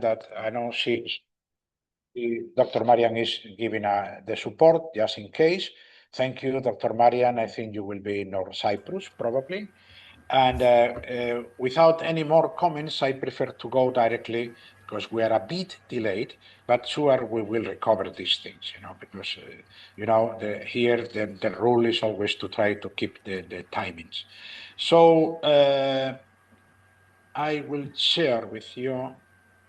that I know Dr. Marian is giving the support just in case. Thank you, Dr. Marian. I think you will be in North Cyprus, probably. And without any more comments, I prefer to go directly because we are a bit delayed, but sure we will recover these things, because, here the rule is always to try to keep the timings. So I will share with you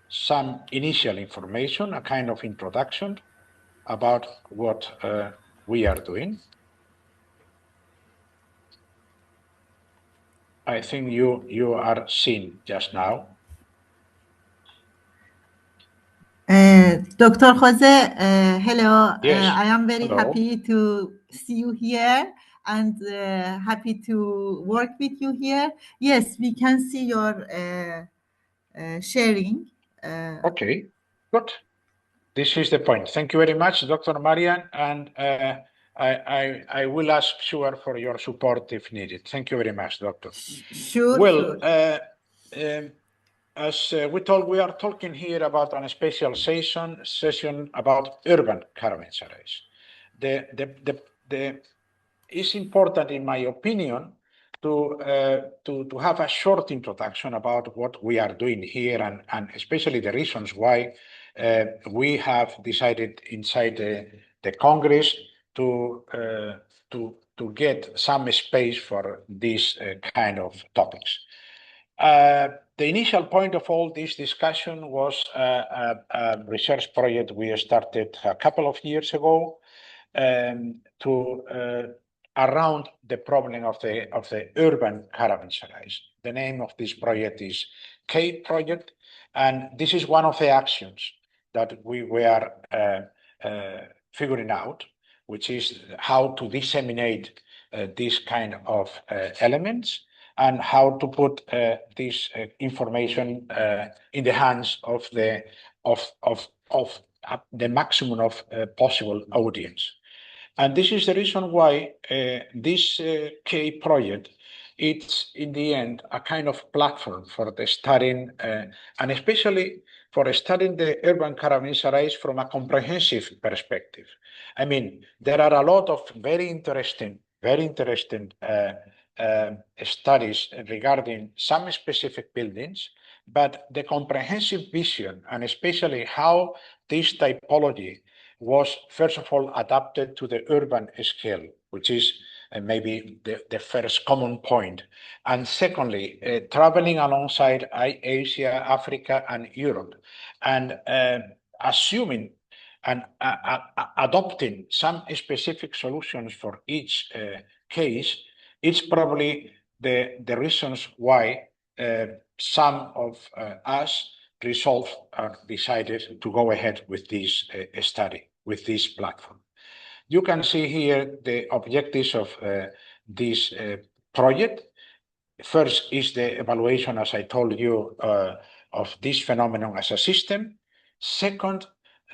some initial information, a kind of introduction about what we are doing. I think you are seeing just now. Dr. Jose, hello. Yes. I am very Hello. happy to see you here and happy to work with you here. Yes, we can see your sharing. Okay, good. This is the point. Thank you very much, Dr. Marian, and I will ask sure for your support if needed. Thank you very much, Doctor. Sure. Well, as we told, we are talking here about a special session about urban caravanserais. It's important, in my opinion, to have a short introduction about what we are doing here and especially the reasons why we have decided inside the Congress to get some space for these kind of topics. The initial point of all this discussion was a research project we started a couple of years ago around the problem of the urban caravanserais. The name of this project is ICCAUA project, and this is one of the actions that we were figuring out, which is how to disseminate these kind of elements and how to put this information in the hands of the maximum of possible audience. And this is the reason why this ICCAUA project, it's in the end a kind of platform for the studying, and especially for studying the urban caravanserais from a comprehensive perspective. I mean, there are a lot of very interesting studies regarding some specific buildings, but the comprehensive vision, and especially how this typology was, first of all, adapted to the urban scale, which is maybe the first common point. And secondly, traveling alongside Asia, Africa, and Europe, and assuming and adopting some specific solutions for each case, it's probably the reasons why some of us resolved or decided to go ahead with this study, with this platform. You can see here the objectives of this project. First is the evaluation, as I told you, of this phenomenon as a system. Second,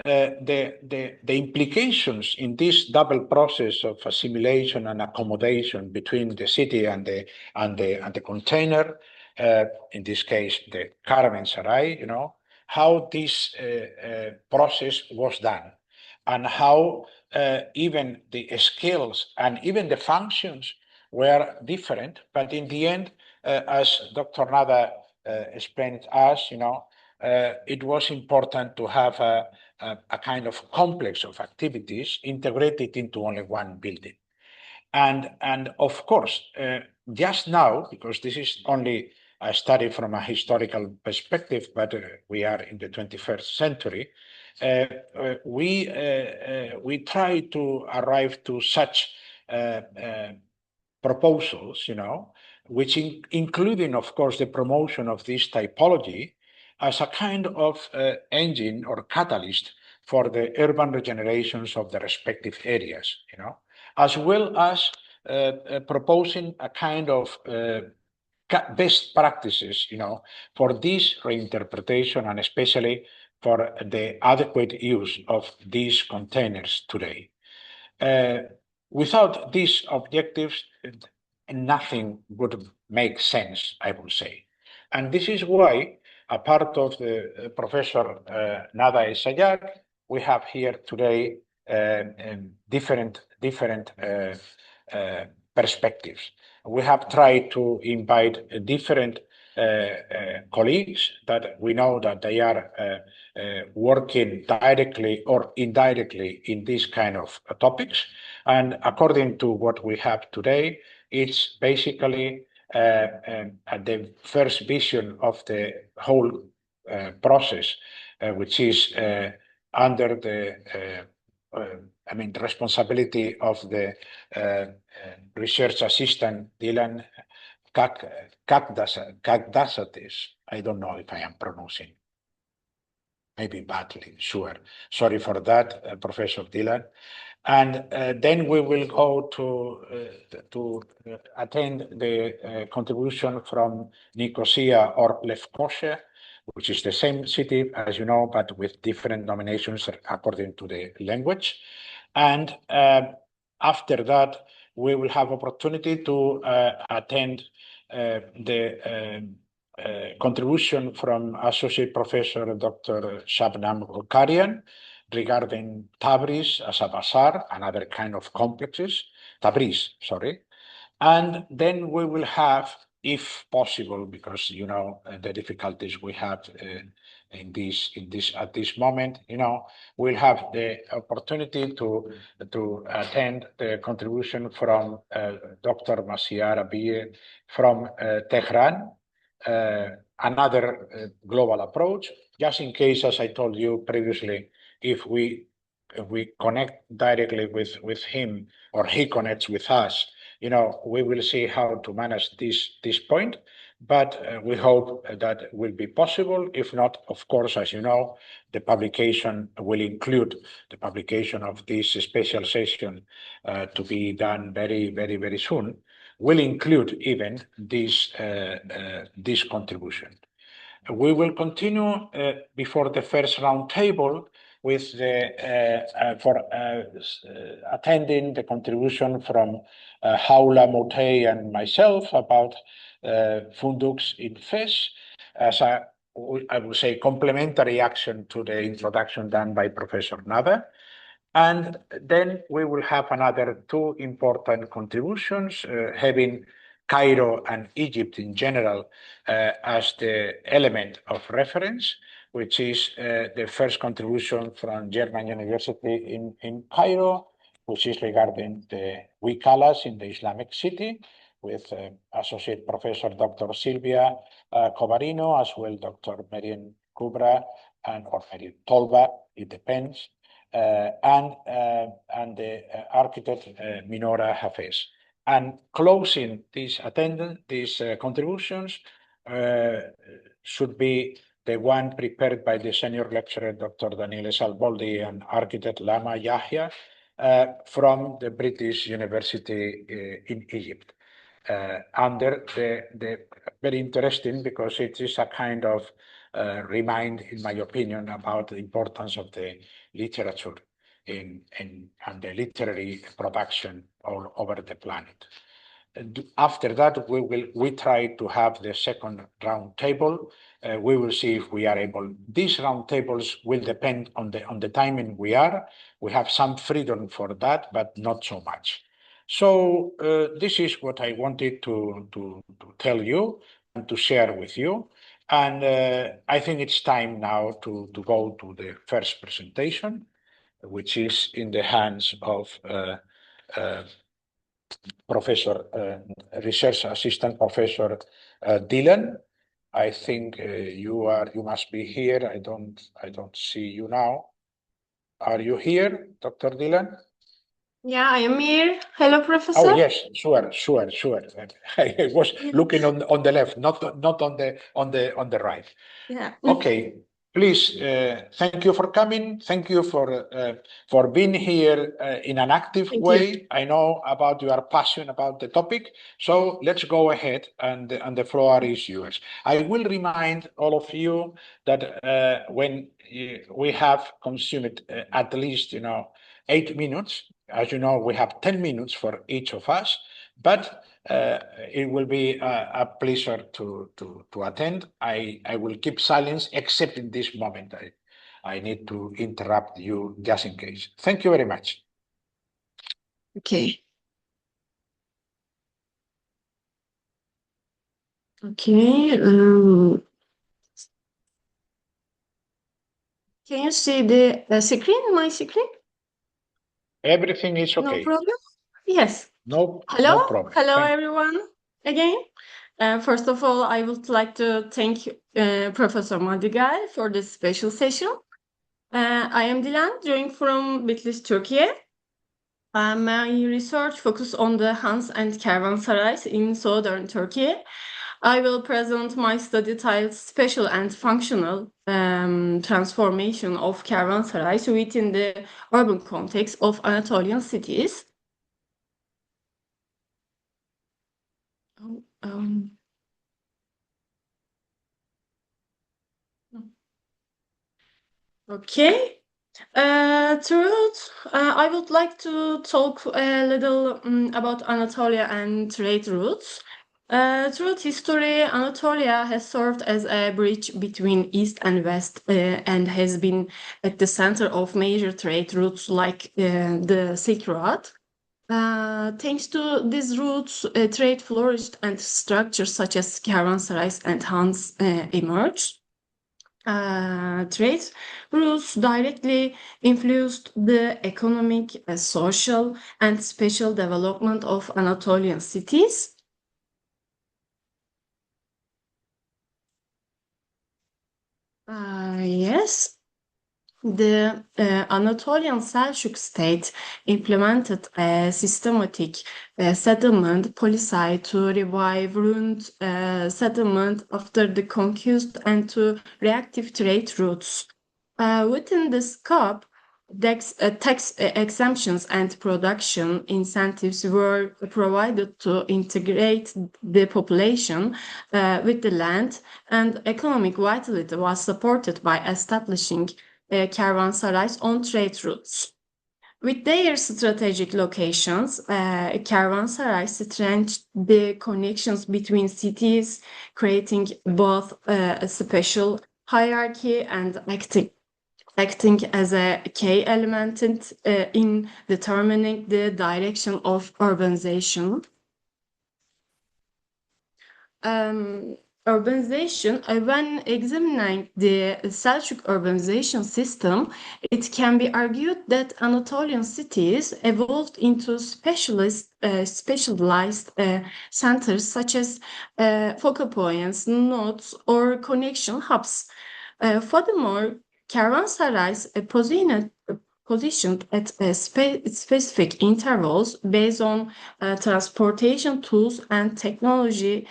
the implications in this double process of assimilation and accommodation between the city and the container, in this case the caravanserai, how this process was done, and how even the skills and even the functions were different, but in the end, as Dr. Nada explained us, it was important to have a kind of complex of activities integrated into only one building. And of course, just now, because this is only a study from a historical perspective, but we are in the 21st century, we try to arrive to such proposals, which including, of course, the promotion of this typology as a kind of engine or catalyst for the urban regenerations of the respective areas, as well as proposing a kind of best practices, for this reinterpretation and especially for the adequate use of these containers today. Without these objectives, nothing would make sense, I would say. And this is why a part of the Professor Nada Esayak, we have here today different perspectives. We have tried to invite different colleagues that we know that they are working directly or indirectly in these kind of topics. And according to what we have today, it's basically the first vision of the whole process, which is under the responsibility of the research assistant Dylan Kakdasatis. I don't know if I am pronouncing maybe badly, sure. Sorry for that, Professor Dylan. And then we will go to attend the contribution from Nicosia or Lefkosia, which is the same city, as you know, but with different nominations according to the language. And after that, we will have opportunity to attend the contribution from Associate Professor Dr. Shabnam Gulkarian regarding Tabriz as a bazaar and other kind of complexes, Tabriz, sorry. And then we will have, if possible, because you know the difficulties we have at this moment, you know, we'll have the opportunity to attend the contribution from Dr. Masiar Abiye from Tehran, another global approach, just in case, as I told you previously, if we connect directly with him or he connects with us, you know, we will see how to manage this point, but we hope that will be possible. If not, of course, as you know, the publication will include the publication of this special session to be done very soon, will include even this contribution. We will continue before the first round table with attending the contribution from Haula Motey and myself about Fundux in FES as I would say complementary action to the introduction done by Professor Nava. And then we will have another two important contributions, having Cairo and Egypt in general as the element of reference, which is the first contribution from German University in Cairo, which is regarding the Wikalas in the Islamic city, with Associate Professor Dr. Silvia Covarino, as well Dr. Marian Kubra or Marian Tolba, it depends, and the architect Minora Hafez. And closing these contributions should be the one prepared by the senior lecturer, Dr. Daniele Salboldi, and architect Lama Yahya from the British University in Egypt. Under the very interesting, because it is a kind of remind, in my opinion, about the importance of the literature and the literary production all over the planet. After that, we try to have the second round table. We will see if we are able. These round tables will depend on the timing we are. We have some freedom for that, but not so much. So this is what I wanted to tell you and to share with you. And I think it's time now to go to the first presentation, which is in the hands of Research Assistant Professor Dylan. I think you must be here. I don't see you now. Are you here, Dr. Dylan? Yeah, I am here. Hello, Professor. Oh yes, sure. I was looking on the left, not on the right. Yeah. Okay. Please, thank you for coming. Thank you for being here in an active way. I know about your passion about the topic. So let's go ahead, and the floor is yours. I will remind all of you that when we have consumed at least 8 minutes. As you know, we have 10 minutes for each of us, But it will be a pleasure to attend. I will keep silence, except in this moment. I need to interrupt you just in case. Thank you very much. Okay. Okay. Can you see the screen, my screen? Everything is No okay. problem? Yes. No Hello. problem. Hello, Thank you. everyone. Again. First of all, I would like to thank Professor Madrigal for this special session. I am Dilan, joining from Bitlis, Turkey. My research focuses on the Hans and Kervansaray in southern Turkey. I will present my study titled Special and Functional Transformation of Caravanserais within the urban context of Anatolian cities. Okay. I would like to talk a little about Anatolia and trade routes. Throughout history, Anatolia has served as a bridge between East and West and has been at the center of major trade routes like the Silk Road. Thanks to these routes, trade flourished and structures such as caravanserais and Hans emerged. Trade routes directly influenced the economic, social, and spatial development of Anatolian cities. Yes. The Anatolian Seljuk state implemented a systematic settlement policy to revive ruined settlement after the conquest and to reactive trade routes. Within the scope, tax exemptions and production incentives were provided to integrate the population with the land, and economic vitality was supported by establishing caravanserais on trade routes. With their strategic locations, caravanserais strengthened the connections between cities, creating both a special hierarchy and acting as a key element in determining the direction of urbanization. Urbanization, when examining the Seljuk urbanization system, it can be argued that Anatolian cities evolved into specialized centers such as focal points, nodes, or connection hubs. Furthermore, caravanserais positioned at specific intervals based on transportation tools and technology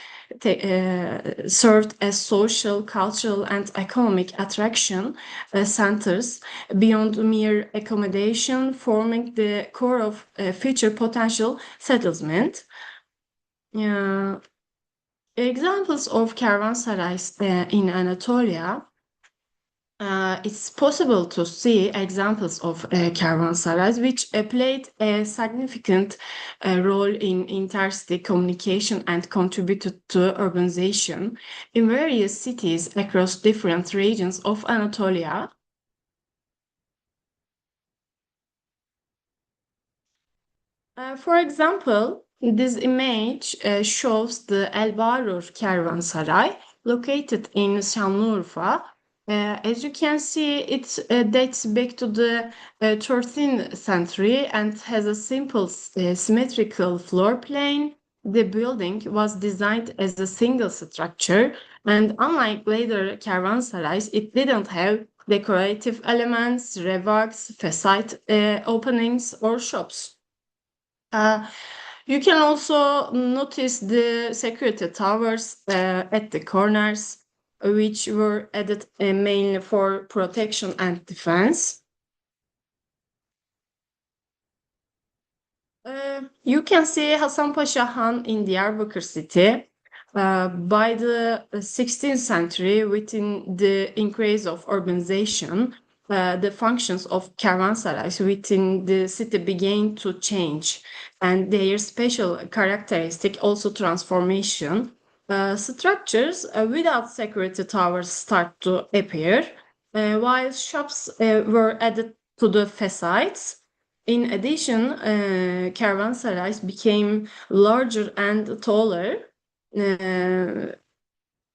served as social, cultural, and economic attraction centers beyond mere accommodation, forming the core of future potential settlement. Examples of caravanserais in Anatolia. It's possible to see examples of caravanserais which played a significant role in intercity communication and contributed to urbanization in various cities across different regions of Anatolia. For example, this image shows the El Barur Caravanserai located in Şanlıurfa. As you can see, it dates back to the 13th century and has a simple symmetrical floor plan. The building was designed as a single structure, and unlike later caravanserais, it didn't have decorative elements, revues, facade openings, or shops. You can also notice the security towers at the corners, which were added mainly for protection and defense. You can see Hasan Pasha Han in Diyarbakır city. By the 16th century, within the increase of urbanization, the functions of caravanserais within the city began to change, and their special characteristic also transformation. Structures without security towers start to appear, while shops were added to the facades. In addition, caravanserais became larger and taller.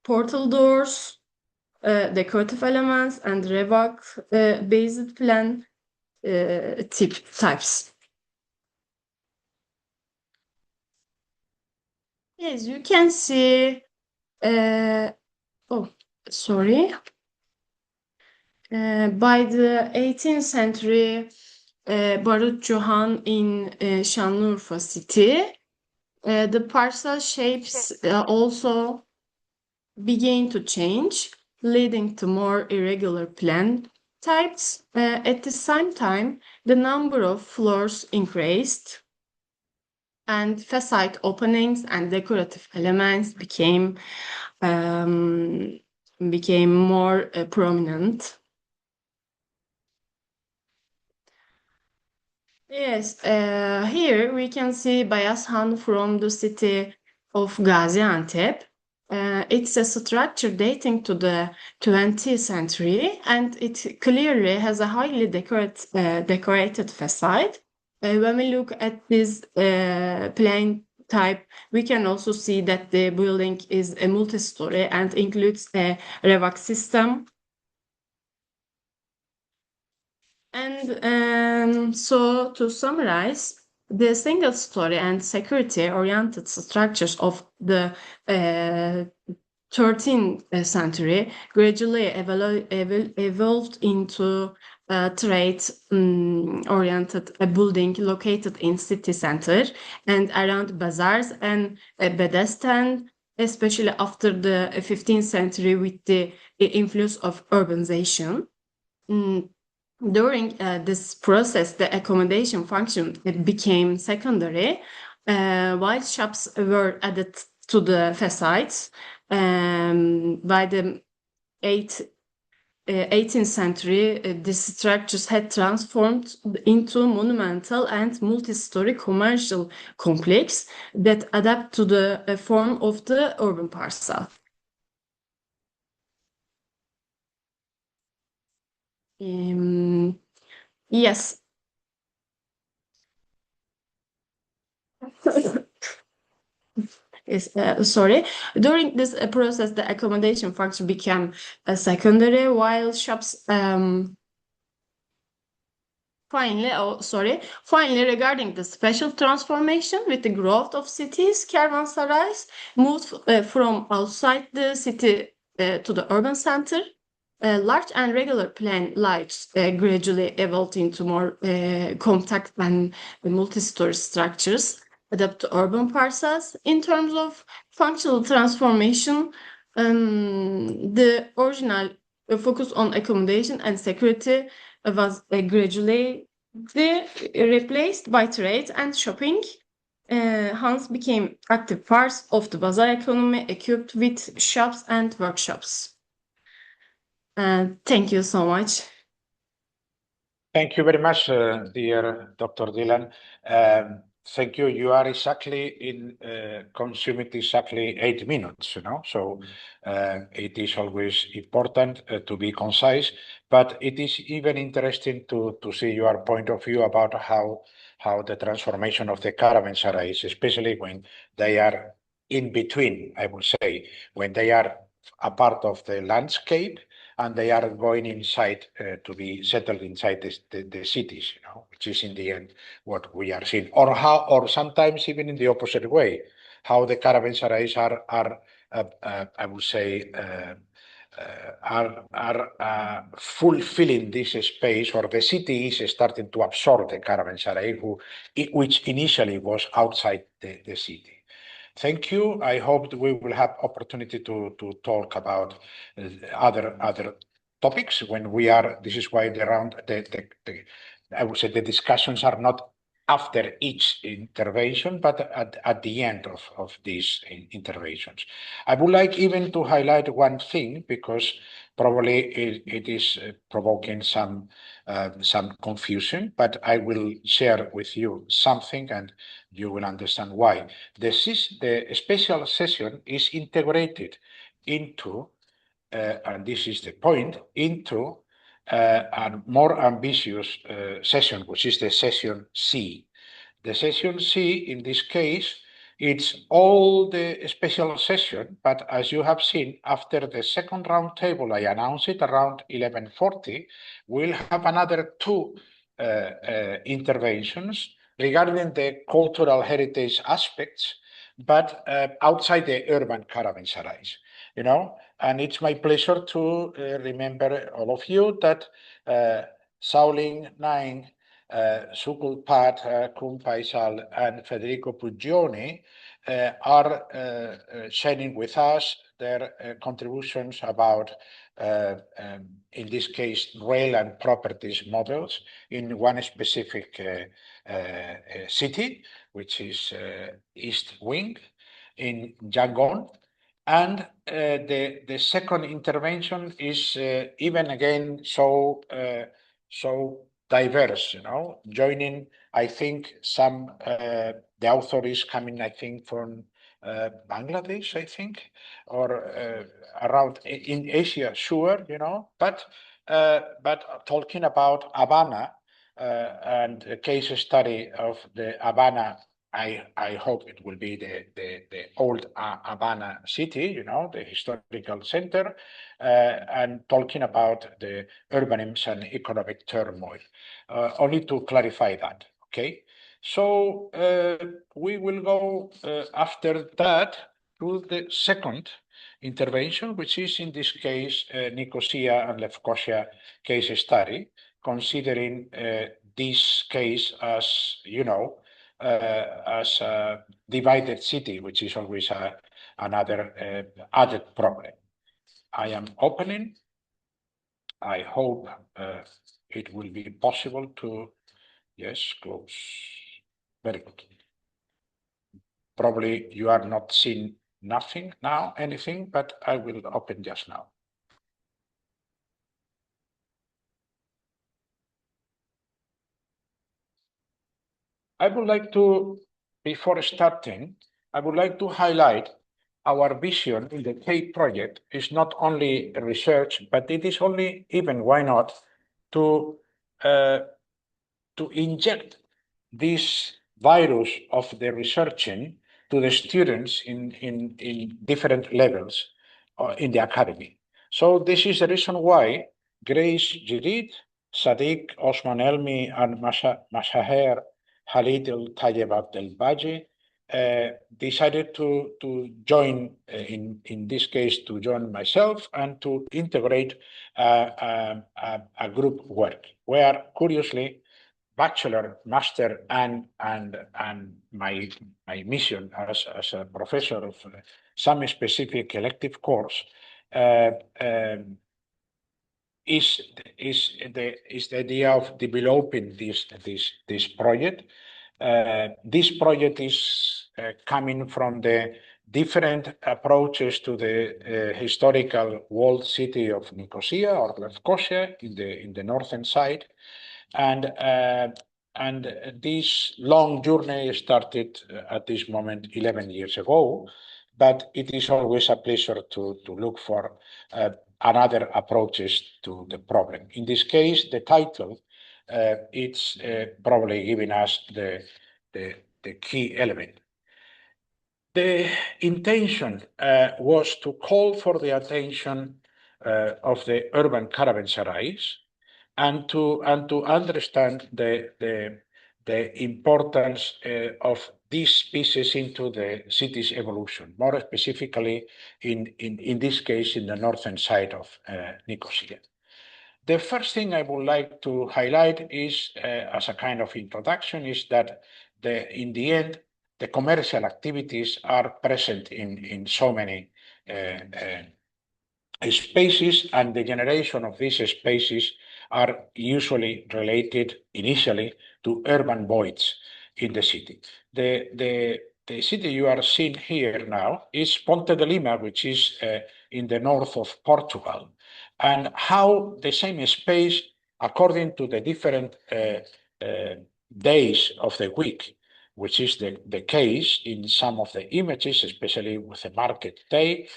Portal doors, decorative elements, and Revak-based plan types. As you can see, oh, sorry. By the 18th century, Barut Johan in Şanlıurfa city, the parcel shapes also began to change, leading to more irregular plan types. At the same time, the number of floors increased, and facade openings and decorative elements became more prominent. Yes, here we can see Bayazhan from the city of Gaziantep. It's a structure dating to the 20th century, and it clearly has a highly decorated facade. When we look at this plan type, we can also see that the building is a multi-story and includes a Revak system. And so to summarize, the single story and security-oriented structures of the 13th century gradually evolved into a trade-oriented building located in city center and around bazaars and pedestrian, especially after the 15th century with the influence of urbanization. During this process, the accommodation function became secondary, while shops were added to the facades. By the 18th century, these structures had transformed into monumental and multi-story commercial complex that adapt to the form of the urban parcel. Yes. Yes, sorry. During this process, the accommodation function became secondary, while shops Finally, regarding the special transformation with the growth of cities, caravanserais moved from outside the city to the urban center. Large and regular plan lights gradually evolved into more compact and multi-story structures adapt to urban parcels. In terms of functional transformation, the original focus on accommodation and security was gradually replaced by trade and shopping. Hence became active parts of the bazaar economy equipped with shops and workshops. Thank you so much. Thank you very much, dear Dr. Dylan. Thank you. You are exactly consuming exactly 8 minutes, so it is always important to be concise, but it is even interesting to see your point of view about how the transformation of the caravanserais, especially when they are in between, I would say, when they are a part of the landscape and they are going inside to be settled inside the cities, which is in the end what we are seeing, or sometimes even in the opposite way, how the caravanserais are I would say, are fulfilling this space, or the city is starting to absorb the caravanserai, which initially was outside the city. Thank you. I hope we will have opportunity to talk about other topics when we are. This is why I would say the discussions are not after each intervention, but at the end of these interventions. I would like even to highlight one thing, because probably it is provoking some confusion, but I will share with you something and you will understand why. The special session is integrated into, and this is the point, into a more ambitious session, which is the session C. The session C, in this case, it's all the special session, but as you have seen, after the second round table, I announced it around 11:40, we'll have another two interventions regarding the cultural heritage aspects, but outside the urban caravanserais, you know. And it's my pleasure to remember all of you that Sauling Nine, Sukul Pat, Kun Faisal, and Federico Puggioni are sharing with us their contributions about, in this case, rail and properties models in one specific city, which is East Wing in Yangon. And the second intervention is even again so diverse, you know, joining, I think, some, the author is coming, I think, from Bangladesh, I think, or around in Asia, sure, you know, but talking about Havana and a case study of the Havana. I hope it will be the old Havana city, you know, the historical center, and talking about the urbanism and economic turmoil. Only to clarify that, okay? So we will go after that to the second intervention, which is in this case Nicosia and Lefkosia case study, considering this case as, you know, as a divided city, which is always another added problem. I am opening. I hope it will be possible to, yes, close. Very good. Probably you are not seeing nothing now, anything, but I will open just now. I would like to, before starting, I would like to highlight our vision in the K project is not only research, but it is only, even why not, to inject this virus of the researching to the students in different levels in the academy. So this is the reason why Grace Judith, Sadiq, Osman Elmi, and Mashaher Khalid El Tayeb Abdel Baji decided to join, in this case, to join myself and to integrate a group work where, curiously, bachelor, master, and my mission as a professor of some specific elective course is the idea of developing this project. This project is coming from the different approaches to the historical walled city of Nicosia or Lefkosia in the northern side, and this long journey started at this moment 11 years ago. But it is always a pleasure to look for another approaches to the problem. In this case, the title, it's probably giving us the key element. The intention was to call for the attention of the urban caravanserais and to understand the importance of these species into the city's evolution, more specifically in this case in the northern side of Nicosia. The first thing I would like to highlight is, as a kind of introduction, is that in the end, the commercial activities are present in so many spaces, and the generation of these spaces are usually related initially to urban voids in the city. The city you are seeing here now is Ponte de Lima, which is in the north of Portugal, and how the same space, according to the different days of the week, which is the case in some of the images, especially with the market day,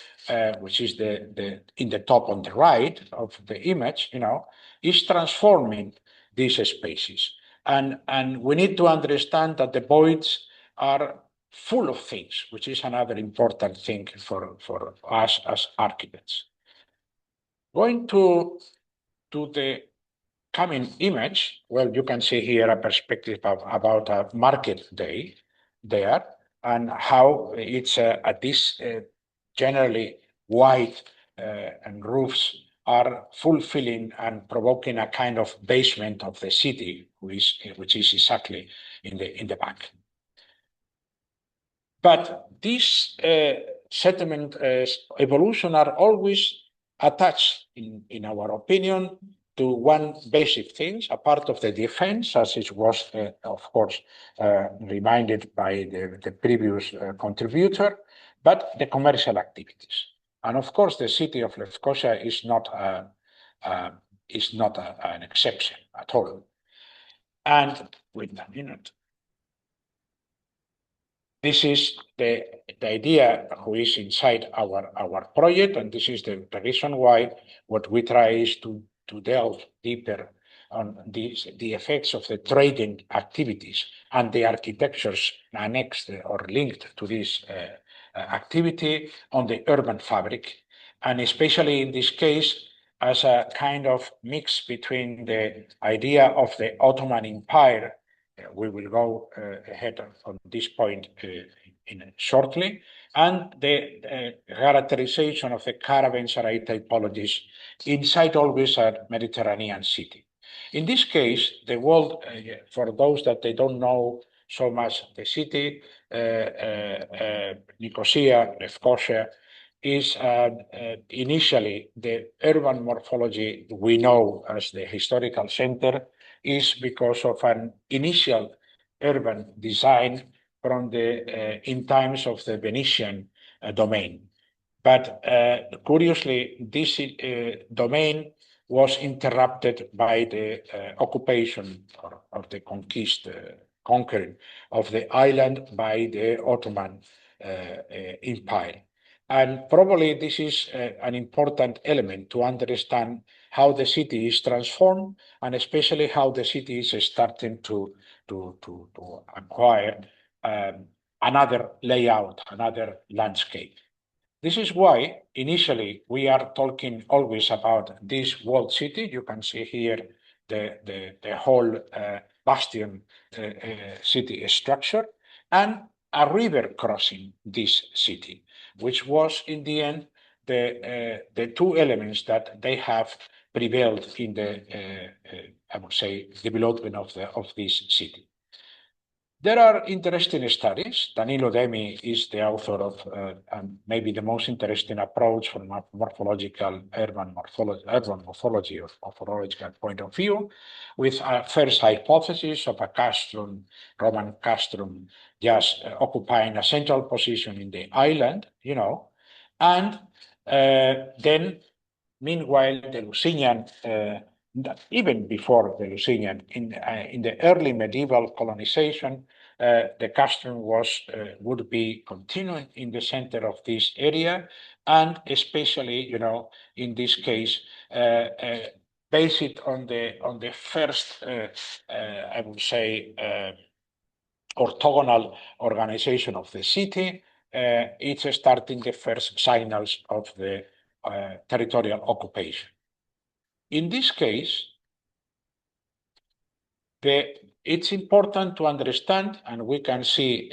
which is in the top on the right of the image, is transforming these spaces. And we need to understand that the voids are full of things, which is another important thing for us as architects. Going to the coming image, well, you can see here a perspective about a market day there, and how it's at this generally white and roofs are fulfilling and provoking a kind of basement of the city, which is exactly in the back. But these settlement evolution are always attached, in our opinion, to one basic thing, a part of the defense, as it was, of course, reminded by the previous contributor, but the commercial activities. And of course, the city of Lefkosia is not an exception at all. And wait a minute. This is the idea who is inside our project, and this is the reason why what we try is to delve deeper on the effects of the trading activities and the architectures annexed or linked to this activity on the urban fabric, and especially in this case as a kind of mix between the idea of the Ottoman Empire. We will go ahead on this point shortly, and the characterization of the caravanserai typologies inside always a Mediterranean city. In this case, the world, for those that they don't know so much the city, Nicosia, Lefkosia, is initially the urban morphology we know as the historical center is because of an initial urban design from in times of the Venetian domain. But curiously, this domain was interrupted by the occupation of the conquering of the island by the Ottoman Empire. And probably this is an important element to understand how the city is transformed, and especially how the city is starting to acquire another layout, another landscape. This is why initially we are talking always about this walled city. You can see here the whole bastion city structure, and a river crossing this city, which was in the end the two elements that they have prevailed in the I would say development of this city. There are interesting studies. Danilo Demi is the author of maybe the most interesting approach from a morphological urban morphology or morphological point of view, with a first hypothesis of a castrum, Roman castrum, just occupying a central position in the island, and then meanwhile the Lusignan, even before the Lusignan, in the early medieval colonization, the castrum would be continuing in the center of this area, and especially, in this case, based on the first, I would say, orthogonal organization of the city. It's starting the first signals of the territorial occupation. In this case, it's important to understand, and we can see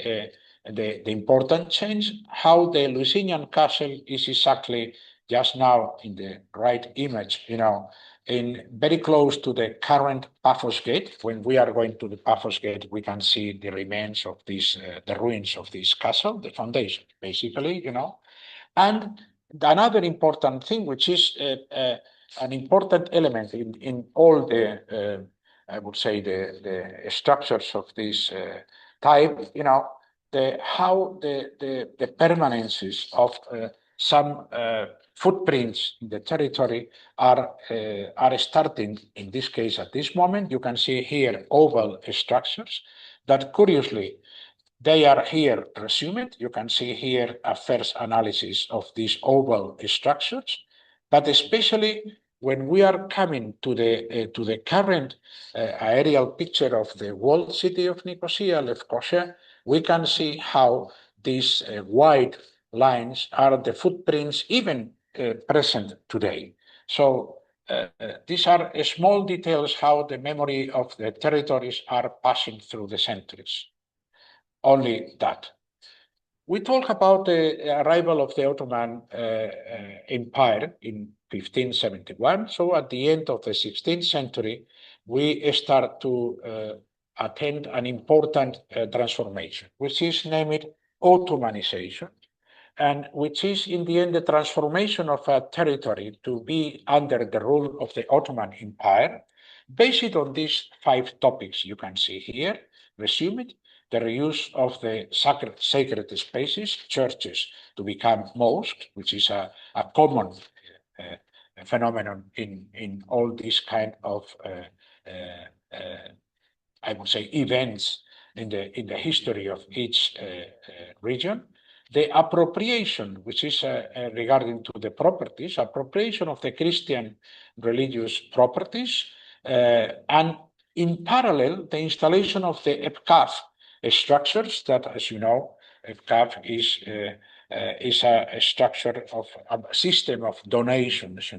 the important change, how the Lusignan castle is exactly just now in the right image, in very close to the current Paphos Gate. When we are going to the Paphos Gate, we can see the remains of this, the ruins of this castle, the foundation, basically, And another important thing, which is an important element in all the, I would say, the structures of this type, how the permanences of some footprints in the territory are starting, in this case, at this moment. You can see here oval structures that, curiously, they are here resumed. You can see here a first analysis of these oval structures, but especially when we are coming to the current aerial picture of the walled city of Nicosia, Lefkosia, we can see how these white lines are the footprints even present today. So these are small details how the memory of the territories are passing through the centuries. Only that. We talk about the arrival of the Ottoman Empire in 1571. So at the end of the 16th century, we start to attend an important transformation, which is named Ottomanization, and which is in the end the transformation of a territory to be under the rule of the Ottoman Empire, based on these 5 topics you can see here, resumed: the reuse of the sacred spaces, churches, to become mosques, which is a common phenomenon in all these kind of, I would say, events in the history of each region. The appropriation, which is regarding to the properties, appropriation of the Christian religious properties, and in parallel, the installation of the EPCAF structures that, as you know, EPCAF is a structure of a system of donations,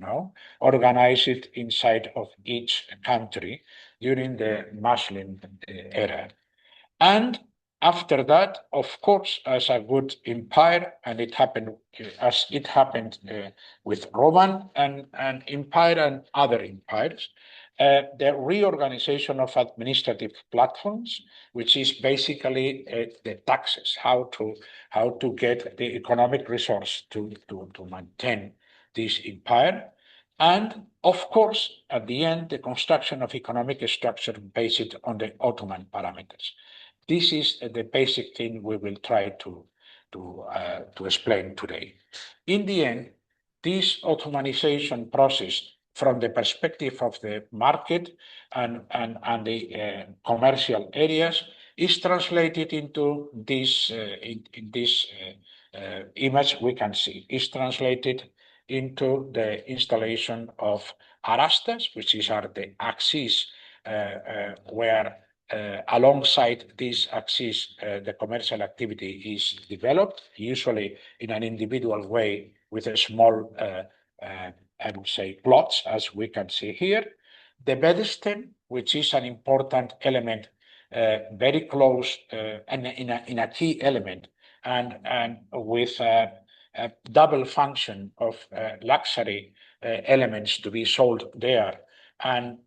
organized inside of each country during the Muslim era. And after that, of course, as a good empire, and it happened as it happened with Roman and empire and other empires, the reorganization of administrative platforms, which is basically the taxes, how to get the economic resource to maintain this empire. And of course, at the end, the construction of economic structure based on the Ottoman parameters. This is the basic thing we will try to explain today. In the end, this Ottomanization process, from the perspective of the market and the commercial areas, is translated into this in this image we can see. Is translated into the installation of arastas, which are the axes where alongside this axis, the commercial activity is developed, usually in an individual way with a small, I would say, plots, as we can see here. The bedstein, which is an important element, very close and in a key element, and with a double function of luxury elements to be sold there. And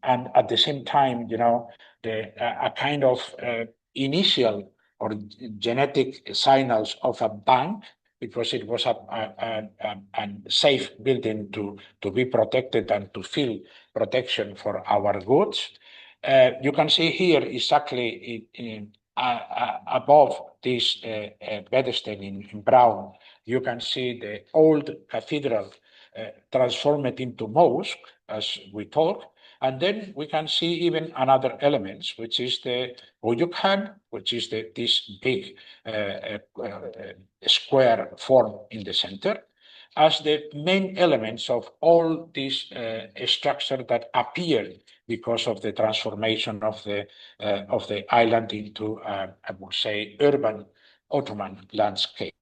at the same time, a kind of initial or genetic signals of a bank, because it was a safe building to be protected and to feel protection for our goods. You can see here exactly above this bedstein in brown, you can see the old cathedral transformed into mosque, as we talk. And then we can see even another elements, which is the Uyukhan, which is this big square form in the center, as the main elements of all this structure that appeared because of the transformation of the island into, I would say, urban Ottoman landscape.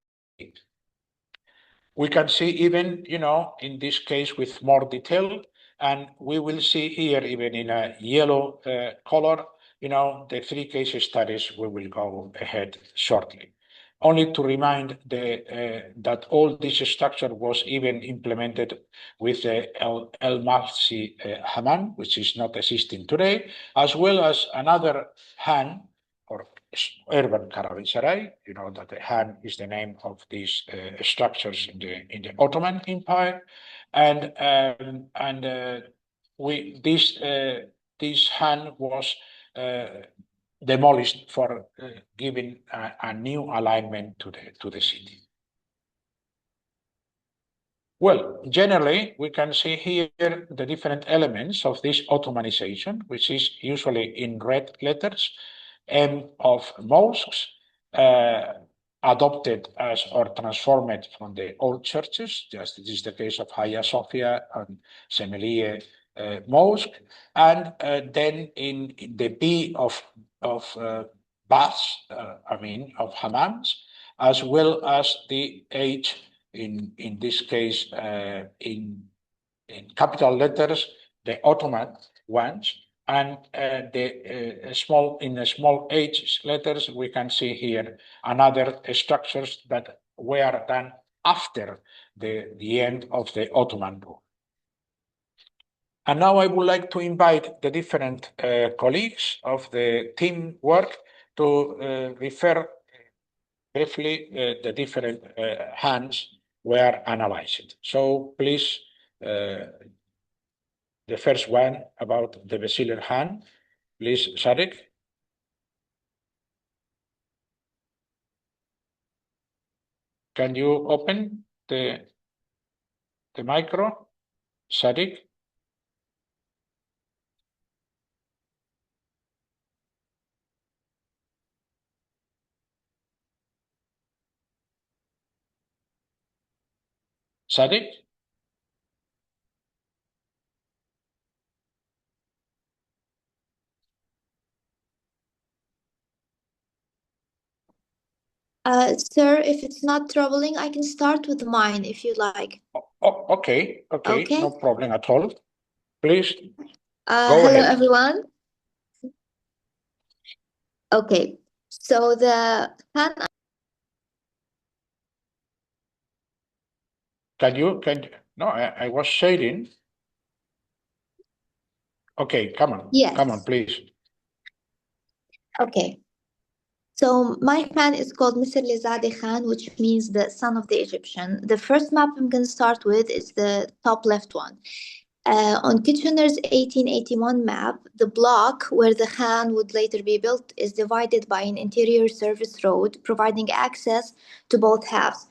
We can see even, in this case with more detail, and we will see here even in a yellow color, the 3 case studies we will go ahead shortly. Only to remind that all this structure was even implemented with the El Mafsi Hammam, which is not existing today, as well as another Han, or urban caravanserai. That the Han is the name of these structures in the Ottoman Empire, and this Han was demolished for giving a new alignment to the city. Well, generally, we can see here the different elements of this Ottomanization, which is usually in red letters, M of mosques, adopted as or transformed from the old churches, just this is the case of Hagia Sophia and Semeliye Mosque, and then in the B of baths, of hammams, as well as the H in this case in capital letters, the Ottoman ones, and in small H letters, we can see here another structures that were done after the end of the Ottoman rule. And now I would like to invite the different colleagues of the team work to refer briefly the different hands were analyzed. So please, the first one about the basilar hand, please, Sadiq. Can you open the micro, Sadiq? Sadiq? Sir, if it's not troubling, I can start with mine if you like. Okay, Okay. no problem at all. Please go hello, ahead. everyone. Okay, so the Han. No, I was shading. Okay, come on. Yes. Come on, please. Okay. So my Khan is called Misr Khan, which means the son of the Egyptian. The first map I'm going to start with is the top left one. On Kitchener's 1881 map, the block where the Khan would later be built is divided by an interior service road, providing access to both halves.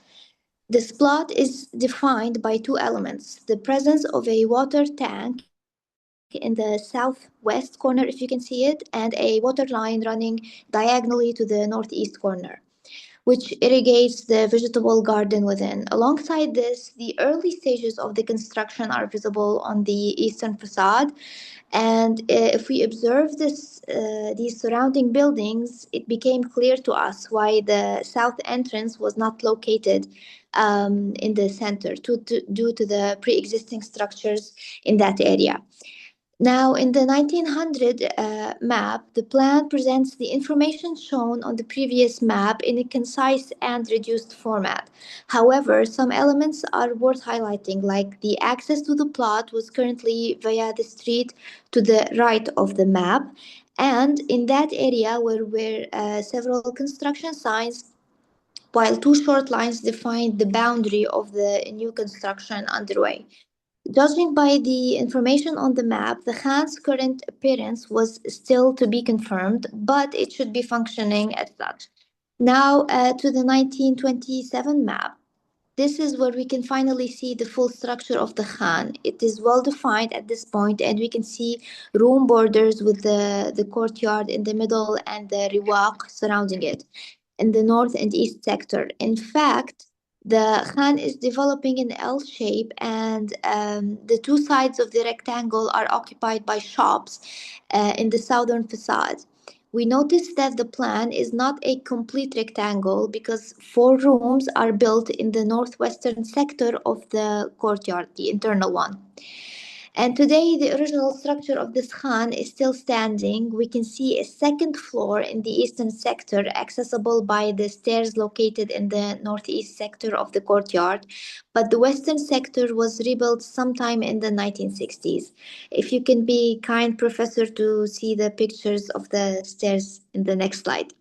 This plot is defined by two elements: the presence of a water tank in the southwest corner, if you can see it, and a water line running diagonally to the northeast corner, which irrigates the vegetable garden within. Alongside this, the early stages of the construction are visible on the eastern facade. And if we observe these surrounding buildings, it became clear to us why the south entrance was not located in the center due to the pre-existing structures in that area. Now, in the 1900 map, the plan presents the information shown on the previous map in a concise and reduced format. However, some elements are worth highlighting, like the access to the plot was currently via the street to the right of the map, and in that area were several construction signs, while two short lines defined the boundary of the new construction underway. Judging by the information on the map, the Khan's current appearance was still to be confirmed, but it should be functioning as such. Now to the 1927 map. This is where we can finally see the full structure of the Khan. It is well defined at this point, and we can see room borders with the courtyard in the middle and the riwaq surrounding it in the north and east sector. In fact, the Khan is developing an L shape, and the two sides of the rectangle are occupied by shops in the southern facade. We notice that the plan is not a complete rectangle because four rooms are built in the northwestern sector of the courtyard, the internal one. And today, the original structure of this Khan is still standing. We can see a second floor in the eastern sector, accessible by the stairs located in the northeast sector of the courtyard. But the western sector was rebuilt sometime in the 1960s. If you can be kind, Professor, to see the pictures of the stairs in the next slide.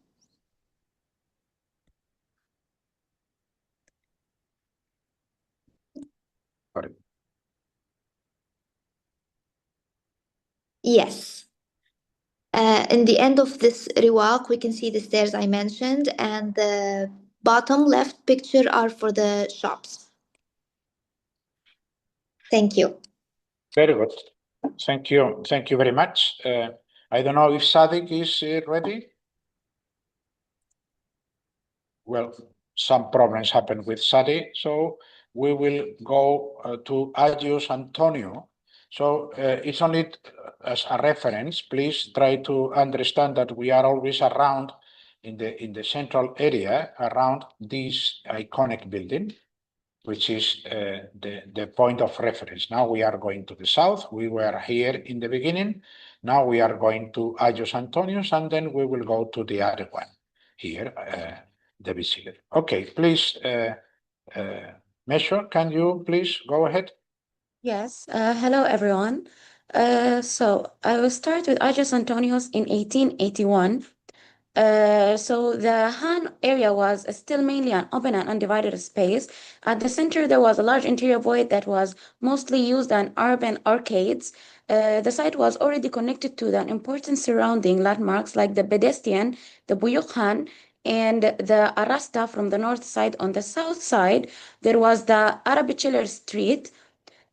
Sorry. Yes. In the end of this rewalk, we can see the stairs I mentioned, and the bottom left picture are for the shops. Thank you. Very good. Thank you. Thank you very much. I don't know if Sadiq is ready. Well, some problems happened with Sadiq, so we will go to Agios Antonio. So it's only as a reference. Please try to understand that we are always around in the central area around this iconic building, which is the point of reference. Now we are going to the south. We were here in the beginning. Now we are going to Agios Antonios, and then we will go to the other one here, the Visitor. Okay, please, Measure, can you please go ahead? Yes, hello everyone. So I will start with Agios Antonios in 1881. So the Han area was still mainly an open and undivided space. At the center, there was a large interior void that was mostly used as urban arcades. The site was already connected to the important surrounding landmarks like the Bedestian, the Buyuk Han, and the Arasta from the north side. On the south side, there was the Arabicheller Street,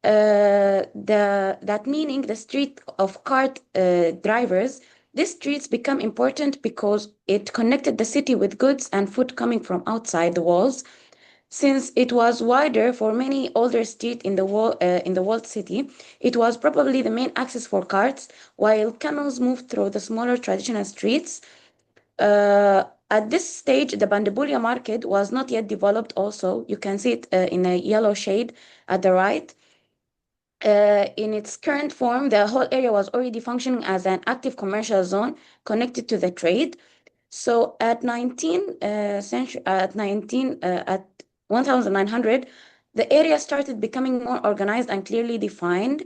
that meaning the street of cart drivers. These streets become important because it connected the city with goods and food coming from outside the walls. Since it was wider for many older streets in the walled city, it was probably the main access for carts, while camels moved through the smaller traditional streets. At this stage, the Bandabulia market was not yet developed. Also, you can see it in a yellow shade at the right. In its current form, the whole area was already functioning as an active commercial zone connected to the trade. So at 1900, the area started becoming more organized and clearly defined.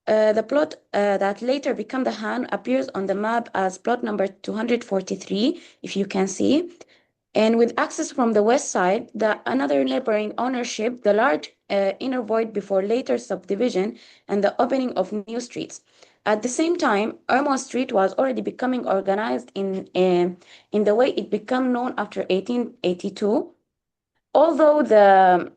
The plot that later became the Han appears on the map as plot number 243, if you can see. And with access from the west side, another neighboring ownership, the large inner void before later subdivision and the opening of new streets. At the same time, Irma Street was already becoming organized in the way it became known after 1882. Although the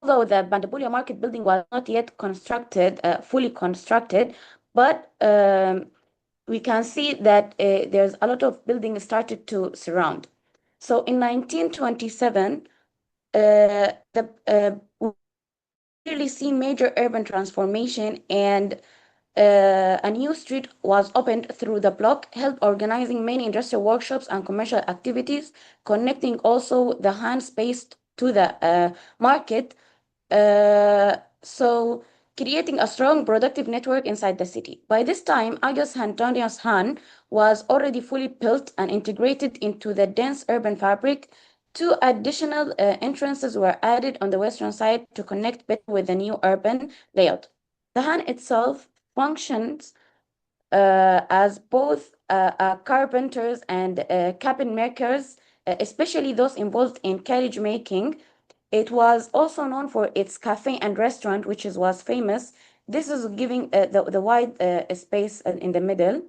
Bandabulia Market building was not yet constructed, fully constructed, but we can see that there's a lot of buildings started to surround. So in 1927, we clearly see major urban transformation, and a new street was opened through the block, helped organizing many industrial workshops and commercial activities, connecting also the Han space to the market. So creating a strong productive network inside the city. By this time, Agios Antonios Han was already fully built and integrated into the dense urban fabric. Two additional entrances were added on the western side to connect better with the new urban layout. The Han itself functions as both carpenters and cabin makers, especially those involved in carriage making. It was also known for its cafe and restaurant, which was famous. This is giving the wide space in the middle,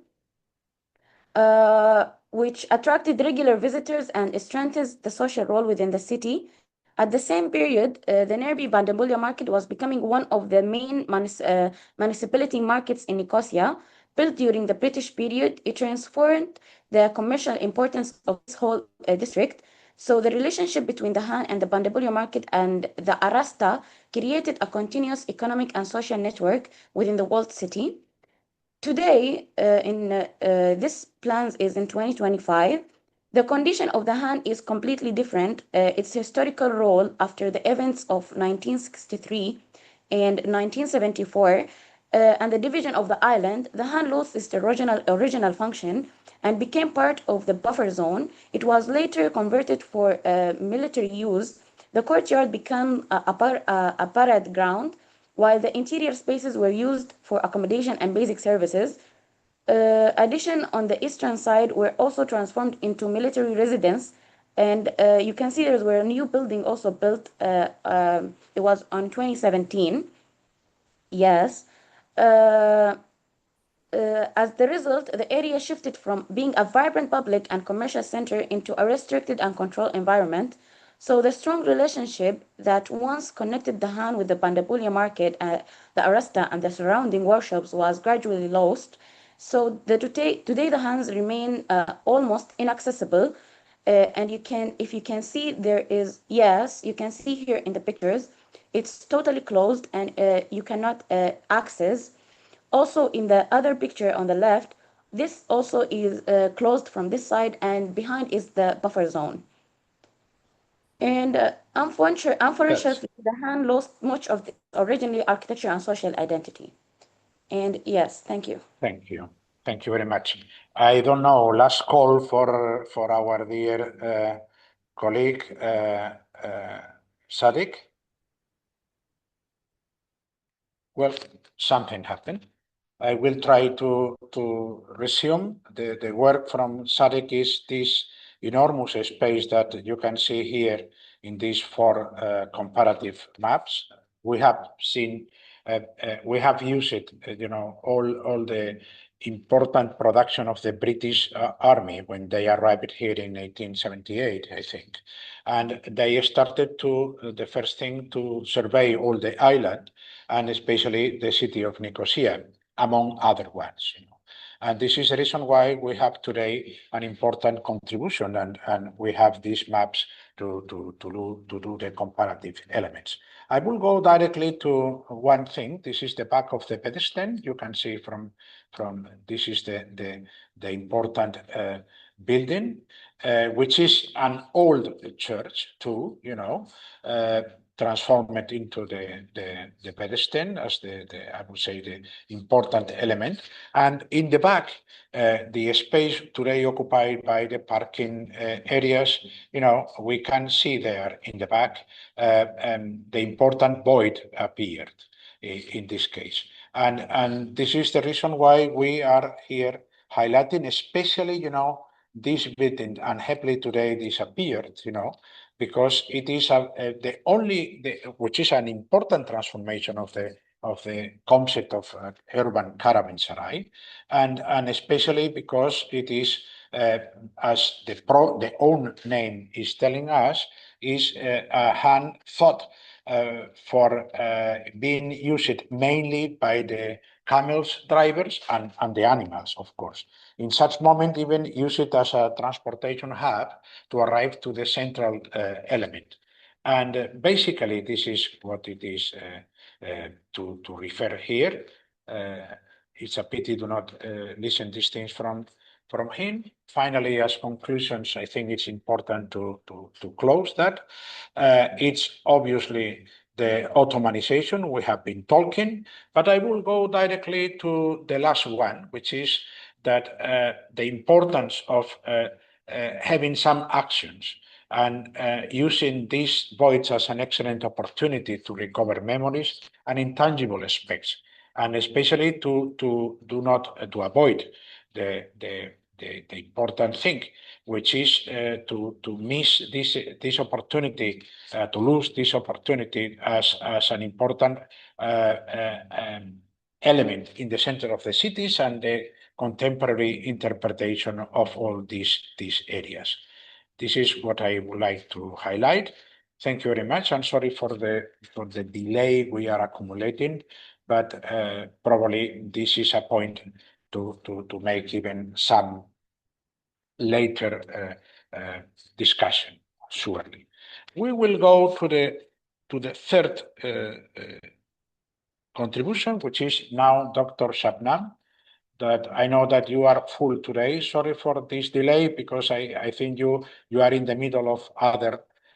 which attracted regular visitors and strengthens the social role within the city. At the same period, the nearby Bandabulia market was becoming one of the main municipality markets in Nicosia. Built during the British period, it transformed the commercial importance of this whole district. So the relationship between the Han and the Bandabulia market and the Arasta created a continuous economic and social network within the walled city. Today, this plans is in 2025. The condition of the Han is completely different. Its historical role after the events of 1963 and 1974 and the division of the island, the Han lost its original function and became part of the buffer zone. It was later converted for military use. The courtyard became a parade ground, while the interior spaces were used for accommodation and basic services. Addition on the eastern side were also transformed into military residence, and you can see there were a new building also built. It was on 2017. yes. As the result, the area shifted from being a vibrant public and commercial center into a restricted and controlled environment. So the strong relationship that once connected the Han with the Bandabulia market, the Arasta, and the surrounding workshops was gradually lost. So today the Hans remain almost inaccessible. And if you can see, you can see here in the pictures, it's totally closed and you cannot access. Also, in the other picture on the left, this also is closed from this side, and behind is the buffer zone. And unfortunately, the Han lost much of the original architecture and social identity. And yes, thank you. Thank you. Thank you very much. I don't know, last call for our dear colleague, Sadiq. Well, something happened. I will try to resume. The work from Sadiq is this enormous space that you can see here in these four comparative maps. We have seen, we have used it, all the important production of the British Army when they arrived here in 1878, I think. And they started the first thing to survey all the island, and especially the city of Nicosia, among other ones. And this is the reason why we have today an important contribution, and we have these maps to do the comparative elements. I will go directly to one thing. This is the back of the pedestal. You can see from this is the important building, which is an old church too, transformed into the pedestal as I would say, the important element. And in the back, the space today occupied by the parking areas, we can see there in the back, the important void appeared in this case. And this is the reason why we are here highlighting, especially, this building, and happily today disappeared, because it is which is an important transformation of the concept of urban caravanserai, and especially because it is, as the own name is telling us, is a hand thought for being used mainly by the camels drivers and the animals, of course. In such moment, even use it as a transportation hub to arrive to the central element. And basically, this is what it is to refer here. It's a pity to not listen these things from him. Finally, as conclusions, I think it's important to close that. It's obviously the Ottomanization we have been talking, but I will go directly to the last one, which is that the importance of having some actions and using these voids as an excellent opportunity to recover memories and intangible aspects, and especially to avoid the important thing, which is to miss this opportunity, to lose this opportunity as an important element in the center of the cities and the contemporary interpretation of all these areas. This is what I would like to highlight. Thank you very much. I'm sorry for the delay we are accumulating, but probably this is a point to make even some later discussion, surely. We will go to the third contribution, which is now Dr. Shabnam, that I know that you are full today. Sorry for this delay, because I think you are in the middle of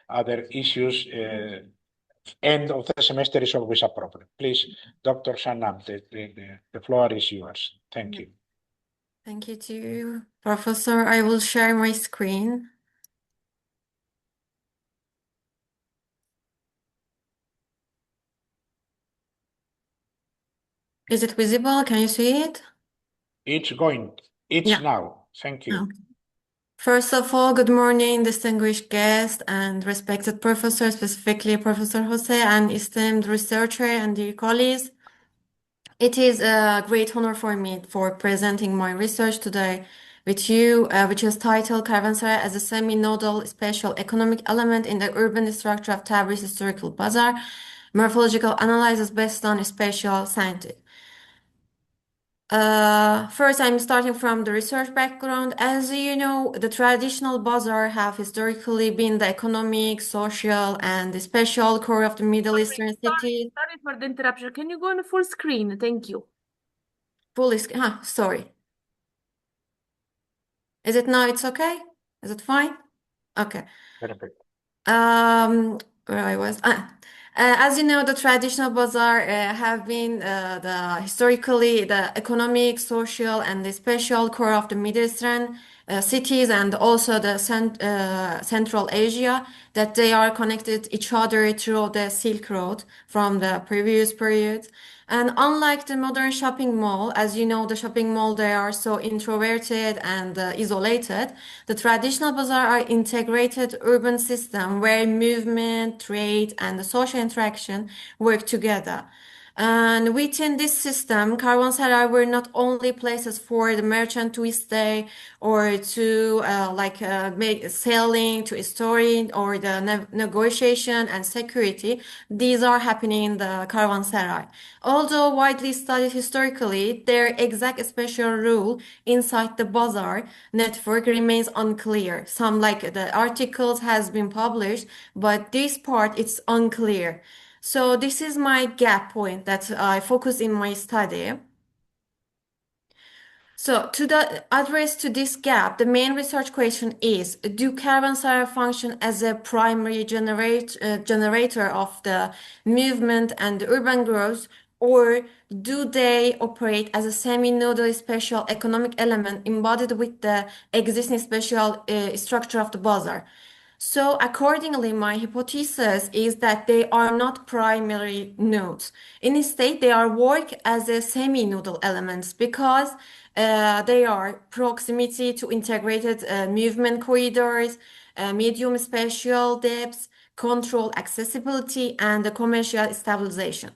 other issues. End of the semester is always a problem. Please, Dr. Shabnam, the floor is yours. Thank you. Thank you to you, Professor. I will share my screen. Is it visible? Can you see it? It's going. It's Yeah. now. Thank you. Okay. First of all, good morning, distinguished guests and respected professor, specifically Professor Jose, and esteemed researcher and dear colleagues. It is a great honor for me for presenting my research today with you, which is titled Caravanserai as a semi-nodal special economic element in the urban structure of Tabriz Historical Bazaar, morphological analysis based on spatial scientific. First, I'm starting from the research background. As you know, the traditional bazaar have historically been the economic, social, and the special core of the Middle Eastern cities. Sorry for the interruption. Can you go on full screen? Thank you. Sorry. Is it now? It's okay? Is it fine? Okay. Perfect. Where I was. As you know, the traditional bazaar have been the historically the economic, social, and the special core of the Middle Eastern cities and also the Central Asia, that they are connected each other through the Silk Road from the previous periods. And unlike the modern shopping mall, as you know, the shopping mall, they are so introverted and isolated. The traditional bazaar are integrated urban system where movement, trade, and the social interaction work together. And within this system, caravanserai were not only places for the merchant to stay or to make selling, to storing, or the negotiation and security. These are happening in the caravanserai. Although widely studied historically, their exact special role inside the bazaar network remains unclear. Some like the articles has been published, but this part it's unclear. So this is my gap point that I focus in my study. So address to this gap, the main research question is, do caravanserai function as a primary generator of the movement and urban growth, or do they operate as a semi-nodal special economic element embodied with the existing special structure of the bazaar? So accordingly, my hypothesis is that they are not primary nodes. Instead, they are work as a semi-nodal elements because they are proximity to integrated movement corridors, medium spatial depths, control accessibility, and the commercial stabilization.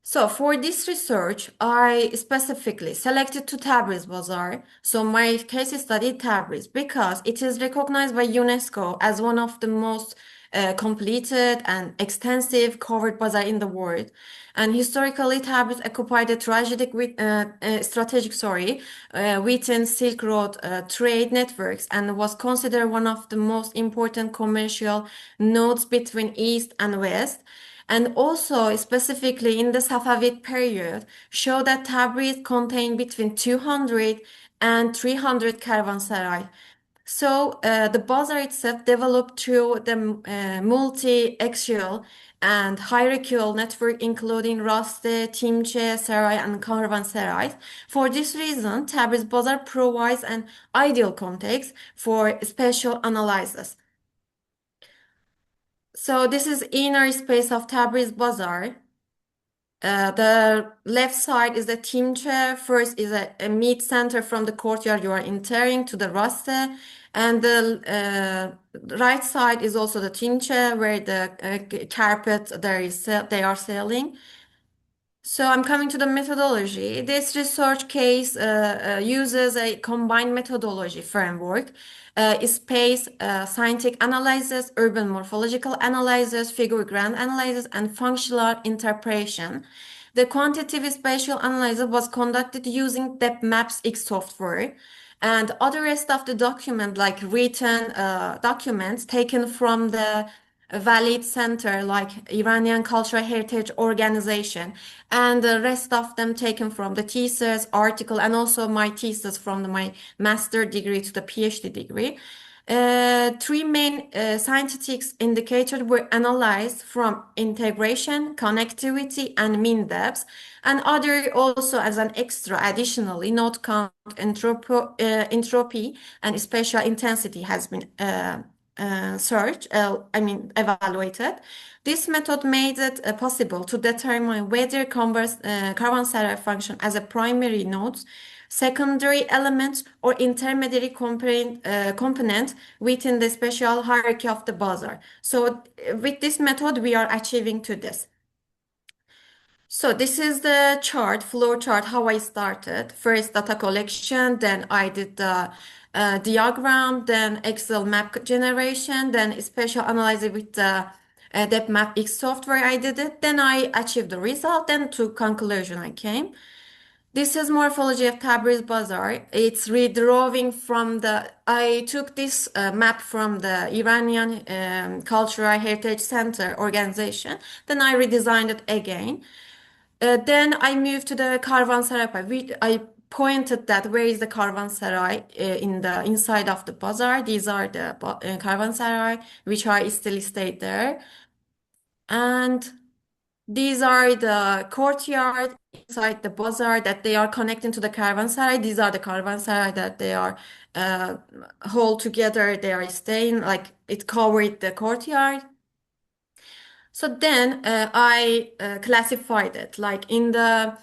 So for this research, I specifically selected to Tabriz Bazaar. So my case study Tabriz because it is recognized by UNESCO as one of the most completed and extensive covered bazaar in the world. And historically, Tabriz occupied a strategic within Silk Road trade networks and was considered one of the most important commercial nodes between East and West. And also, specifically in the Safavid period, show that Tabriz contained between 200 and 300 caravanserai. So the bazaar itself developed through the multi-axial and hierarchical network, including Raste, Timche, Sarai, and caravanserais. For this reason, Tabriz bazaar provides an ideal context for special analysis. So this is inner space of Tabriz Bazaar. The left side is the Timche. First is a meat center from the courtyard you are entering to the Raste. And the right side is also the Timche where the carpet they are selling. So I'm coming to the methodology. This research case uses a combined methodology framework, space scientific analysis, urban morphological analysis, figure-ground analysis, and functional interpretation. The quantitative spatial analysis was conducted using depth maps X software, and other rest of the document, like written documents taken from the valid center like Iranian Cultural Heritage Organization, and the rest of them taken from the thesis article and also my thesis from my master degree to the PhD degree. Three main scientific indicators were analyzed from integration, connectivity, and mean depths, and other also as an extra additionally note count, entropy, and spatial intensity has been evaluated. This method made it possible to determine whether caravanserai function as a primary node, secondary element, or intermediary component within the spatial hierarchy of the bazaar. So with this method, we are achieving to this. So this is the chart, flow chart, how I started. First data collection, then I did the diagram, then Excel map generation, then spatial analysis with the depth map X software I did it. Then I achieved the result, then to conclusion I came. This is morphology of Tabriz Bazaar. It's redrawing from I took this map from the Iranian Cultural Heritage Center organization. Then I redesigned it again. Then I moved to the Karvansaray part. I pointed that where is the Karvansaray in the inside of the bazaar. These are the Karvansaray, which are still stayed there. And these are the courtyard inside the bazaar that they are connecting to the Karvansaray. These are the Karvansaray that they are hold together. They are staying like it covered the courtyard. So then I classified it like in the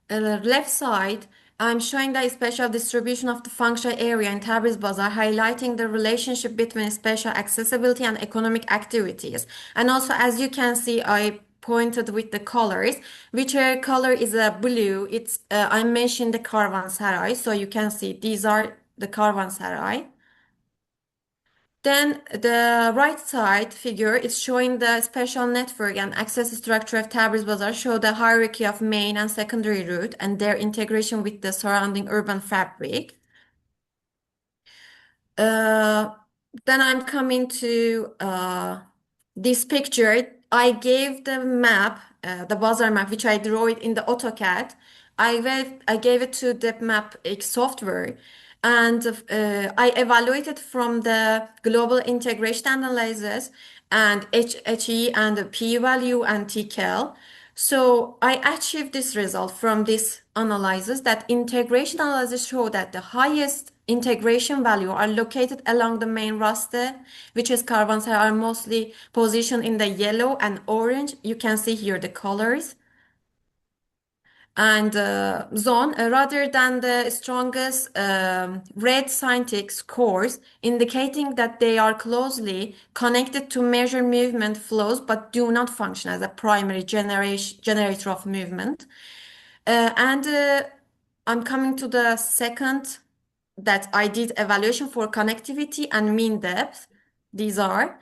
left side, I'm showing the spatial distribution of the functional area in Tabriz Bazaar, highlighting the relationship between spatial accessibility and economic activities. And also, as you can see, I pointed with the colors, which color is a blue. It's I mentioned the Karvansaray, so you can see these are the Karvansaray. Then the right side figure is showing the spatial network and access structure of Tabriz Bazaar, show the hierarchy of main and secondary route and their integration with the surrounding urban fabric. Then I'm coming to this picture. I gave the map, the bazaar map, which I drew it in the AutoCAD. I gave it to the map X software, and I evaluated from the global integration analysis and HE and the p-value and TCAL. So I achieved this result from this analysis that integration analysis show that the highest integration value are located along the main raster, which is Karvansaray, are mostly positioned in the yellow and orange. You can see here the colors. And zone, rather than the strongest red scientific scores, indicating that they are closely connected to measure movement flows, but do not function as a primary generator of movement. I'm coming to the second that I did evaluation for connectivity and mean depth. These are.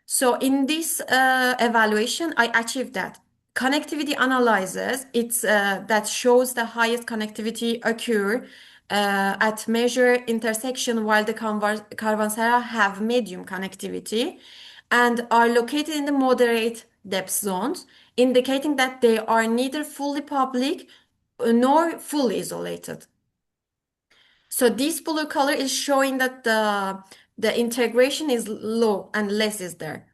So in this evaluation, I achieved that. Connectivity analysis, it's that shows the highest connectivity occur at measure intersection while the Karvansaray have medium connectivity and are located in the moderate depth zones, indicating that they are neither fully public nor fully isolated. So this blue color is showing that the integration is low and less is there.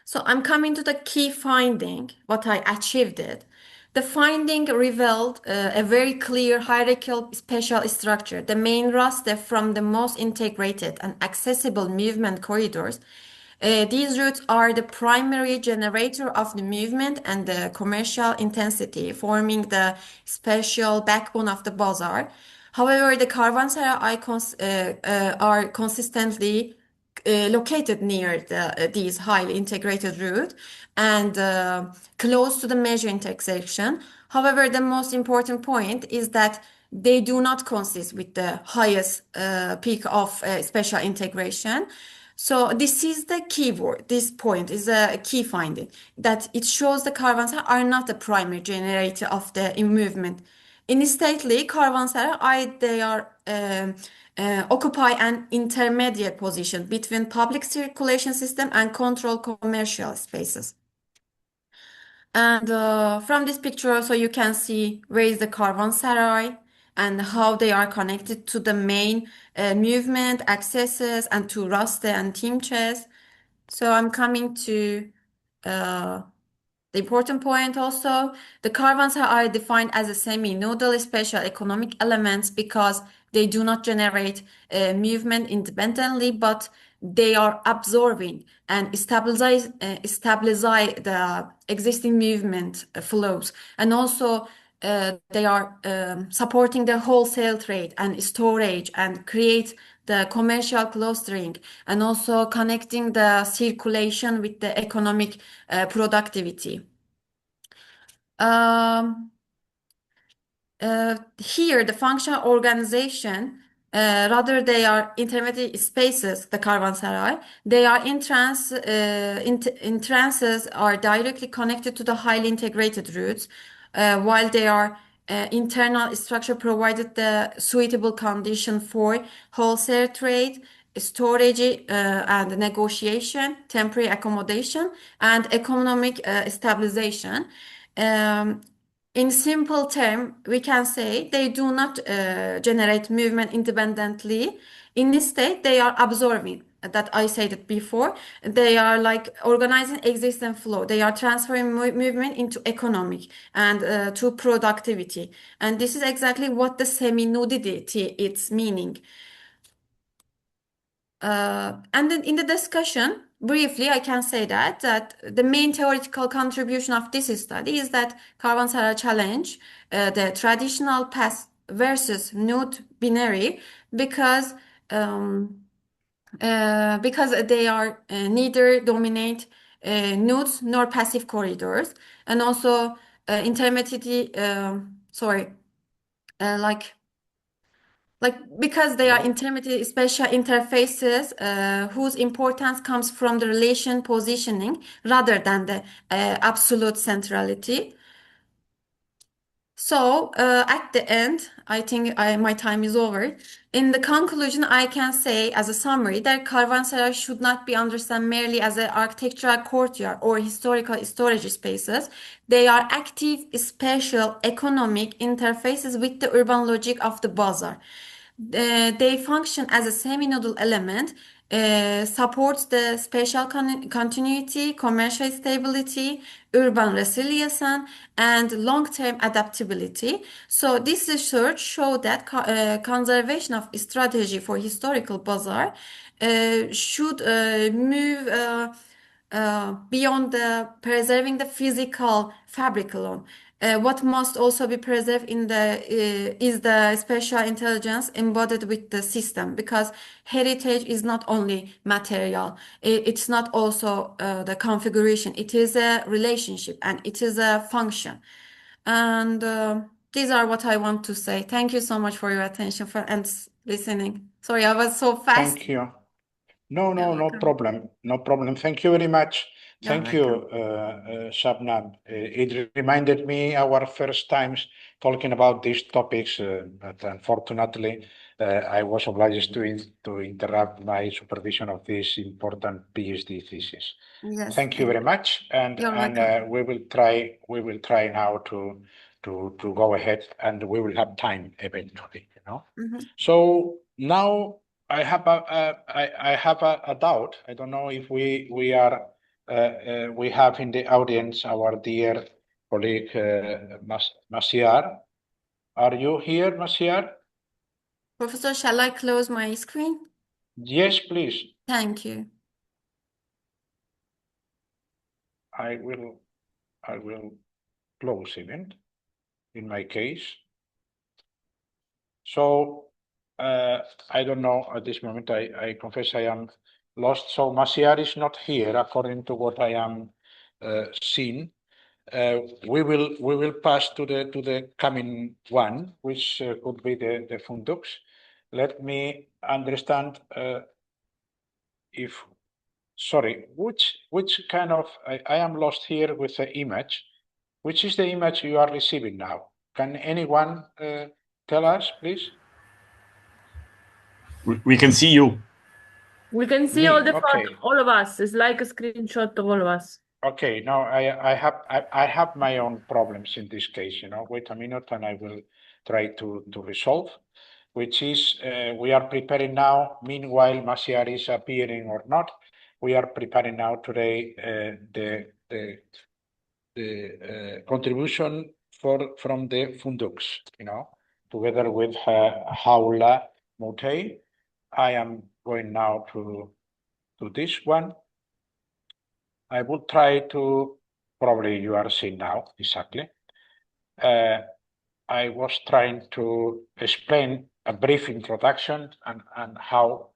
So I'm coming to the key finding, what I achieved it. The finding revealed a very clear hierarchical spatial structure. The main raster from the most integrated and accessible movement corridors. These routes are the primary generator of the movement and the commercial intensity, forming the spatial backbone of the bazaar. However, the Karvansaray are consistently located near these highly integrated route and close to the measure intersection. However, the most important point is that they do not consist with the highest peak of spatial integration. So this is the keyword. This point is a key finding that it shows the Karvansaray are not the primary generator of the movement. Instead, Karvansaray they are occupy an intermediate position between public circulation system and controlled commercial spaces. And from this picture also you can see where is the Karvansaray and how they are connected to the main movement accesses and to Raste and Timches. So I'm coming to the important point also, the Karvansaray are defined as a semi-nodal spatial economic elements because they do not generate movement independently, but they are absorbing and stabilize the existing movement flows. And also they are supporting the wholesale trade and storage and create the commercial clustering and also connecting the circulation with the economic productivity. Here, the functional organization, rather they are intermediate spaces, the Karvansaray, they are entrances are directly connected to the highly integrated routes, while they are internal structure provided the suitable condition for wholesale trade, storage and negotiation, temporary accommodation, and economic stabilization. In simple term, we can say they do not generate movement independently. Instead, they are absorbing. That I said it before. They are like organizing existing flow. They are transferring movement into economic and to productivity. And this is exactly what the semi-nudity it's meaning. And then in the discussion, briefly, I can say that the main theoretical contribution of this study is that Karvansaray challenge the traditional past versus nude binary because they are neither dominate nude nor passive corridors, and also intermediate because they are intermediate spatial interfaces whose importance comes from the relation positioning rather than the absolute centrality. So at the end, I think my time is over. In the conclusion, I can say as a summary that Karvansaray should not be understood merely as an architectural courtyard or historical storage spaces. They are active, spatial, economic interfaces with the urban logic of the bazaar. They function as a semi-nodal element, supports the spatial continuity, commercial stability, urban resilience, and long-term adaptability. So this research showed that conservation of strategy for historical bazaar should move beyond preserving the physical fabric alone. What must also be preserved is the spatial intelligence embodied with the system, because heritage is not only material. It's not also the configuration. It is a relationship and it is a function. And these are what I want to say. Thank you so much for your attention and listening. Sorry, I was so fast. Thank you. No problem. No problem. Thank you very much. Thank you, Shabnam. It reminded me our first times talking about these topics, but unfortunately, I was obliged to interrupt my supervision of this important PhD thesis. Yes, Thank you very much, and we will try now to go ahead, and we will have time eventually. So now I have a doubt. I don't know if we have in the audience our dear colleague Masiar. Are you here, Masiar? Professor, shall I close my screen? Yes, please. Thank you. I will close even in my case. So I don't know at this moment. I confess I am lost. So Masiar is not here according to what I am seeing. We will pass to the coming one, which could be the Fundux. Let me understand which kind of I am lost here with the image. Which is the image you are receiving now? Can anyone tell us, please? We can see you. We can see all the front, all of us. It's like a screenshot of all of us. Okay, now I have my own problems in this case. Wait a minute, and I will try to resolve. Which is we are preparing now. Meanwhile, Masiar is appearing or not. We are preparing now today the contribution from the Fundux, together with Haula Moutei. I am going now to this one. I will try to, probably you are seeing now exactly. I was trying to explain a brief introduction and how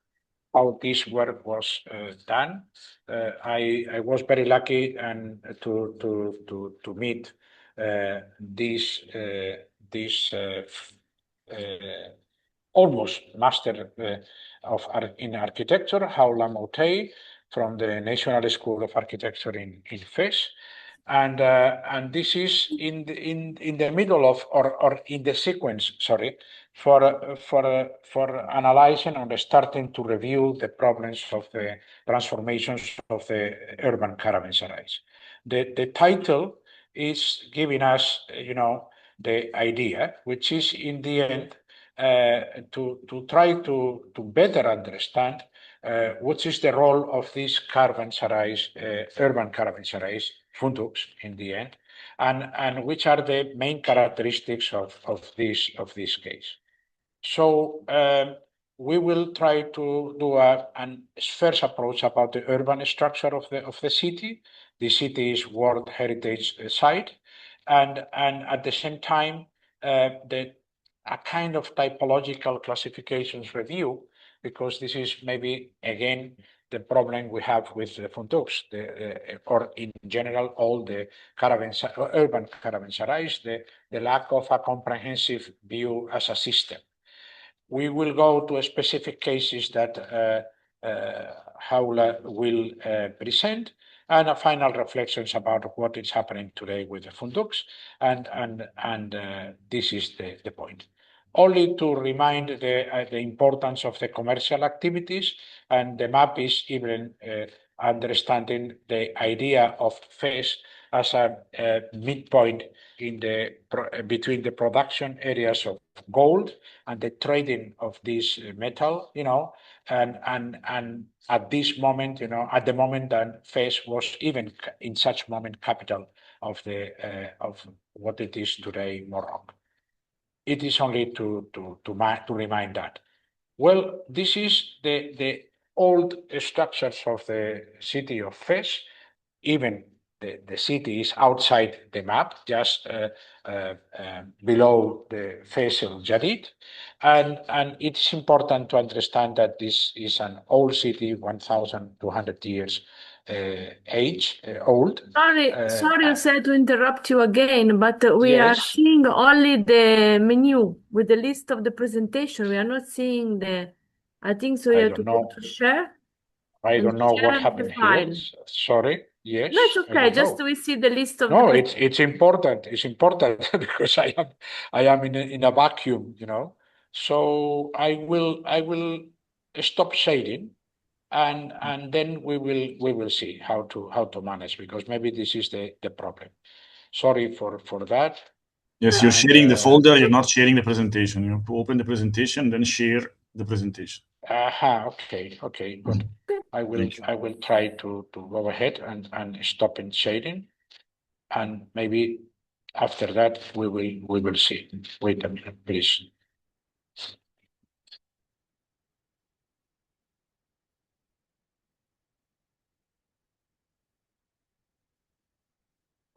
this work was done. I was very lucky and to meet this almost master in architecture, Haula Moutei, from the National School of Architecture in Fes. And this is in the middle of, or in the sequence, sorry, for analyzing and starting to review the problems of the transformations of the urban caravanserais. The title is giving us, the idea, which is in the end to try to better understand what is the role of these caravanserais, urban caravanserais, funduks in the end, and which are the main characteristics of this case. So we will try to do an first approach about the urban structure of the city. The city is World Heritage Site, and at the same time a kind of typological classifications review, because this is maybe again the problem we have with the funduks, or in general all the urban caravanserais, the lack of a comprehensive view as a system. We will go to specific cases that Haula will present, and a final reflections about what is happening today with the funduks, and this is the point. Only to remind the importance of the commercial activities, and the map is even understanding the idea of Fes as a midpoint in between the production areas of gold and the trading of this metal, and at this moment, at the moment that Fes was even in such moment capital of what it is today, Morocco. It is only to remind that. Well, this is the old structures of the city of Fes. Even the city is outside the map, just below the Fes El Jadid, and it's important to understand that this is an old city, 1,200 years old. Sorry, Jose, to interrupt you again, but we are seeing only the menu with the list of the presentation. We are not seeing I think so. You have to go to share. I don't know what happened here. Sorry. Yes. No, it's okay. Just we see the list of. No, it's important. It's important because I am in a vacuum, So I will stop shading, and then we will see how to manage, because maybe this is the problem. Sorry for that. Yes, you're sharing the folder. You're not sharing the presentation. You have to open the presentation, then share the presentation. Okay, good. I will try to go ahead and stop in shading, and maybe after that we will see. Wait a minute, please.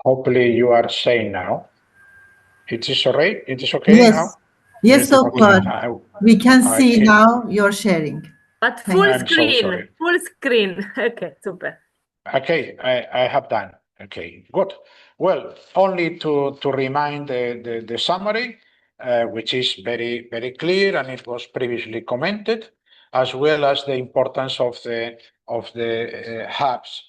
Hopefully you are saying now. It is alright. It is okay now. Yes, of course. We can see now you're sharing. But full screen. Full screen. Okay, super. Okay, I have done. Okay, good. Well, only to remind the summary, which is very, very clear, and it was previously commented, as well as the importance of the hubs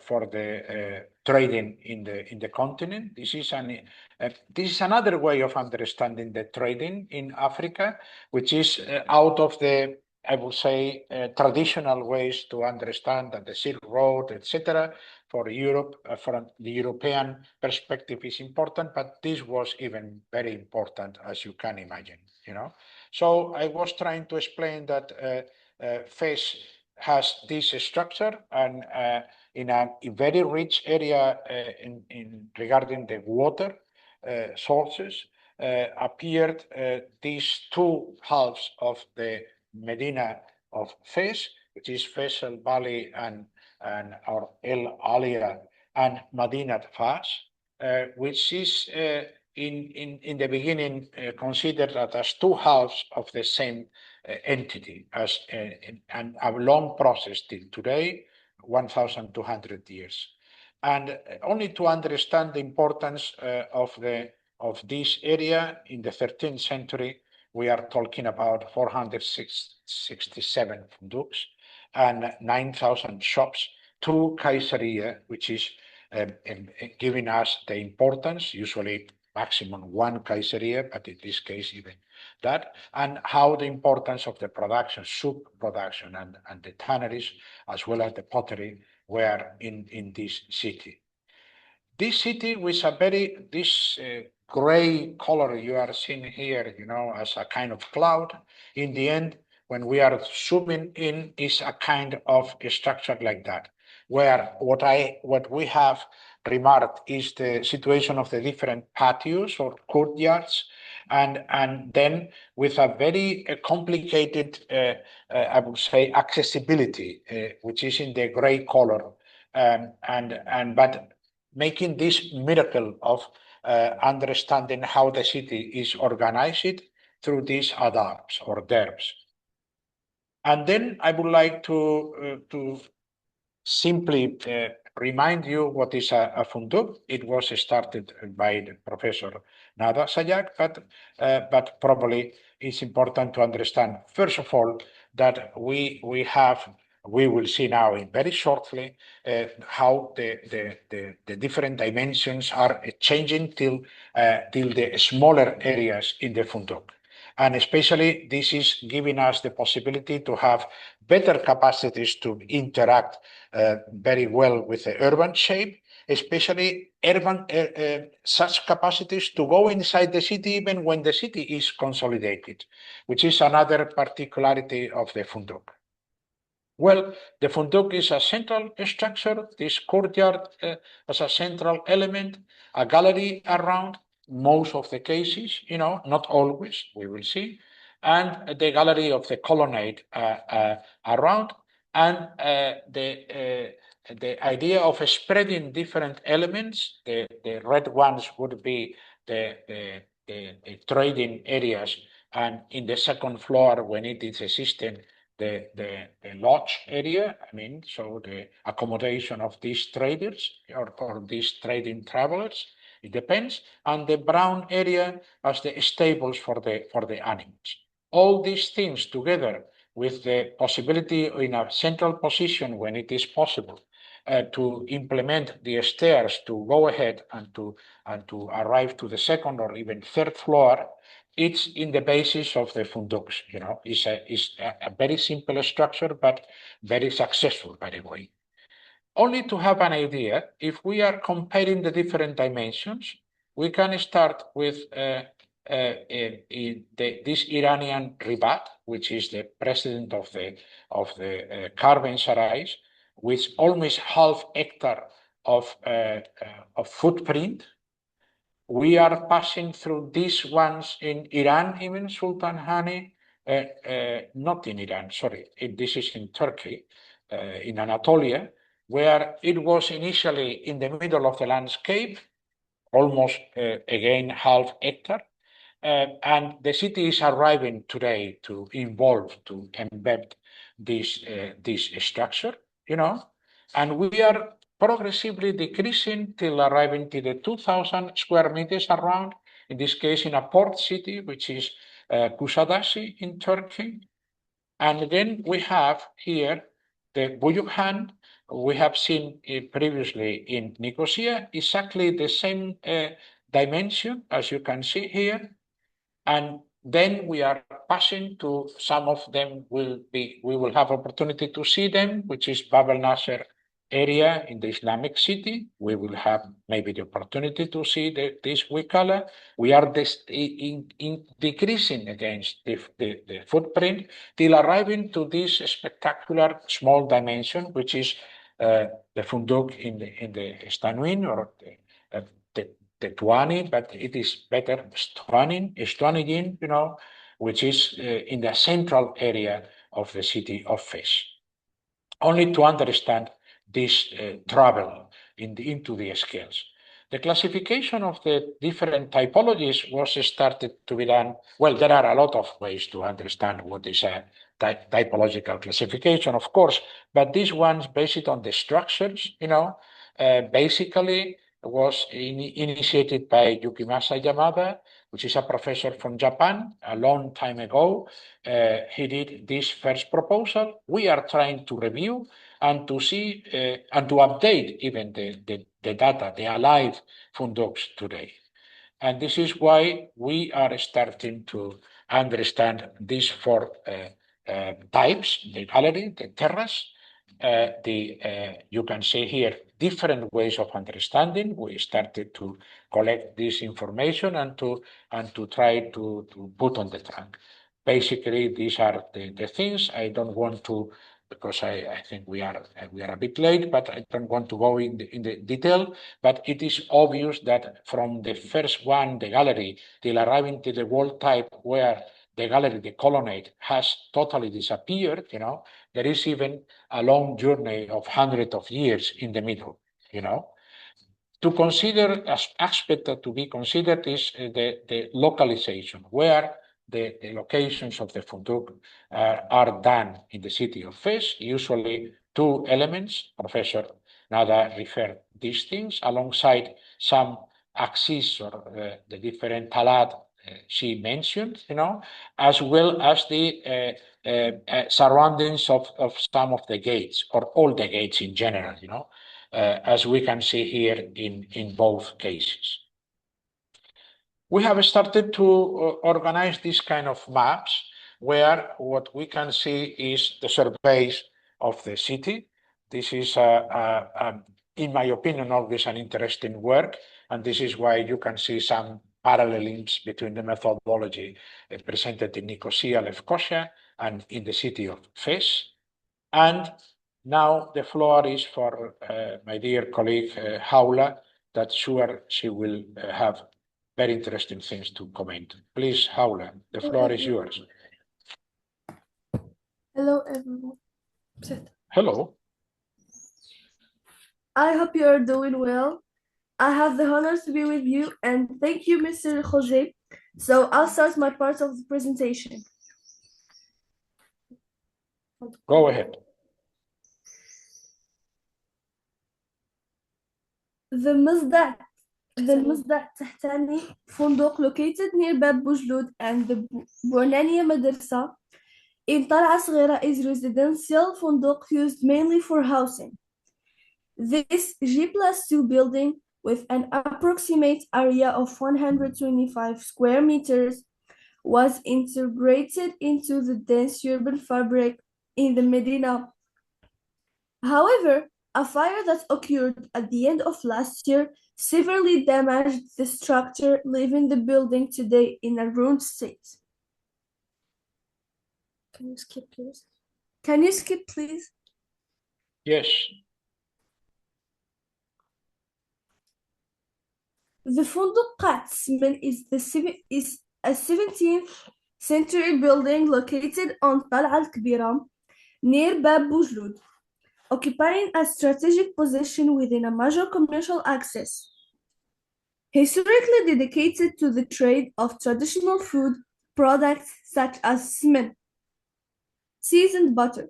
for the trading in the continent. This is another way of understanding the trading in Africa, which is out of the, I would say, traditional ways to understand that the Silk Road, etc., for Europe, from the European perspective is important, but this was even very important, as you can imagine, So I was trying to explain that Fes has this structure, and in a very rich area regarding the water sources, appeared these two halves of the Medina of Fes, which is Fes El Valley and or El Alia and Madinat Fas, which is in the beginning considered as two halves of the same entity, and a long process till today, 1,200 years. And only to understand the importance of this area in the 13th century, we are talking about 467 funduks and 9,000 shops, 2 Caesarea, which is giving us the importance, usually maximum 1 Caesarea, but in this case even that, and how the importance of the production, soup production, and the tanneries, as well as the pottery, were in this city. This city with this gray color you are seeing here, as a kind of cloud, in the end, when we are zooming in, is a kind of a structure like that, where what we have remarked is the situation of the different patios or courtyards, and then with a very complicated, I would say, accessibility, which is in the gray color, but making this miracle of understanding how the city is organized through these adarbs or derbs. And then I would like to simply remind you what is a funduk. It was started by the Professor Nada Sayak, but probably it's important to understand, first of all, that we will see now in very shortly how the different dimensions are changing till the smaller areas in the funduk. And especially this is giving us the possibility to have better capacities to interact very well with the urban shape, especially urban such capacities to go inside the city even when the city is consolidated, which is another particularity of the funduk. Well, the funduk is a central structure, this courtyard as a central element, a gallery around, most of the cases, not always, we will see, and the gallery of the colonnade around, and the idea of spreading different elements. The red ones would be the trading areas, and in the second floor, when it is existing, the lodge area, so the accommodation of these traders or these trading travelers, it depends, and the brown area as the stables for the animals. All these things together with the possibility in a central position when it is possible to implement the stairs to go ahead and to arrive to the second or even third floor, it's in the basis of the funduks. It's a very simple structure, but very successful, by the way. Only to have an idea, if we are comparing the different dimensions, we can start with this Iranian Ribat, which is the president of the Caravanserais, with almost half hectare of footprint. We are passing through these ones in Iran, even Sultan Hani, not in Iran, sorry, this is in Turkey, in Anatolia, where it was initially in the middle of the landscape, almost again half hectare, and the city is arriving today to embed this structure, and we are progressively decreasing till arriving to the 2,000 square meters around, in this case in a port city, which is Kusadasi in Turkey. And then we have here the Buyukhan. We have seen previously in Nicosia, exactly the same dimension as you can see here. And then we are passing to some of them we will have opportunity to see them, which is Bab el Nasser area in the Islamic city. We will have maybe the opportunity to see this Wikala. We are decreasing against the footprint till arriving to this spectacular small dimension, which is the funduk in the Stanwin or the Tuani, but it is better Stwanijin, which is in the central area of the city of Fez. Only to understand this travel into the scales. The classification of the different typologies was started to be done. Well, there are a lot of ways to understand what is a typological classification, of course, but these ones based on the structures, basically was initiated by Yukimasa Yamada, which is a professor from Japan a long time ago. He did this first proposal. We are trying to review and to see and to update even the data, the alive fundoks today. And this is why we are starting to understand these four types: the gallery, the terrace, you can see here different ways of understanding. We started to collect this information and to try to put on the trunk. Basically, these are the things. I don't want to, because I think we are a bit late, but I don't want to go in the detail. But it is obvious that from the first one, the gallery, till arriving to the wall type, where the gallery, the colonnade, has totally disappeared, there is even a long journey of hundreds of years in the middle, To consider, as aspect to be considered is the localization, where the locations of the funduk are done in the city of Fez, usually two elements. Professor Nada referred these things alongside some axes or the different talat she mentioned, as well as the surroundings of some of the gates, or all the gates in general, as we can see here in both cases. We have started to organize this kind of maps, where what we can see is the surveys of the city. This is, in my opinion, always an interesting work, and this is why you can see some parallelisms between the methodology presented in Nicosia, Lefkosia, and in the city of Fez. And now the floor is for my dear colleague Haula, that sure she will have very interesting things to comment. Please, Haula, the floor is yours. Hello, everyone. Hello. I hope you are doing well. I have the honor to be with you, and thank you, Mr. Jose. So I'll start my part of the presentation. Go ahead. The Mazda Tahtani Funduk, located near Bab Boujloud and the Bournania Madrasa in Tal'a Sghira, is residential funduk used mainly for housing. This G+2 building, with an approximate area of 125 square meters, was integrated into the dense urban fabric in the Medina. However, a fire that occurred at the end of last year severely damaged the structure, leaving the building today in a ruined state. Can you skip, please? Can you skip, please? Yes. The Funduk Qatsman is a 17th century building located on Tal'a al-Kbira near Bab Boujloud, occupying a strategic position within a major commercial axis. Historically dedicated to the trade of traditional food products such as smen, seasoned butter,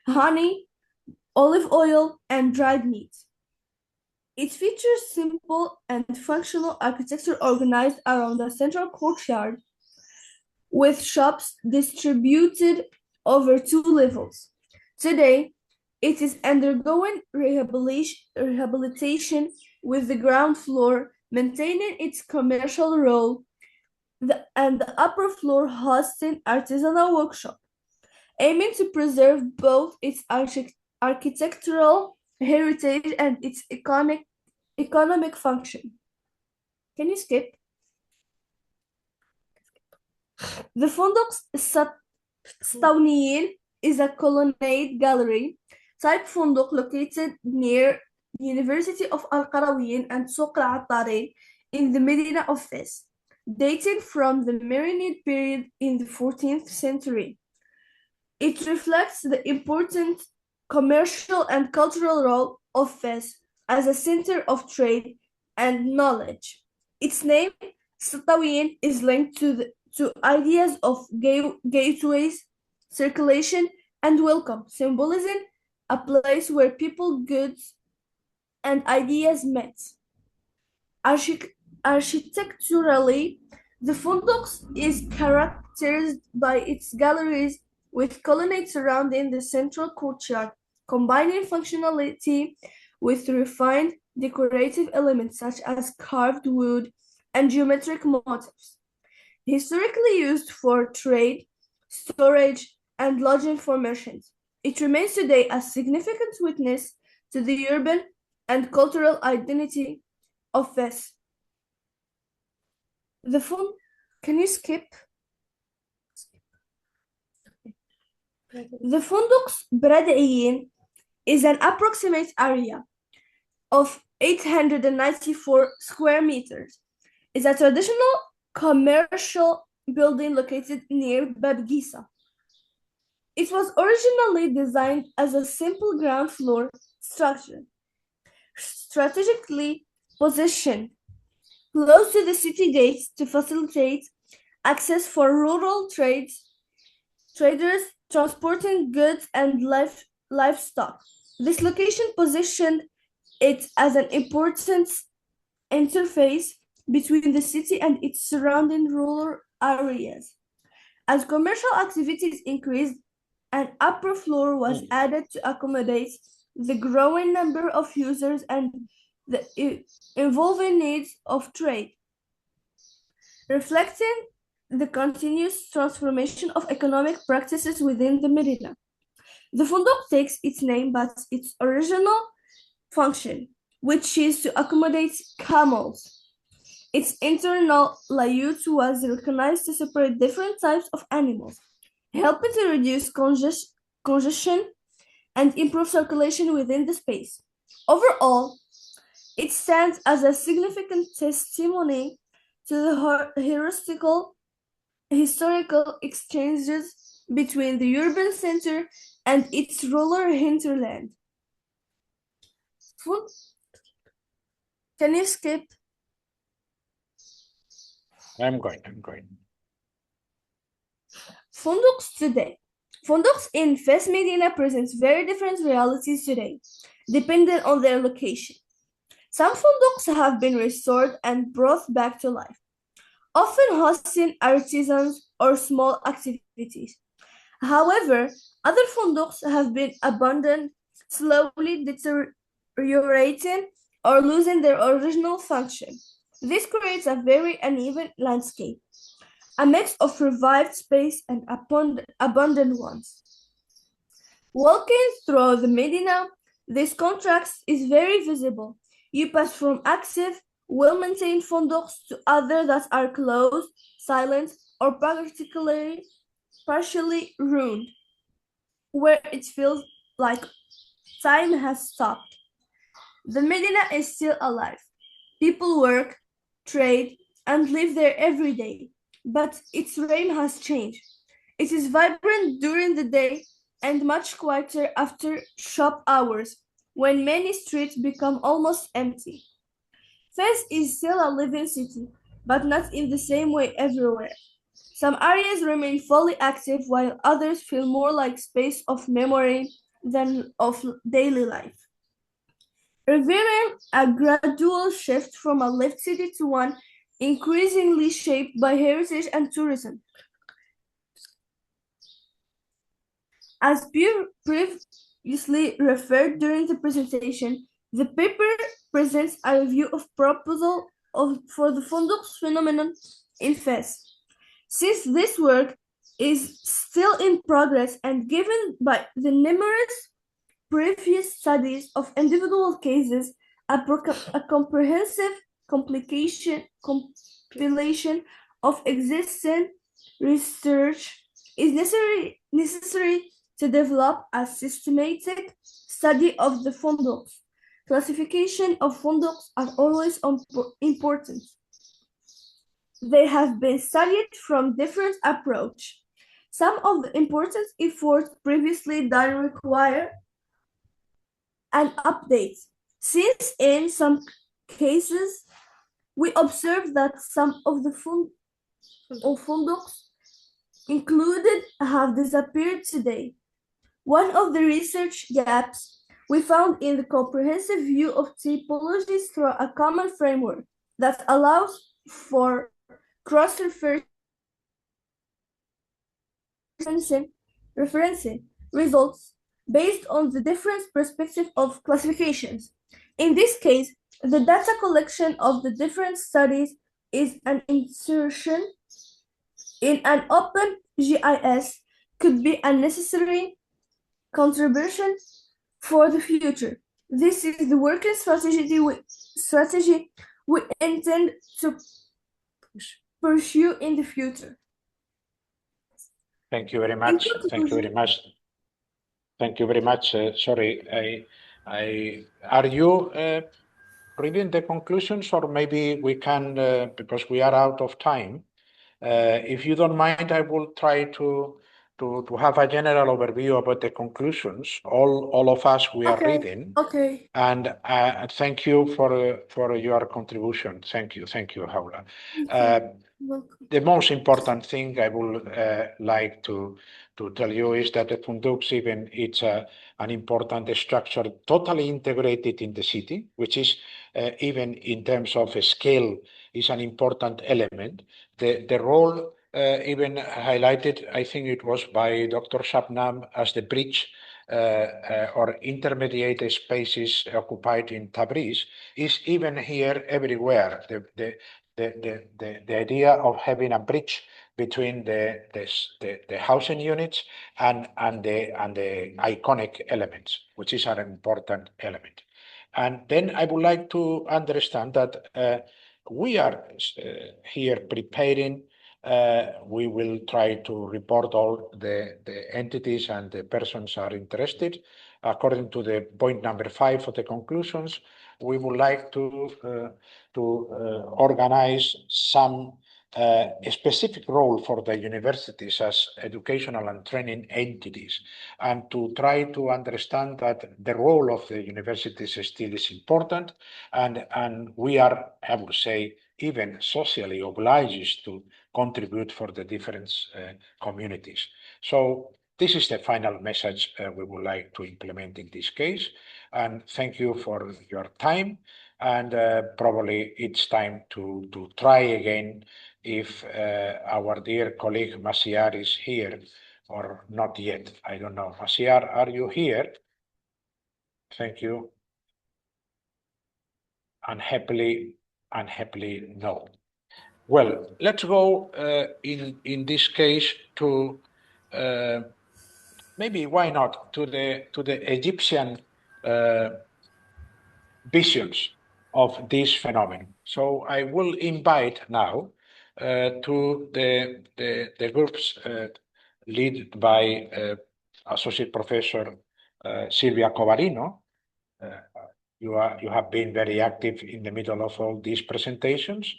honey, olive oil, and dried meat. It features simple and functional architecture organized around a central courtyard, with shops distributed over 2 levels. Today, it is undergoing rehabilitation, with the ground floor maintaining its commercial role and the upper floor hosting artisanal workshop, aiming to preserve both its architectural heritage and its economic function. Can you skip? The Funduk Stawniyin is a colonnade gallery type funduk located near the University of Al-Qarawiyyin and Souq al-Attarin in the Medina of Fez, dating from the Marinid period in the 14th century. It reflects the important commercial and cultural role of Fez as a center of trade and knowledge. Its name, Stawniyin, is linked to ideas of gateways, circulation, and welcome, symbolism a place where people, goods, and ideas met. Architecturally, the Fundoks is characterized by its galleries with colonnades surrounding the central courtyard, combining functionality with refined decorative elements such as carved wood and geometric motifs. Historically used for trade, storage, and lodging for merchants, it remains today a significant witness to the urban and cultural identity of Fes. Can you skip? The Fundoks Bradaiyin is an approximate area of 894 square meters. It's a traditional commercial building located near Bab Gisa. It was originally designed as a simple ground floor structure, strategically positioned close to the city gates to facilitate access for rural traders transporting goods and livestock. This location positioned it as an important interface between the city and its surrounding rural areas. As commercial activities increased, an upper floor was added to accommodate the growing number of users and the evolving needs of trade, reflecting the continuous transformation of economic practices within the Medina. The Funduk takes its name by its original function, which is to accommodate camels. Its internal layout was recognized to separate different types of animals, helping to reduce congestion and improve circulation within the space. Overall, it stands as a significant testimony to the historical exchanges between the urban center and its rural hinterland. Can you skip? I'm going. Funduks today. Funduks in Fes Medina presents very different realities today, depending on their location. Some funduks have been restored and brought back to life, often hosting artisans or small activities. However, other funduks have been abandoned, slowly deteriorating or losing their original function. This creates a very uneven landscape, a mix of revived space and abandoned ones. Walking through the Medina, this contrast is very visible. You pass from active, well-maintained funduks to others that are closed, silent, or partially ruined, where it feels like time has stopped. The Medina is still alive. People work, trade, and live there every day, but its realm has changed. It is vibrant during the day and much quieter after shop hours, when many streets become almost empty. Fes is still a living city, but not in the same way everywhere. Some areas remain fully active, while others feel more like space of memory than of daily life, revealing a gradual shift from a lived city to one increasingly shaped by heritage and tourism. As previously referred during the presentation, the paper presents a review of proposal for the funduks phenomenon in Fes. Since this work is still in progress and given by the numerous previous studies of individual cases, a comprehensive compilation of existing research is necessary to develop a systematic study of the funduks. Classification of funduks are always important. They have been studied from different approaches. Some of the important efforts previously done require an update, since in some cases we observe that some of the funduks included have disappeared today. One of the research gaps we found in the comprehensive view of typologies through a common framework that allows for cross-referencing results based on the different perspective of classifications. In this case, the data collection of the different studies is an insertion in an open GIS could be a necessary contribution for the future. This is the working strategy we intend to pursue in the future. Thank you very much. Thank you very much. Thank you very much. Sorry, are you reading the conclusions, or maybe we can, because we are out of time. If you don't mind, I will try to have a general overview about the conclusions. All of us, we are reading. Okay. And thank you for your contribution. Thank you, Haula. The most important thing I would like to tell you is that the Fundux, even it's an important structure, totally integrated in the city, which is even in terms of scale, is an important element. The role even highlighted, I think it was by Dr. Shabnam, as the bridge or intermediate spaces occupied in Tabriz, is even here everywhere. The idea of having a bridge between the housing units and the iconic elements, which is an important element. And then I would like to understand that we are here preparing. We will try to report all the entities and the persons are interested. According to the point number 5 of the conclusions, we would like to organize some specific role for the universities as educational and training entities, and to try to understand that the role of the universities still is important, and we are, I would say, even socially obliged to contribute for the different communities. So this is the final message we would like to implement in this case. And thank you for your time. And probably it's time to try again if our dear colleague Masiar is here or not yet. I don't know. Masiar, are you here? Thank you. Unhappily, no. Well, let's go in this case to maybe why not to the Egyptian visions of this phenomenon. So I will invite now to the groups led by Associate Professor Silvia Covarino. You have been very active in the middle of all these presentations.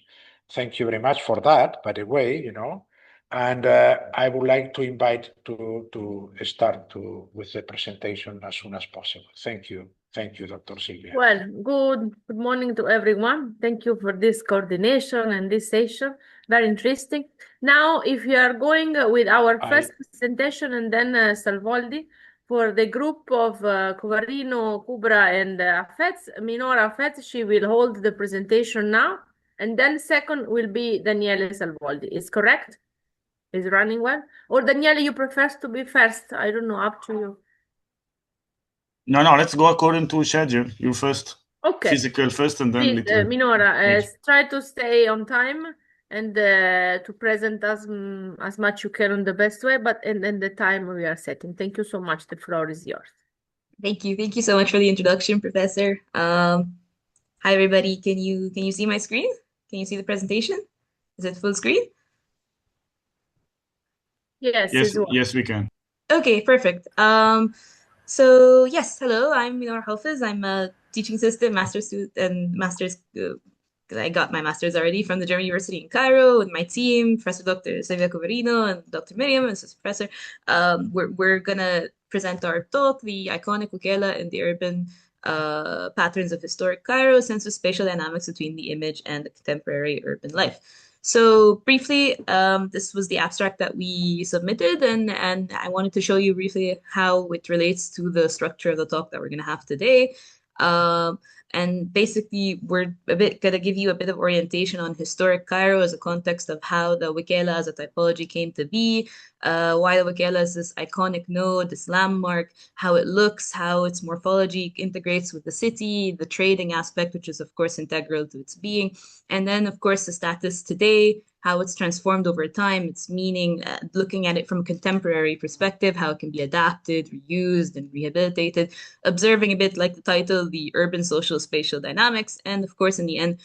Thank you very much for that, by the way, you know. And I would like to invite to start with the presentation as soon as possible. Thank you. Thank you, Dr. Silvia. Well, good morning to everyone. Thank you for this coordination and this session. Very interesting. Now, if you are going with our first presentation and then Salvoldi, for the group of Covarino, Kubra, and Minora Afetz, she will hold the presentation now. And then second will be Daniele Salvoldi. Is correct? Is running well? Or Daniele, you prefer to be first? I don't know, up to you. No, let's go according to schedule. You first. Okay. Physical first and then Please, Minora, try to stay on time and to present as much you can in the best way, but and the time we are setting. Thank you so much. The floor is yours. Thank you. Thank you so much for the introduction, Professor. Hi, everybody. Can you see my screen? Can you see the presentation? Is it full screen? Yes, yes, we can. Okay, perfect. So yes, hello, I'm Minora Hafez. I'm a teaching assistant, master's student, and master's. I got my master's already from the German University in Cairo with my team, Professor Dr. Silvia Covarino and Dr. Miriam, assistant professor. We're gonna present our talk, the iconic Ukela and the urban patterns of historic Cairo, sense of spatial dynamics between the image and the contemporary urban life. So briefly, this was the abstract that we submitted, and I wanted to show you briefly how it relates to the structure of the talk that we're going to have today. And basically, we're going to give you a bit of orientation on historic Cairo as a context of how the Wikela as a typology came to be, why the Wikela is this iconic node, this landmark, how it looks, how its morphology integrates with the city, the trading aspect, which is, of course, integral to its being, and then, of course, the status today, how it's transformed over time, its meaning, looking at it from a contemporary perspective, how it can be adapted, reused, and rehabilitated, observing a bit like the title, the urban social spatial dynamics, and of course, in the end,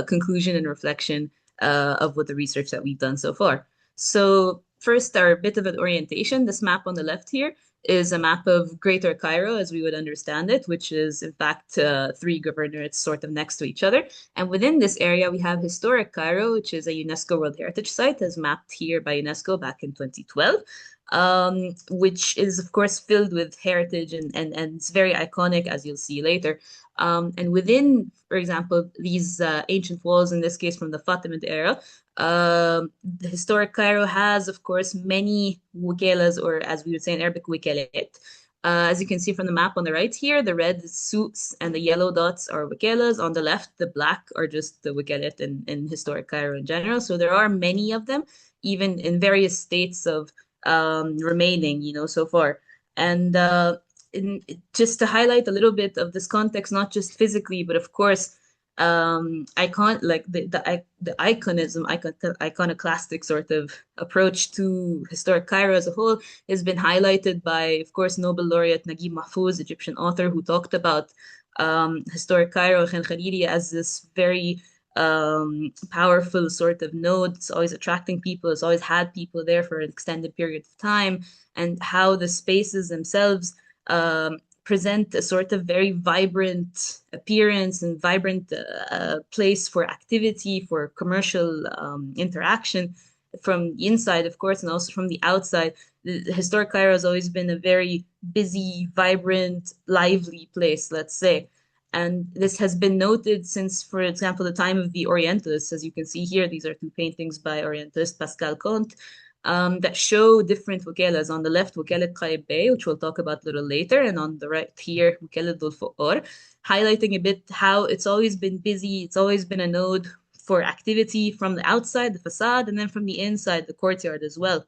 conclusion and reflection of what the research that we've done so far. So first, our bit of an orientation. This map on the left here is a map of Greater Cairo as we would understand it, which is in fact 3 governorates sort of next to each other. And within this area, we have Historic Cairo, which is a UNESCO World Heritage Site, as mapped here by UNESCO back in 2012. Which is, of course, filled with heritage and it's very iconic, as you'll see later. And within, for example, these ancient walls, in this case from the Fatimid era, the historic Cairo has, of course, many wikelas, or as we would say in Arabic, wikelet. As you can see from the map on the right here, the red suits and the yellow dots are wikelas. On the left, the black are just the wikelet in historic Cairo in general. So there are many of them, even in various states of remaining, so far. And just to highlight a little bit of this context, not just physically, but of course, the iconoclastic sort of approach to historic Cairo as a whole has been highlighted by, of course, Nobel laureate Naguib Mahfouz, Egyptian author, who talked about historic Cairo, Khan Khalili, as this very powerful sort of node. It's always attracting people. It's always had people there for an extended period of time, and how the spaces themselves present a sort of very vibrant appearance and vibrant place for activity, for commercial interaction from the inside, of course, and also from the outside. The historic Cairo has always been a very busy, vibrant, lively place, let's say. And this has been noted since, for example, the time of the Orientalists. As you can see here, these are 2 paintings by Orientalist Pascal Comte that show different wikelas. On the left, Wikelet Qaib Bey, which we'll talk about a little later, and on the right here, Wikelet Dul Fuqar, highlighting a bit how it's always been busy. It's always been a node for activity from the outside, the facade, and then from the inside, the courtyard as well.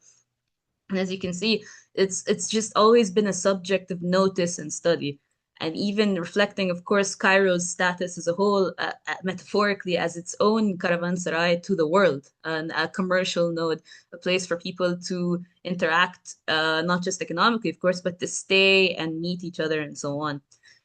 And as you can see, it's just always been a subject of notice and study. And even reflecting, of course, Cairo's status as a whole, metaphorically, as its own caravanserai to the world, and a commercial node, a place for people to interact, not just economically, of course, but to stay and meet each other and so on.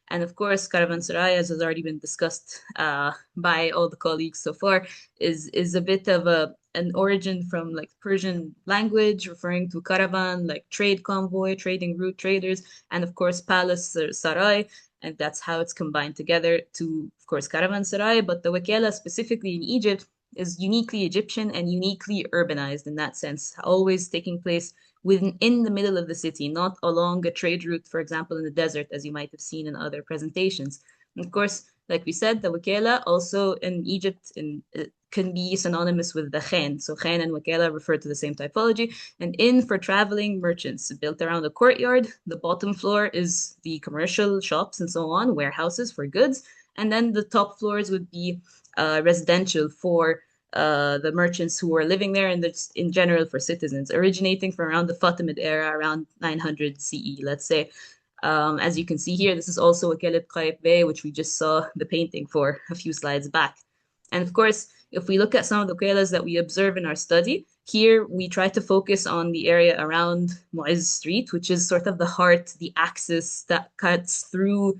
And of course, caravanserai, as has already been discussed by all the colleagues so far, is a bit of an origin from like Persian language, referring to caravan, like trade convoy, trading route, traders, and of course palace or sarai, and that's how it's combined together to, of course, caravanserai. But the Wikela specifically in Egypt is uniquely Egyptian and uniquely urbanized in that sense, always taking place within the middle of the city, not along a trade route, for example, in the desert, as you might have seen in other presentations. And of course, like we said, the Wikela also in Egypt can be synonymous with the khain. So khain and Wikela refer to the same typology. And inn for traveling merchants, built around the courtyard. The bottom floor is the commercial shops and so on, warehouses for goods. And then the top floors would be residential for the merchants who were living there, and in general for citizens, originating from around the Fatimid era, around 900 CE, let's say. As you can see here, this is also Wikelet Qaib Bey, which we just saw the painting for a few slides back. And of course, if we look at some of the wikelas that we observe in our study, here we try to focus on the area around Mu'izz Street, which is sort of the heart, the axis that cuts through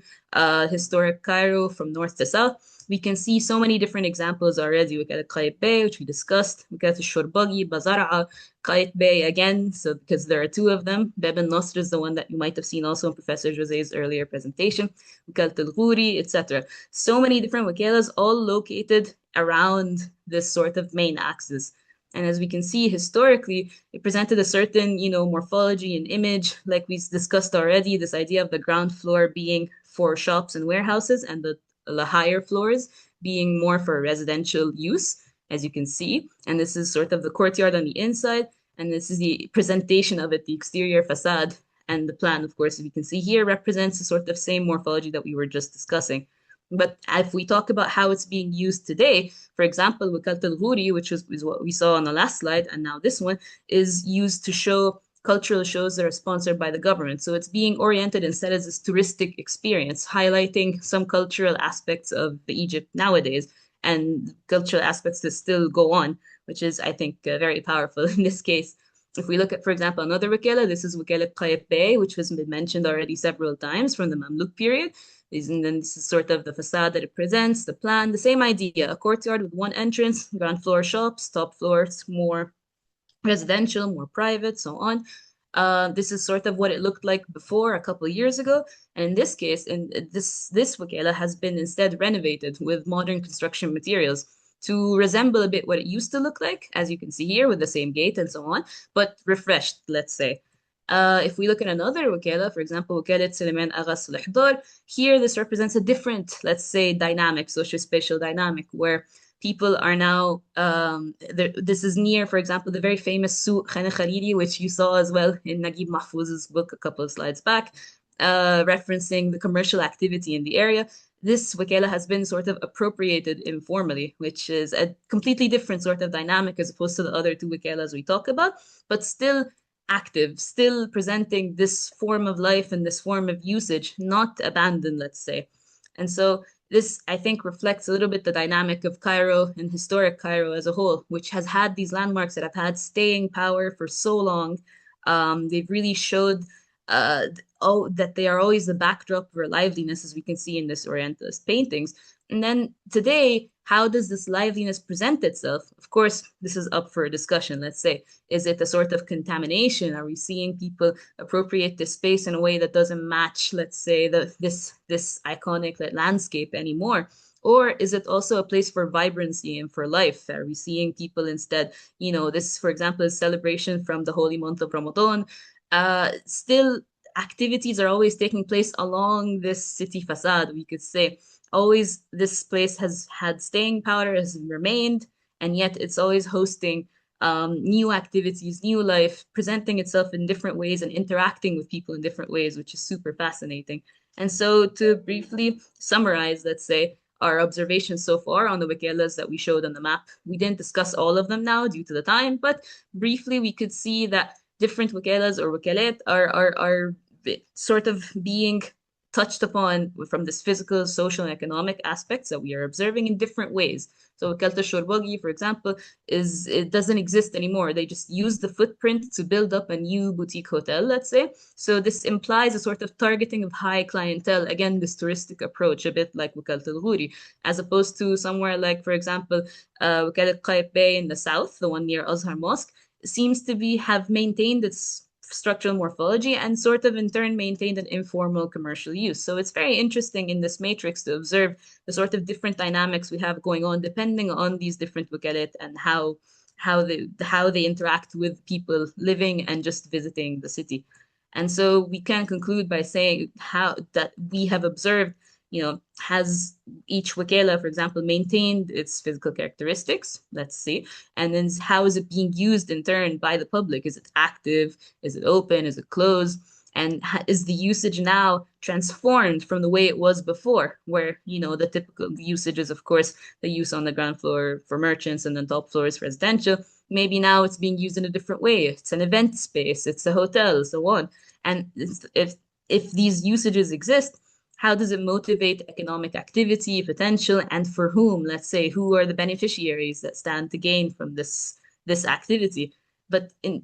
historic Cairo from north to south. We can see so many different examples already. We got a Qaib Bey, which we discussed. We got a Shurbagi, Bazara'a, Qaib Bey again, so because there are 2 of them. Bab al-Nasr is the one that you might have seen also in Professor José's earlier presentation. We got al-Ghuri, etc. So many different wikelas, all located around this sort of main axis. And as we can see, historically, it presented a certain, morphology and image, like we discussed already, this idea of the ground floor being for shops and warehouses, and the higher floors being more for residential use. as you can see. And this is sort of the courtyard on the inside. And this is the presentation of it, the exterior facade. And the plan, of course, as you can see here, represents the sort of same morphology that we were just discussing. But if we talk about how it's being used today, for example, Wakalat al-Ghuri, which is what we saw on the last slide, and now this one, is used to show cultural shows that are sponsored by the government. So it's being oriented instead as this touristic experience, highlighting some cultural aspects of Egypt nowadays and cultural aspects that still go on, which is, I think, very powerful in this case. If we look at, for example, another wakala, this is Wakalat Qayabbeh, which has been mentioned already several times from the Mamluk period. And then this is sort of the facade that it presents, the plan, the same idea, a courtyard with one entrance, ground floor shops, top floors, more residential, more private, so on. This is sort of what it looked like before a couple of years ago. And in this case, this wakala has been instead renovated with modern construction materials to resemble a bit what it used to look like, as you can see here with the same gate and so on, but refreshed, let's say. If we look at another wakala, for example, Wakalat Suleiman Agha Salahdar, here this represents a different, let's say, dynamic, socio-spatial dynamic, where people are now, this is near, for example, the very famous Souq Khana Khalili, which you saw as well in Naguib Mahfouz's book a couple of slides back, referencing the commercial activity in the area. This wakala has been sort of appropriated informally, which is a completely different sort of dynamic as opposed to the other two wakalas we talk about, but still active, still presenting this form of life and this form of usage, not abandoned, let's say. And so this, I think, reflects a little bit the dynamic of Cairo and historic Cairo as a whole, which has had these landmarks that have had staying power for so long. They've really showed that they are always the backdrop for liveliness, as we can see in this Orientalist paintings. And then today, how does this liveliness present itself? Of course, this is up for a discussion, let's say. Is it a sort of contamination? Are we seeing people appropriate this space in a way that doesn't match, let's say, this iconic landscape anymore? Or is it also a place for vibrancy and for life? Are we seeing people instead, this, for example, is celebration from the holy month of Ramadan. Still, activities are always taking place along this city facade, we could say. Always this place has had staying power, has remained, and yet it's always hosting new activities, new life, presenting itself in different ways and interacting with people in different ways, which is super fascinating. And so to briefly summarize, let's say, our observations so far on the wakalas that we showed on the map, we didn't discuss all of them now due to the time, but briefly we could see that different wakalas or wakalat are sort of being touched upon from this physical, social, and economic aspects that we are observing in different ways. So Wakalat al-Shorbogi, for example, it doesn't exist anymore. They just use the footprint to build up a new boutique hotel, let's say. So this implies a sort of targeting of high clientele, again, this touristic approach, a bit like Wakalat al-Ghuri, as opposed to somewhere like, for example, Wakalat Qayabbeh in the south, the one near Azhar Mosque, seems to have maintained its structural morphology and sort of in turn maintained an informal commercial use. So it's very interesting in this matrix to observe the sort of different dynamics we have going on depending on these different wakalat and how they interact with people living and just visiting the city. And so we can conclude by saying how that we have observed, has each wakala, for example, maintained its physical characteristics? Let's see. And then how is it being used in turn by the public? Is it active? Is it open? Is it closed? And is the usage now transformed from the way it was before, where, the typical usage is, of course, the use on the ground floor for merchants and then top floor is residential. Maybe now it's being used in a different way. It's an event space, it's a hotel, so on. And if these usages exist, how does it motivate economic activity, potential, and for whom? Let's say, who are the beneficiaries that stand to gain from this activity? But in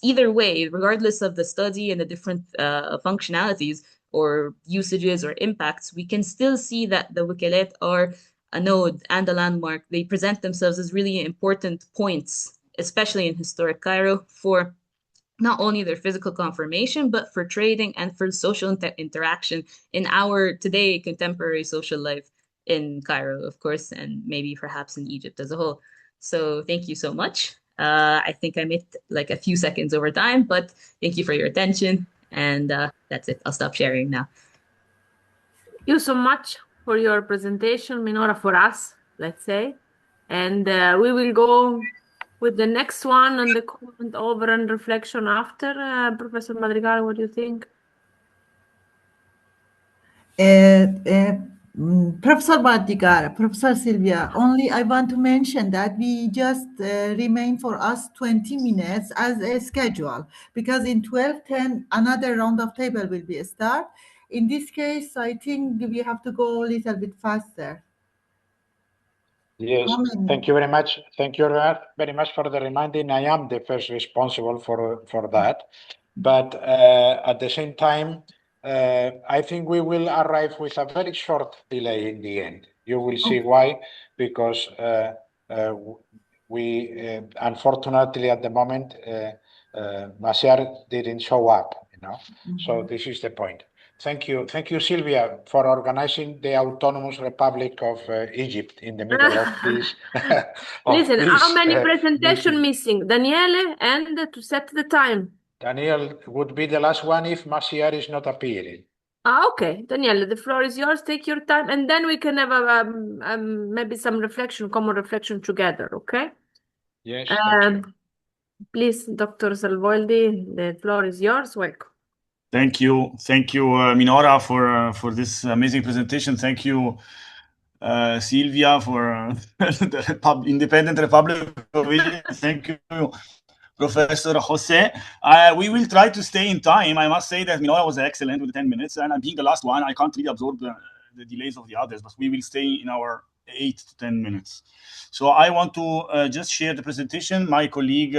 either way, regardless of the study and the different functionalities or usages or impacts, we can still see that the wakalat are a node and a landmark. They present themselves as really important points, especially in historic Cairo, for not only their physical conformation, but for trading and for social interaction in our today contemporary social life in Cairo, of course, and maybe perhaps in Egypt as a whole. So thank you so much. I think I made like a few seconds over time, but thank you for your attention. And that's it. I'll stop sharing now. Thank you so much for your presentation, Minora, for us, let's say. And we will go with the next one on the comment over and reflection after. Professor Madrigal, what do you think? Professor Madrigal, Professor Sylvia, only I want to mention that we just remain for us 20 minutes as a schedule, because in 12:10 another round of table will be start. In this case, I think we have to go a little bit faster. Yes, thank you very much. Thank you very much for the reminding. I am the first responsible for that. But at the same time, I think we will arrive with a very short delay in the end. You will see why, because we unfortunately at the moment Masiar didn't show up, So this is the point. Thank you, Sylvia, for organizing the Autonomous Republic of Egypt in the middle of this. Listen, how many presentation missing? Daniele, and to set the time. Daniel would be the last one if Masiar is not appearing. Okay, Daniele, the floor is yours. Take your time, and then we can have maybe some reflection, common reflection together. Okay? Yes. Thank you. Please, Dr. Salvoldi, the floor is yours. Welcome. Thank you, Minora, for this amazing presentation. Thank you, Sylvia, for the Independent Republic of Egypt. Thank you, Professor Jose. We will try to stay in time. I must say that Minora was excellent with the 10 minutes, and being the last one, I can't really absorb the delays of the others, but we will stay in our 8 to 10 minutes. So I want to just share the presentation. My colleague,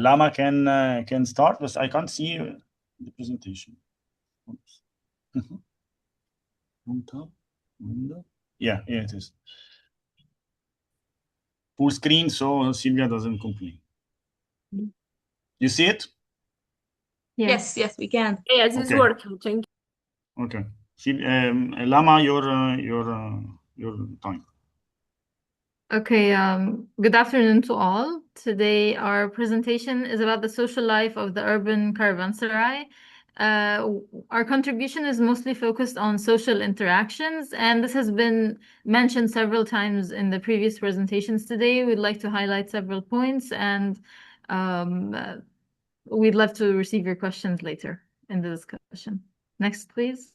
Lama can start, but I can't see the presentation. Oops. On top window. Yeah, it is full screen, so Sylvia doesn't complain. You see it? Yes, we can. Yes, it's working. Thank you. Okay. Lama, your time. Okay, good afternoon to all. Today our presentation is about the social life of the urban caravanserai. Our contribution is mostly focused on social interactions, and this has been mentioned several times in the previous presentations today. We'd like to highlight several points, and we'd love to receive your questions later in the discussion. Next, please.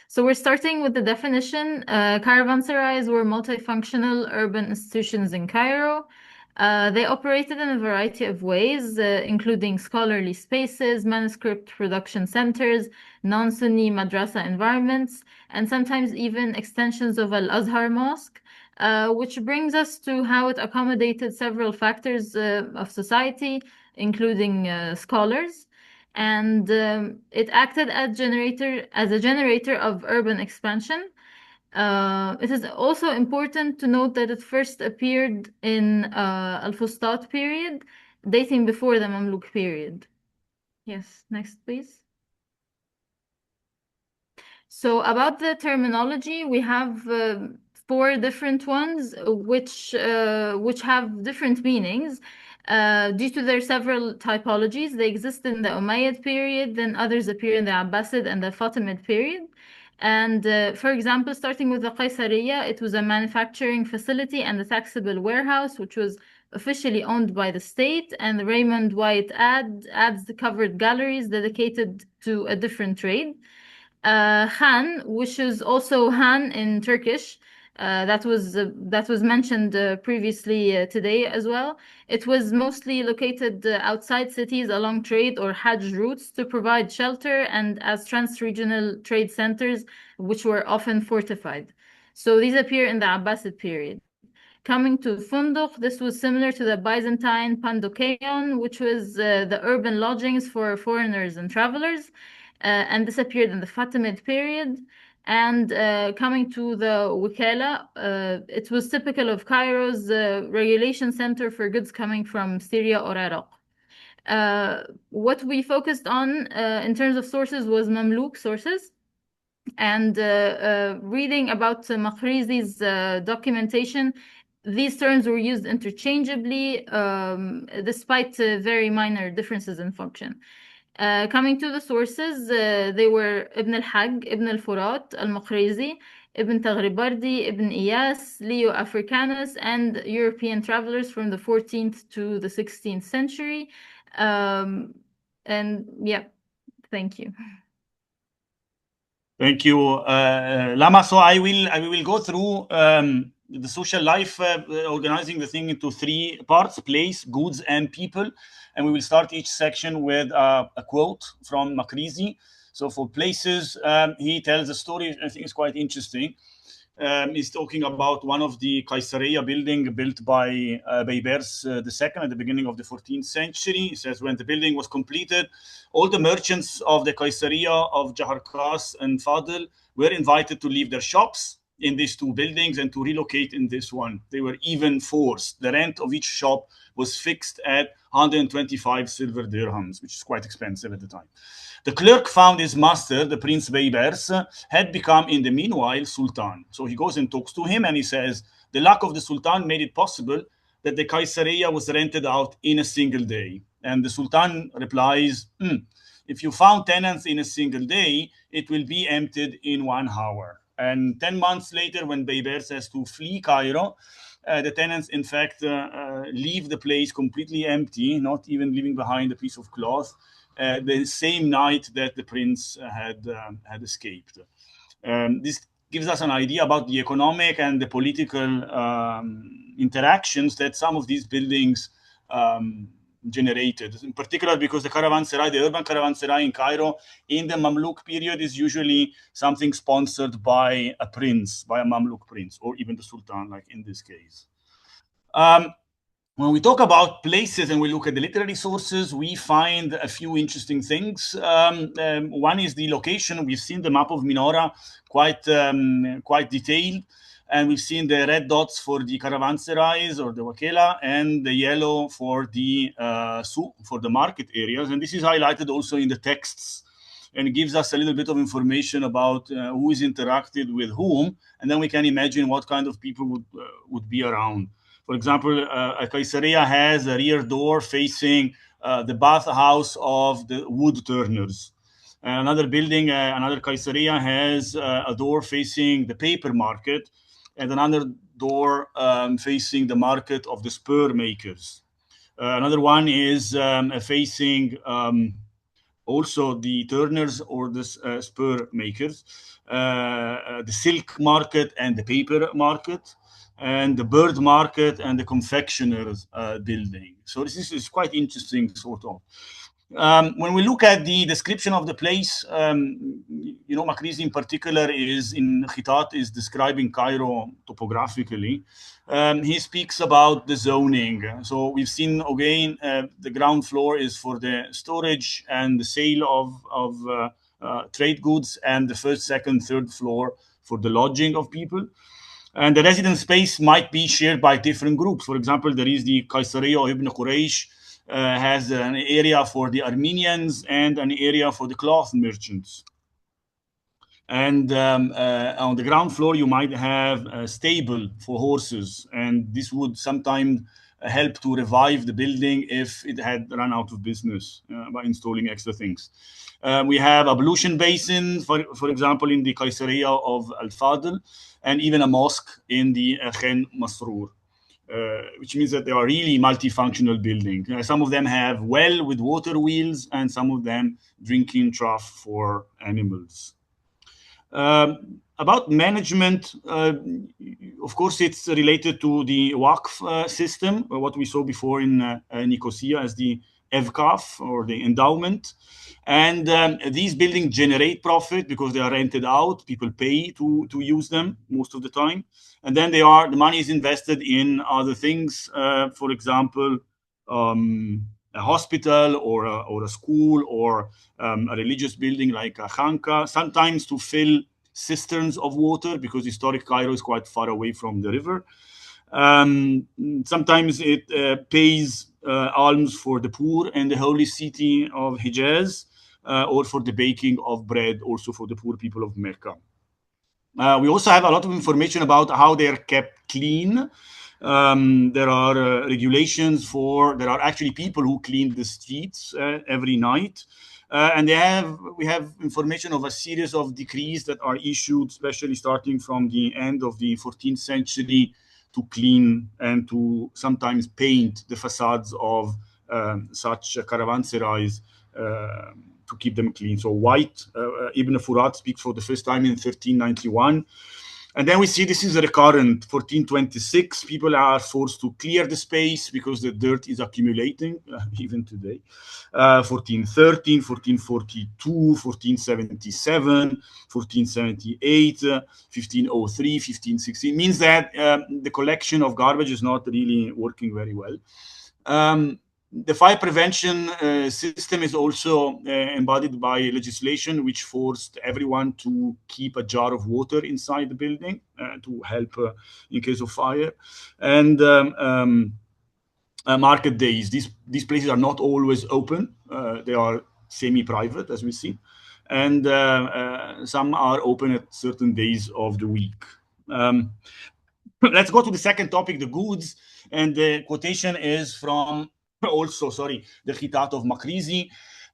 So we're starting with the definition. Caravanserais were multifunctional urban institutions in Cairo. They operated in a variety of ways, including scholarly spaces, manuscript production centers, non-Sunni madrasa environments, and sometimes even extensions of Al-Azhar Mosque, which brings us to how it accommodated several factors of society, including scholars. And it acted as a generator of urban expansion. It is also important to note that it first appeared in Al-Fustat period, dating before the Mamluk period. Yes, next please. So about the terminology, we have 4 different ones which have different meanings. Due to their several typologies, they exist in the Umayyad period, then others appear in the Abbasid and the Fatimid period. And for example, starting with the Qaysariya, it was a manufacturing facility and a taxable warehouse, which was officially owned by the state, and the Raymond White adds the covered galleries dedicated to a different trade. Khan, which is also Han in Turkish, that was mentioned previously today as well. It was mostly located outside cities along trade or Hajj routes to provide shelter and as trans-regional trade centers, which were often fortified. So these appear in the Abbasid period. Coming to Funduk, this was similar to the Byzantine Pandokeion, which was the urban lodgings for foreigners and travelers. And this appeared in the Fatimid period. And coming to the Wikala, it was typical of Cairo's regulation center for goods coming from Syria or Iraq. What we focused on in terms of sources was Mamluk sources. And reading about Makhrizi's documentation, these terms were used interchangeably, despite very minor differences in function. Coming to the sources, they were Ibn al-Hajj, Ibn al-Furat, al-Maqrizi, Ibn Taghribardi, Ibn Iyas, Leo Africanus, and European travelers from the 14th to the 16th century. And yeah, thank you. Thank you, Lama. So I will go through the social life, organizing the thing into three parts: place, goods, and people. And we will start each section with a quote from Maqrizi. So for places, he tells a story I think is quite interesting. He's talking about one of the Caesarea building built by Baybers II at the beginning of the 14th century. He says, when the building was completed, all the merchants of the Caesarea of Jaharkas and Fadl were invited to leave their shops in these two buildings and to relocate in this one. They were even forced. The rent of each shop was fixed at 125 silver dirhams, which is quite expensive at the time. The clerk found his master, the Prince Baybers, had become, in the meanwhile, Sultan. So he goes and talks to him and he says, the luck of the Sultan made it possible that the Caesarea was rented out in a single day. And the Sultan replies, if you found tenants in a single day, it will be emptied in 1 hour. And 10 months later, when Baybers has to flee Cairo, the tenants, in fact, leave the place completely empty, not even leaving behind a piece of cloth, the same night that the prince had escaped. This gives us an idea about the economic and the political interactions that some of these buildings generated, in particular because the caravanserai, the urban caravanserai in Cairo in the Mamluk period is usually something sponsored by a prince, by a Mamluk prince, or even the Sultan, like in this case. When we talk about places and we look at the literary sources, we find a few interesting things. One is the location. We've seen the map of Minora quite detailed, and we've seen the red dots for the caravanserais or the wakela, and the yellow for the souk, for the market areas. And this is highlighted also in the texts, and it gives us a little bit of information about who is interacted with whom, and then we can imagine what kind of people would be around. For example, a Caesarea has a rear door facing the bathhouse of the wood turners. Another building, another Caesarea has a door facing the paper market, and another door facing the market of the spur makers. Another one is facing also the turners or the spur makers, the silk market and the paper market, and the bird market and the confectioner's building. So this is quite interesting, sort of. When we look at the description of the place, Maqrizi in particular is in Khitat is describing Cairo topographically. He speaks about the zoning. So we've seen again, the ground floor is for the storage and the sale of trade goods, and the first, second, third floor for the lodging of people. And the residence space might be shared by different groups. For example, there is the Caesarea of Ibn Quraysh, has an area for the Armenians and an area for the cloth merchants. And on the ground floor, you might have a stable for horses, and this would sometimes help to revive the building if it had run out of business by installing extra things. We have ablution basins, for example, in the Caesarea of Al-Fadl, and even a mosque in the Khen Masroor, which means that they are really multifunctional buildings. Some of them have well with water wheels, and some of them drinking trough for animals. About management, of course, it's related to the Waqf system, what we saw before in Nicosia as the Evkaf, or the endowment. And these buildings generate profit because they are rented out. People pay to use them most of the time. And then the money is invested in other things. For example, a hospital or a school or a religious building like a khanka, sometimes to fill cisterns of water because historic Cairo is quite far away from the river. Sometimes it pays alms for the poor in the holy city of Hijaz, or for the baking of bread, also for the poor people of Mecca. We also have a lot of information about how they're kept clean. There are regulations there are actually people who clean the streets every night. And we have information of a series of decrees that are issued, especially starting from the end of the 14th century, to clean and to sometimes paint the facades of such caravanserais to keep them clean. So white, Ibn Furat speaks for the first time in 1391. And then we see this is a recurrent 1426. People are forced to clear the space because the dirt is accumulating, even today. 1413, 1442, 1477, 1478, 1503, 1516. Means that the collection of garbage is not really working very well. The fire prevention system is also embodied by legislation which forced everyone to keep a jar of water inside the building to help in case of fire. And market days. These places are not always open. They are semi-private, as we see. And some are open at certain days of the week. Let's go to the second topic, the goods. And the quotation is from the Khitat of Makrizi.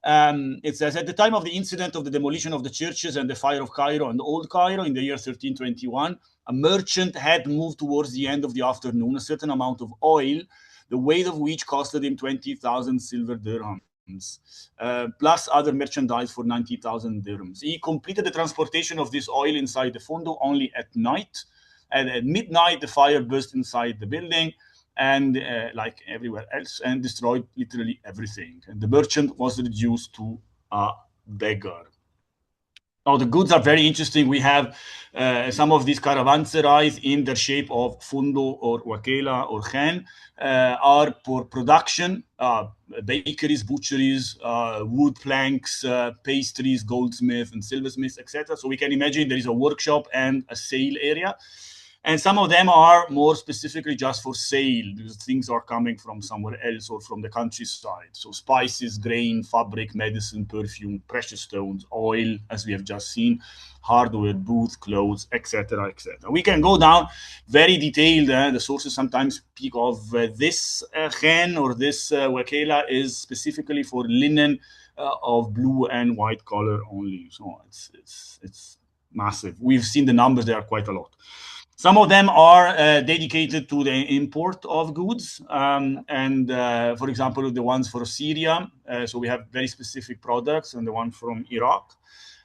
It says, at the time of the incident of the demolition of the churches and the fire of Cairo and Old Cairo in the year 1321, a merchant had moved towards the end of the afternoon a certain amount of oil, the weight of which costed him 20,000 silver dirhams, plus other merchandise for 90,000 dirhams. He completed the transportation of this oil inside the fundo only at night. And at midnight, the fire burst inside the building, and like everywhere else, and destroyed literally everything. And the merchant was reduced to a beggar. Now, the goods are very interesting. We have some of these caravanserais in the shape of fundo or wakela or khan are for production, bakeries, butcheries, wood planks, pastries, goldsmith and silversmiths, etc. So we can imagine there is a workshop and a sale area. And some of them are more specifically just for sale because things are coming from somewhere else or from the countryside. So spices, grain, fabric, medicine, perfume, precious stones, oil, as we have just seen, hardware, booth, clothes, etc., etc. We can go down very detailed. The sources sometimes speak of this khan or this wakela is specifically for linen of blue and white color only. So it's massive. We've seen the numbers; they are quite a lot. Some of them are dedicated to the import of goods. For example, the ones for Syria. So we have very specific products, and the one from Iraq.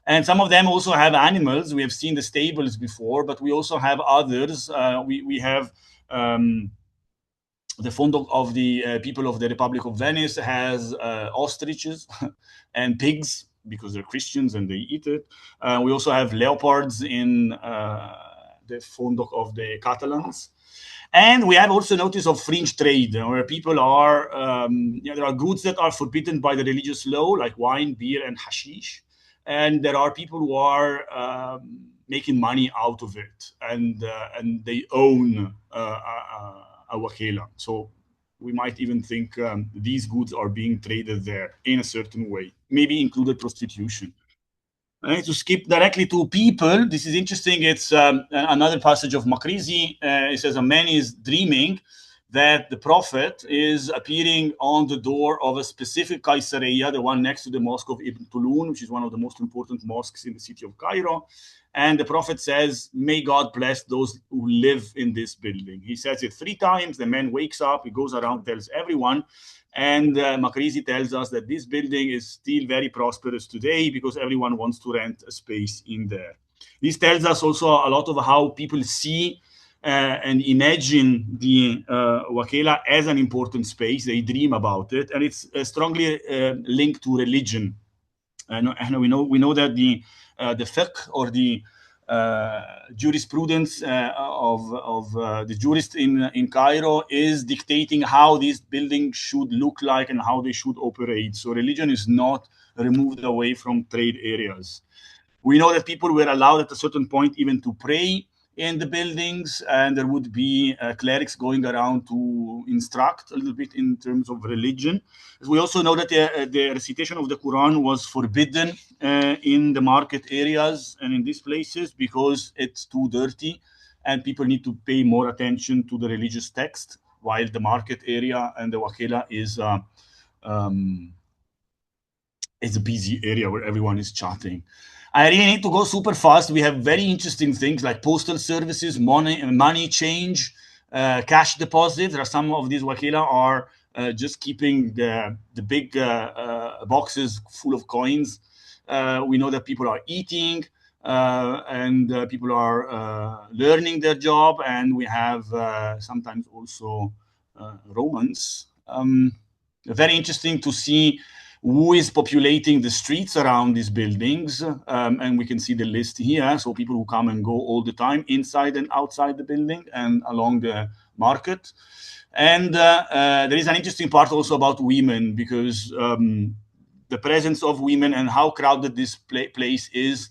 And some of them also have animals. We have seen the stables before, but we also have others. We have the fund of the people of the Republic of Venice has ostriches and pigs because they're Christians and they eat it. We also have leopards in the fondok of the Catalans. And we have also notice of fringe trade, where people are, there are goods that are forbidden by the religious law, like wine, beer, and hashish. And there are people who are making money out of it, and they own a wakela. So we might even think these goods are being traded there in a certain way, maybe included prostitution. To skip directly to people, this is interesting. It's another passage of Makrizi. It says, a man is dreaming that the Prophet is appearing on the door of a specific Caesarea, the one next to the Mosque of Ibn Tulun, which is one of the most important mosques in the city of Cairo. And the Prophet says, may God bless those who live in this building. He says it 3 times. The man wakes up, he goes around, tells everyone. And Makrizi tells us that this building is still very prosperous today because everyone wants to rent a space in there. This tells us also a lot of how people see and imagine the wakela as an important space. They dream about it, and it's strongly linked to religion. And we know that the fiqh or the jurisprudence of the jurist in Cairo is dictating how this building should look like and how they should operate. So religion is not removed away from trade areas. We know that people were allowed at a certain point even to pray in the buildings, and there would be clerics going around to instruct a little bit in terms of religion. We also know that the recitation of the Quran was forbidden in the market areas and in these places because it's too dirty and people need to pay more attention to the religious text, while the market area and the Wakela is a busy area where everyone is chatting. I really need to go super fast. We have very interesting things like postal services, money change, cash deposits. There are some of these Wakila are just keeping the big boxes full of coins. We know that people are eating and people are learning their job, and we have sometimes also romance. Very interesting to see who is populating the streets around these buildings, and we can see the list here. So people who come and go all the time inside and outside the building and along the market. And there is an interesting part also about women, because the presence of women and how crowded this place is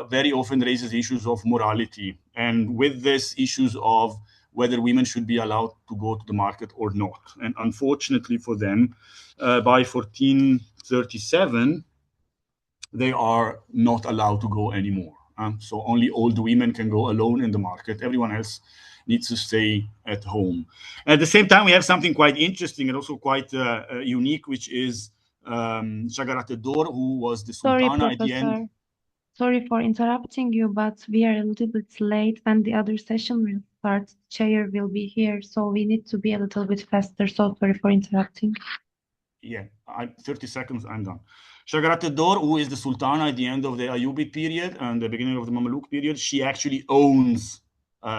very often raises issues of morality, and with this issues of whether women should be allowed to go to the market or not. And unfortunately for them, by 1437, they are not allowed to go anymore. So only old women can go alone in the market. Everyone else needs to stay at home. At the same time, we have something quite interesting and also quite unique, which is Shagarat Dor, who was the Sultana at the end. Sorry for interrupting you, but we are a little bit late and the other session will start. Chair will be here, so we need to be a little bit faster. So sorry for interrupting. Yeah, 30 seconds, I'm done. Shagarat Dor, who is the Sultana at the end of the Ayyubid period and the beginning of the Mamluk period, she actually owns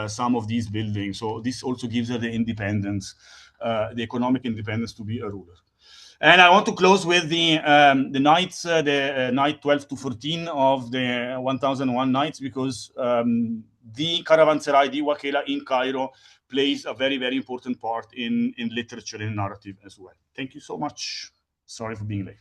some of these buildings. So this also gives her the independence, the economic independence to be a ruler. And I want to close with the nights, the night 12 to 14 of the 1001 nights, because the caravanserai, the Wakela in Cairo, plays a very, very important part in literature and narrative as well. Thank you so much. Sorry for being late.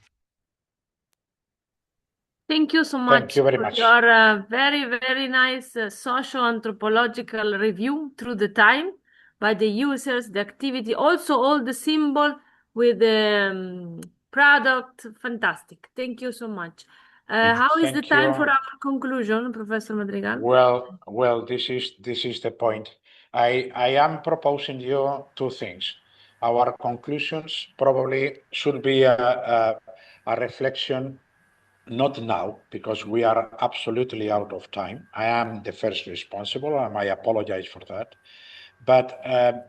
Thank you so much. Thank you very much. For your very, very nice socio-anthropological review through the time by the users, the activity, also all the symbol with the product. Fantastic. Thank you so much. How is the time for our conclusion, Professor Madrigal? Well, this is the point. I am proposing you two things. Our conclusions probably should be a reflection, not now, because we are absolutely out of time. I am the first responsible, and I apologize for that. But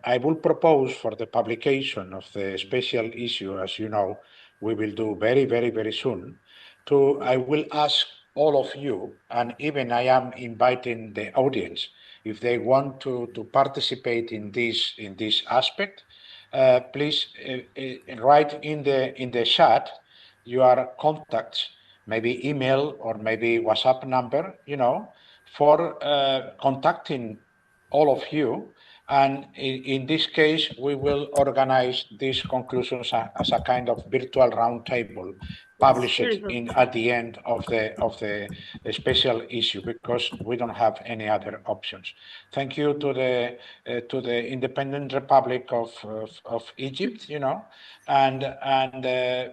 I will propose for the publication of the special issue, as you know, we will do very, very, very soon. I will ask all of you, and even I am inviting the audience, if they want to participate in this aspect, please write in the chat your contacts, maybe email or maybe WhatsApp number, for contacting all of you. And in this case, we will organize these conclusions as a kind of virtual roundtable, publish it at the end of the special issue, because we don't have any other options. Thank you to the Independent Republic of Egypt, and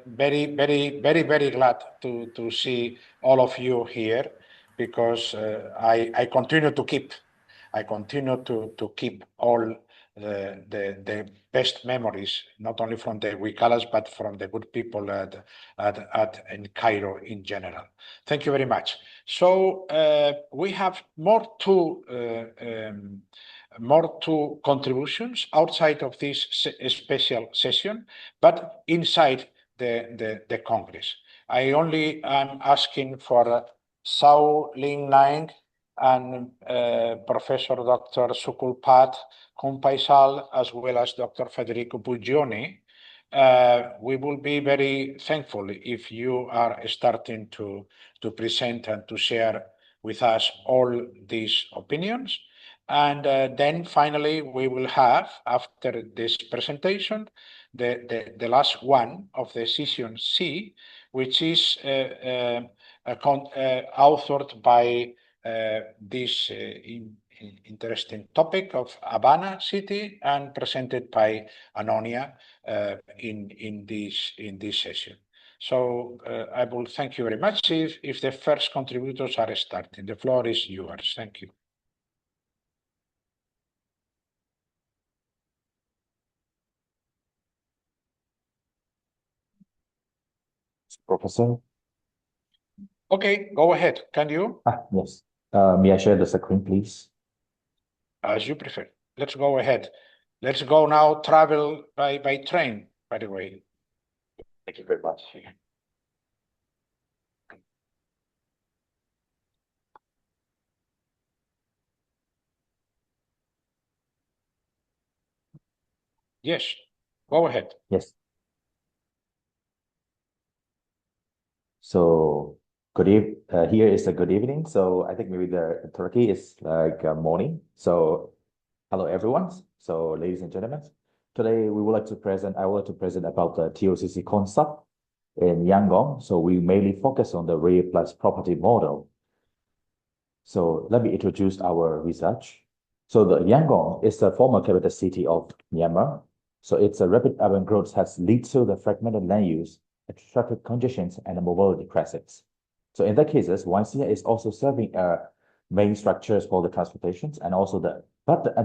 very, very, very, very glad to see all of you here, because I continue to keep all the best memories, not only from the Wikalas, but from the good people in Cairo in general. Thank you very much. So we have more two contributions outside of this special session, but inside the Congress. I only am asking for Sao Ling Nang and Professor Dr. Sukulpat Kumpaisal, as well as Dr. Federico Bugioni. We will be very thankful if you are starting to present and to share with us all these opinions. And then finally, we will have, after this presentation, the last one of the session C, which is authored by this interesting topic of Havana city and presented by Anonia in this session. So I will thank you very much. If the first contributors are starting, the floor is yours. Thank you. Professor? Okay, go ahead. Can you? Yes. May I share the screen, please? As you prefer. Let's go ahead. Let's go now travel by train, by the way. Thank you very much. Yes, go ahead. Yes. So here is a good evening. So I think maybe the Turkey is like morning. So hello everyone. So ladies and gentlemen, today I would like to present about the TOCC concept in Yangon. So we mainly focus on the real plus property model. So let me introduce our research. So the Yangon is the former capital city of Myanmar. So its rapid urban growth has led to the fragmented land use, traffic congestions, and mobility crisis. So in that cases, YCA is also serving main structures for the transportations and also the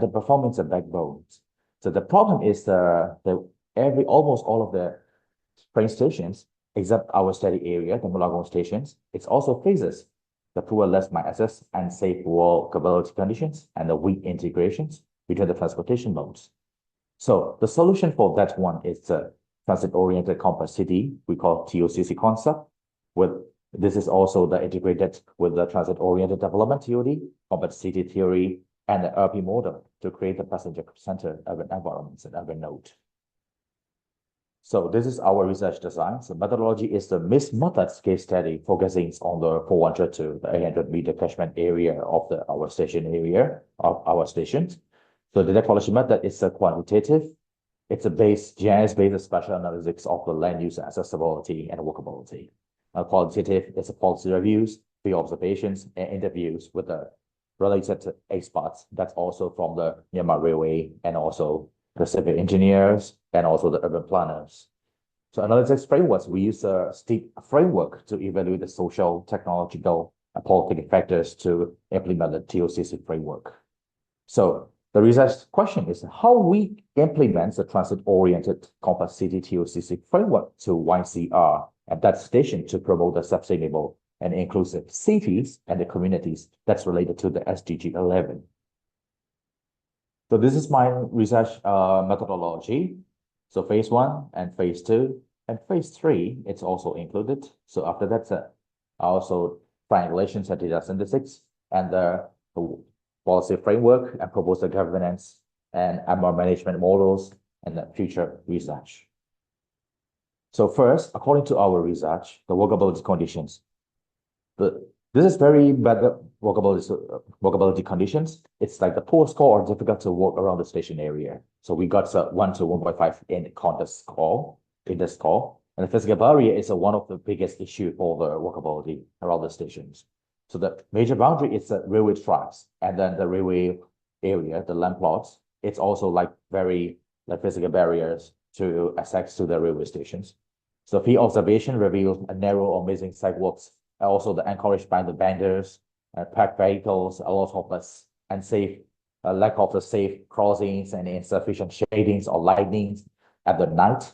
performance and backbones. So the problem is almost all of the train stations, except our study area, the Mulagong stations, it also faces the poor last mile access and safe walkability conditions and the weak integrations between the transportation modes. So the solution for that one is the transit-oriented compact city we call TOCC concept. This is also the integrated with the transit-oriented development theory, compact city theory, and the RP model to create the passenger-centered urban environments and urban node. So this is our research design. So methodology is the mixed methods case study focusing on the 400 to the 800-meter catchment area of our station area of our stations. So the data quality method is a quantitative. It's a GIS-based spatial analysis of the land use accessibility and walkability. Qualitative is a policy reviews, field observations, and interviews with the related experts. That's also from the Myanmar Railway and also the civil engineers and also the urban planners. So analytics frameworks, we use a STEEP framework to evaluate the social, technological, and political factors to implement the TOCC framework. So the research question is how we implement the transit-oriented compact city TOCC framework to YCR at that station to promote the sustainable and inclusive cities and the communities that's related to the SDG 11. So this is my research methodology. So phase 1 and phase 2 and phase 3, it's also included. So after that, also triangulations and data synthesis and the policy framework and propose the governance and MR management models and the future research. So first, according to our research, the walkability conditions. This is very bad walkability conditions. It's like the poor score or difficult to walk around the station area. So we got 1 to 1.5 in contest score in the score. And the physical barrier is one of the biggest issue for the walkability around the stations. So the major boundary is the railway tracks and then the railway area, the land plots. It's also like very physical barriers to access to the railway stations. So field observation reveals a narrow or missing sidewalks. Also the encouraged by the vendors, parked vehicles, a lot of us unsafe, lack of the safe crossings and insufficient shadings or lightnings at the night.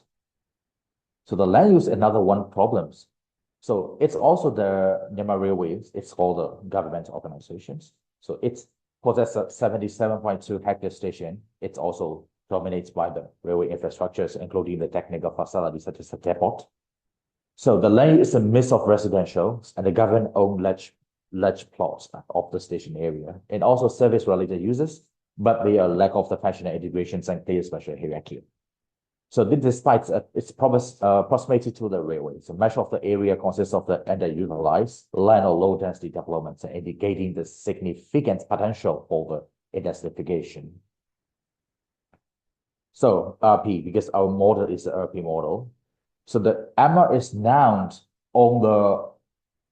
So the land use another one problems. So it's also the Myanmar Railways, it's called the government organizations. So it's possesses a 77.2 hectare station. It's also dominated by the railway infrastructures, including the technical facilities such as the depot. So the land is a mix of residential and the government-owned large plots of the station area, and also service-related uses, but they are lack of the functional integrations and clear spatial hierarchy. So despite its proximity to the railways, so much of the area consists of the underutilized land or low-density developments, indicating the significant potential for the intensification. So RP, because our model is the RP model, so the MR is now on the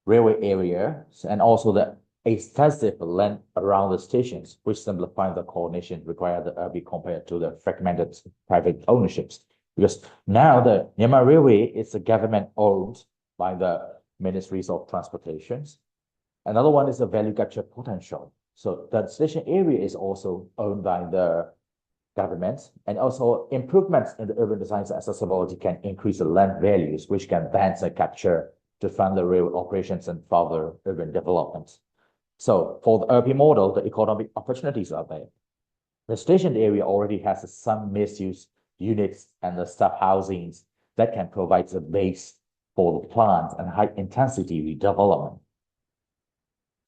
railway area and also the extensive land around the stations, which simplify the coordination required compared to the fragmented private ownerships. Because now the Myanmar Railway is a government owned by the Ministries of Transportations. Another one is the value capture potential. So the station area is also owned by the government, and also improvements in the urban design accessibility can increase the land values, which can then capture to fund the rail operations and further urban development. So for the urban model, the economic opportunities are there. The station area already has some mixed-use units and the staff housings that can provide the base for the plant and high-intensity redevelopment.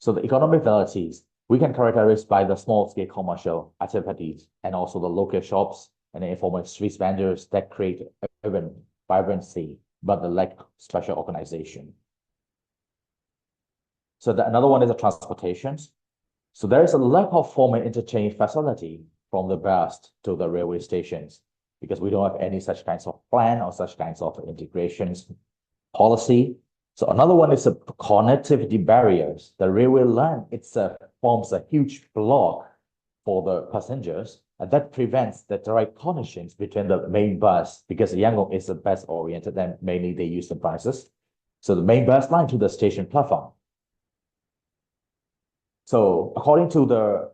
So the economic realities we can characterize by the small-scale commercial activities and also the local shops and the informal street vendors that create urban vibrancy, but the lack of special organization. So another one is the transportations. So there is a lack of formal interchange facility from the bus to the railway stations because we don't have any such kinds of plan or such kinds of integrations policy. So another one is the connectivity barriers. The railway line itself forms a huge block for the passengers, and that prevents the direct connections between the main bus because Yangon is the bus oriented and mainly they use the buses. So the main bus line to the station platform. So according to the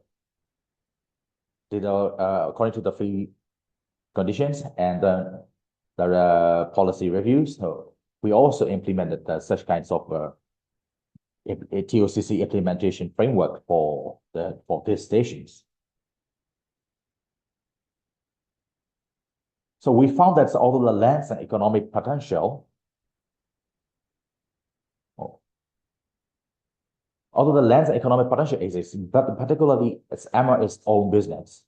free conditions and the policy reviews, so we also implemented such kinds of a TOCC implementation framework for these stations. So we found that although the lands and economic potential, exists, but particularly it's MR's own business.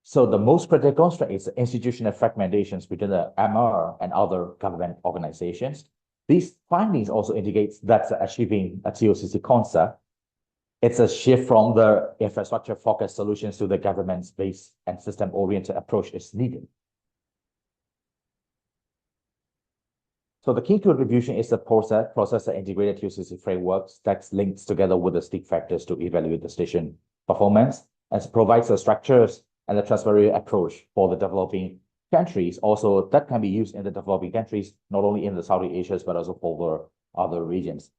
So the most critical constraint is institutional fragmentations between the MR and other government organizations. These findings also indicate that achieving a TOCC concept, it's a shift from the infrastructure-focused solutions to the government-based and system-oriented approach is needed. So the key contribution is the processor-integrated TOCC frameworks that links together with the stick factors to evaluate the station performance and provides the structures and the transferable approach for the developing countries. Also, that can be used in the developing countries, not only in the Southeast Asia, but also for the other regions.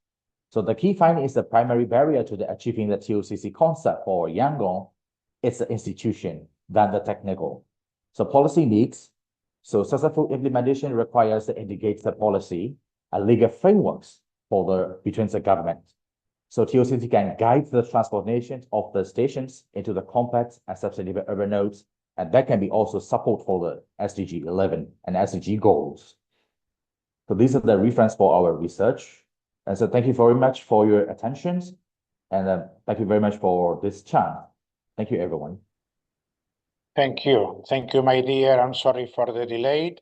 So the key finding is the primary barrier to achieving the TOCC concept for Yangon is the institution than the technical. So policy needs. So successful implementation requires to integrate the policy and legal frameworks between the government. So TOCC can guide the transformation of the stations into the compact and sustainable urban nodes, and that can be also support for the SDG 11 and SDG goals. So these are the reference for our research. And so thank you very much for your attention, and thank you very much for this chance. Thank you, everyone. Thank you. Thank you, my dear. I'm sorry for the delay.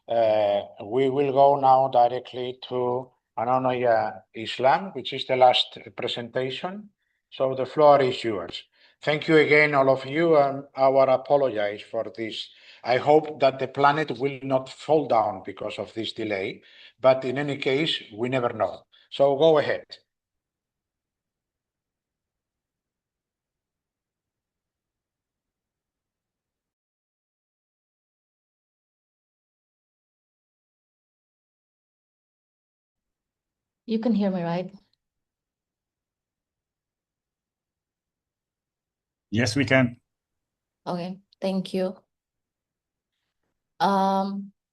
We will go now directly to Anonoya Islam, which is the last presentation. So the floor is yours. Thank you again, all of you, and our apologize for this. I hope that the planet will not fall down because of this delay, but in any case, we never know. So go ahead. You can hear me, right? Yes, we can. Okay, thank you.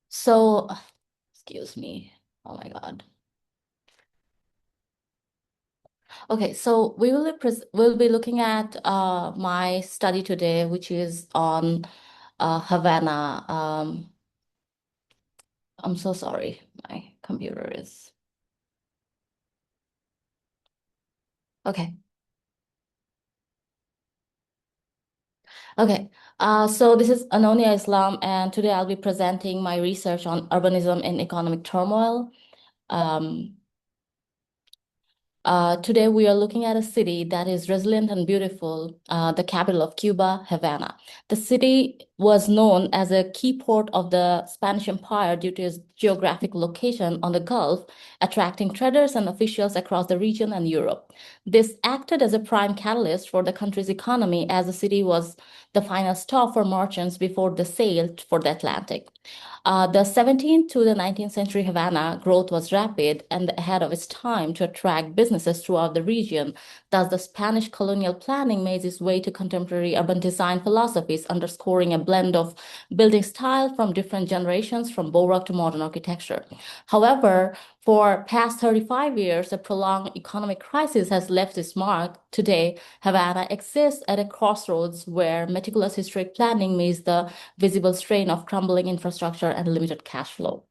So, excuse me. Oh my God. Okay, so we'll be looking at my study today, which is on Havana. I'm so sorry, my computer is. Okay. Okay, so this is Anonia Islam, and today I'll be presenting my research on urbanism and economic turmoil. Today we are looking at a city that is resilient and beautiful, the capital of Cuba, Havana. The city was known as a key port of the Spanish Empire due to its geographic location on the Gulf, attracting traders and officials across the region and Europe. This acted as a prime catalyst for the country's economy, as the city was the final stop for merchants before they sailed for the Atlantic. The 17th to the 19th century Havana growth was rapid and ahead of its time to attract businesses throughout the region. Thus, the Spanish colonial planning made its way to contemporary urban design philosophies, underscoring a blend of building style from different generations, from Baroque to modern architecture. However, for past 35 years, a prolonged economic crisis has left its mark. Today, Havana exists at a crossroads where meticulous historic planning meets the visible strain of crumbling infrastructure and limited cash flow.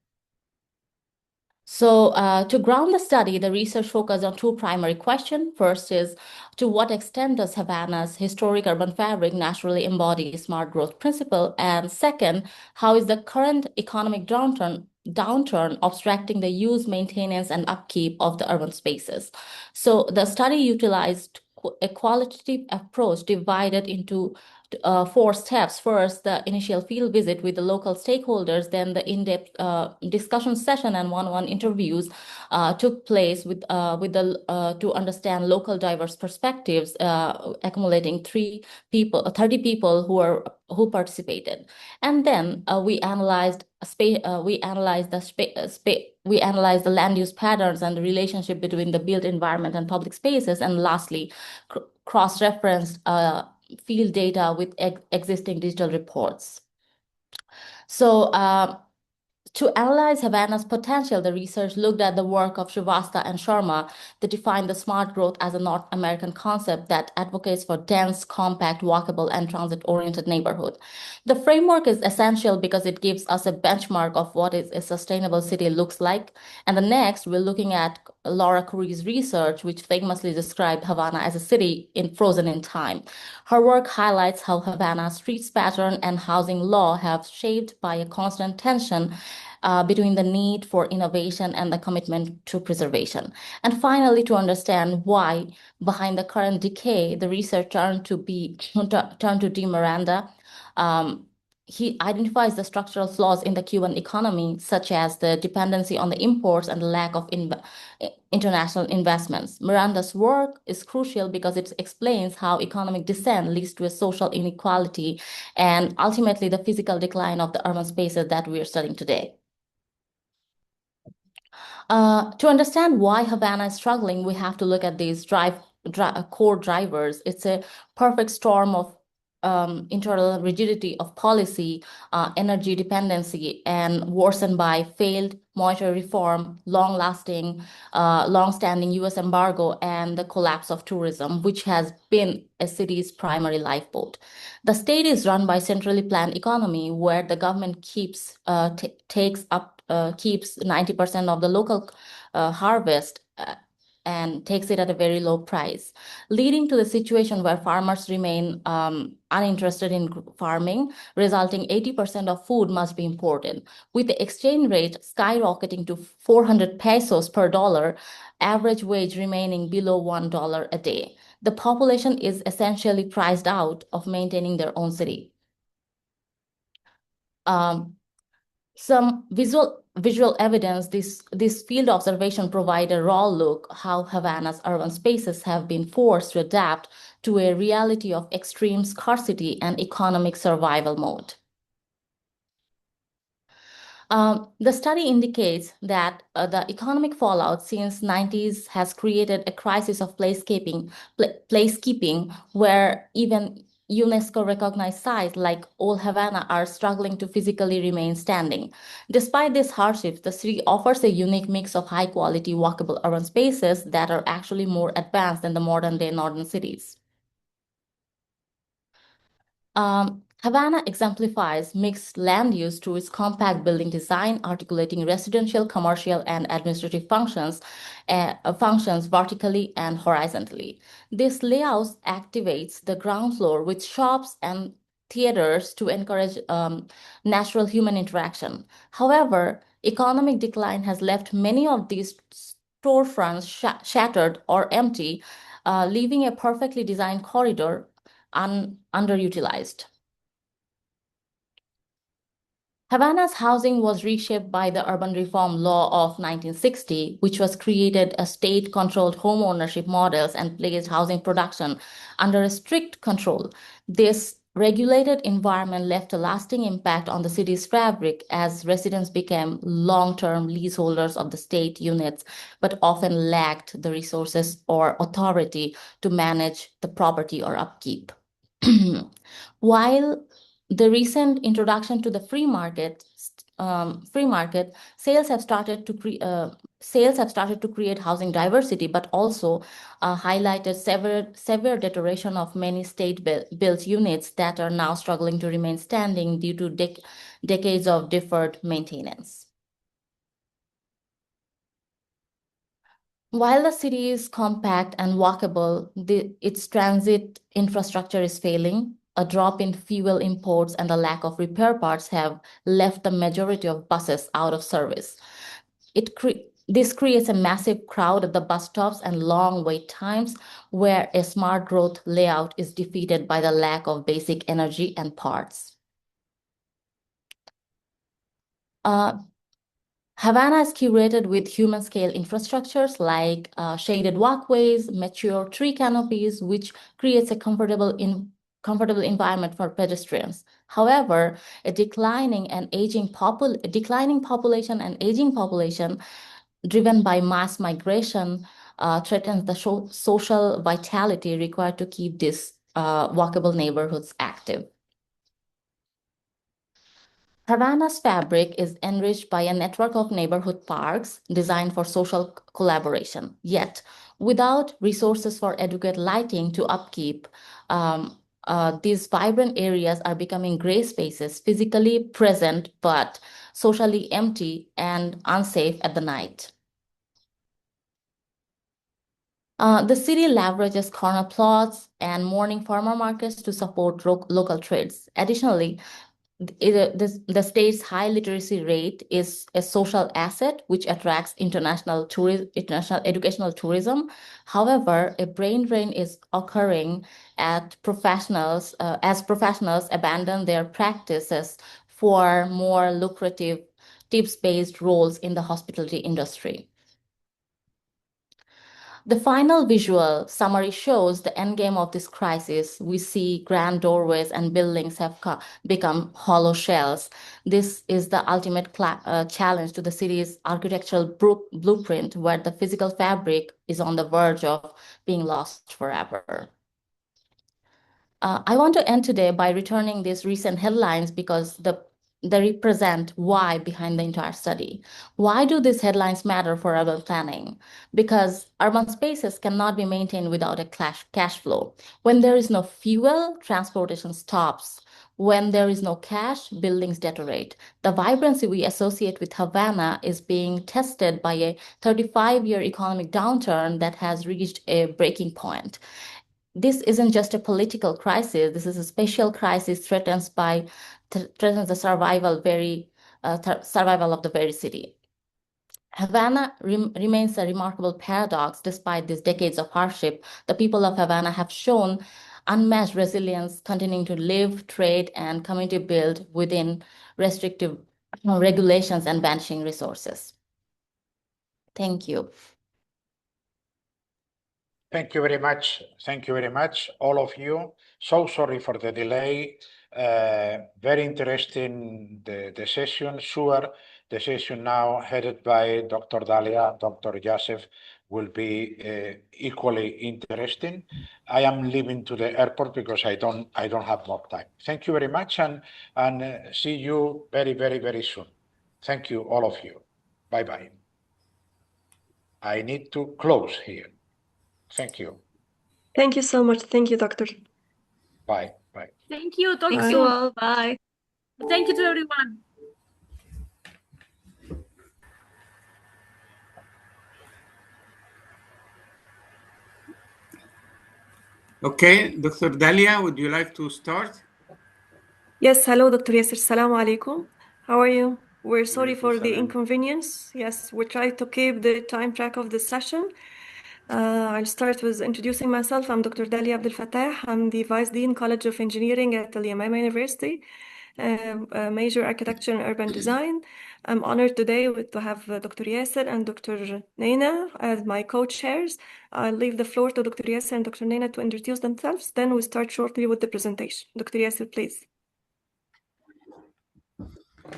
So to ground the study, the research focused on two primary questions. First is, to what extent does Havana's historic urban fabric naturally embody smart growth principle? And second, how is the current economic downturn obstructing the use, maintenance, and upkeep of the urban spaces? So the study utilized a qualitative approach divided into 4 steps. First, the initial field visit with the local stakeholders, then the in-depth discussion session and one-on-one interviews took place to understand local diverse perspectives, accumulating 30 people who participated. And then we analyzed the land use patterns and the relationship between the built environment and public spaces, and lastly, cross-referenced field data with existing digital reports. So to analyze Havana's potential, the research looked at the work of Srivastava and Sharma that defined the smart growth as a North American concept that advocates for dense, compact, walkable, and transit-oriented neighborhood. The framework is essential because it gives us a benchmark of what a sustainable city looks like. And the next, we're looking at Laura Curry's research, which famously described Havana as a city frozen in time. Her work highlights how Havana's streets pattern and housing law have shaped by a constant tension between the need for innovation and the commitment to preservation. And finally, to understand why behind the current decay, the research turned to Di Miranda. He identifies the structural flaws in the Cuban economy, such as the dependency on the imports and the lack of international investments. Miranda's work is crucial because it explains how economic descent leads to a social inequality and ultimately the physical decline of the urban spaces that we are studying today. To understand why Havana is struggling, we have to look at these core drivers. It's a perfect storm of internal rigidity of policy, energy dependency, and worsened by failed monetary reform, long-standing U.S. embargo, and the collapse of tourism, which has been a city's primary lifeboat. The state is run by centrally planned economy where the government keeps 90% of the local harvest and takes it at a very low price, leading to the situation where farmers remain uninterested in farming, resulting 80% of food must be imported. With the exchange rate skyrocketing to 400 pesos per dollar, average wage remaining below $1 a day, the population is essentially priced out of maintaining their own city. Some visual evidence, this field observation provide a raw look how Havana's urban spaces have been forced to adapt to a reality of extreme scarcity and economic survival mode. The study indicates that the economic fallout since 90s has created a crisis of placekeeping, where even UNESCO-recognized sites like Old Havana are struggling to physically remain standing. Despite these hardships, the city offers a unique mix of high-quality, walkable urban spaces that are actually more advanced than the modern-day northern cities. Havana exemplifies mixed land use through its compact building design, articulating residential, commercial, and administrative functions vertically and horizontally. This layout activates the ground floor with shops and theaters to encourage natural human interaction. However, economic decline has left many of these storefronts shattered or empty, leaving a perfectly designed corridor underutilized. Havana's housing was reshaped by the Urban Reform Law of 1960, which was created a state-controlled home ownership models and placed housing production under a strict control. This regulated environment left a lasting impact on the city's fabric as residents became long-term leaseholders of the state units, but often lacked the resources or authority to manage the property or upkeep. While the recent introduction to the free market, sales have started to create housing diversity, but also highlighted severe deterioration of many state-built units that are now struggling to remain standing due to decades of deferred maintenance. While the city is compact and walkable, its transit infrastructure is failing. A drop in fuel imports and the lack of repair parts have left the majority of buses out of service. This creates a massive crowd at the bus stops and long wait times where a smart growth layout is defeated by the lack of basic energy and parts. Havana is curated with human-scale infrastructures like shaded walkways, mature tree canopies, which creates a comfortable environment for pedestrians. However, a declining population and aging population driven by mass migration threatens the social vitality required to keep these walkable neighborhoods active. Havana's fabric is enriched by a network of neighborhood parks designed for social collaboration. Yet, without resources for adequate lighting to upkeep, these vibrant areas are becoming gray spaces, physically present but socially empty and unsafe at the night. The city leverages corner plots and morning farmer markets to support local trades. Additionally, the state's high literacy rate is a social asset which attracts international educational tourism. However, a brain drain is occurring as professionals abandon their practices for more lucrative tips-based roles in the hospitality industry. The final visual summary shows the endgame of this crisis. We see grand doorways and buildings have become hollow shells. This is the ultimate challenge to the city's architectural blueprint, where the physical fabric is on the verge of being lost forever. I want to end today by returning these recent headlines because they represent why behind the entire study. Why do these headlines matter for urban planning? Because urban spaces cannot be maintained without a cash flow. When there is no fuel, transportation stops. When there is no cash, buildings deteriorate. The vibrancy we associate with Havana is being tested by a 35-year economic downturn that has reached a breaking point. This isn't just a political crisis. This is a spatial crisis threatens the survival of the very city. Havana remains a remarkable paradox. Despite these decades of hardship, the people of Havana have shown unmatched resilience, continuing to live, trade, and community build within restrictive regulations and vanishing resources. Thank you. Thank you very much. Thank you very much, all of you. So sorry for the delay. Very interesting, the session. Sure, the session now headed by Dr. Dalia, Dr. Yasef will be equally interesting. I am leaving to the airport because I don't have more time. Thank you very much and see you very, very, very soon. Thank you, all of you. Bye-bye. I need to close here. Thank you. Thank you so much. Thank you, Doctor. Bye. Bye. Thank you. Talk Thank soon. you all. Bye. Thank you to everyone. Okay, Dr. Dalia, would you like to start? Yes, hello, Dr. Yasser. Assalamu alaikum. How are you? We're sorry for the Salam. inconvenience. Yes, we try to keep the time track of the session. I'll start with introducing myself. I'm Dr. Dalia Abdel Fattah. I'm the Vice Dean, College of Engineering at Al Yamama University. major architecture and urban design. I'm honored today to have Dr. Yasser and Dr. Naina as my co-chairs. I'll leave the floor to Dr. Yasser and Dr. Naina to introduce themselves. Then we'll start shortly with the presentation. Dr. Yasser, please.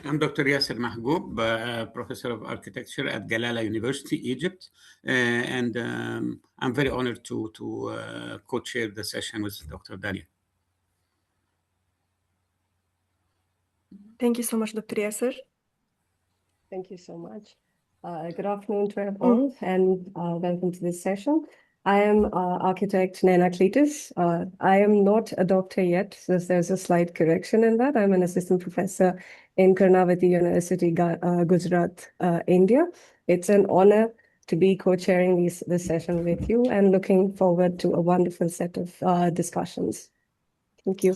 I'm Dr. Yasser Mahgoub, Professor of Architecture at Galala University, Egypt. And I'm very honored to co-chair the session with Dr. Dalia. Thank you so much, Dr. Yasser. Thank you so much. Good afternoon to everyone, and welcome to this session. I am architect Naina Cletus. I am not a doctor yet, so there's a slight correction in that. I'm an assistant professor in Karnavati University, Gujarat, India. It's an honor to be co-chairing this session with you and looking forward to a wonderful set of discussions. Thank you.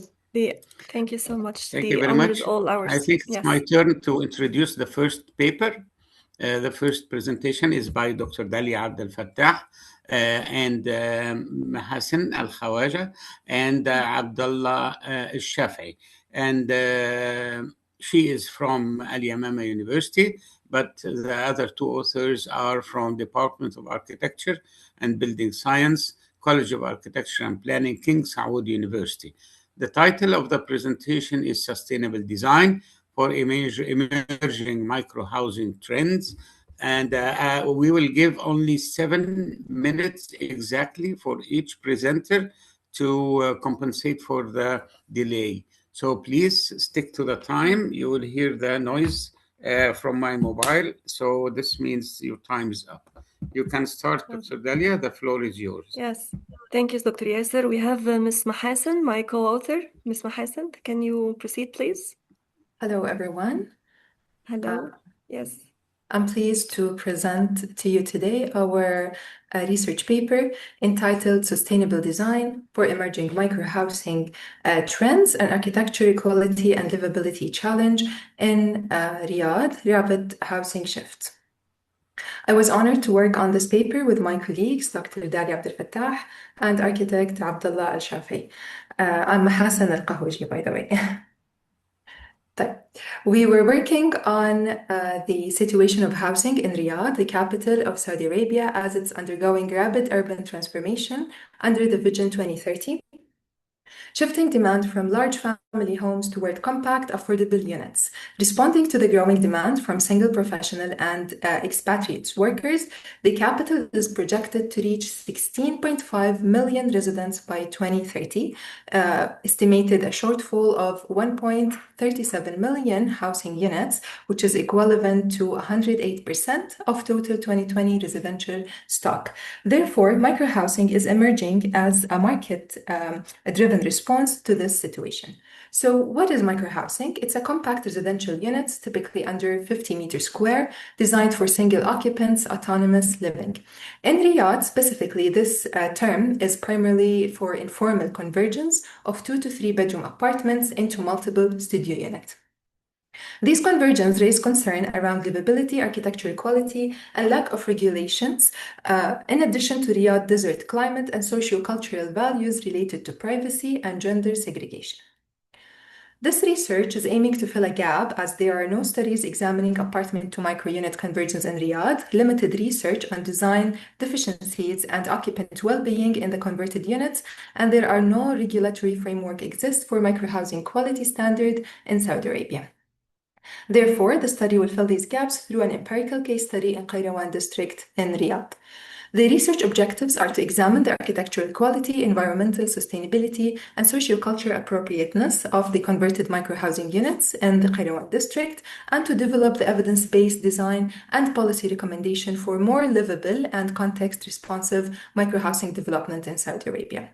Thank you so much. Thank you very much. All ours. I think it's my turn to introduce the first paper. The first presentation is by Dr. Dalia Abdel Fattah and Hassan Al-Khawaja and Abdullah Al-Shafi. And she is from Al-Yamama University, but the other two authors are from Department of Architecture and Building Science, College of Architecture and Planning, King Saud University. The title of the presentation is Sustainable Design for Emerging Micro-Housing Trends. And we will give only 7 minutes exactly for each presenter to compensate for the delay. So please stick to the time. You will hear the noise from my mobile. So this means your time is up. You can start, Dr. Dalia. The floor is yours. Yes. Thank you, Dr. Yasser. We have Ms. Mahasan, my co-author. Ms. Mahasan, can you proceed, please? Hello, everyone. Hello. Yes. I'm pleased to present to you today our research paper entitled Sustainable Design for Emerging Micro-Housing Trends and Architecture Quality and Livability Challenge in Riyadh, Rapid Housing Shifts. I was honored to work on this paper with my colleagues, Dr. Dalia Abdel Fattah and architect Abdullah Al-Shafi. I'm Hassan Al-Qahuji, by the way. We were working on the situation of housing in Riyadh, the capital of Saudi Arabia, as it's undergoing rapid urban transformation under the Vision 2030. Shifting demand from large family homes toward compact, affordable units. Responding to the growing demand from single professional and expatriate workers, the capital is projected to reach 16.5 million residents by 2030, estimated a shortfall of 1.37 million housing units, which is equivalent to 108% of total 2020 residential stock. Therefore, microhousing is emerging as a market-driven response to this situation. So what is microhousing? It's a compact residential units, typically under 50 meters square, designed for single occupants, autonomous living. In Riyadh, specifically, this term is primarily for informal convergence of 2 to 3 bedroom apartments into multiple studio units. These convergences raise concern around livability, architectural quality, and lack of regulations, in addition to Riyadh desert climate and socio-cultural values related to privacy and gender segregation. This research is aiming to fill a gap as there are no studies examining apartment to micro-unit convergence in Riyadh, limited research on design deficiencies and occupant well-being in the converted units, and there are no regulatory framework exists for micro-housing quality standard in Saudi Arabia. Therefore, the study will fill these gaps through an empirical case study in ICCAUA2026 district in Riyadh. The research objectives are to examine the architectural quality, environmental sustainability, and socio-cultural appropriateness of the converted microhousing units in the ICCAUA2026 district, and to develop the evidence-based design and policy recommendation for more livable and context-responsive microhousing development in Saudi Arabia.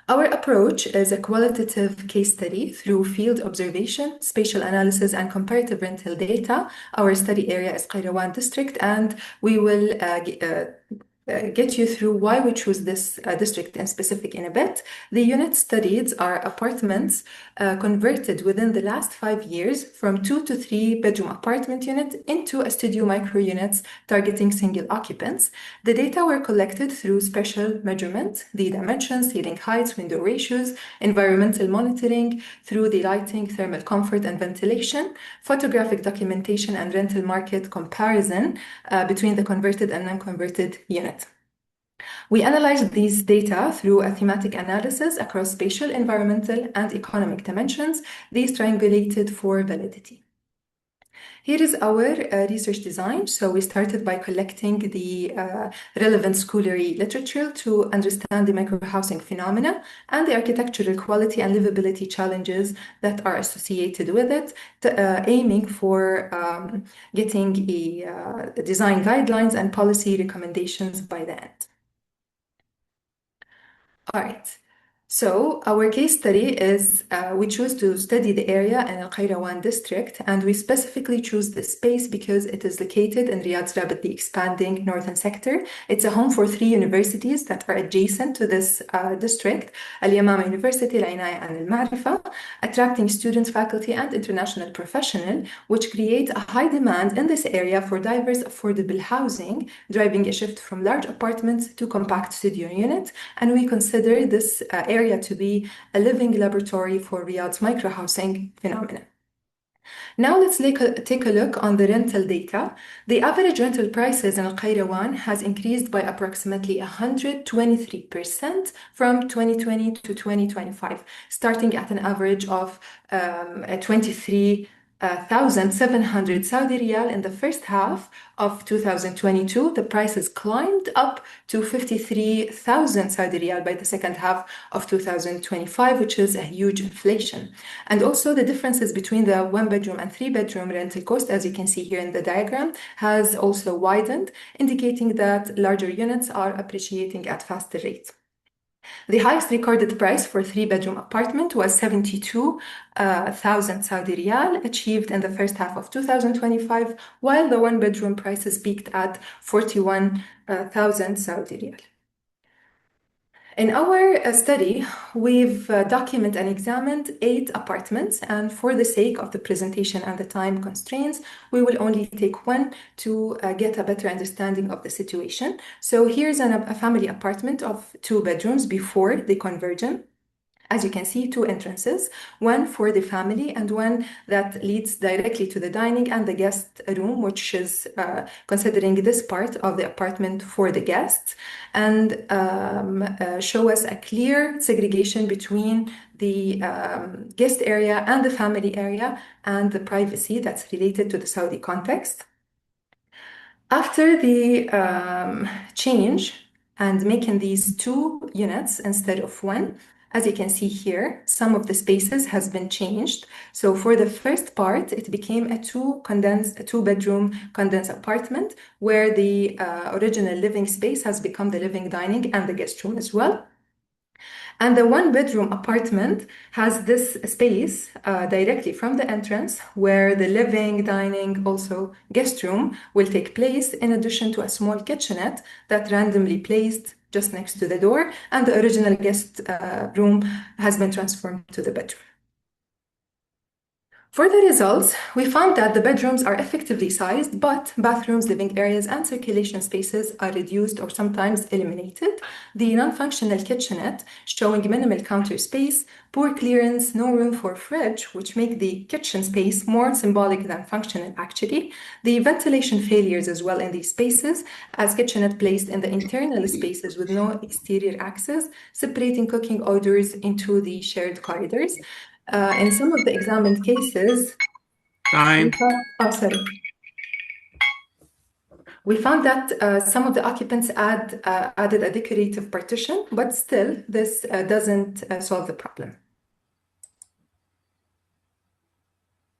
Our approach is a qualitative case study through field observation, spatial analysis, and comparative rental data. Our study area is ICCAUA2026 district, and we will get you through why we choose this district in specific in a bit. The units studied are apartments converted within the last 5 years from 2 to 3 bedroom apartment unit into a studio micro units targeting single occupants. The data were collected through special measurement, the dimensions, ceiling heights, window ratios, environmental monitoring through the lighting, thermal comfort and ventilation, photographic documentation and rental market comparison between the converted and non-converted unit. We analyzed these data through a thematic analysis across spatial, environmental, and economic dimensions. These triangulated for validity. Here is our research design. So we started by collecting the relevant scholarly literature to understand the microhousing phenomena and the architectural quality and livability challenges that are associated with it, aiming for getting design guidelines and policy recommendations by the end. All right. So our case study is we choose to study the area in Al-Qayrawan district, and we specifically choose this space because it is located in Riyadh's rapidly expanding northern sector. It's a home for 3 universities that are adjacent to this district, Al-Yamama University, Al-Inaya, and Al-Ma'rifa, attracting students, faculty, and international professionals, which create a high demand in this area for diverse, affordable housing, driving a shift from large apartments to compact studio units. And we consider this area to be a living laboratory for Riyadh's microhousing phenomenon. Now let's take a look on the rental data. The average rental prices in Al-Qayrawan has increased by approximately 123% from 2020 to 2025, starting at an average of 23,700 Saudi Riyal in the first half of 2022. The prices climbed up to 53,000 Saudi Riyal by the second half of 2025, which is a huge inflation. And also the differences between the 1-bedroom and 3-bedroom rental cost, as you can see here in the diagram, has also widened, indicating that larger units are appreciating at faster rates. The highest recorded price for 3-bedroom apartment was 72,000 Saudi Riyal, achieved in the first half of 2025, while the 1-bedroom prices peaked at 41,000 Saudi Riyal. In our study, we've documented and examined 8 apartments, and for the sake of the presentation and the time constraints, we will only take one to get a better understanding of the situation. So here's a family apartment of 2 bedrooms before the conversion. As you can see, 2 entrances, one for the family and one that leads directly to the dining and the guest room, which is considering this part of the apartment for the guests, and show us a clear segregation between the guest area and the family area and the privacy that's related to the Saudi context. After the change and making these 2 units instead of 1, as you can see here, some of the spaces has been changed. So for the first part, it became a 2-bedroom condensed apartment where the original living space has become the living, dining, and the guest room as well. And the 1-bedroom apartment has this space directly from the entrance where the living, dining, also guest room will take place, in addition to a small kitchenette that randomly placed just next to the door, and the original guest room has been transformed to the bedroom. For the results, we found that the bedrooms are effectively sized, but bathrooms, living areas, and circulation spaces are reduced or sometimes eliminated. The non-functional kitchenette, showing minimal counter space, poor clearance, no room for fridge, which make the kitchen space more symbolic than functional actually. The ventilation failures as well in these spaces, as kitchenette placed in the internal spaces with no exterior access, separating cooking odors into the shared corridors. In some of the examined cases, we found that some of the occupants added a decorative partition, but still this doesn't solve the problem.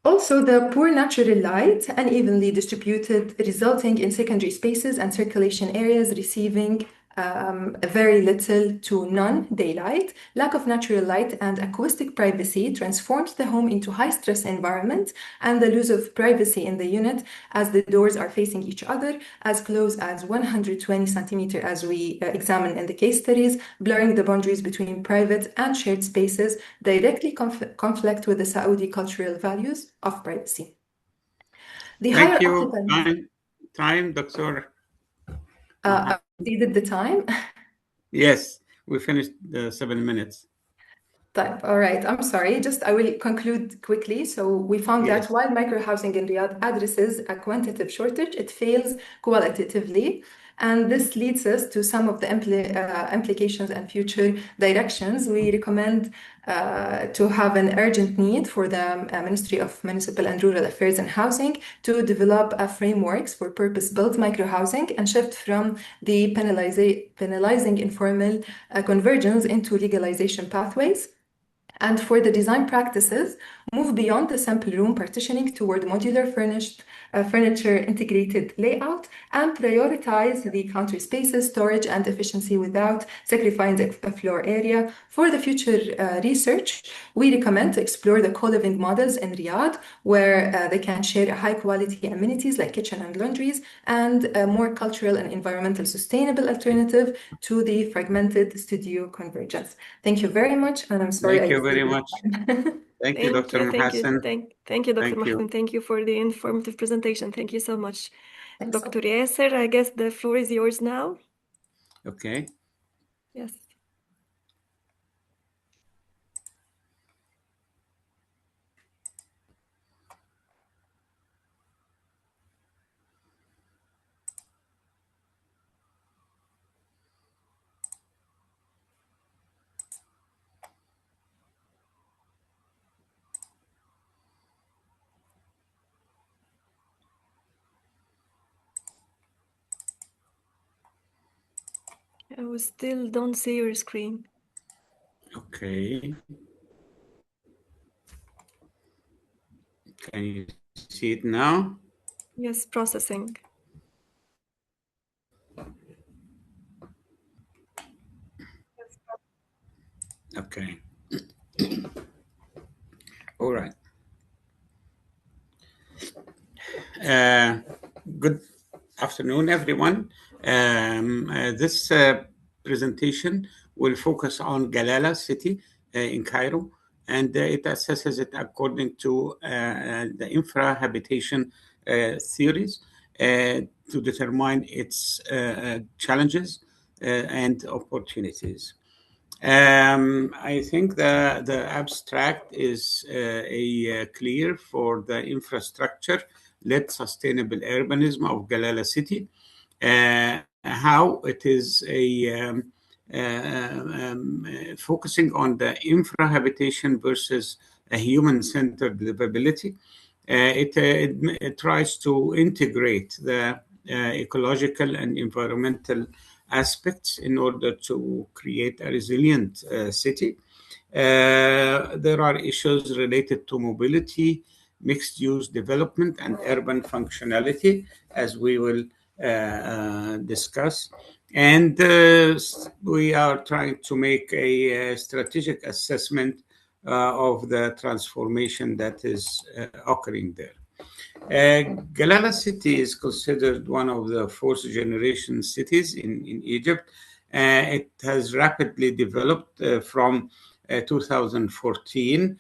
Also, the poor natural light, unevenly distributed, resulting in secondary spaces and circulation areas receiving very little to none daylight, lack of natural light, and acoustic privacy transforms the home into high-stress environment, and the loss of privacy in the unit as the doors are facing each other as close as 120 centimeters as we examine in the case studies, blurring the boundaries between private and shared spaces, directly conflict with the Saudi cultural values of privacy. The Thank higher you. occupants. Time, Doctor. I exceeded the time. Yes, we finished the 7 minutes. All right, I'm sorry. I will conclude quickly. So we found that while microhousing in Riyadh addresses a quantitative shortage, it fails qualitatively. And this leads us to some of the implications and future directions. We recommend to have an urgent need for the Ministry of Municipal and Rural Affairs and Housing to develop frameworks for purpose-built microhousing and shift from the penalizing informal convergence into legalization pathways. And for the design practices, move beyond the sample room partitioning toward modular furniture integrated layout and prioritize the counter spaces, storage, and efficiency without sacrificing the floor area. For the future research, we recommend to explore the co-living models in Riyadh, where they can share high-quality amenities like kitchen and laundries, and a more cultural and environmental sustainable alternative to the fragmented studio convergence. Thank you very much, and I'm sorry. Thank you very much. Thank you, Dr. Hassan. Thank you, Dr. Mohsin. Thank you for the informative presentation. Thank you so much. Dr. Yasser, I guess the floor is yours now. Okay. Yes. We still don't see your screen. Okay. Can you see it now? Yes, processing. Okay. All right. Good afternoon, everyone. This presentation will focus on Galala city in Cairo, and it assesses it according to the infra-habitation theories to determine its challenges and opportunities. I think the abstract is clear for the infrastructure-led sustainable urbanism of Galala city, how it is focusing on the infra-habitation versus a human-centered livability. It tries to integrate the ecological and environmental aspects in order to create a resilient city. There are issues related to mobility, mixed-use development, and urban functionality, as we will discuss. And we are trying to make a strategic assessment of the transformation that is occurring there. Galala city is considered one of the fourth generation cities in Egypt. It has rapidly developed from 2014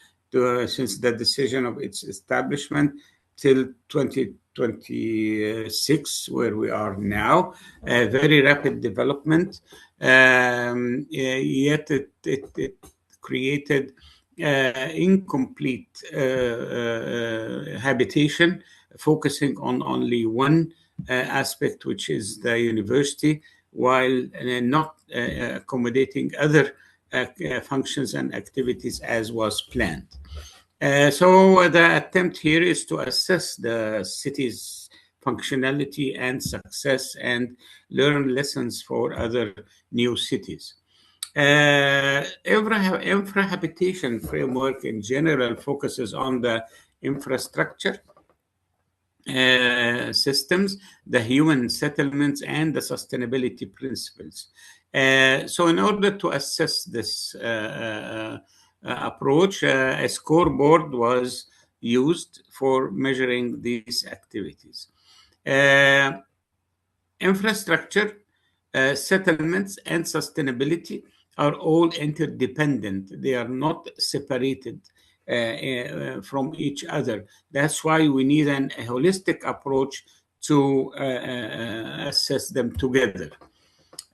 since the decision of its establishment till 2026, where we are now. Very rapid development, yet it created incomplete habitation, focusing on only one aspect, which is the university, while not accommodating other functions and activities as was planned. So the attempt here is to assess the city's functionality and success and learn lessons for other new cities. Infra-habitation framework in general focuses on the infrastructure systems, the human settlements, and the sustainability principles. So in order to assess this approach, a scoreboard was used for measuring these activities. Infrastructure, settlements, and sustainability are all interdependent. They are not separated from each other. That's why we need a holistic approach to assess them together.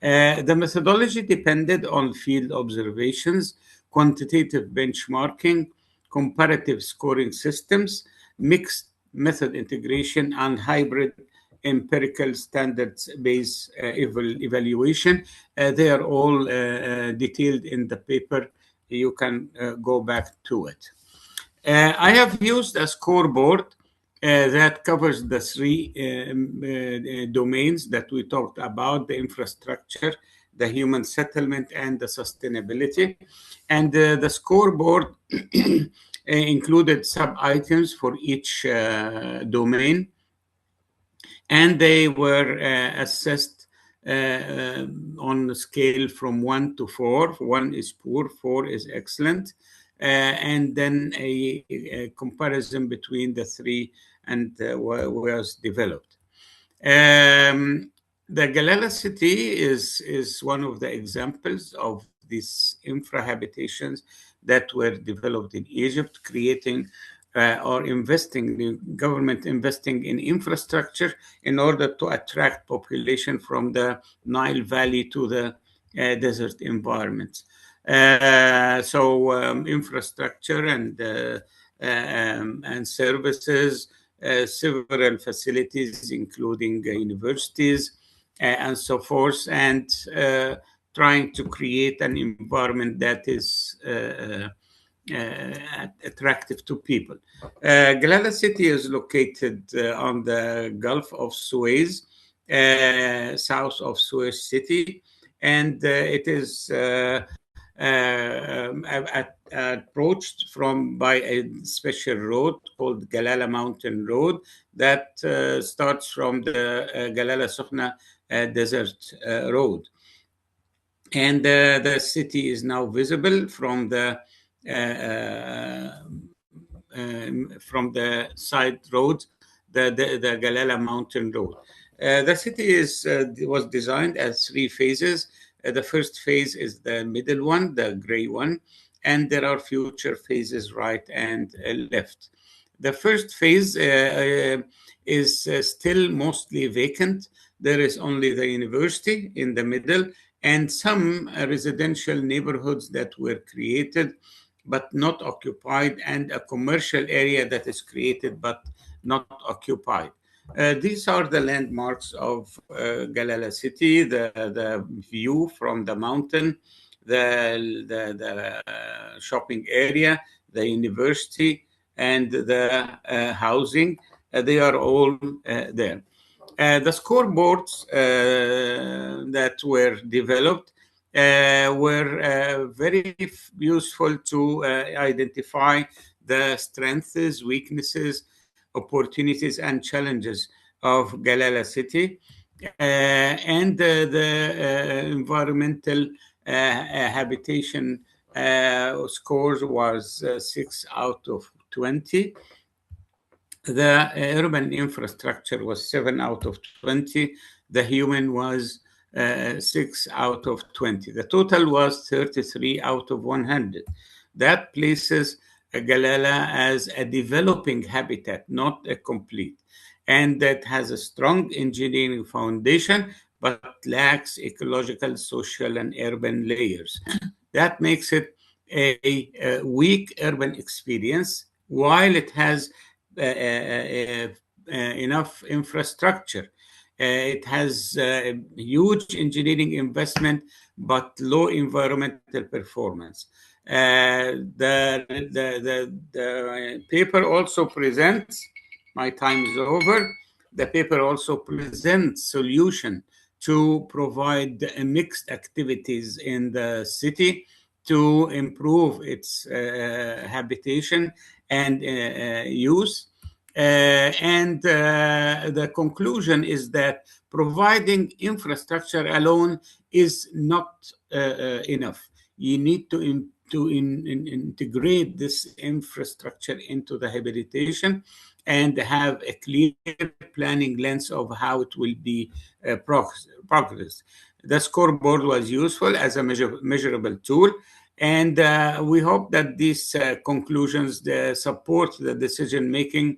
The methodology depended on field observations, quantitative benchmarking, comparative scoring systems, mixed method integration, and hybrid empirical standards-based evaluation. They are all detailed in the paper. You can go back to it. I have used a scoreboard that covers the three domains that we talked about: the infrastructure, the human settlement, and the sustainability. And the scoreboard included sub-items for each domain, and they were assessed on a scale from 1 to 4. 1 is poor, 4 is excellent. And then a comparison between the three and was developed. The Galala city is one of the examples of these infrahabitations that were developed in Egypt, creating or investing, the government investing in infrastructure in order to attract population from the Nile Valley to the desert environments. So infrastructure and services, several facilities, including universities and so forth, and trying to create an environment that is attractive to people. Galala city is located on the Gulf of Suez, south of Suez city, and it is approached by a special road called Galala Mountain Road that starts from the Galala Sokhna Desert Road. And the city is now visible from the side road, the Galala Mountain Road. The city was designed as 3 phases. The first phase is the middle one, the gray one, and there are future phases right and left. The first phase is still mostly vacant. There is only the university in the middle and some residential neighborhoods that were created but not occupied, and a commercial area that is created but not occupied. These are the landmarks of Galala city: the view from the mountain, the shopping area, the university, and the housing. They are all there. The scoreboards that were developed were very useful to identify the strengths, weaknesses, opportunities, and challenges of Galala city, and the environmental habitation scores was 6 out of 20. The urban infrastructure was 7 out of 20. The human was 6 out of 20. The total was 33 out of 100. That places Galala as a developing habitat, not a complete, and that has a strong engineering foundation but lacks ecological, social, and urban layers. That makes it a weak urban experience, while it has enough infrastructure. It has huge engineering investment, but low environmental performance. The paper also presents, my time is over, the paper also presents solution to provide mixed activities in the city to improve its habitation and use. And the conclusion is that providing infrastructure alone is not enough. You need to integrate this infrastructure into the habilitation and have a clear planning lens of how it will be progressed. The scoreboard was useful as a measurable tool, and we hope that these conclusions support the decision-making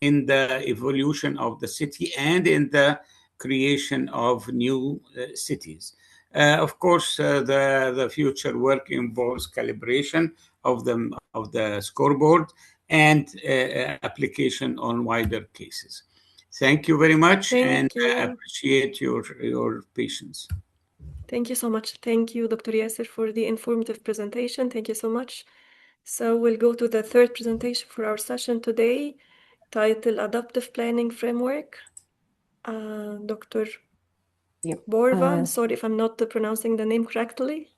in the evolution of the city and in the creation of new cities. Of course, the future work involves calibration of the scoreboard and application on wider cases. Thank you very much, and I appreciate your patience. Thank you so much. Thank you, Dr. Yasser, for the informative presentation. Thank you so much. So we'll go to the third presentation for our session today, titled Adaptive Planning Framework. Dr. Borva, I'm sorry if I'm not pronouncing the name correctly.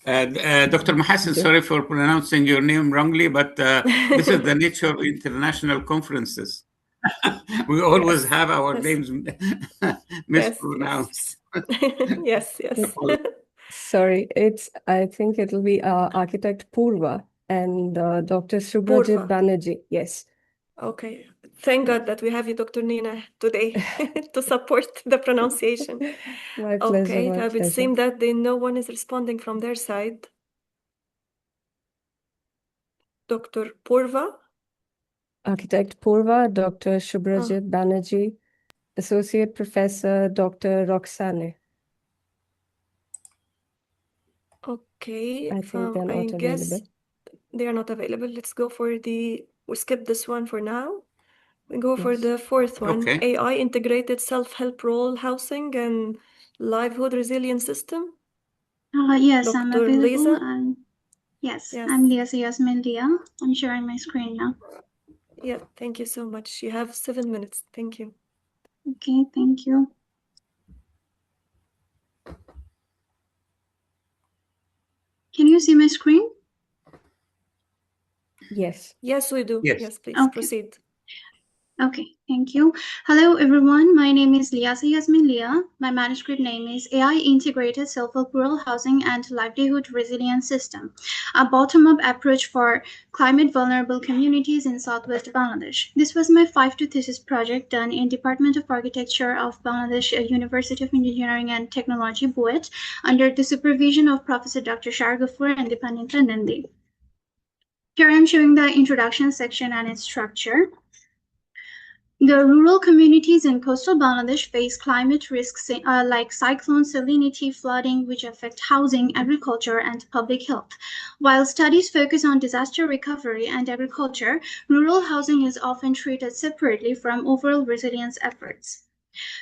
Dr. Mahassan, sorry for pronouncing your name wrongly, but this is the nature of international conferences. We always have our names mispronounced. Yes. Sorry, I think it'll be Architect Purva and Dr. Subrajit Banerjee. Yes. Okay. Thank God that we have you, Dr. Nina, today to support the pronunciation. My pleasure. Okay, my it would pleasure. seem that no one is responding from their side. Dr. Purva? Architect Purva, Dr. Subrajit Banerjee, Associate Professor Dr. Roxane. Okay, I think they're not guess available. they are not available. Let's go for we skip this one for now. We go for the fourth one, Okay. AI integrated self-help role housing and livelihood resilience system. Yes, Dr. I'm available. Lisa? Yes, I'm Yasmin Lia. I'm sharing my screen now. Yeah, thank you so much. You have 7 minutes. Thank you. Okay, thank you. Can you see my screen? Yes. Yes, we do. Yes, please proceed. Okay, thank you. Hello, everyone. My name is Yasmin Lia. My manuscript name is AI Integrated Self-Help Rural Housing and Livelihood Resilience System, a bottom-up approach for climate-vulnerable communities in Southwest Bangladesh. This was my 5-2 thesis project done in Department of Architecture of Bangladesh University of Engineering and Technology, BUET, under the supervision of Professor Dr. Shargafur and Dipandita Nandi. Here I'm showing the introduction section and its structure. The rural communities in coastal Bangladesh face climate risks like cyclone, salinity, flooding, which affect housing, agriculture, and public health. While studies focus on disaster recovery and agriculture, rural housing is often treated separately from overall resilience efforts.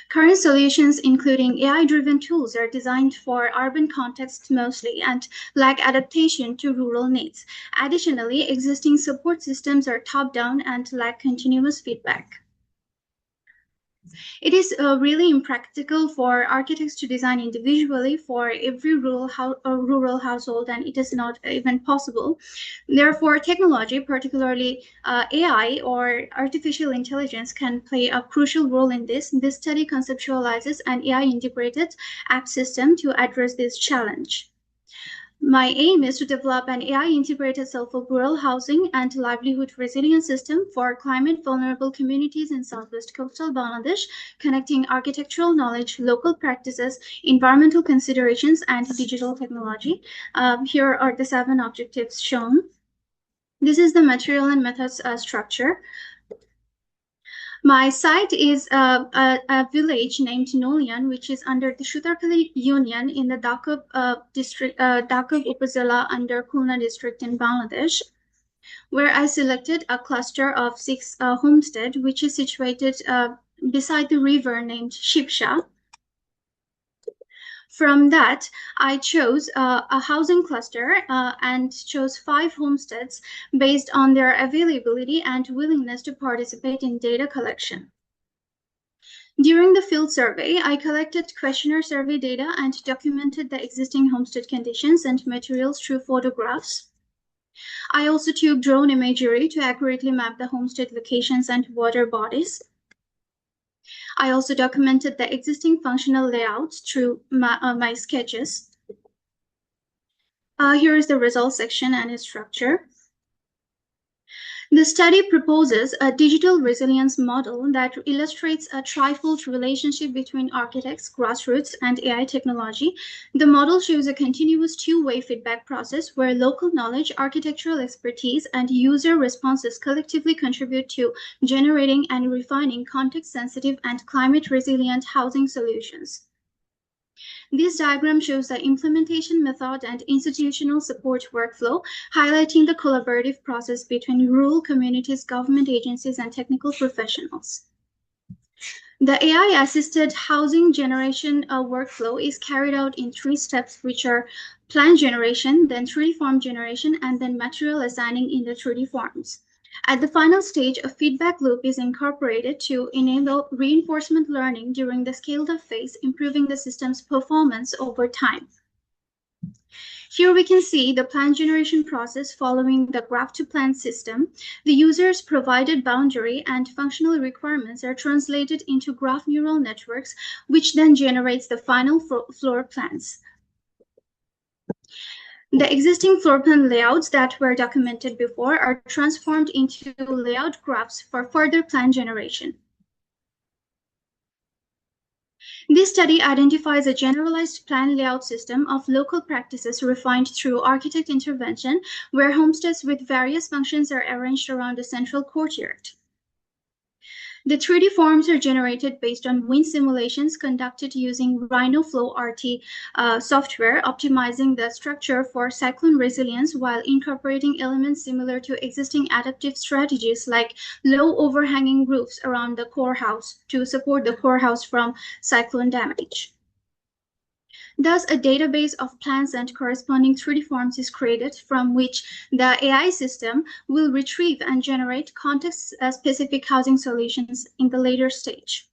Current solutions, including AI-driven tools, are designed for urban contexts mostly and lack adaptation to rural needs. Additionally, existing support systems are top-down and lack continuous feedback. It is really impractical for architects to design individually for every rural household, and it is not even possible. Therefore, technology, particularly AI or artificial intelligence, can play a crucial role in this. This study conceptualizes an AI-integrated app system to address this challenge. My aim is to develop an AI-integrated self-help rural housing and livelihood resilience system for climate-vulnerable communities in southwest coastal Bangladesh, connecting architectural knowledge, local practices, environmental considerations, and digital technology. Here are the 7 objectives shown. This is the material and methods structure. My site is a village named Nolian, which is under the Shutarkali Union in the Dakab district, Dakab Upazila under Khulna district in Bangladesh, where I selected a cluster of 6 homestead, which is situated beside the river named Shipsha. From that, I chose a housing cluster and chose 5 homesteads based on their availability and willingness to participate in data collection. During the field survey, I collected questionnaire survey data and documented the existing homestead conditions and materials through photographs. I also took drone imagery to accurately map the homestead locations and water bodies. I also documented the existing functional layouts through my sketches. Here is the results section and its structure. The study proposes a digital resilience model that illustrates a trifold relationship between architects, grassroots, and AI technology. The model shows a continuous two-way feedback process where local knowledge, architectural expertise, and user responses collectively contribute to generating and refining context-sensitive and climate-resilient housing solutions. This diagram shows the implementation method and institutional support workflow, highlighting the collaborative process between rural communities, government agencies, and technical professionals. The AI-assisted housing generation workflow is carried out in 3 steps, which are plan generation, then 3D form generation, and then material assigning in the 3D forms. At the final stage, a feedback loop is incorporated to enable reinforcement learning during the scaled-up phase, improving the system's performance over time. Here we can see the plan generation process following the graph-to-plan system. The user's provided boundary and functional requirements are translated into graph neural networks, which then generates the final floor plans. The existing floor plan layouts that were documented before are transformed into layout graphs for further plan generation. This study identifies a generalized plan layout system of local practices refined through architect intervention, where homesteads with various functions are arranged around a central courtyard. The 3D forms are generated based on wind simulations conducted using RhinoFlow RT software, optimizing the structure for cyclone resilience while incorporating elements similar to existing adaptive strategies like low overhanging roofs around the core house to support the core house from cyclone damage. Thus, a database of plans and corresponding 3D forms is created from which the AI system will retrieve and generate context-specific housing solutions in the later stage.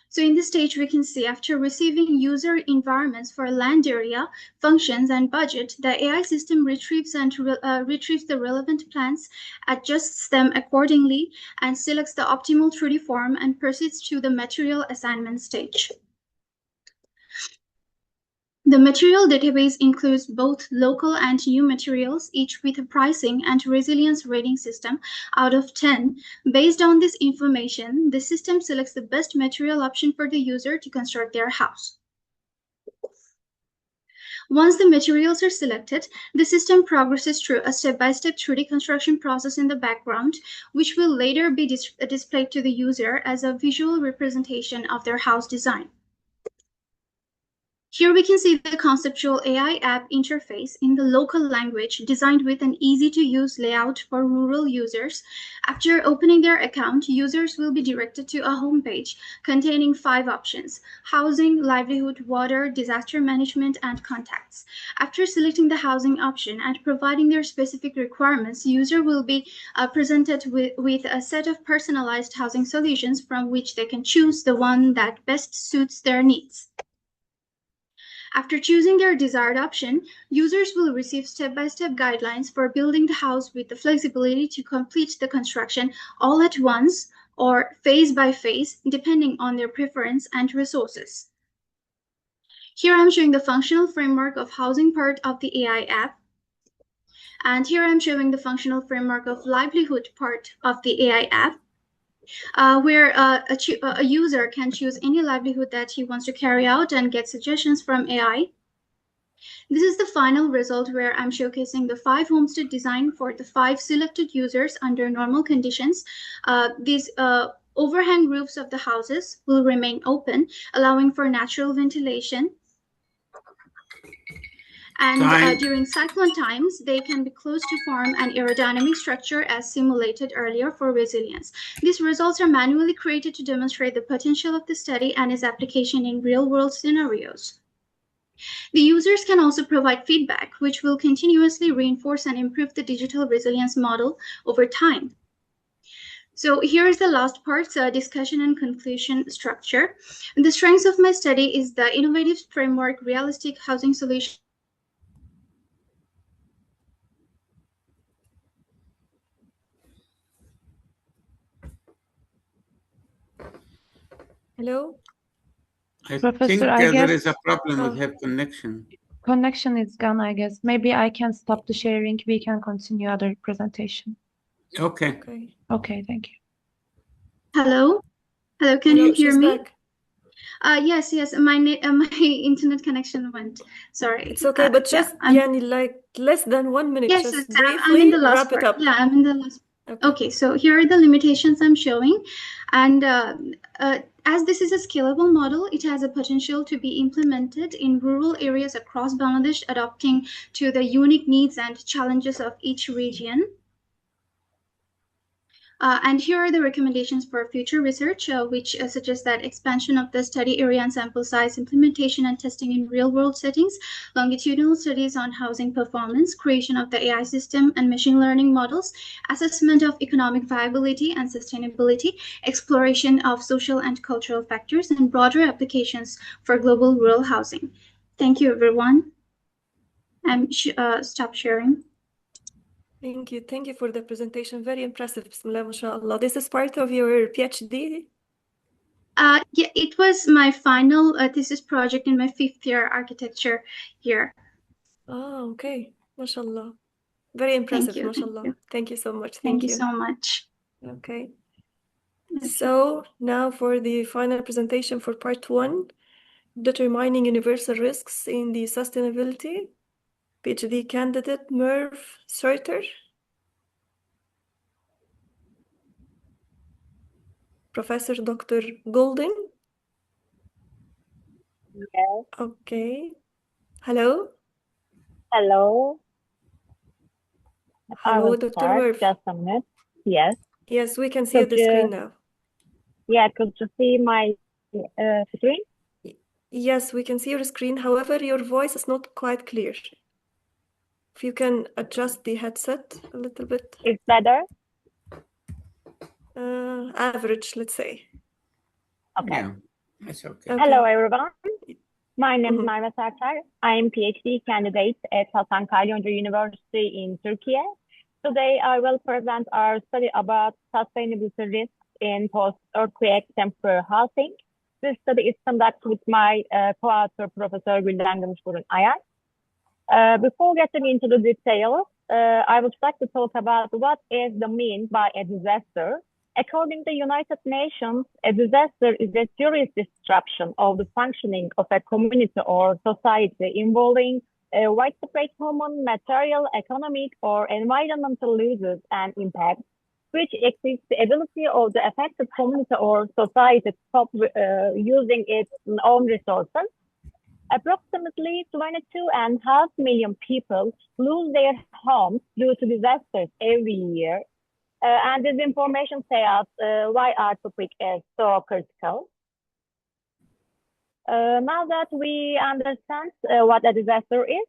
So in this stage, we can see after receiving user environments for land area, functions, and budget, the AI system retrieves and retrieves the relevant plans, adjusts them accordingly, and selects the optimal 3D form and proceeds to the material assignment stage. The material database includes both local and new materials, each with a pricing and resilience rating system out of 10. Based on this information, the system selects the best material option for the user to construct their house. Once the materials are selected, the system progresses through a step-by-step 3D construction process in the background, which will later be displayed to the user as a visual representation of their house design. Here we can see the conceptual AI app interface in the local language designed with an easy-to-use layout for rural users. After opening their account, users will be directed to a homepage containing 5 options: housing, livelihood, water, disaster management, and contacts. After selecting the housing option and providing their specific requirements, user will be presented with a set of personalized housing solutions from which they can choose the one that best suits their needs. After choosing their desired option, users will receive step-by-step guidelines for building the house with the flexibility to complete the construction all at once or phase by phase, depending on their preference and resources. Here I'm showing the functional framework of housing part of the AI app. And here I'm showing the functional framework of livelihood part of the AI app. Where a user can choose any livelihood that he wants to carry out and get suggestions from AI. This is the final result where I'm showcasing the 5 homestead design for the 5 selected users under normal conditions. These overhang roofs of the houses will remain open, allowing for natural ventilation. And during cyclone times, they can be closed to form an aerodynamic structure as simulated earlier for resilience. These results are manually created to demonstrate the potential of the study and its application in real-world scenarios. The users can also provide feedback, which will continuously reinforce and improve the digital resilience model over time. So here's the last part, discussion and conclusion structure. And the strengths of my study is the innovative framework, realistic housing solution. Hello? I Professor, think I there is guess a problem with her connection. connection is gone, I guess. Maybe I can stop the sharing. We can continue other presentation. Okay. Okay, thank you. Hello? Hello, can you hear she's me? back. Yes, my my internet connection went. Sorry. It's okay, but just I'm, yani, like less than 1 minute, yes, just I'm in briefly the last wrap it part. up. Yeah, I'm in the last. Okay, so here are the limitations I'm showing. And as this is a scalable model, it has a potential to be implemented in rural areas across Bangladesh, adapting to the unique needs and challenges of each region. And here are the recommendations for future research, which suggest that expansion of the study area and sample size, implementation and testing in real-world settings, longitudinal studies on housing performance, creation of the AI system and machine learning models, assessment of economic viability and sustainability, exploration of social and cultural factors, and broader applications for global rural housing. Thank you, everyone. I'm stop sharing. Thank you. Thank you for the presentation. Very impressive. Bismillah, mashallah. This is part of your PhD? Yeah, it was my final thesis project in my 5th year architecture year. Oh, okay. Mashallah. Very impressive, Thank you. mashallah. Thank you so much. Thank you so much. Okay. So now for the final presentation for part 1, determining universal risks in the sustainability. PhD candidate Merv Surter. Professor Dr. Golden. Yes. Okay. Hello. Hello. I Hello, will Dr. start. Merv. Just a minute. Yes. Yes, we can see the screen now. Yeah, could you see my screen? Yes, we can see your screen. However, your voice is not quite clear. If you can adjust the headset a little bit. It's better? Average, let's say. Okay. Yeah, that's okay. Hello, everyone. My name is Merve Serter. I am PhD candidate at Hasan Kalyoncu University in Turkey. Today, I will present our study about sustainability risks in post-earthquake temporary housing. This study is conducted with my co-author, Professor Gülden Gümüşburun Ayar. Before getting into the details, I would like to talk about what is the mean by a disaster. According to the United Nations, a disaster is a serious disruption of the functioning of a community or society involving widespread human, material, economic, or environmental losses and impacts, which exceeds the ability of the affected community or society to cope using its own resources. Approximately 22.5 million people lose their homes due to disasters every year. And this information tells us why our topic is so critical. Now that we understand what a disaster is,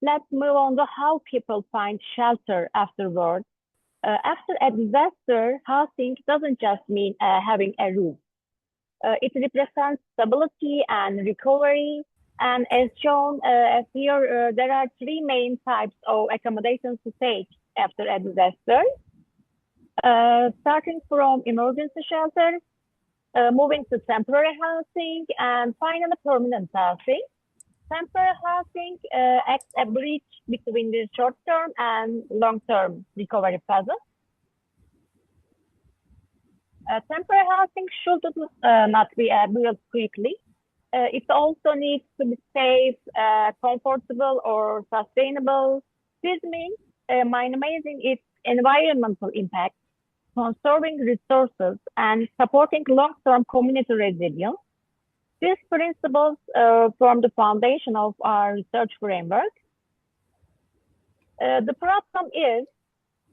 let's move on to how people find shelter afterward. After a disaster, housing doesn't just mean having a roof. It represents stability and recovery. And as shown here, there are 3 main types of accommodations to take after a disaster. Starting from emergency shelters, moving to temporary housing, and finally permanent housing. Temporary housing acts as a bridge between the short-term and long-term recovery phases. Temporary housing should not be built quickly. It also needs to be safe, comfortable, or sustainable. This means minimizing its environmental impact, conserving resources, and supporting long-term community resilience. These principles form the foundation of our research framework. The problem is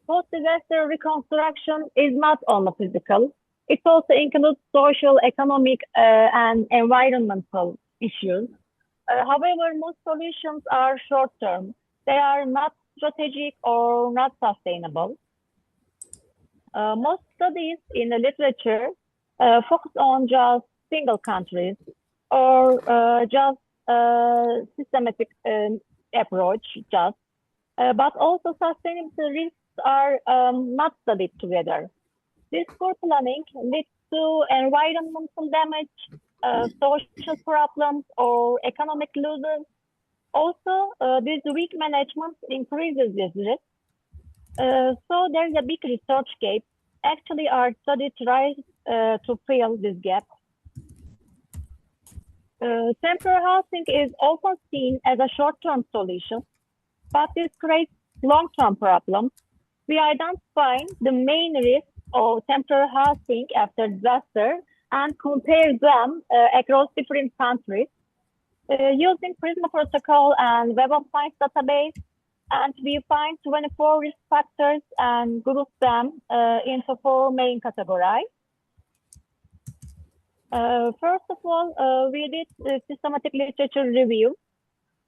post-disaster reconstruction is not only physical, it also includes social, economic, and environmental issues. However, most solutions are short-term. They are not strategic or not sustainable. Most studies in the literature focus on just single countries or just systematic approach, but also sustainability risks are not studied together. This poor planning leads to environmental damage, social problems, or economic losses. Also, this weak management increases this risk. So there's a big research gap. Actually, our study tries to fill this gap. Temporary housing is often seen as a short-term solution, but this creates long-term problems. We identify the main risks of temporary housing after disaster and compare them across different countries using PRISMA protocol and Web of Science database. And we find 24 risk factors and group them into 4 main categories. First of all, we did a systematic literature review.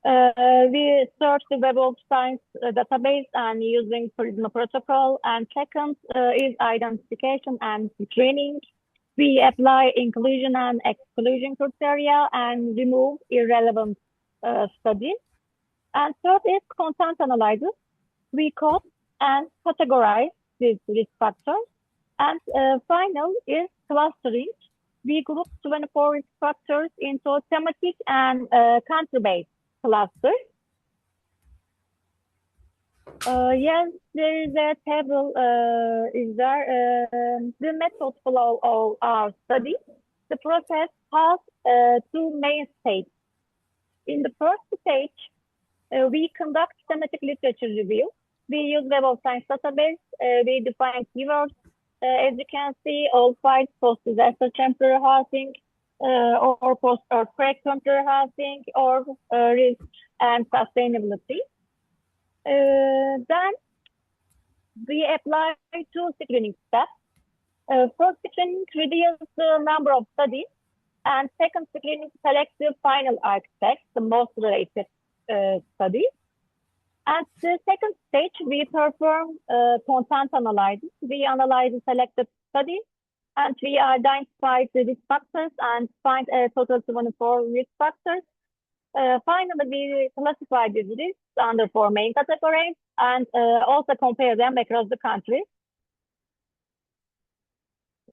We searched the Web of Science database and using PRISMA protocol. And second is identification and screening. We apply inclusion and exclusion criteria and remove irrelevant studies. And third is content analysis. We code and categorize these risk factors. And final is clustering. We group 24 risk factors into thematic and country-based clusters. Yes, there is a table. Is there the method flow of our study? The process has 2 main stages. In the first stage, we conduct thematic literature review. We use Web of Science database. We define keywords. As you can see, all 5 post-disaster temporary housing, or post-earthquake temporary housing, or risk and sustainability. Then we apply 2 screening steps. First screening reduces the number of studies, and second screening selects the final architect, the most related studies. At the second stage, we perform content analysis. We analyze the selected studies, and we identify the risk factors and find a total of 24 risk factors. Finally, we classify these risks under 4 main categories and also compare them across the country.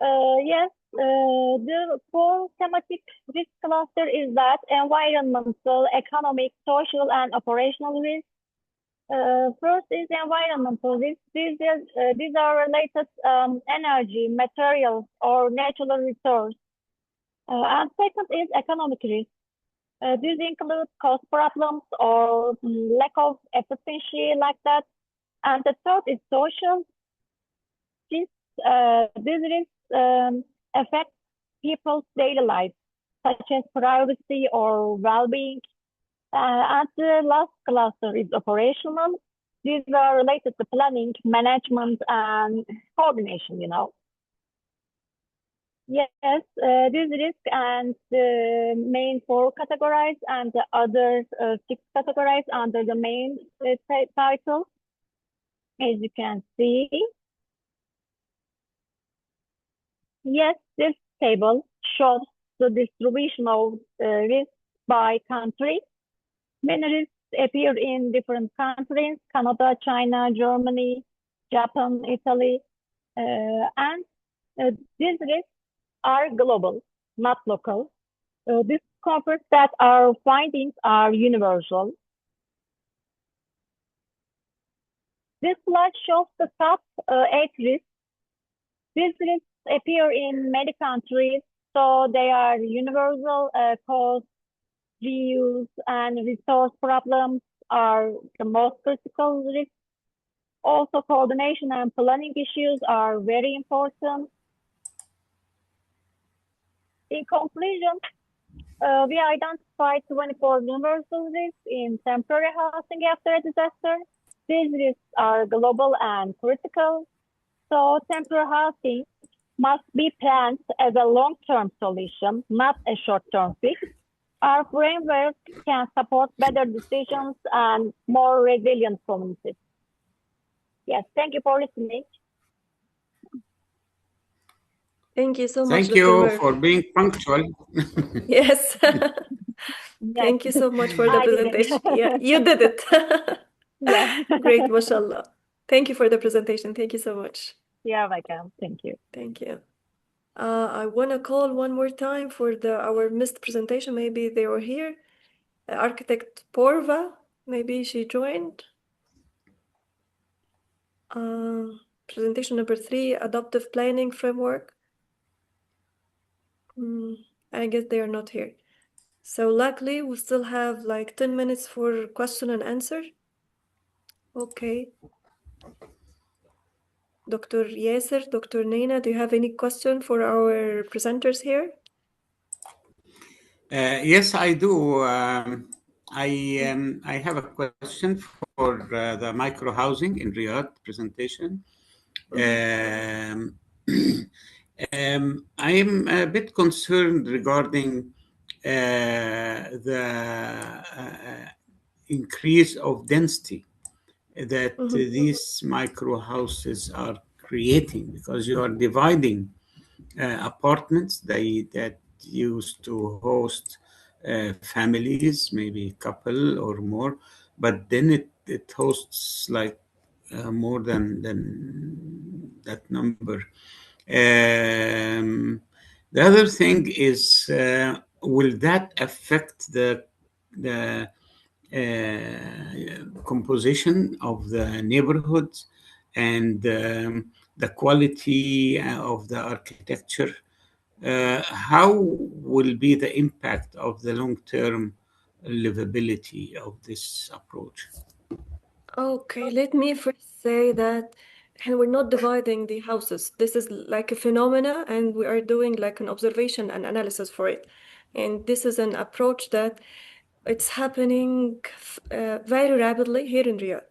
Yes, the 4 thematic risk cluster is that environmental, economic, social, and operational risks. First is environmental risks. These are related energy, materials, or natural resource. And second is economic risk. These include cost problems or lack of efficiency like that. And the third is social. These risks affect people's daily life, such as privacy or well-being. And the last cluster is operational. These are related to planning, management, and coordination, Yes, these risks and the main 4 categories and the other 6 categories under the main title, as you can see. Yes, this table shows the distribution of risks by country. Many risks appear in different countries: Canada, China, Germany, Japan, Italy, and these risks are global, not local. This confirms that our findings are universal. This slide shows the top 8 risks. These risks appear in many countries, so they are universal. Cost, reuse, and resource problems are the most critical risks. Also, coordination and planning issues are very important. In conclusion, we identified 24 universal risks in temporary housing after a disaster. These risks are global and critical, so temporary housing must be planned as a long-term solution, not a short-term fix. Our framework can support better decisions and more resilient communities. Yes, thank you for listening. Thank you so much, Thank Dr. you Murphy. for being punctual. Yes. Yes. Thank you so much for the I did it. presentation. Yeah, you did it. Yeah. Great, mashallah. Thank you for the presentation. Thank you so much. You're welcome. Thank you. Thank you. I want to call one more time for our missed presentation. Maybe they were here. Architect Porva, maybe she joined. Presentation number 3, adaptive planning framework. I guess they are not here. So luckily, we still have like 10 minutes for question and answer. Okay. Dr. Yasser, Dr. Naina, do you have any question for our presenters here? Yes, I do. I have a question for the micro housing in Riyadh presentation. I'm a bit concerned regarding the increase of density that these micro houses are creating, because you are dividing apartments that used to host families, maybe a couple or more, but then it hosts like more than that number. The other thing is, will that affect the composition of the neighborhoods and the quality of the architecture? How will be the impact of the long-term livability of this approach? Okay, let me first say that we're not dividing the houses. This is like a phenomena, and we are doing like an observation and analysis for it. And this is an approach that it's happening very rapidly here in Riyadh.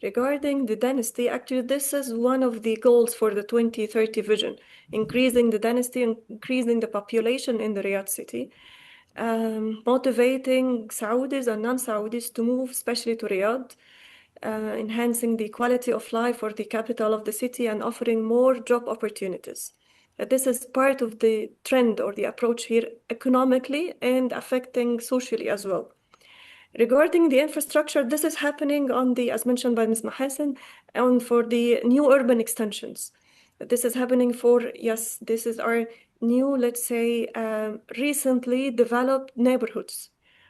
Regarding the density, actually, this is one of the goals for the 2030 vision, increasing the density, increasing the population in the Riyadh city, motivating Saudis and non-Saudis to move, especially to Riyadh, enhancing the quality of life for the capital of the city and offering more job opportunities. This is part of the trend or the approach here economically and affecting socially as well. Regarding the infrastructure, this is happening on the, as mentioned by Ms. Mahasen, and for the new urban extensions. This is happening for, yes, this is our new, let's say, recently developed neighborhoods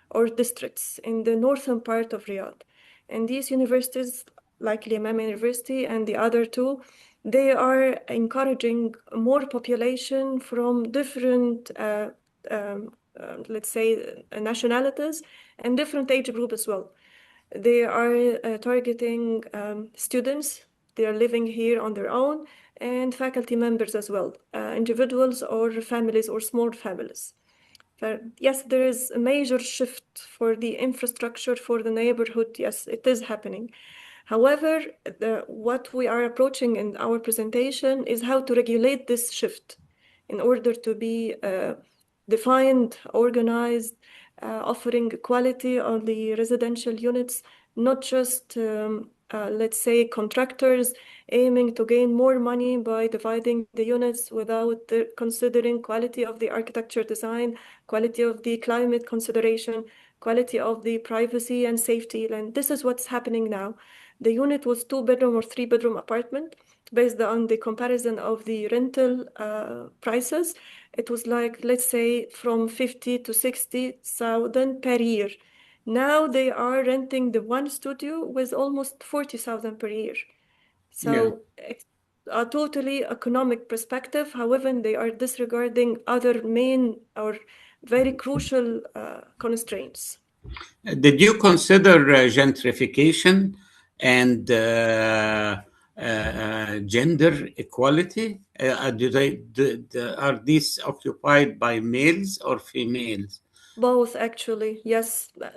or districts in the northern part of Riyadh. And these universities, like Imam University and the other two, they are encouraging more population from different, let's say, nationalities and different age group as well. They are targeting students. They are living here on their own, and faculty members as well, individuals or families or small families. Yes, there is a major shift for the infrastructure for the neighborhood. Yes, it is happening. However, what we are approaching in our presentation is how to regulate this shift in order to be defined, organized, offering quality on the residential units, not just, let's say, contractors aiming to gain more money by dividing the units without considering quality of the architecture design, quality of the climate consideration, quality of the privacy and safety. And this is what's happening now. The unit was 2-bedroom or 3-bedroom apartment. Based on the comparison of the rental prices, it was like, let's say, from 50 to 60,000 per year. Now they are renting the one studio with almost 40,000 per year. So it's a totally economic perspective. However, they are disregarding other main or very crucial constraints. Did you consider gentrification and gender equality? Are these occupied by males or females? Both, actually, yes. The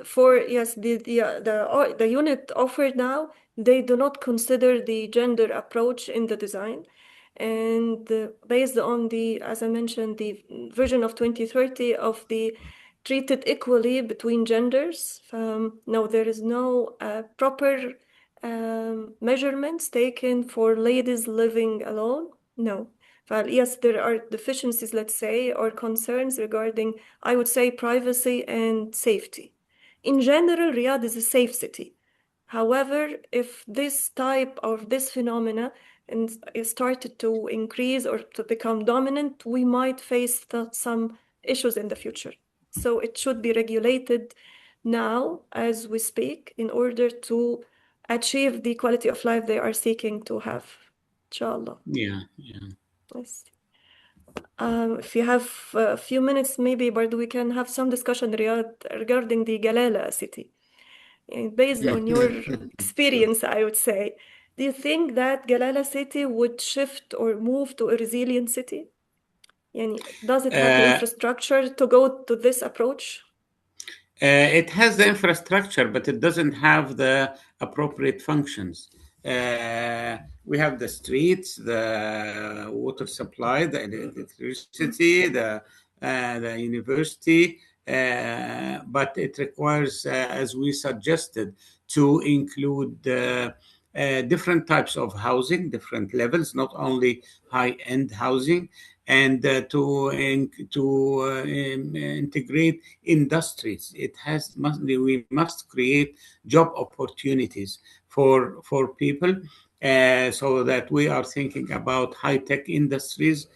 unit offered now, they do not consider the gender approach in the design, and based on the, as I mentioned, the vision of 2030 of the treated equally between genders. No, there is no proper measurements taken for ladies living alone. No, Yes, there are deficiencies, let's say, or concerns regarding, I would say, privacy and safety. In general, Riyadh is a safe city. However, if this type of this phenomena is started to increase or to become dominant, we might face some issues in the future. So it should be regulated now as we speak in order to achieve the quality of life they are seeking to have. Inshallah. Yeah. Yes. If you have a few minutes, maybe, but we can have some discussion, Riyadh, regarding the Galala city. And based on your experience, I would say, do you think that Galala city would shift or move to a resilient city? Does it have the infrastructure to go to this approach? It has the infrastructure, but it doesn't have the appropriate functions. We have the streets, the water supply, the electricity, the university, but it requires, as we suggested, to include different types of housing, different levels, not only high-end housing, and to integrate industries. We must create job opportunities for people, so that we are thinking about high-tech industries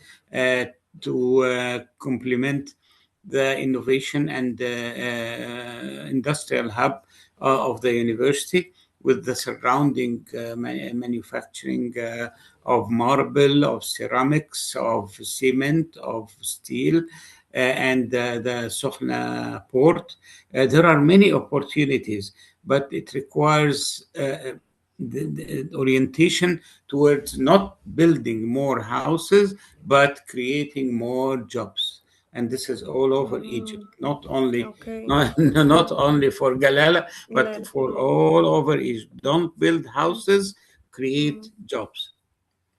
to complement the innovation and industrial hub of the university, with the surrounding manufacturing of marble, of ceramics, of cement, of steel, and the Sokhna port. There are many opportunities, but it requires the orientation towards not building more houses, but creating more jobs. And this is all over Egypt, not only not only for Galala, but for all over Egypt. Don't build houses, create jobs.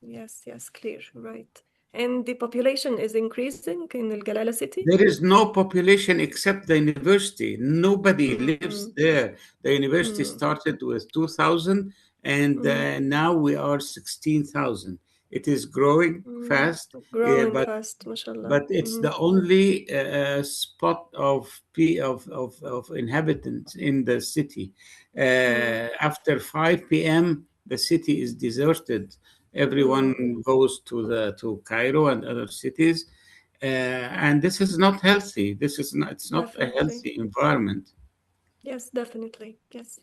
Yes, clear, right. And the population is increasing in the Galala city? There is no population except the university. Nobody lives there. The university started with 2,000, and now we are 16,000. It is growing fast, fast, mashallah. but it's the only spot of inhabitants in the city. After 5 p.m., the city is deserted. Everyone goes to Cairo and other cities, and this is not healthy. It's not a healthy environment. Yes, definitely. Yes.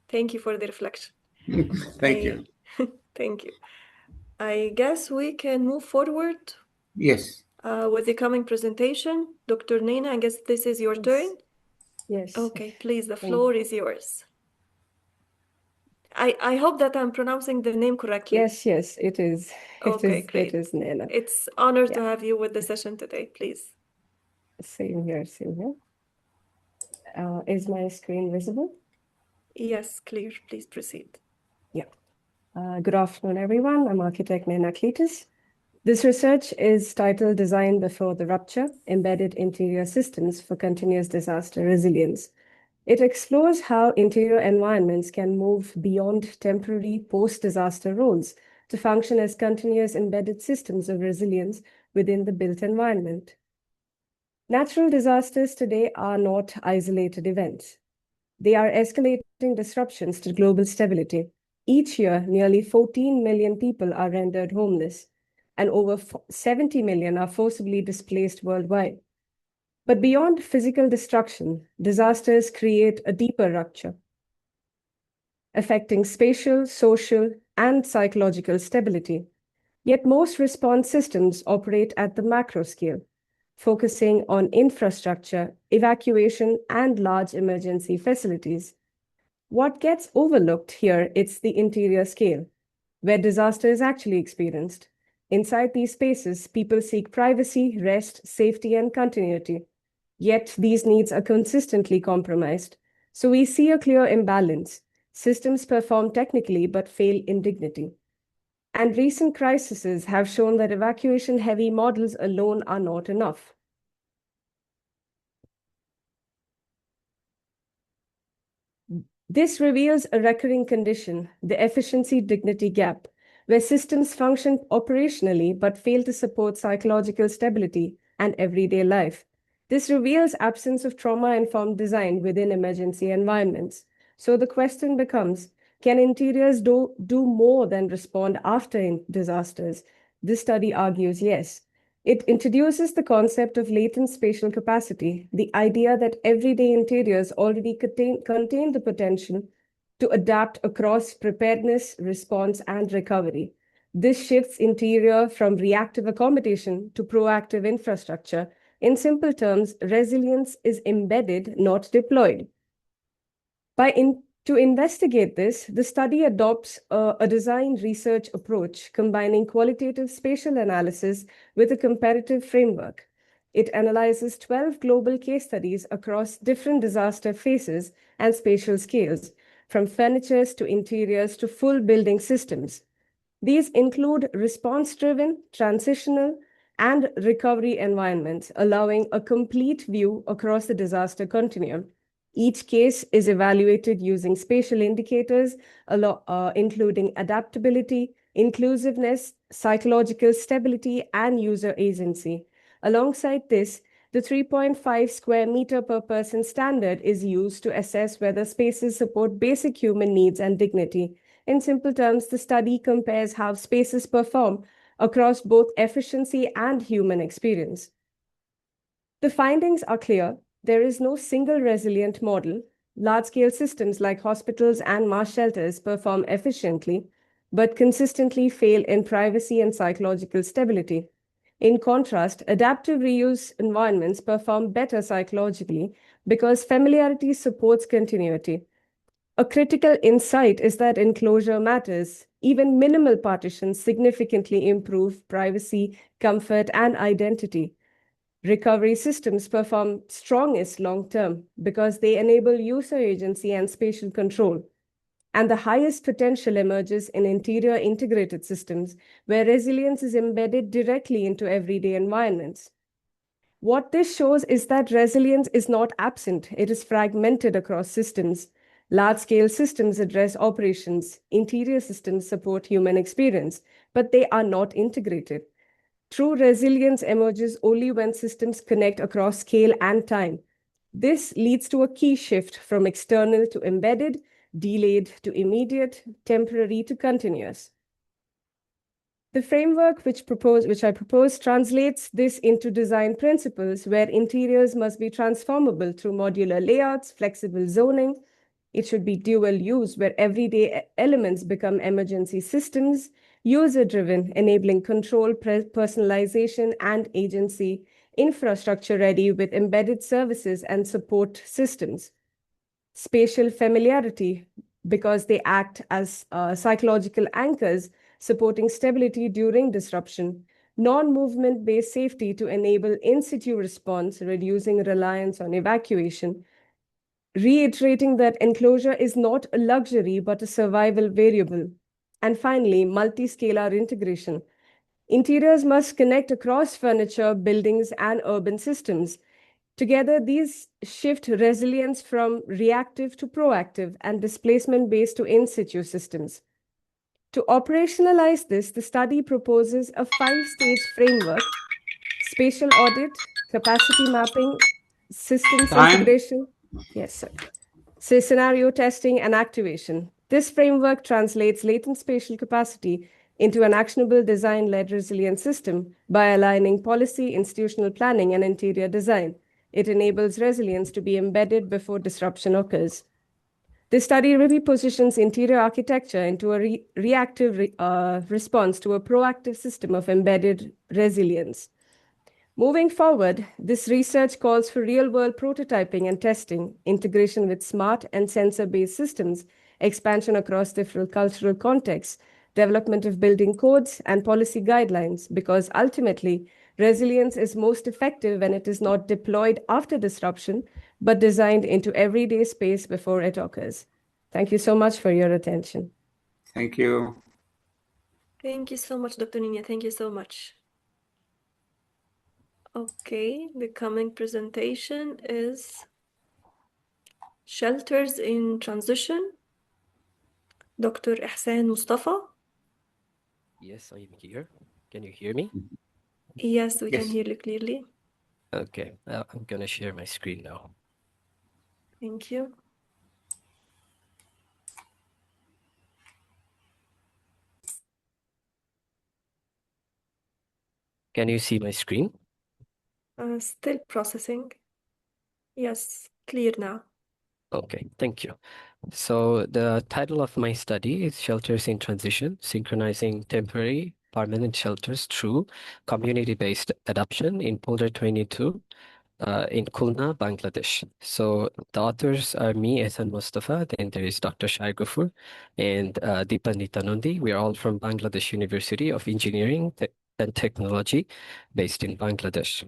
Thank you for the reflection. Thank you. Thank you. I guess we can move forward. Yes. With the coming presentation. Dr. Nina, I guess this is your turn. Yes. Okay, please, the floor is yours. I hope that I'm pronouncing the name correctly. Yes, it is. Okay, great. It is Nina. It's honor to have you with the session today, please. Same here. Is my screen visible? Yes, clear. Please proceed. Yeah. Good afternoon, everyone. I'm architect Nina Cletus. This research is titled Design Before the Rupture, Embedded Interior Systems for Continuous Disaster Resilience. It explores how interior environments can move beyond temporary post-disaster roles to function as continuous embedded systems of resilience within the built environment. Natural disasters today are not isolated events. They are escalating disruptions to global stability. Each year, nearly 14 million people are rendered homeless, and over 70 million are forcibly displaced worldwide. But beyond physical destruction, disasters create a deeper rupture, affecting spatial, social, and psychological stability. Yet most response systems operate at the macro scale, focusing on infrastructure, evacuation, and large emergency facilities. What gets overlooked here is the interior scale, where disaster is actually experienced. Inside these spaces, people seek privacy, rest, safety, and continuity. Yet these needs are consistently compromised. So we see a clear imbalance. Systems perform technically but fail in dignity. And recent crises have shown that evacuation-heavy models alone are not enough. This reveals a recurring condition, the efficiency-dignity gap. where systems function operationally but fail to support psychological stability and everyday life. This reveals absence of trauma-informed design within emergency environments. So the question becomes, can interiors do more than respond after disasters? This study argues yes. It introduces the concept of latent spatial capacity, the idea that everyday interiors already contain the potential to adapt across preparedness, response, and recovery. This shifts interior from reactive accommodation to proactive infrastructure. In simple terms, resilience is embedded, not deployed. To investigate this, the study adopts a design research approach, combining qualitative spatial analysis with a comparative framework. It analyzes 12 global case studies across different disaster phases and spatial scales, from furnitures to interiors to full building systems. These include response-driven, transitional, and recovery environments, allowing a complete view across the disaster continuum. Each case is evaluated using spatial indicators, including adaptability, inclusiveness, psychological stability, and user agency. Alongside this, the 3.5 square meter per person standard is used to assess whether spaces support basic human needs and dignity. In simple terms, the study compares how spaces perform across both efficiency and human experience. The findings are clear. There is no single resilient model. Large-scale systems like hospitals and mass shelters perform efficiently, but consistently fail in privacy and psychological stability. In contrast, adaptive reuse environments perform better psychologically because familiarity supports continuity. A critical insight is that enclosure matters. Even minimal partitions significantly improve privacy, comfort, and identity. Recovery systems perform strongest long-term because they enable user agency and spatial control. And the highest potential emerges in interior integrated systems, where resilience is embedded directly into everyday environments. What this shows is that resilience is not absent, it is fragmented across systems. Large-scale systems address operations, interior systems support human experience, but they are not integrated. True resilience emerges only when systems connect across scale and time. This leads to a key shift from external to embedded, delayed to immediate, temporary to continuous. The framework which I propose translates this into design principles where interiors must be transformable through modular layouts, flexible zoning. It should be dual use where everyday elements become emergency systems, user-driven, enabling control, personalization, and agency, infrastructure-ready with embedded services and support systems. Spatial familiarity, because they act as psychological anchors, supporting stability during disruption. Non-movement-based safety to enable in-situ response, reducing reliance on evacuation. Reiterating that enclosure is not a luxury, but a survival variable. And finally, multi-scalar integration. Interiors must connect across furniture, buildings, and urban systems. Together, these shift resilience from reactive to proactive and displacement-based to in-situ systems. To operationalize this, the study proposes a 5-stage framework: spatial audit, capacity mapping, systems integration. Yes, sir. So scenario testing and activation. This framework translates latent spatial capacity into an actionable design-led resilient system by aligning policy, institutional planning, and interior design. It enables resilience to be embedded before disruption occurs. This study really positions interior architecture into a reactive response to a proactive system of embedded resilience. Moving forward, this research calls for real-world prototyping and testing, integration with smart and sensor-based systems, expansion across different cultural contexts, development of building codes and policy guidelines, because ultimately, resilience is most effective when it is not deployed after disruption, but designed into everyday space before it occurs. Thank you so much for your attention. Thank you. Thank you so much, Dr. Nina. Thank you so much. Okay, the coming presentation is Shelters in Transition, Dr. Ihsan Mustafa. Yes, I am here. Can you hear me? Yes, we can Yes. hear you clearly. Okay, I'm gonna share my screen now. Thank you. Can you see my screen? Still processing. Yes, clear now. Okay, thank you. So the title of my study is Shelters in Transition, Synchronizing Temporary Permanent Shelters Through Community-Based Adoption in Polder 22 in Khulna, Bangladesh. So the authors are me, Ehsan Mustafa, then there is Dr. Shai Ghafoor and Deepa Nityanandi. We are all from Bangladesh University of Engineering and Technology based in Bangladesh.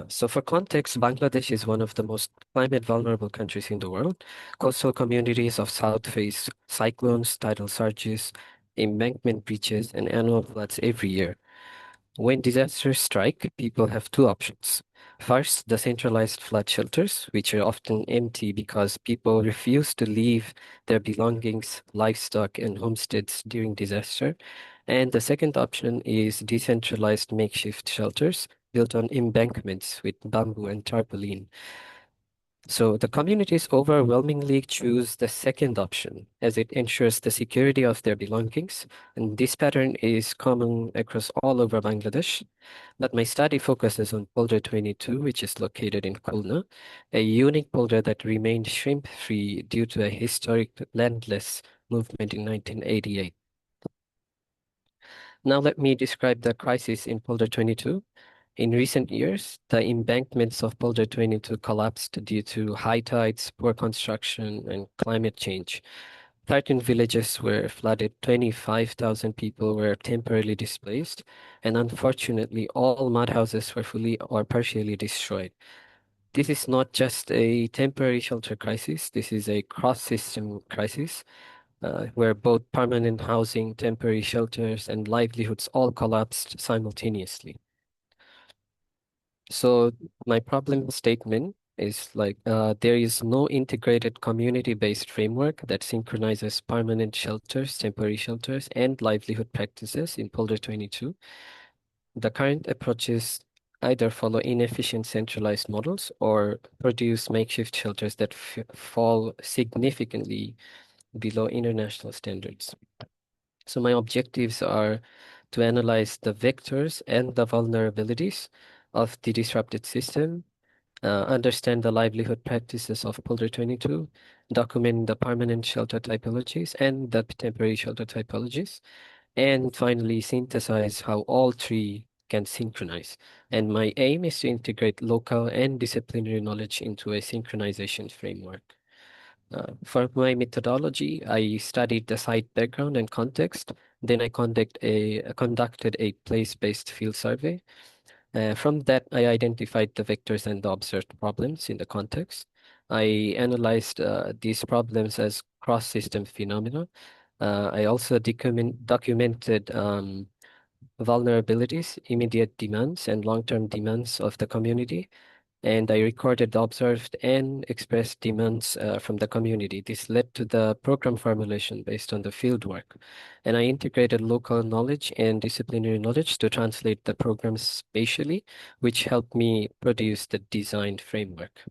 So for context, Bangladesh is one of the most climate vulnerable countries in the world. Coastal communities of south face cyclones, tidal surges, embankment breaches, and annual floods every year. When disasters strike, people have two options. First, the centralized flood shelters, which are often empty because people refuse to leave their belongings, livestock, and homesteads during disaster. And the second option is decentralized makeshift shelters built on embankments with bamboo and tarpaulin. So the communities overwhelmingly choose the second option as it ensures the security of their belongings. And this pattern is common across all over Bangladesh. But my study focuses on polder 22, which is located in Khulna, a unique polder that remained shrimp-free due to a historic landless movement in 1988. Now let me describe the crisis in polder 22. In recent years, the embankments of polder 22 collapsed due to high tides, poor construction, and climate change. 13 villages were flooded, 25,000 people were temporarily displaced, and unfortunately, all mud houses were fully or partially destroyed. This is not just a temporary shelter crisis, this is a cross-system crisis where both permanent housing, temporary shelters, and livelihoods all collapsed simultaneously. So my problem statement is like there is no integrated community-based framework that synchronizes permanent shelters, temporary shelters, and livelihood practices in Polder 22. The current approaches either follow inefficient centralized models or produce makeshift shelters that fall significantly below international standards. So my objectives are to analyze the vectors and the vulnerabilities of the disrupted system, understand the livelihood practices of Polder 22, document the permanent shelter typologies and the temporary shelter typologies, and finally synthesize how all three can synchronize. And my aim is to integrate local and disciplinary knowledge into a synchronization framework. For my methodology, I studied the site background and context. Then I conducted a place-based field survey. From that, I identified the vectors and the observed problems in the context. I analyzed these problems as cross-system phenomena. I also documented vulnerabilities, immediate demands, and long-term demands of the community. And I recorded the observed and expressed demands from the community. This led to the program formulation based on the field work. And I integrated local knowledge and disciplinary knowledge to translate the programs spatially, which helped me produce the designed framework.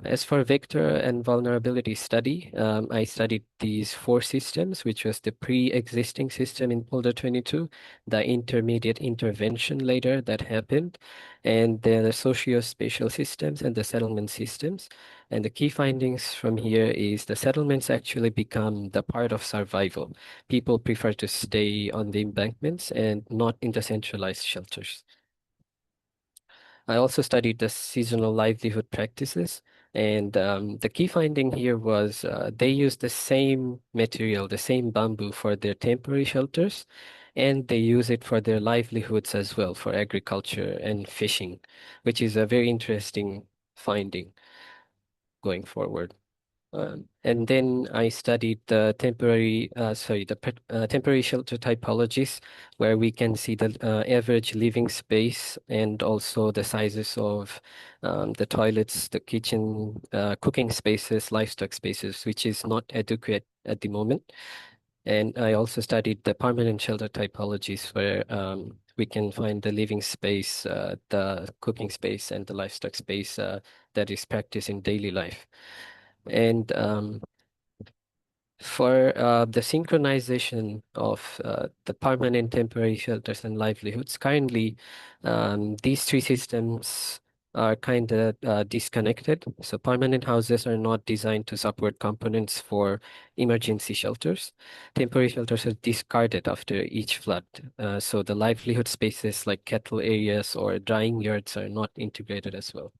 As for vector and vulnerability study, I studied these four systems, which was the pre-existing system in Polder 22, the intermediate intervention later that happened, and the socio-spatial systems and the settlement systems. And the key findings from here is the settlements actually become the part of survival. People prefer to stay on the embankments and not in the centralized shelters. I also studied the seasonal livelihood practices, and the key finding here was they use the same material, the same bamboo for their temporary shelters, and they use it for their livelihoods as well, for agriculture and fishing, which is a very interesting finding going forward. And then I studied the temporary shelter typologies, where we can see the average living space and also the sizes of the toilets, the kitchen, cooking spaces, livestock spaces, which is not adequate at the moment. And I also studied the permanent shelter typologies where we can find the living space, the cooking space, and the livestock space that is practiced in daily life. And for the synchronization of the permanent, temporary shelters and livelihoods, currently these three systems are kind of disconnected. So permanent houses are not designed to support components for emergency shelters. Temporary shelters are discarded after each flood. So the livelihood spaces like cattle areas or drying yards are not integrated as well.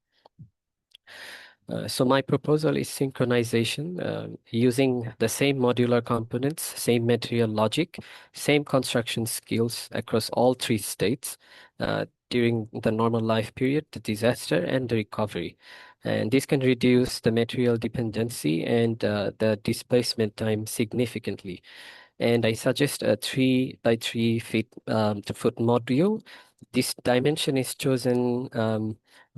So my proposal is synchronization using the same modular components, same material logic, same construction skills across all three states during the normal life period, the disaster, and the recovery. And this can reduce the material dependency and the displacement time significantly. And I suggest a 3 by 3 foot module. This dimension is chosen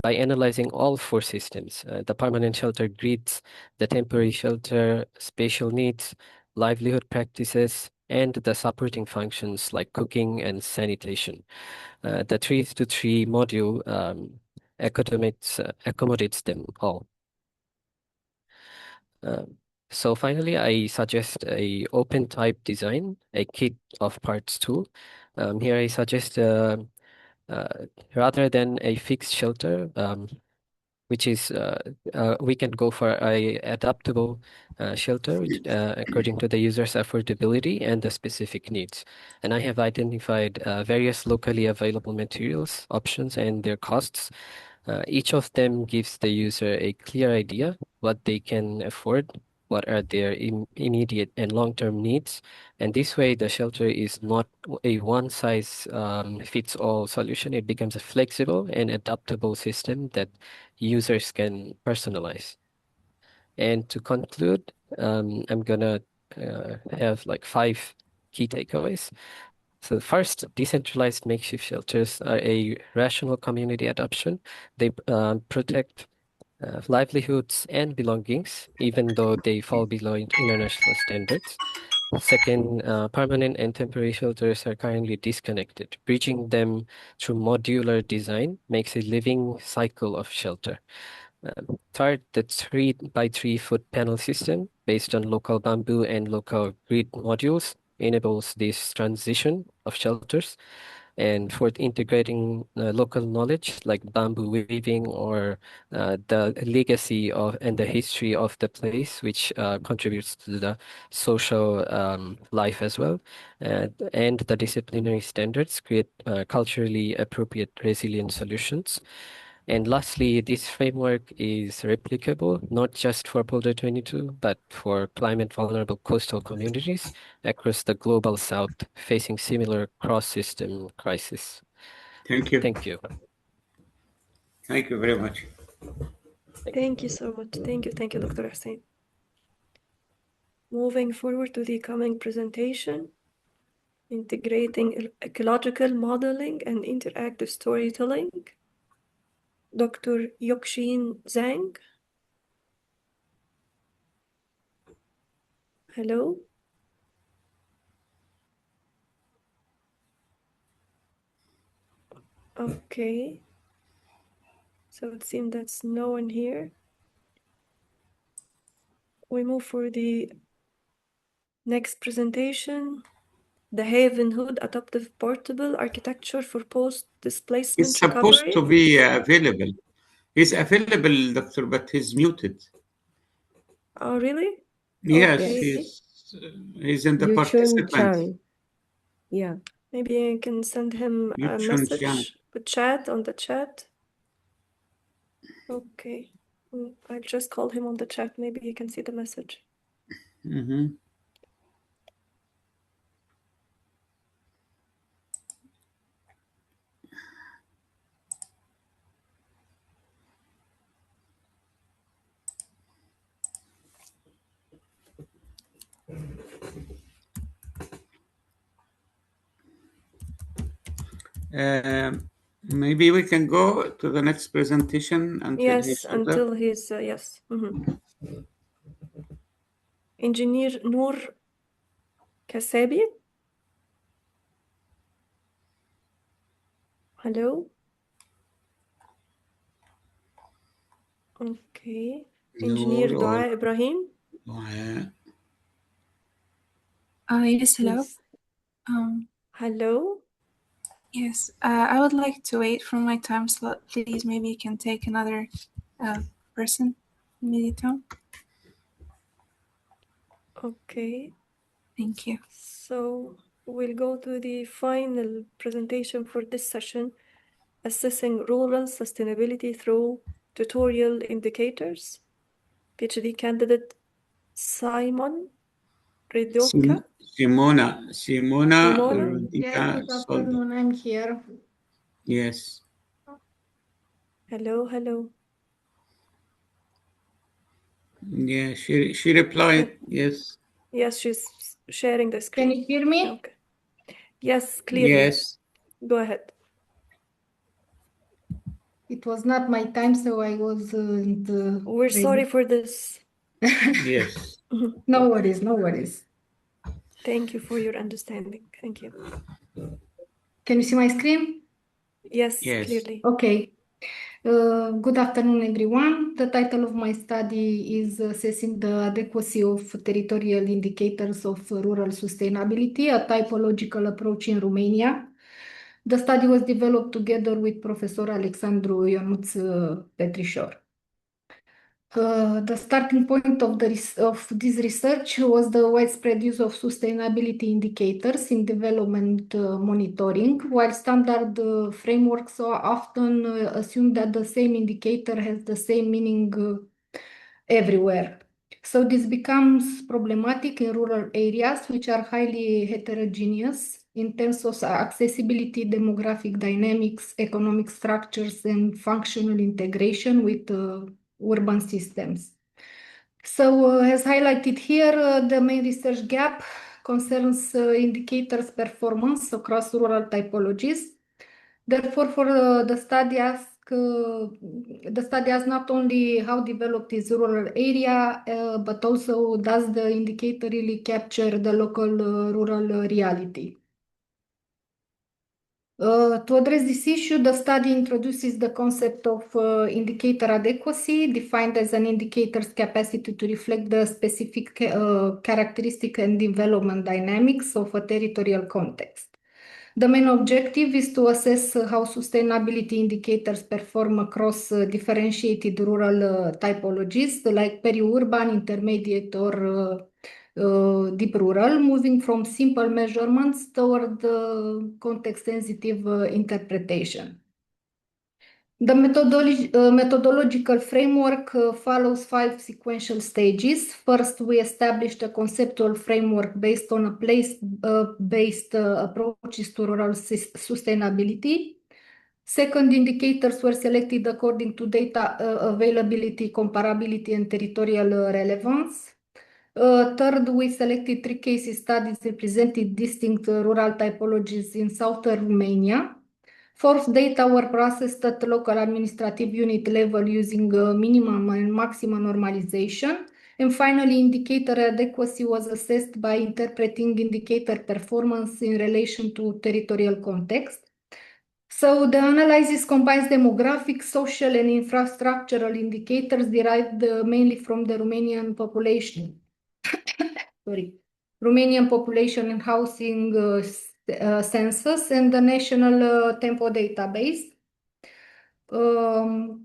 by analyzing all four systems, the permanent shelter grids, the temporary shelter, spatial needs, livelihood practices, and the supporting functions like cooking and sanitation. The 3:3 module accommodates them all. So finally, I suggest a open type design, a kit of parts tool. Here I suggest rather than a fixed shelter, which is we can go for a adaptable shelter which, according to the user's affordability and the specific needs. And I have identified various locally available materials, options, and their costs. Each of them gives the user a clear idea what they can afford, what are their immediate and long-term needs. And this way, the shelter is not a one-size-fits-all solution. It becomes a flexible and adaptable system that users can personalize. And to conclude, I'm gonna have like 5 key takeaways. So first, decentralized makeshift shelters are a rational community adoption. They protect livelihoods and belongings, even though they fall below international standards. Second, permanent and temporary shelters are currently disconnected. Bridging them through modular design makes a living cycle of shelter. Third, the 3 by 3 foot panel system based on local bamboo and local grid modules enables this transition of shelters. And fourth, integrating local knowledge like bamboo weaving or the legacy of and the history of the place, which contributes to the social life as well. And the disciplinary standards create culturally appropriate resilient solutions. And lastly, this framework is replicable, not just for Polder 22, but for climate vulnerable coastal communities across the global south facing similar cross-system crisis. Thank you. Thank you. Thank you very much. Thank you so much. Thank you, Dr. Hussein. Moving forward to the coming presentation, integrating ecological modeling and interactive storytelling. Dr. Yokshin Zhang. Hello. Okay. So it seems that's no one here. We move for the next presentation. The Havenhood Adaptive Portable Architecture for Post-Displacement It's supposed Recovery. to be available. He's available, doctor, but he's muted. Oh, really? Yes, Okay. he's in the Yuchun participants. Chang. Yeah. Maybe I can send him a Yuchun message Chang. with chat on the chat. Okay. I'll just call him on the chat. Maybe he can see the message. Mm-hmm. Maybe we can go to the next presentation until Yes, he's until he's yes. Engineer Noor, Kasabi? Hello? Okay. Engineer Noor or Dua Ibrahim? Dua. Yes, hello. Please. Hello? Yes, I would like to wait for my time slot, please. Maybe you can take another person immediately. Okay. Thank you. So we'll go to the final presentation for this session, assessing rural sustainability through tutorial indicators. PhD candidate Simon Redoka. Simona Simona? Rodika Good Solda. afternoon, I'm here. Yes. Hello, hello. Yeah, she replied, yes. Yes, she's sharing the screen. Can you hear me? Okay. Yes, clearly. Yes. Go ahead. It was not my time, so I wasn't We're ready. sorry for this. Yes. No worries, no worries. Thank you for your understanding. Thank you. Can you see my screen? Yes, Yes. clearly. Okay. Good afternoon, everyone. The title of my study is Assessing the Adequacy of Territorial Indicators of Rural Sustainability, a typological approach in Romania. The study was developed together with Professor Alexandru Ionuț Petrișor. The starting point of this research was the widespread use of sustainability indicators in development monitoring, while standard frameworks often assume that the same indicator has the same meaning everywhere. So this becomes problematic in rural areas, which are highly heterogeneous in terms of accessibility, demographic dynamics, economic structures, and functional integration with urban systems. So as highlighted here, the main research gap concerns indicators performance across rural typologies. Therefore, for the study asks not only how developed is rural area, but also does the indicator really capture the local rural reality. To address this issue, the study introduces the concept of indicator adequacy, defined as an indicator's capacity to reflect the specific characteristic and development dynamics of a territorial context. The main objective is to assess how sustainability indicators perform across differentiated rural typologies like peri-urban, intermediate, or deep rural, moving from simple measurements toward context-sensitive interpretation. The methodological framework follows 5 sequential stages. First, we established a conceptual framework based on a place-based approaches to rural sustainability. Second, indicators were selected according to data availability, comparability, and territorial relevance. Third, we selected 3 case studies representing distinct rural typologies in southern Romania. Fourth, data were processed at local administrative unit level using minimum and maximum normalization. And finally, indicator adequacy was assessed by interpreting indicator performance in relation to territorial context. So the analysis combines demographic, social, and infrastructural indicators derived mainly from the Romanian population. Romanian population and housing census and the national tempo database. To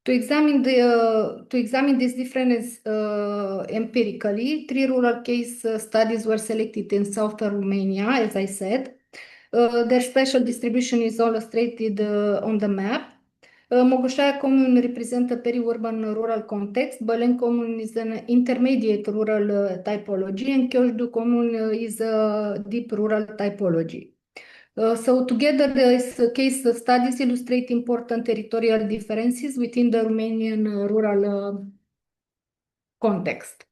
examine this difference empirically, 3 rural case studies were selected in southern Romania, as I said. Their special distribution is illustrated on the map. Mogoșoaia Commune represents a peri-urban rural context. Băleni Commune is an intermediate rural typology, and Chiojdu Commune is a deep rural typology. So together, these case studies illustrate important territorial differences within the Romanian rural context.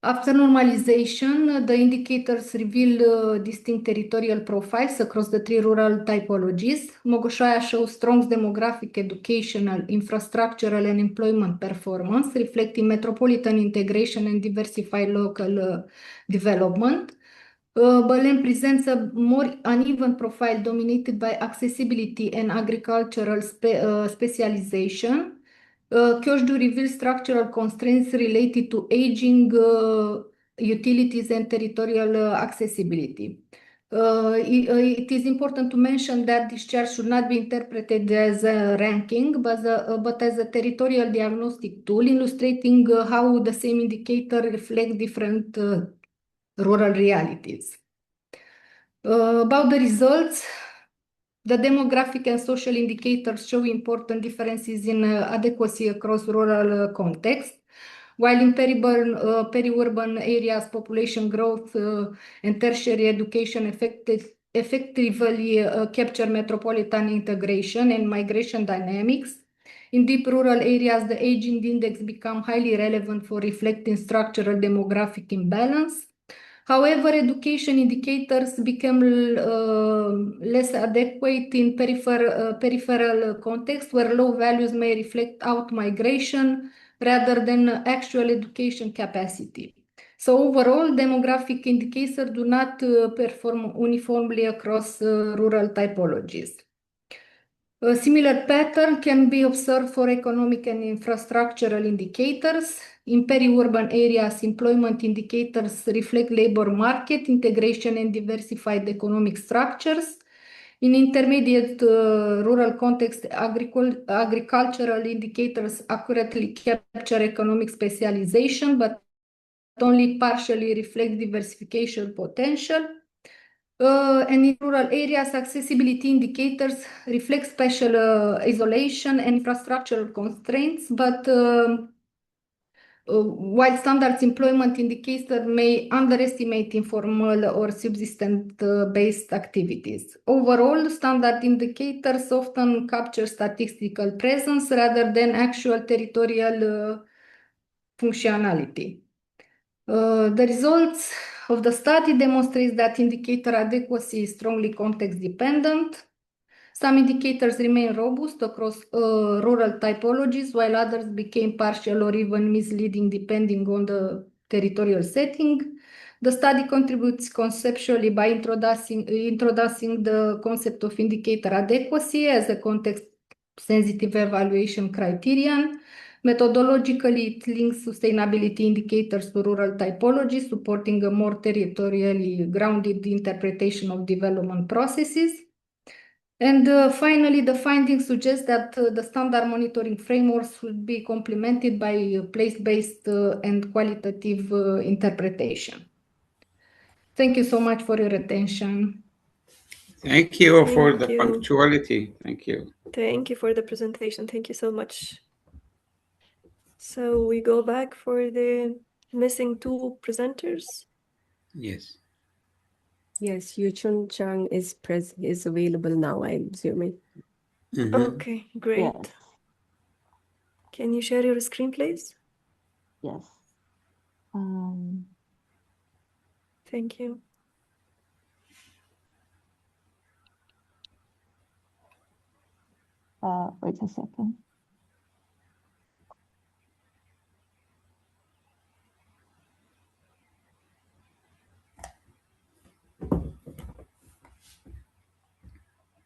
After normalization, the indicators reveal distinct territorial profiles across the 3 rural typologies. Mogoșoaia shows strong demographic, educational, infrastructural, and employment performance, reflecting metropolitan integration and diversified local development. Belen presents a more uneven profile dominated by accessibility and agricultural specialization. Kyojdu reveals structural constraints related to aging, utilities, and territorial accessibility. It is important to mention that this chart should not be interpreted as a ranking, but as a territorial diagnostic tool illustrating how the same indicator reflects different rural realities. About the results, the demographic and social indicators show important differences in adequacy across rural context. While in peri-urban areas, population growth and tertiary education effectively capture metropolitan integration and migration dynamics. In deep rural areas, the aging index becomes highly relevant for reflecting structural demographic imbalance. However, education indicators become less adequate in peripheral context where low values may reflect out-migration rather than actual education capacity. So overall, demographic indicators do not perform uniformly across rural typologies. A similar pattern can be observed for economic and infrastructural indicators. In peri-urban areas, employment indicators reflect labor market integration and diversified economic structures. In intermediate rural context, agricultural indicators accurately capture economic specialization, but only partially reflect diversification potential. And in rural areas, accessibility indicators reflect spatial isolation and infrastructural constraints, but while standards employment indicators may underestimate informal or subsistence-based activities. Overall, standard indicators often capture statistical presence rather than actual territorial functionality. The results of the study demonstrates that indicator adequacy is strongly context-dependent. Some indicators remain robust across rural typologies, while others became partial or even misleading depending on the territorial setting. The study contributes conceptually by introducing the concept of indicator adequacy as a context-sensitive evaluation criterion. Methodologically, it links sustainability indicators to rural typology, supporting a more territorially grounded interpretation of development processes. And finally, the findings suggest that the standard monitoring frameworks should be complemented by place-based and qualitative interpretation. Thank you so much for your attention. Thank you for the punctuality. Thank you. Thank you for the presentation. Thank you so much. So we go back for the missing two presenters. Yes. Yes, Yuchun Chang is available now, I'm assuming. Okay, great. Yes. Can you share your screen, please? Yes. Thank you. Wait a second.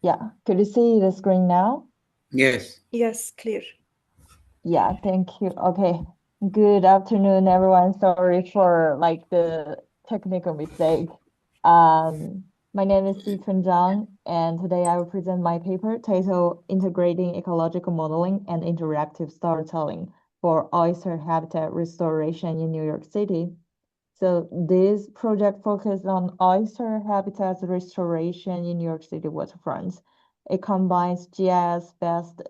Yeah, could you see the screen now? Yes. Yes, clear. Yeah, thank you. Okay. Good afternoon, everyone. Sorry for the technical mistake. My name is Yifun Zhang, and today I will present my paper titled Integrating Ecological Modeling and Interactive Storytelling for Oyster Habitat Restoration in New York City. So this project focuses on oyster habitat restoration in New York City waterfronts. It combines GIS-based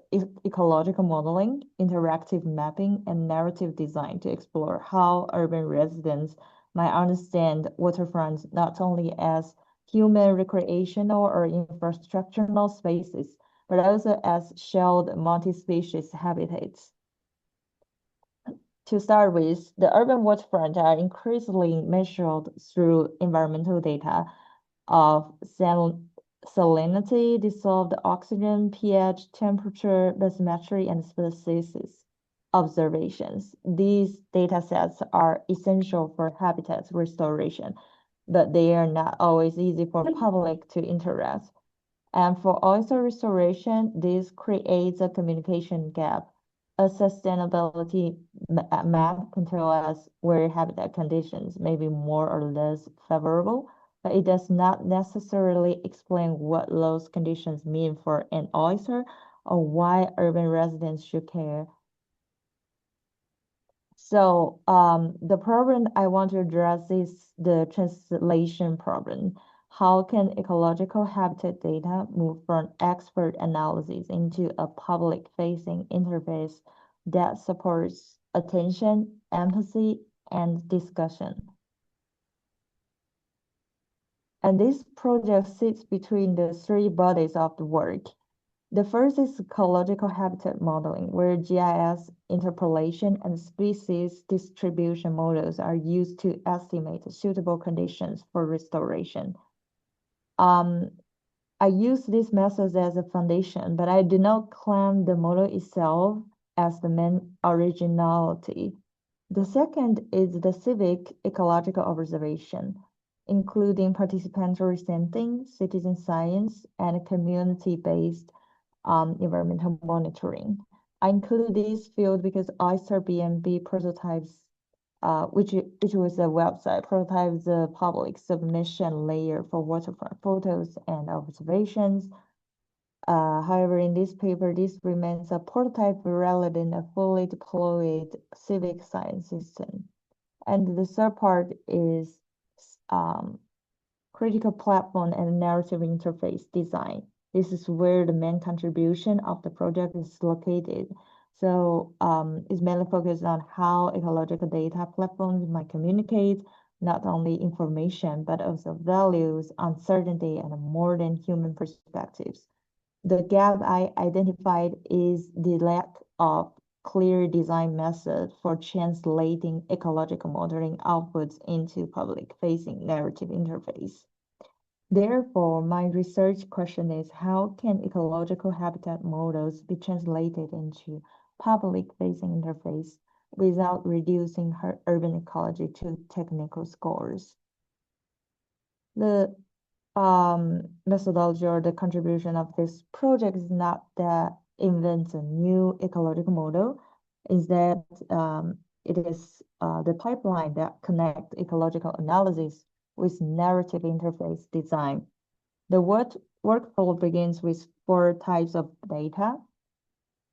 ecological modeling, interactive mapping, and narrative design to explore how urban residents might understand waterfronts not only as human recreational or infrastructural spaces, but also as shared multi-species habitats. To start with, the urban waterfront are increasingly measured through environmental data of salinity, dissolved oxygen, pH, temperature, bathymetry, and species observations. These data sets are essential for habitat restoration but they are not always easy for public to interact. And for oyster restoration, this creates a communication gap. A sustainability map can tell us where habitat conditions may be more or less favorable, but it does not necessarily explain what those conditions mean for an oyster or why urban residents should care. So the problem I want to address is the translation problem. How can ecological habitat data move from expert analysis into a public-facing interface that supports attention, empathy, and discussion? And this project sits between the three bodies of the work. The first is ecological habitat modeling, where GIS interpolation and species distribution models are used to estimate suitable conditions for restoration. I use these methods as a foundation, but I do not claim the model itself as the main originality. The second is the civic ecological observation, including participatory sampling, citizen science, and community-based environmental monitoring. I include this field because oyster B&B prototypes, which was a website, prototypes the public submission layer for waterfront photos and observations. However, in this paper, this remains a prototype rather than a fully deployed civic science system. And the third part is critical platform and narrative interface design. This is where the main contribution of the project is located. So it's mainly focused on how ecological data platforms might communicate not only information, but also values, uncertainty, and more than human perspectives. The gap I identified is the lack of clear design method for translating ecological modeling outputs into public-facing narrative interface. Therefore, my research question is, how can ecological habitat models be translated into public-facing interface without reducing urban ecology to technical scores? The methodology or the contribution of this project is not that invents a new ecological model, is that it is the pipeline that connects ecological analysis with narrative interface design. The workflow begins with 4 types of data.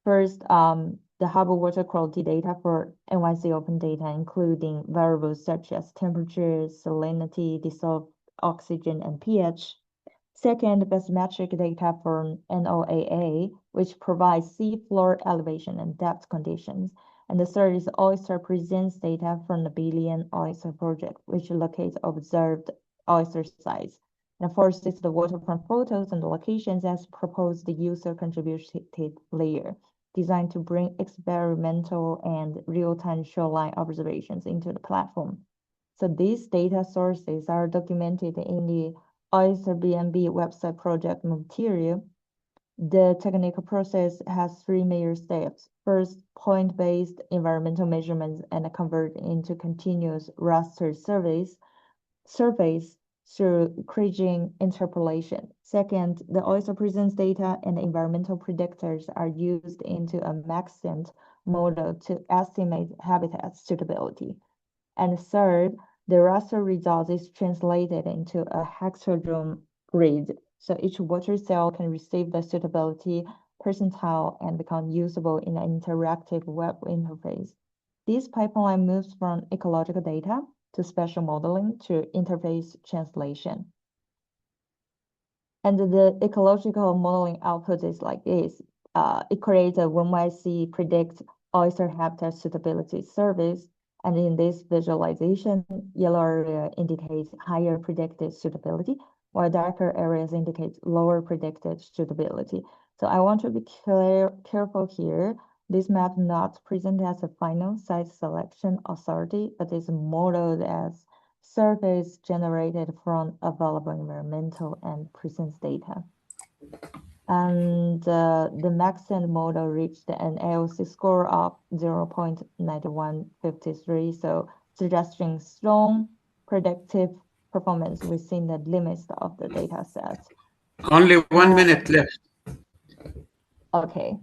First, the harbor water quality data for NYC open data, including variables such as temperature, salinity, dissolved oxygen, and pH. Second, bathymetric data from NOAA, which provides sea floor elevation and depth conditions. And the third is oyster presence data from the Billion Oyster Project, which locates observed oyster sites. And the fourth is the waterfront photos and locations as proposed the user contributed layer, designed to bring experimental and real-time shoreline observations into the platform. So these data sources are documented in the Oyster B&B website project material. The technical process has 3 major steps. First, point-based environmental measurements and convert into continuous raster surveys through kriging interpolation. Second, the oyster presence data and environmental predictors are used into a Maxent model to estimate habitat suitability. And third, the raster result is translated into a hexagon grid. So each water cell can receive the suitability percentile and become usable in an interactive web interface. This pipeline moves from ecological data to spatial modeling to interface translation. And the ecological modeling output is like this. It creates a 1YC predict oyster habitat suitability service. And in this visualization, yellow area indicates higher predicted suitability, while darker areas indicate lower predicted suitability. So I want to be careful here. This map not presented as a final site selection authority, but is modeled as surveys generated from available environmental and presence data. And the Maxent model reached an AOC score of 0.9153, so suggesting strong predictive performance within the limits of the data set. Only 1 minute left. Okay.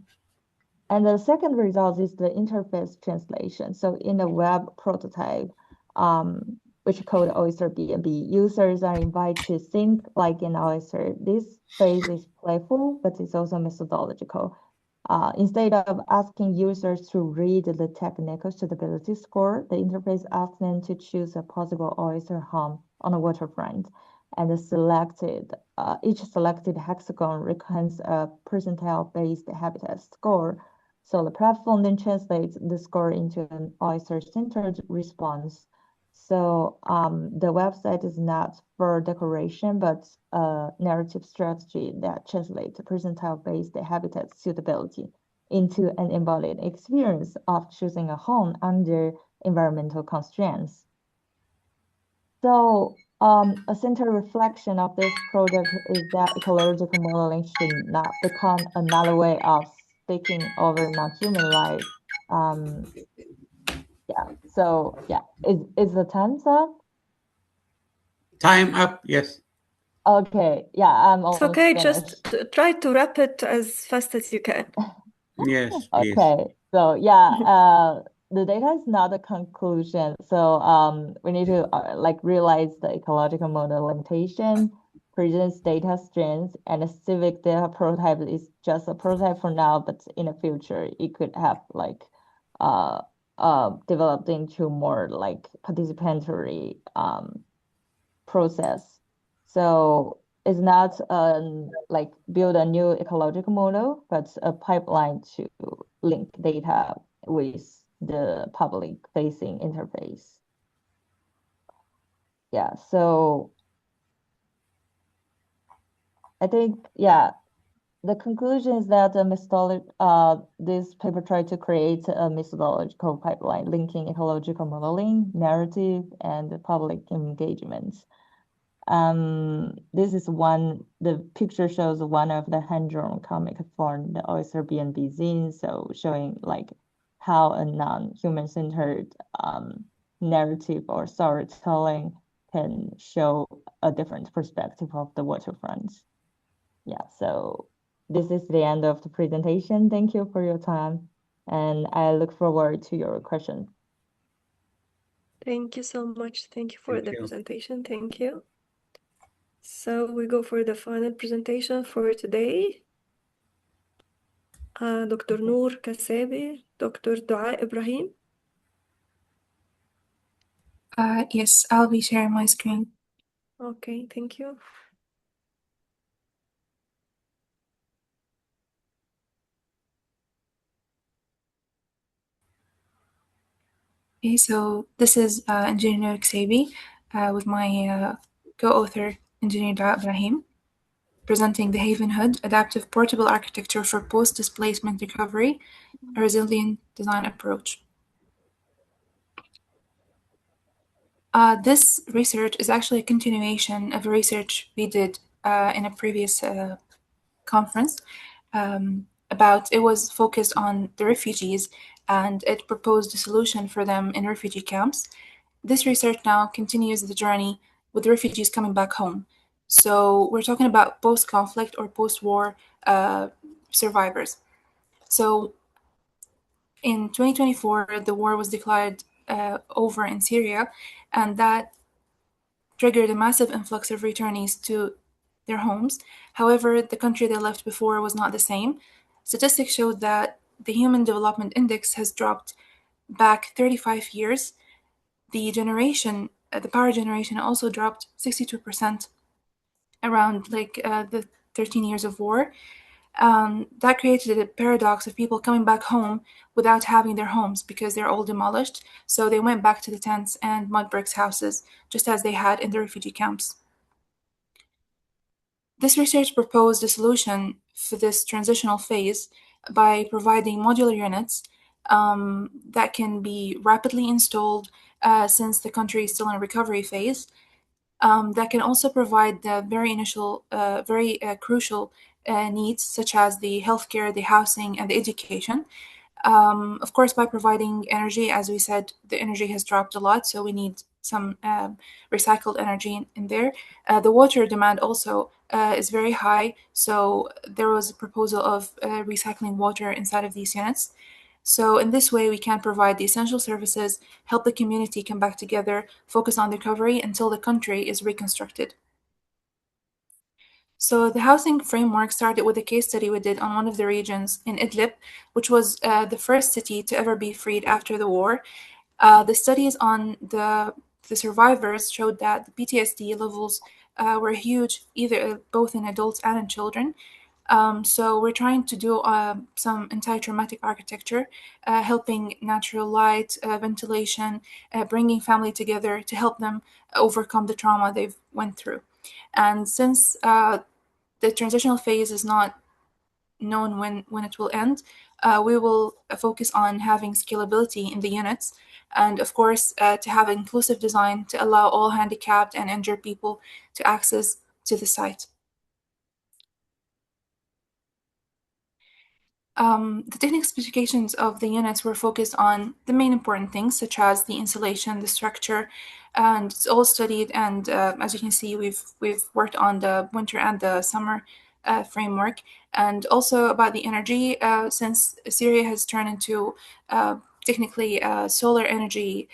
And the second result is the interface translation. So in the web prototype, which called Oyster BNB, users are invited to think like an oyster. This phase is playful, but it's also methodological. Instead of asking users to read the technical suitability score, the interface asks them to choose a possible oyster home on the waterfront. And each selected hexagon represents a percentile-based habitat score. So the platform then translates the score into an oyster-centered response. So the website is not for decoration, but a narrative strategy that translates percentile-based habitat suitability into an embodied experience of choosing a home under environmental constraints. So a central reflection of this project is that ecological modeling should not become another way of speaking over non-human life. Yeah, so yeah, is the time's up? Time up, yes. Okay, yeah, I'm It's almost okay, finished. just try to wrap it as fast as you can. Yes, please. Okay, so yeah, the data is not a conclusion. So we need to like realize the ecological model limitation, presents data strengths, and a civic data prototype is just a prototype for now, but in the future it could have like developed into more like participatory process. So it's not like build a new ecological model, but a pipeline to link data with the public-facing interface. Yeah, so I think, yeah, the conclusion is that this paper tried to create a methodological pipeline linking ecological modeling, narrative, and public engagement. This is the picture shows one of the hand-drawn comic from the Oyster BNB zine, so showing like how a non-human-centered narrative or storytelling can show a different perspective of the waterfront. Yeah, so this is the end of the presentation. Thank you for your time, and I look forward to your questions. Thank you so much. Thank you for the presentation. Thank you. So we go for the final presentation for today. Dr. Noor Kasabi, Dr. Dua Ibrahim. Yes, I'll be sharing my screen. Okay, thank you. Okay, so this is Engineer Kasabi with my co-author, Engineer Dua Ibrahim, presenting the Havenhood Adaptive Portable Architecture for Post-Displacement Recovery, a Resilient Design Approach. This research is actually a continuation of a research we did in a previous conference it was focused on the refugees, and it proposed a solution for them in refugee camps. This research now continues the journey with the refugees coming back home. So we're talking about post-conflict or post-war survivors. So in 2024, the war was declared over in Syria, and that triggered a massive influx of returnees to their homes. However, the country they left before was not the same. Statistics showed that the Human Development Index has dropped back 35 years. The power generation also dropped 62% around the 13 years of war. That created a paradox of people coming back home without having their homes because they're all demolished. So they went back to the tents and mud bricks houses, just as they had in the refugee camps. This research proposed a solution for this transitional phase by providing modular units that can be rapidly installed since the country is still in a recovery phase, that can also provide the very initial, very crucial needs, such as the healthcare, the housing, and the education. Of course, by providing energy, as we said, the energy has dropped a lot, so we need some recycled energy in there. The water demand also is very high, so there was a proposal of recycling water inside of these units. So in this way, we can provide the essential services, help the community come back together, focus on recovery until the country is reconstructed. So the housing framework started with a case study we did on one of the regions in Idlib, which was the first city to ever be freed after the war. The studies on the survivors showed that the PTSD levels were huge, both in adults and in children. So we're trying to do some anti-traumatic architecture, helping natural light, ventilation, bringing family together to help them overcome the trauma they've went through. And since the transitional phase is not known when it will end, we will focus on having scalability in the units, and of course to have inclusive design to allow all handicapped and injured people to access to the site. The technical specifications of the units were focused on the main important things, such as the insulation, the structure, and it's all studied. And as you can see, we've worked on the winter and the summer framework, and also about the energy. Since Syria has turned into technically solar energy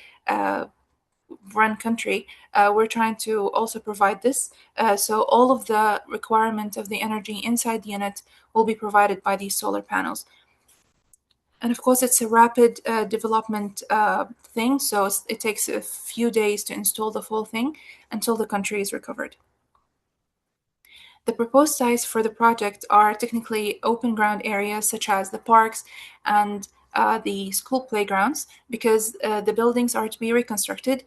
run country, we're trying to also provide this. So all of the requirement of the energy inside the unit will be provided by these solar panels. And of course, it's a rapid development thing, so it takes a few days to install the full thing until the country is recovered. The proposed sites for the project are technically open ground areas such as the parks and the school playgrounds, because the buildings are to be reconstructed.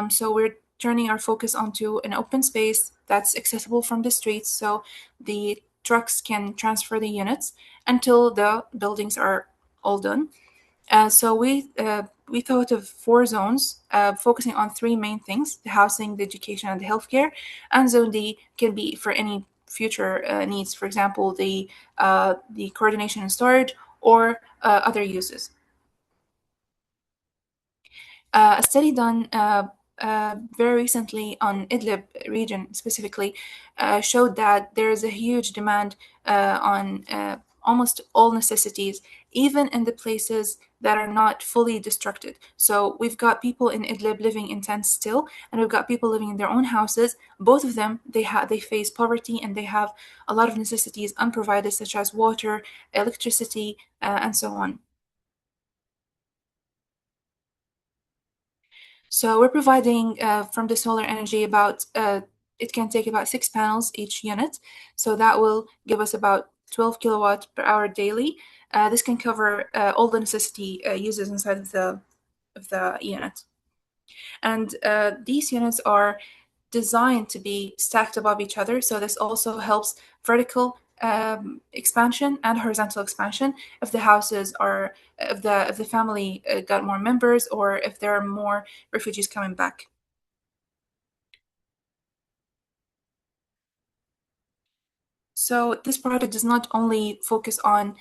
So we're turning our focus onto an open space that's accessible from the streets, so the trucks can transfer the units until the buildings are all done. So we thought of 4 zones, focusing on 3 main things: the housing, the education, and the healthcare. And Zone D can be for any future needs, for example, the coordination and storage, or other uses. A study done very recently on Idlib region specifically showed that there is a huge demand on almost all necessities, even in the places that are not fully destructed. So we've got people in Idlib living in tents still, and we've got people living in their own houses. Both of them, they face poverty, and they have a lot of necessities unprovided, such as water, electricity, and so on. So we're providing from the solar energy about, it can take about 6 panels each unit. So that will give us about 12 kilowatt per hour daily. This can cover all the necessity uses inside of the unit. And these units are designed to be stacked above each other. So this also helps vertical expansion and horizontal expansion if the houses are, if the family got more members, or if there are more refugees coming back. So this project does not only focus on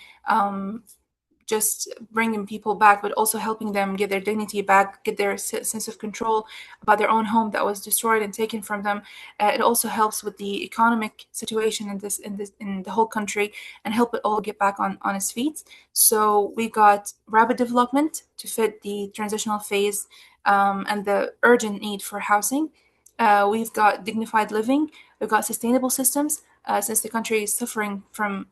just bringing people back, but also helping them get their dignity back, get their sense of control about their own home that was destroyed and taken from them. It also helps with the economic situation in the whole country, and help it all get back on its feet. So we got rapid development to fit the transitional phase and the urgent need for housing. We've got dignified living. We've got sustainable systems, since the country is suffering from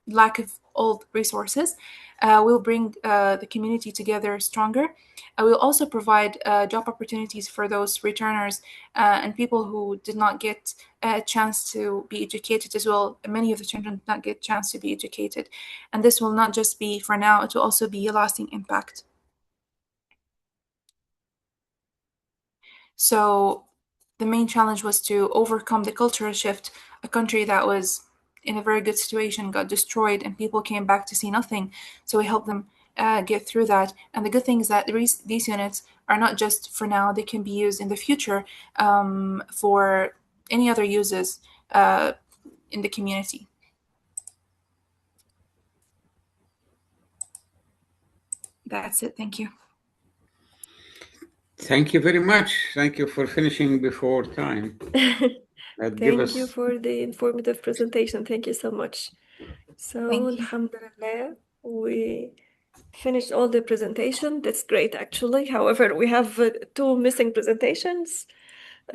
lack of old resources. We'll bring the community together stronger. We'll also provide job opportunities for those returners and people who did not get a chance to be educated as well. Many of the children did not get a chance to be educated. And this will not just be for now, it will also be a lasting impact. So the main challenge was to overcome the cultural shift. A country that was in a very good situation got destroyed, and people came back to see nothing. So we helped them get through that. And the good thing is that these units are not just for now, they can be used in the future for any other uses in the community. That's it. Thank you. Thank you very much. Thank you for finishing before time. Thank you for the informative presentation. Thank you so much. So, Thank you. alhamdulillah, we finished all the presentation. That's great, actually. However, we have 2 missing presentations.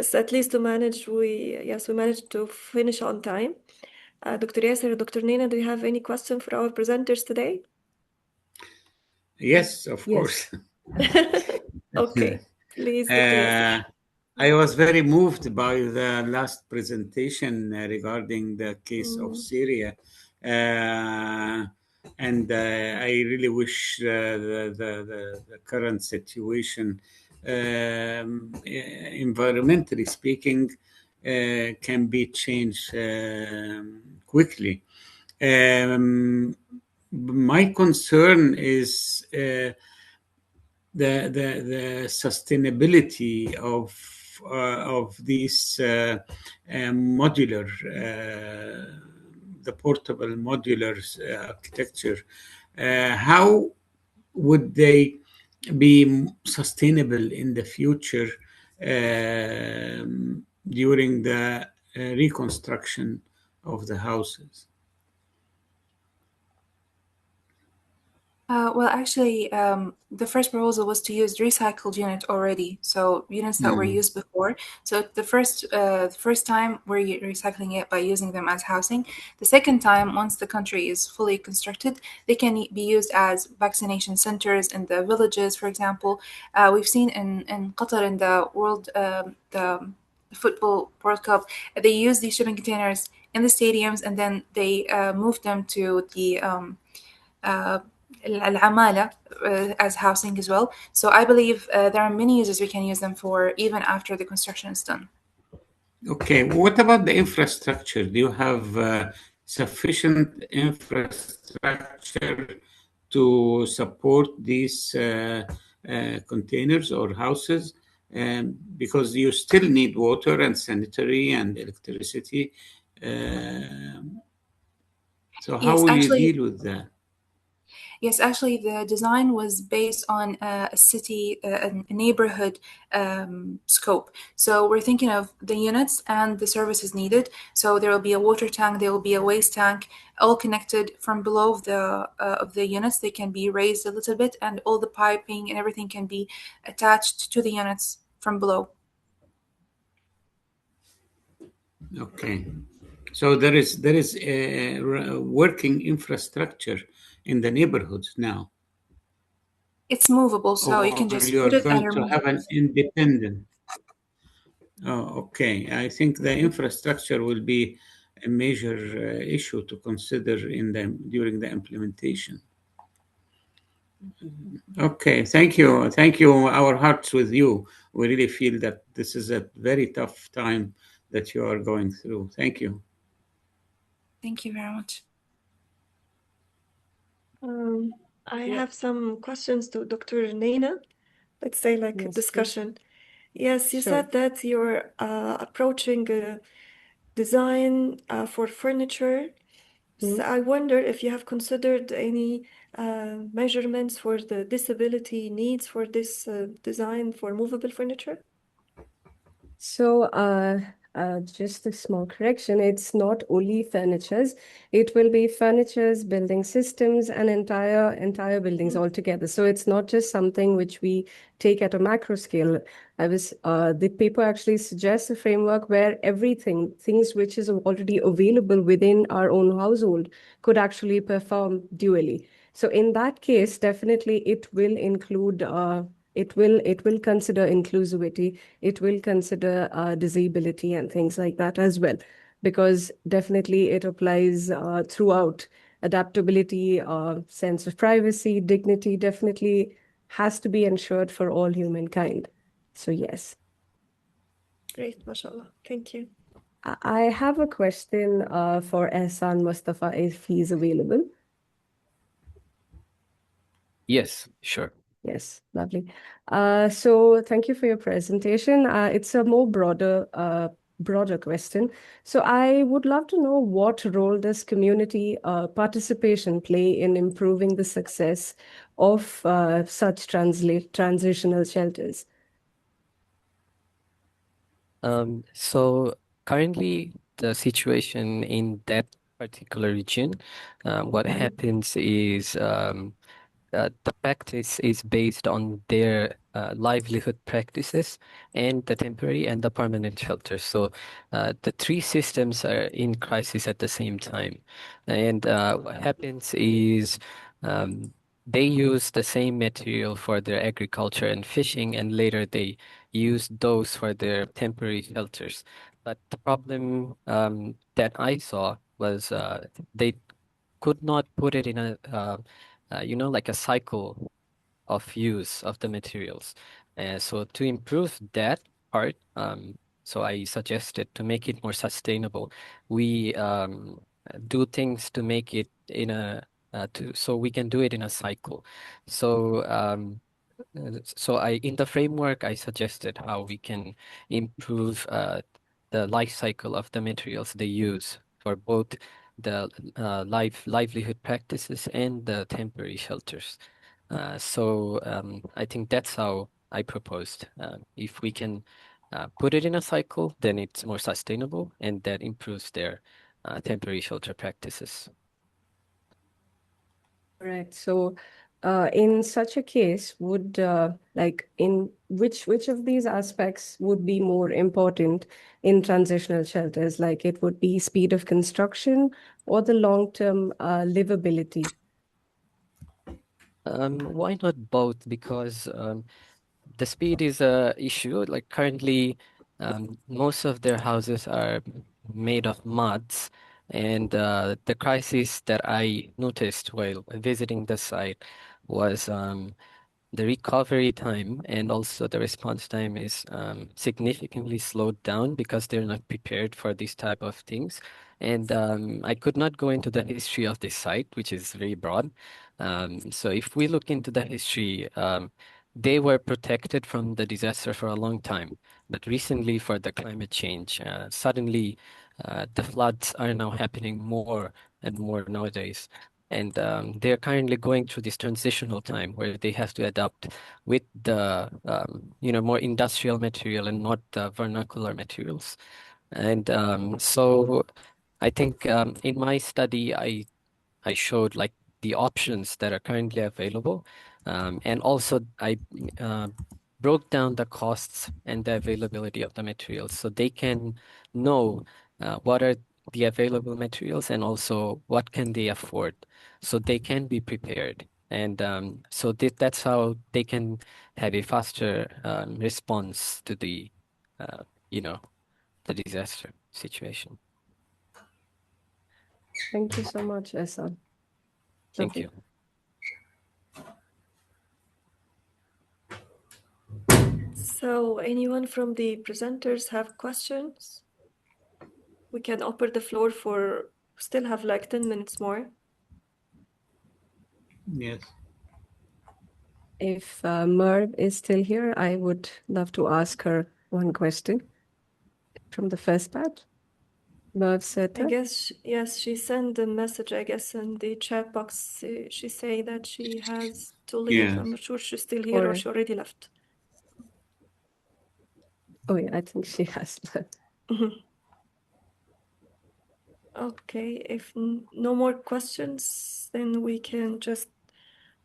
So at least to manage, we managed to finish on time. Dr. Yasser, Dr. Nina, do you have any question for our presenters today? Yes, of course. Okay, please, Dr. Yasser. I was very moved by the last presentation regarding the case of Syria. And I really wish the current situation, environmentally speaking, can be changed quickly. My concern is the sustainability of these modular, the portable modular architecture. How would they be sustainable in the future during the reconstruction of the houses? Well, actually, the first proposal was to use recycled unit already, so units that were used before. So the first time we're recycling it by using them as housing. The second time, once the country is fully constructed, they can be used as vaccination centers in the villages, for example. We've seen in Qatar in the the Football World Cup, they use these shipping containers in the stadiums, and then they moved them to the العمالة as housing as well. So I believe there are many uses we can use them for even after the construction is done. Okay, what about the infrastructure? Do you have sufficient infrastructure to support these containers or houses? Because you still need water and sanitary and electricity. So how will you deal with that? Yes, actually, the design was based on a city, a neighborhood scope. So we're thinking of the units and the services needed. So there will be a water tank, there will be a waste tank, all connected from below of the units. They can be raised a little bit, and all the piping and everything can be attached to the units from below. Okay, so there is a working infrastructure in the neighborhoods now. It's movable, so you can just put it and going to remove have it. an independent. Oh, okay. I think the infrastructure will be a major issue to consider during the implementation. Okay, thank you. Thank you. Our hearts with you. We really feel that this is a very tough time that you are going through. Thank you. Thank you very much. I have some questions to Dr. Nina. Let's say like a discussion. Yes, you said that you're approaching design for furniture. So I wonder if you have considered any measurements for the disability needs for this design for movable furniture? So, just a small correction. It's not only furnitures. It will be furnitures, building systems, and entire buildings altogether. So it's not just something which we take at a macro scale. The paper actually suggests a framework where things which is already available within our own household could actually perform dually. So in that case, definitely it will include it will consider inclusivity, it will consider disability and things like that as well, because definitely it applies throughout. Adaptability, sense of privacy, dignity definitely has to be ensured for all humankind. So yes. Great, mashallah. Thank you. I have a question for Ehsan Mustafa if he's available. Yes, sure. Yes, lovely. So thank you for your presentation. It's a more broader question. So I would love to know, what role does community participation play in improving the success of such transitional shelters? So currently, the situation in that particular region, what happens is the practice is based on their livelihood practices and the temporary and the permanent shelters. So the three systems are in crisis at the same time. And what happens is they use the same material for their agriculture and fishing, and later they use those for their temporary shelters. But the problem that I saw was they could not put it in a like a cycle of use of the materials. So to improve that part, so I suggested to make it more sustainable, we do things to make it in a so we can do it in a cycle. So in the framework I suggested how we can improve the life cycle of the materials they use for both the livelihood practices and the temporary shelters. I think that's how I proposed. If we can put it in a cycle, then it's more sustainable and that improves their temporary shelter practices. Correct. So, in such a case, would like in which of these aspects would be more important in transitional shelters? Like it would be speed of construction or the long-term livability? Why not both? Because the speed is a issue. Like currently, most of their houses are made of muds, and the crisis that I noticed while visiting the site was the recovery time and also the response time is significantly slowed down because they're not prepared for these type of things. And I could not go into the history of this site, which is very broad. So if we look into the history, they were protected from the disaster for a long time. But recently, for the climate change, suddenly the floods are now happening more and more nowadays. And they're currently going through this transitional time where they have to adapt with the more industrial material and not the vernacular materials. And so I think in my study, I showed like the options that are currently available. And also I broke down the costs and the availability of the materials so they can know what are the available materials and also what can they afford so they can be prepared. And so that's how they can have a faster response to the, the disaster situation. Thank you so much, Esa. Thank you. So anyone from the presenters have questions? We can open the floor for, still have like 10 minutes more. Yes. If Merv is still here, I would love to ask her one question from the first batch. Merv Seta. I guess, yes, she sent a message, I guess, in the chat box. She say that she has to leave. Yeah. I'm not sure she's still here or she already left. Oh, yeah, I think she has left. Okay, if no more questions, then we can just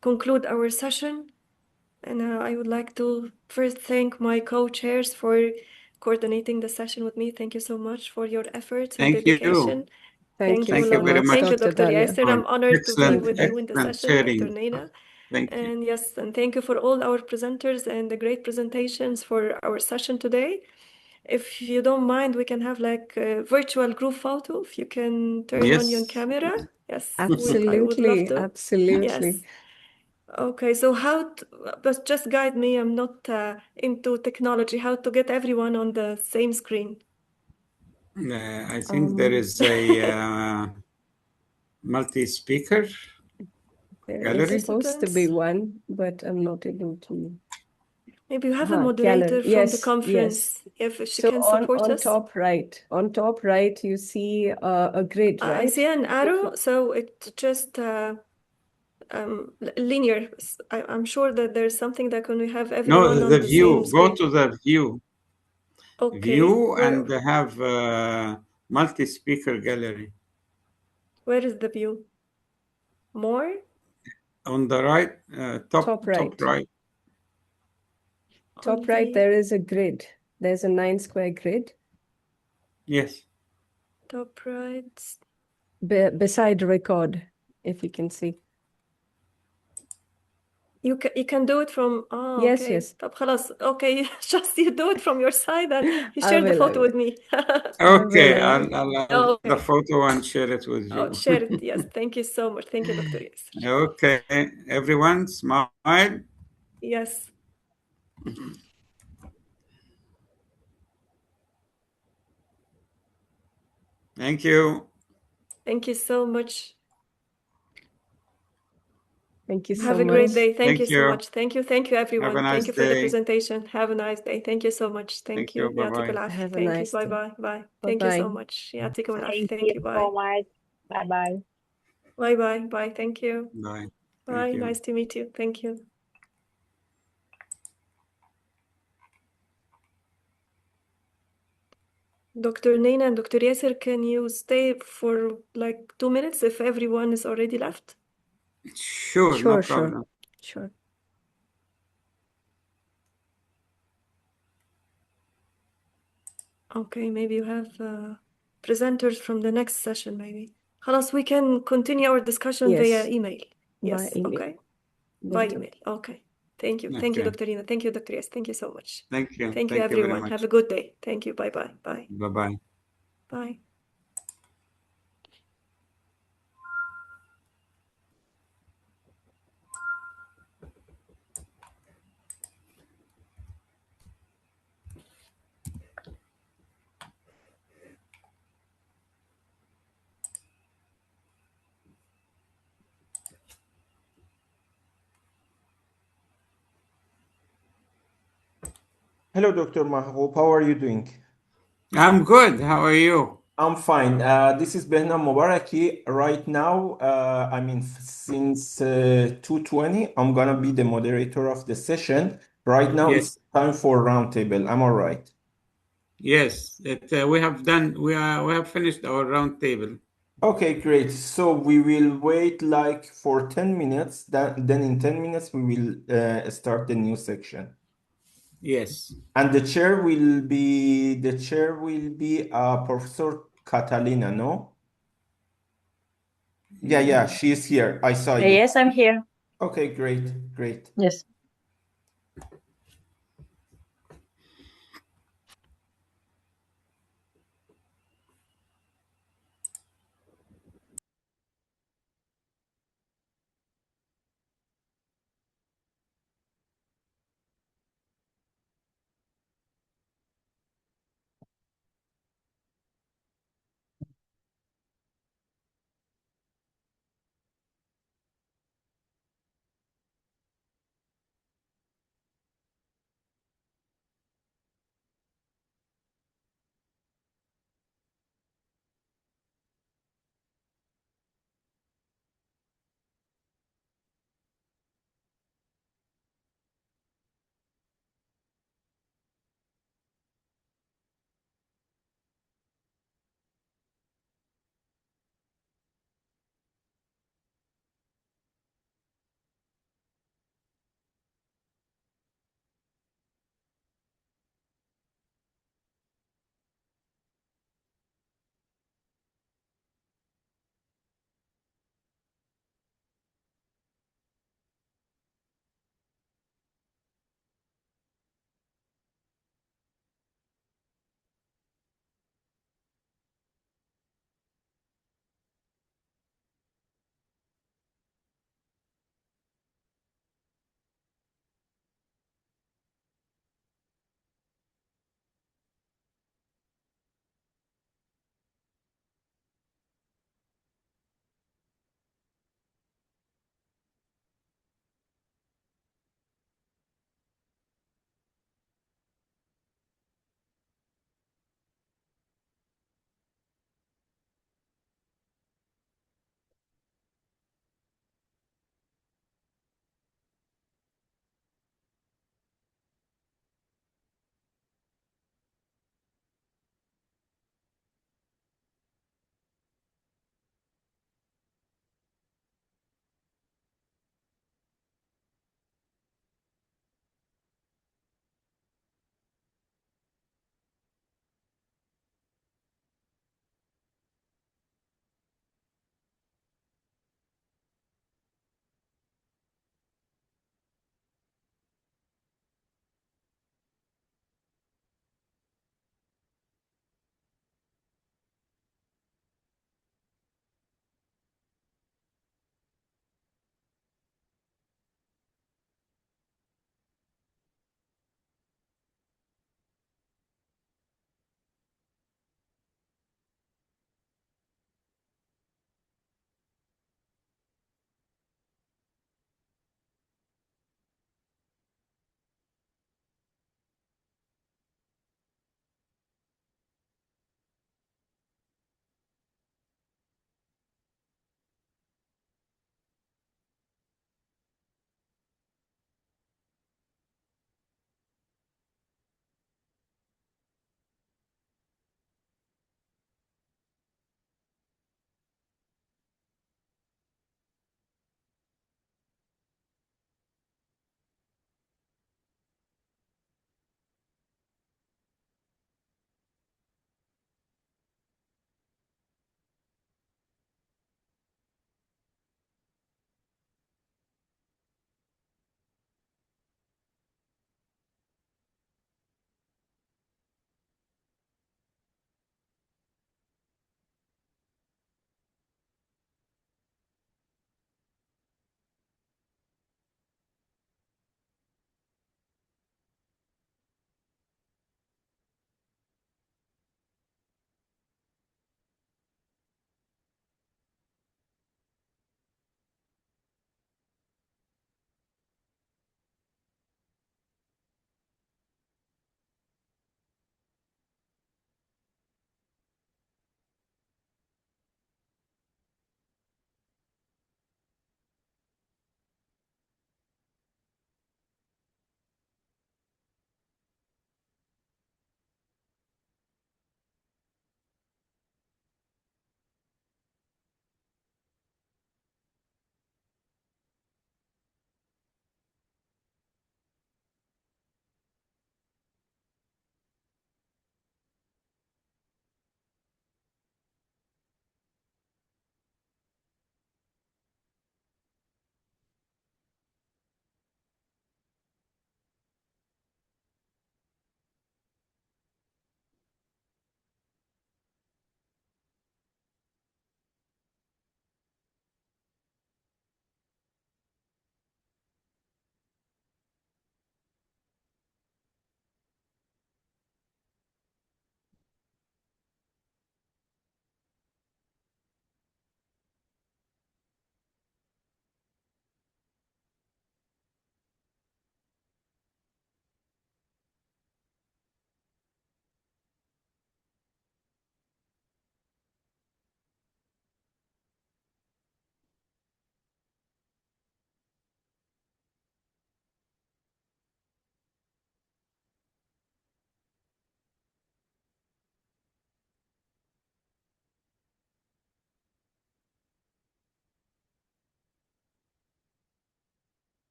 conclude our session. And I would like to first thank my co-chairs for coordinating the session with me. Thank you so much for your efforts and Thank you. dedication. Thank you Thank so you very much, much. Thank you, Dr. Dalia. Yasser. I'm honored to be with you in the Excellent session, Dr. sharing. Neina. Thank you. And yes, and thank you for all our presenters and the great presentations for our session today. If you don't mind, we can have like a virtual group photo. If you can turn on your Yes. camera. Yes, I would Absolutely, love to. absolutely. Yes. Okay, so but just guide me. I'm not into technology. How to get everyone on the same screen? I think there is a multi-speaker There gallery. is supposed to be one, but I'm not able to. Maybe you have a moderator Gallery. from the Yes, conference, yes. if she So can support on us. top right, you see a grid, right? I see an arrow, so it's just linear. I'm sure that there's something that when we have everyone No, on the the view. same screen. Go to the view. Okay. View and have multi-speaker gallery. Where is the view? More? On the right, Top right. top right. Top right, there is a grid. There's a 9-square grid. Yes. Top right. Beside record, if you can see. You can do it from Yes, okay. yes. طب خلاص okay just you do it from your side and you I share the will, photo with me. Okay, I will. I'll the photo and share it with you. Oh, share it. Yes, thank you so much. Thank you, Dr. Yasser. Okay, everyone smile. Yes. Thank you. Thank you so much. Thank you so Have a much. great day. Thank you Thank so you. much. Thank you. Thank you, everyone. Have a Thank nice you for the day. presentation. Have a nice day. Thank you so much. Thank you. Bye-bye. يعطيكم العافية. Have a Thank you. nice Bye day. bye. Bye. Thank you so Bye-bye. much. يعطيكم العافية. Thank Thank you you. so Bye. much. Bye-bye. Bye bye. Bye. Thank you. Bye. Bye. Thank you. Nice to meet you. Thank you. Dr. Naina and Dr. Yasser, can you stay for like 2 minutes if everyone is already left? Sure, no problem. Sure. Okay, maybe you have presenters from the next session, maybe. خلاص, we can continue our discussion via Yes. email. By Yes, email. okay. Will By do. email. Okay. Thank you. Thank you, Okay. Dr. Ina. Thank you, Dr. Yes. Thank you so much. Thank you. Thank you, Thank you very everyone. much. Have a good day. Thank you. Bye-bye. Bye. Bye-bye. Bye. Hello, Dr. Mahbub. How are you doing? I'm good. How are you? I'm fine. This is Behnam Mubaraki. Right now, since 2:20, I'm gonna be the moderator of the session. Right now, Yes. it's time for roundtable. Am I right? Yes. We have finished our round table. Okay, great. So we will wait like for 10 minutes. Then in 10 minutes, we will start the new section. Yes. And the chair will be Professor Catalina, no? Yeah, she's here. I saw you. Yes, I'm here. Okay, great. Yes.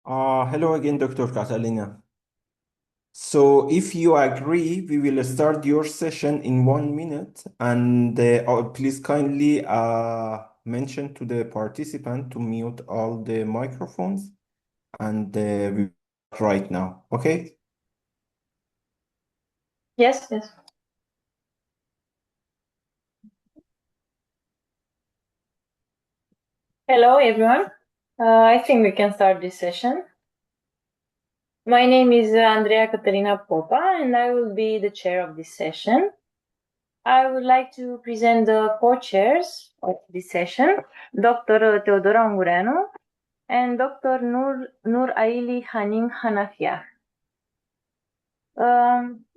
Hello again, Dr. Catalina. So if you agree, we will start your session in 1 minute, and please kindly mention to the participant to mute all the microphones, and we start right now, okay? Yes, yes. Hello, everyone. I think we can start this session. My name is Andrea Caterina Popa, and I will be the chair of this session. I would like to present the co-chairs of this session, Dr. Teodora Ungureanu and Dr. Nur Aili Hanim Hanafiah.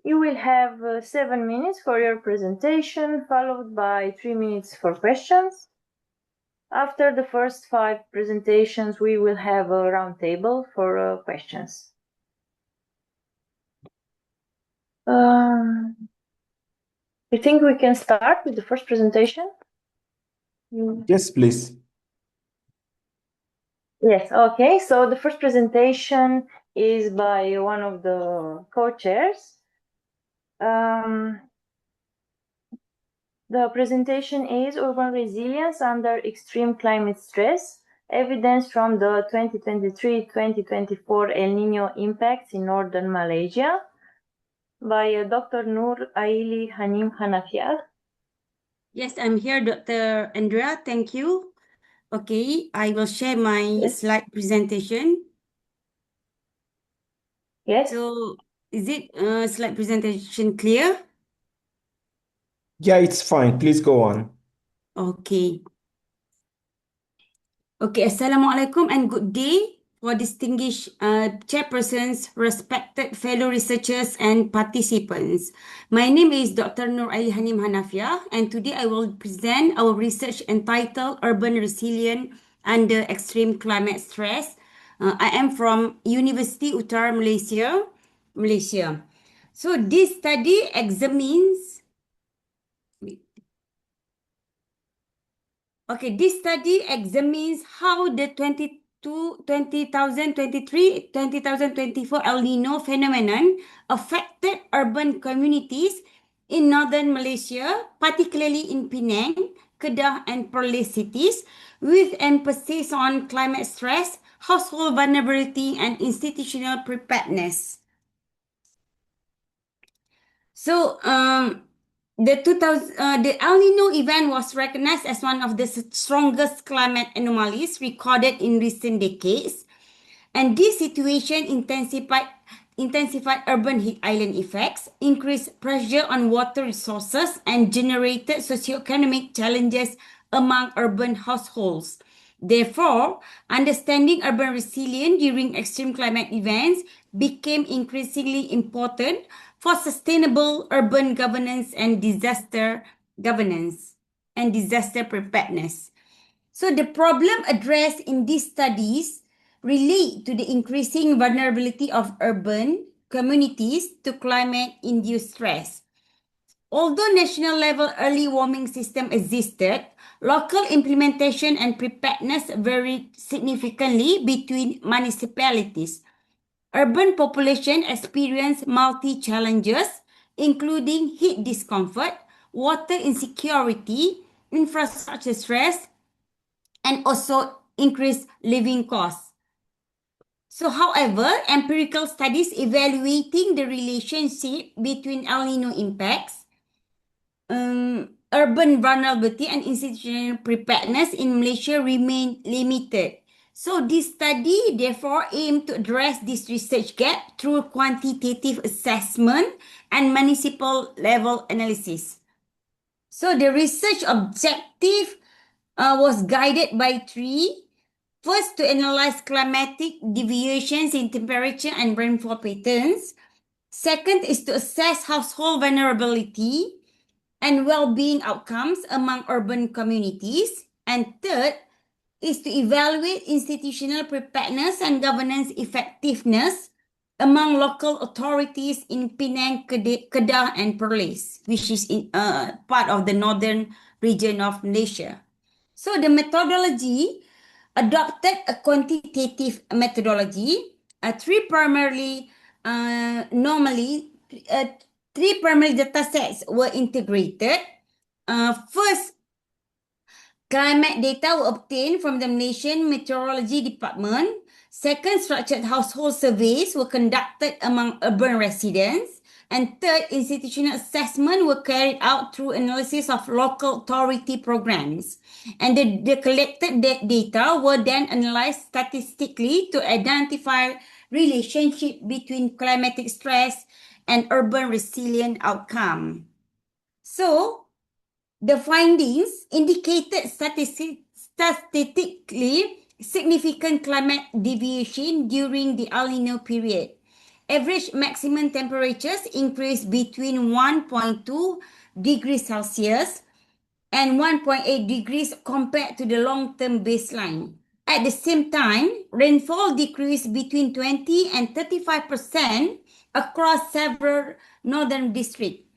You will have 7 minutes for your presentation, followed by 3 minutes for questions. After the first 5 presentations, we will have a round table for questions. You think we can start with the first presentation? Yes, please. Yes, okay. So the first presentation is by one of the co-chairs. The presentation is Urban Resilience Under Extreme Climate Stress, Evidence from the 2023-2024 El Nino Impacts in Northern Malaysia, by Dr. Nur Aili Hanim Hanafiah. Yes, I'm here, Dr. Andrea. Thank you. Okay, I will share my slide presentation. Yes. So, is it slide presentation clear? Yeah, it's fine. Please go on. Okay. Okay, Assalamualaikum and good day for distinguished chairpersons, respected fellow researchers and participants. My name is Dr. Nur Aili Hanim Hanafiah, and today I will present our research entitled Urban Resilience Under Extreme Climate Stress. I am from University Utara Malaysia. So this study examines this study examines how the 2023-2024 El Nino phenomenon affected urban communities in northern Malaysia, particularly in Penang, Kedah, and Perlis cities, with emphasis on climate stress, household vulnerability, and institutional preparedness. So, the El Nino event was recognized as one of the strongest climate anomalies recorded in recent decades, and this situation intensified urban heat island effects, increased pressure on water resources, and generated socioeconomic challenges among urban households. Therefore, understanding urban resilience during extreme climate events became increasingly important for sustainable urban governance and disaster preparedness. So the problem addressed in these studies relate to the increasing vulnerability of urban communities to climate-induced stress. Although national level early warning system existed, local implementation and preparedness varied significantly between municipalities. Urban population experienced multi-challenges, including heat discomfort, water insecurity, infrastructure stress, and also increased living costs. So, however, empirical studies evaluating the relationship between El Nino impacts, urban vulnerability, and institutional preparedness in Malaysia remain limited. So this study therefore aimed to address this research gap through quantitative assessment and municipal level analysis. So the research objective was guided by 3. First, to analyze climatic deviations in temperature and rainfall patterns. Second is to assess household vulnerability and well-being outcomes among urban communities. And third is to evaluate institutional preparedness and governance effectiveness among local authorities in Penang, Kedah, and Perlis, which is part of the northern region of Malaysia. So the methodology adopted a quantitative methodology. Three primary data sets were integrated. First, climate data were obtained from the Malaysian Meteorology Department. Second, structured household surveys were conducted among urban residents. And third, institutional assessment were carried out through analysis of local authority programs. And the collected data were then analyzed statistically to identify relationship between climatic stress and urban resilient outcome. So, the findings indicated statistically significant climate deviation during the El Nino period. Average maximum temperatures increased between 1.2 degrees Celsius and 1.8 degrees compared to the long-term baseline. At the same time, rainfall decreased between 20 and 35% across several northern districts.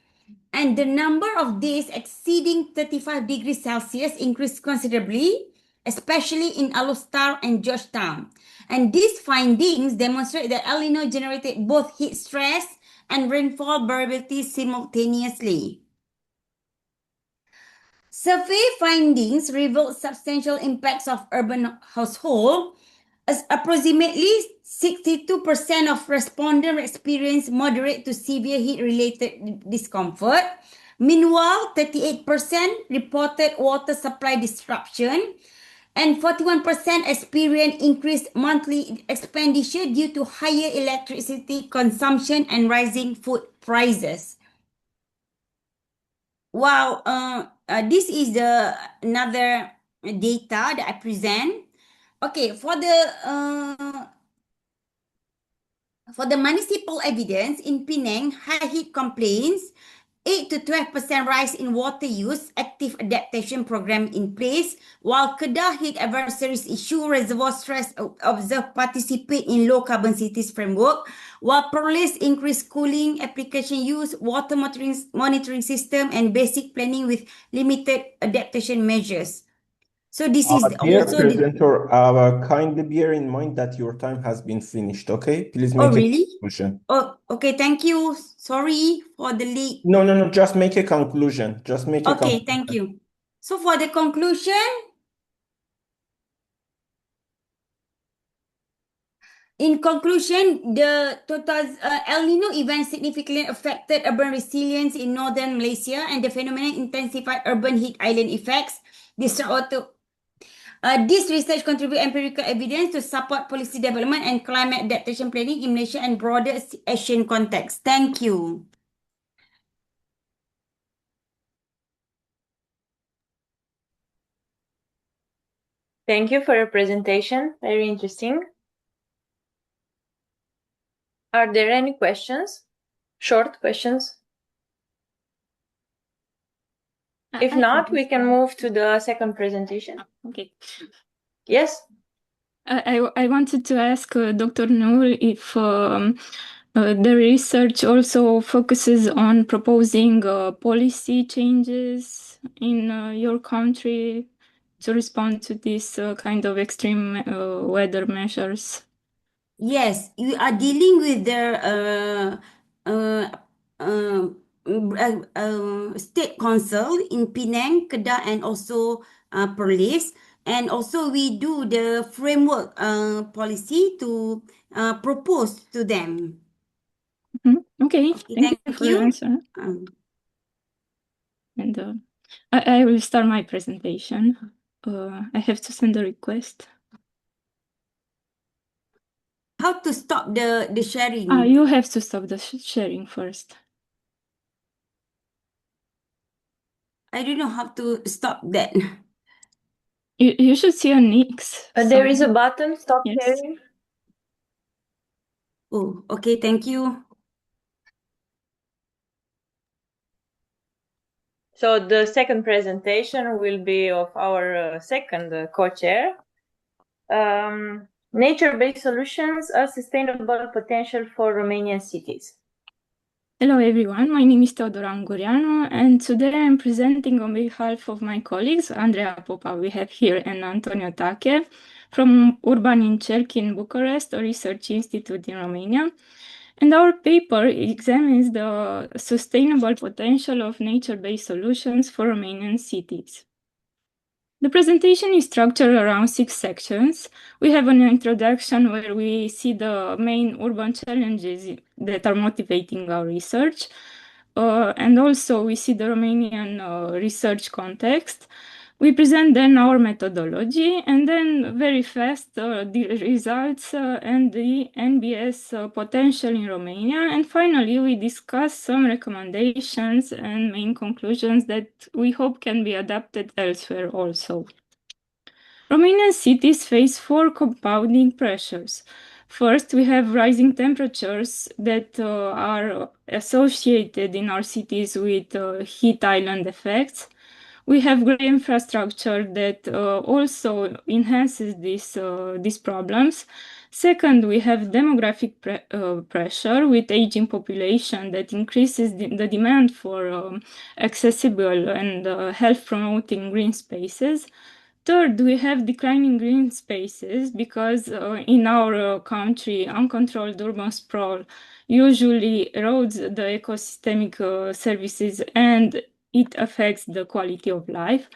And the number of days exceeding 35 degrees Celsius increased considerably, especially in Alostar and Georgetown. And these findings demonstrate that El Nino generated both heat stress and rainfall variability simultaneously. Survey findings revealed substantial impacts of urban household, as approximately 62% of respondents experienced moderate to severe heat-related discomfort. Meanwhile, 38% reported water supply disruption, and 41% experienced increased monthly expenditure due to higher electricity consumption and rising food prices. Wow, this is another data that I present. Okay, for the municipal evidence in Penang, high heat complaints, 8 to 12% rise in water use, active adaptation program in place, while Kedah heat advisories issue reservoir stress observed participate in low carbon cities framework, while Perlis increased cooling application use, water monitoring system, and basic planning with limited adaptation measures. So this is Dear also presenter, kindly bear in mind that your time has been finished, okay? Please make a really? conclusion. Oh, okay, thank you. Sorry for the late. No, just make a conclusion. Just make a Okay, conclusion. thank you. So for the conclusion, in conclusion, the total El Nino event significantly affected urban resilience in northern Malaysia, and the phenomenon intensified urban heat island effects. This research contributes empirical evidence to support policy development and climate adaptation planning in Malaysia and broader Asian context. Thank you. Thank you for your presentation. Very interesting. Are there any questions? Short questions? If not, we can move to the second presentation. Okay. Yes? I wanted to ask Dr. Noor if the research also focuses on proposing policy changes in your country to respond to this kind of extreme weather measures. Yes, we are dealing with the state council in Penang, Kedah, and also Perlis. And also we do the framework policy to propose to them. Okay, thank you for your answer. And I will start my presentation. I have to send a request. How to stop the sharing? You have to stop the sharing first. I don't know how to stop that. You should see a Nix. There is a button, stop sharing. Oh, okay, thank you. So the second presentation will be of our second co-chair. Nature-based solutions, a sustainable potential for Romanian cities. Hello everyone, my name is Teodora Ungureanu, and today I'm presenting on behalf of my colleagues, Andreea Popa, we have here, and Antonio Tache, from Urban Incerchi in Bucharest, a research institute in Romania. And our paper examines the sustainable potential of nature-based solutions for Romanian cities. The presentation is structured around 6 sections. We have an introduction where we see the main urban challenges that are motivating our research. And also we see the Romanian research context. We present then our methodology, and then very fast the results and the NBS potential in Romania. And finally, we discuss some recommendations and main conclusions that we hope can be adapted elsewhere also. Romanian cities face 4 compounding pressures. First, we have rising temperatures that are associated in our cities with heat island effects. We have grey infrastructure that also enhances these problems. Second, we have demographic pressure with aging population that increases the demand for accessible and health-promoting green spaces. Third, we have declining green spaces because in our country, uncontrolled urban sprawl usually erodes the ecosystemic services and it affects the quality of life.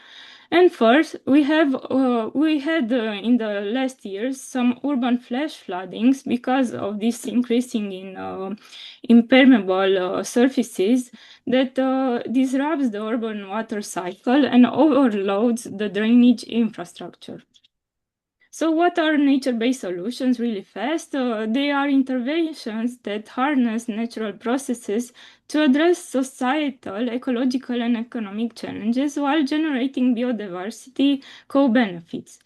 And fourth, we had in the last years some urban flash floodings because of this increasing in impermeable surfaces that disrupts the urban water cycle and overloads the drainage infrastructure. So what are nature-based solutions really fast? They are interventions that harness natural processes to address societal, ecological, and economic challenges while generating biodiversity co-benefits.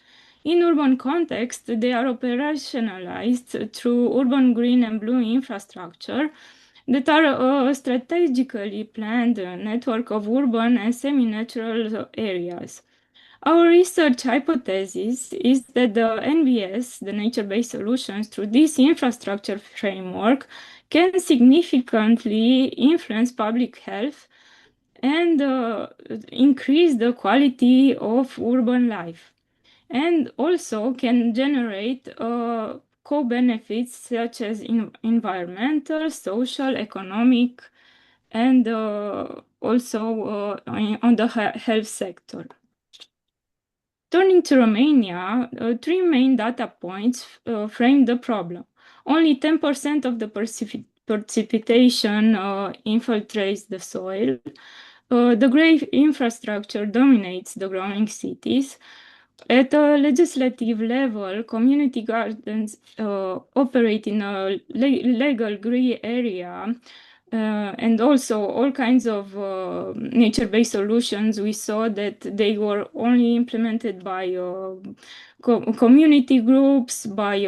In urban context, they are operationalized through urban green and blue infrastructure that are a strategically planned network of urban and semi-natural areas. Our research hypothesis is that the NBS, the nature-based solutions, through this infrastructure framework, can significantly influence public health and increase the quality of urban life, and also can generate co-benefits such as environmental, social, economic, and also on the health sector. Turning to Romania, 3 main data points frame the problem. Only 10% of the precipitation infiltrates the soil. The grey infrastructure dominates the growing cities. At a legislative level, community gardens operate in a legal grey area. And also all kinds of nature-based solutions, we saw that they were only implemented by community groups, by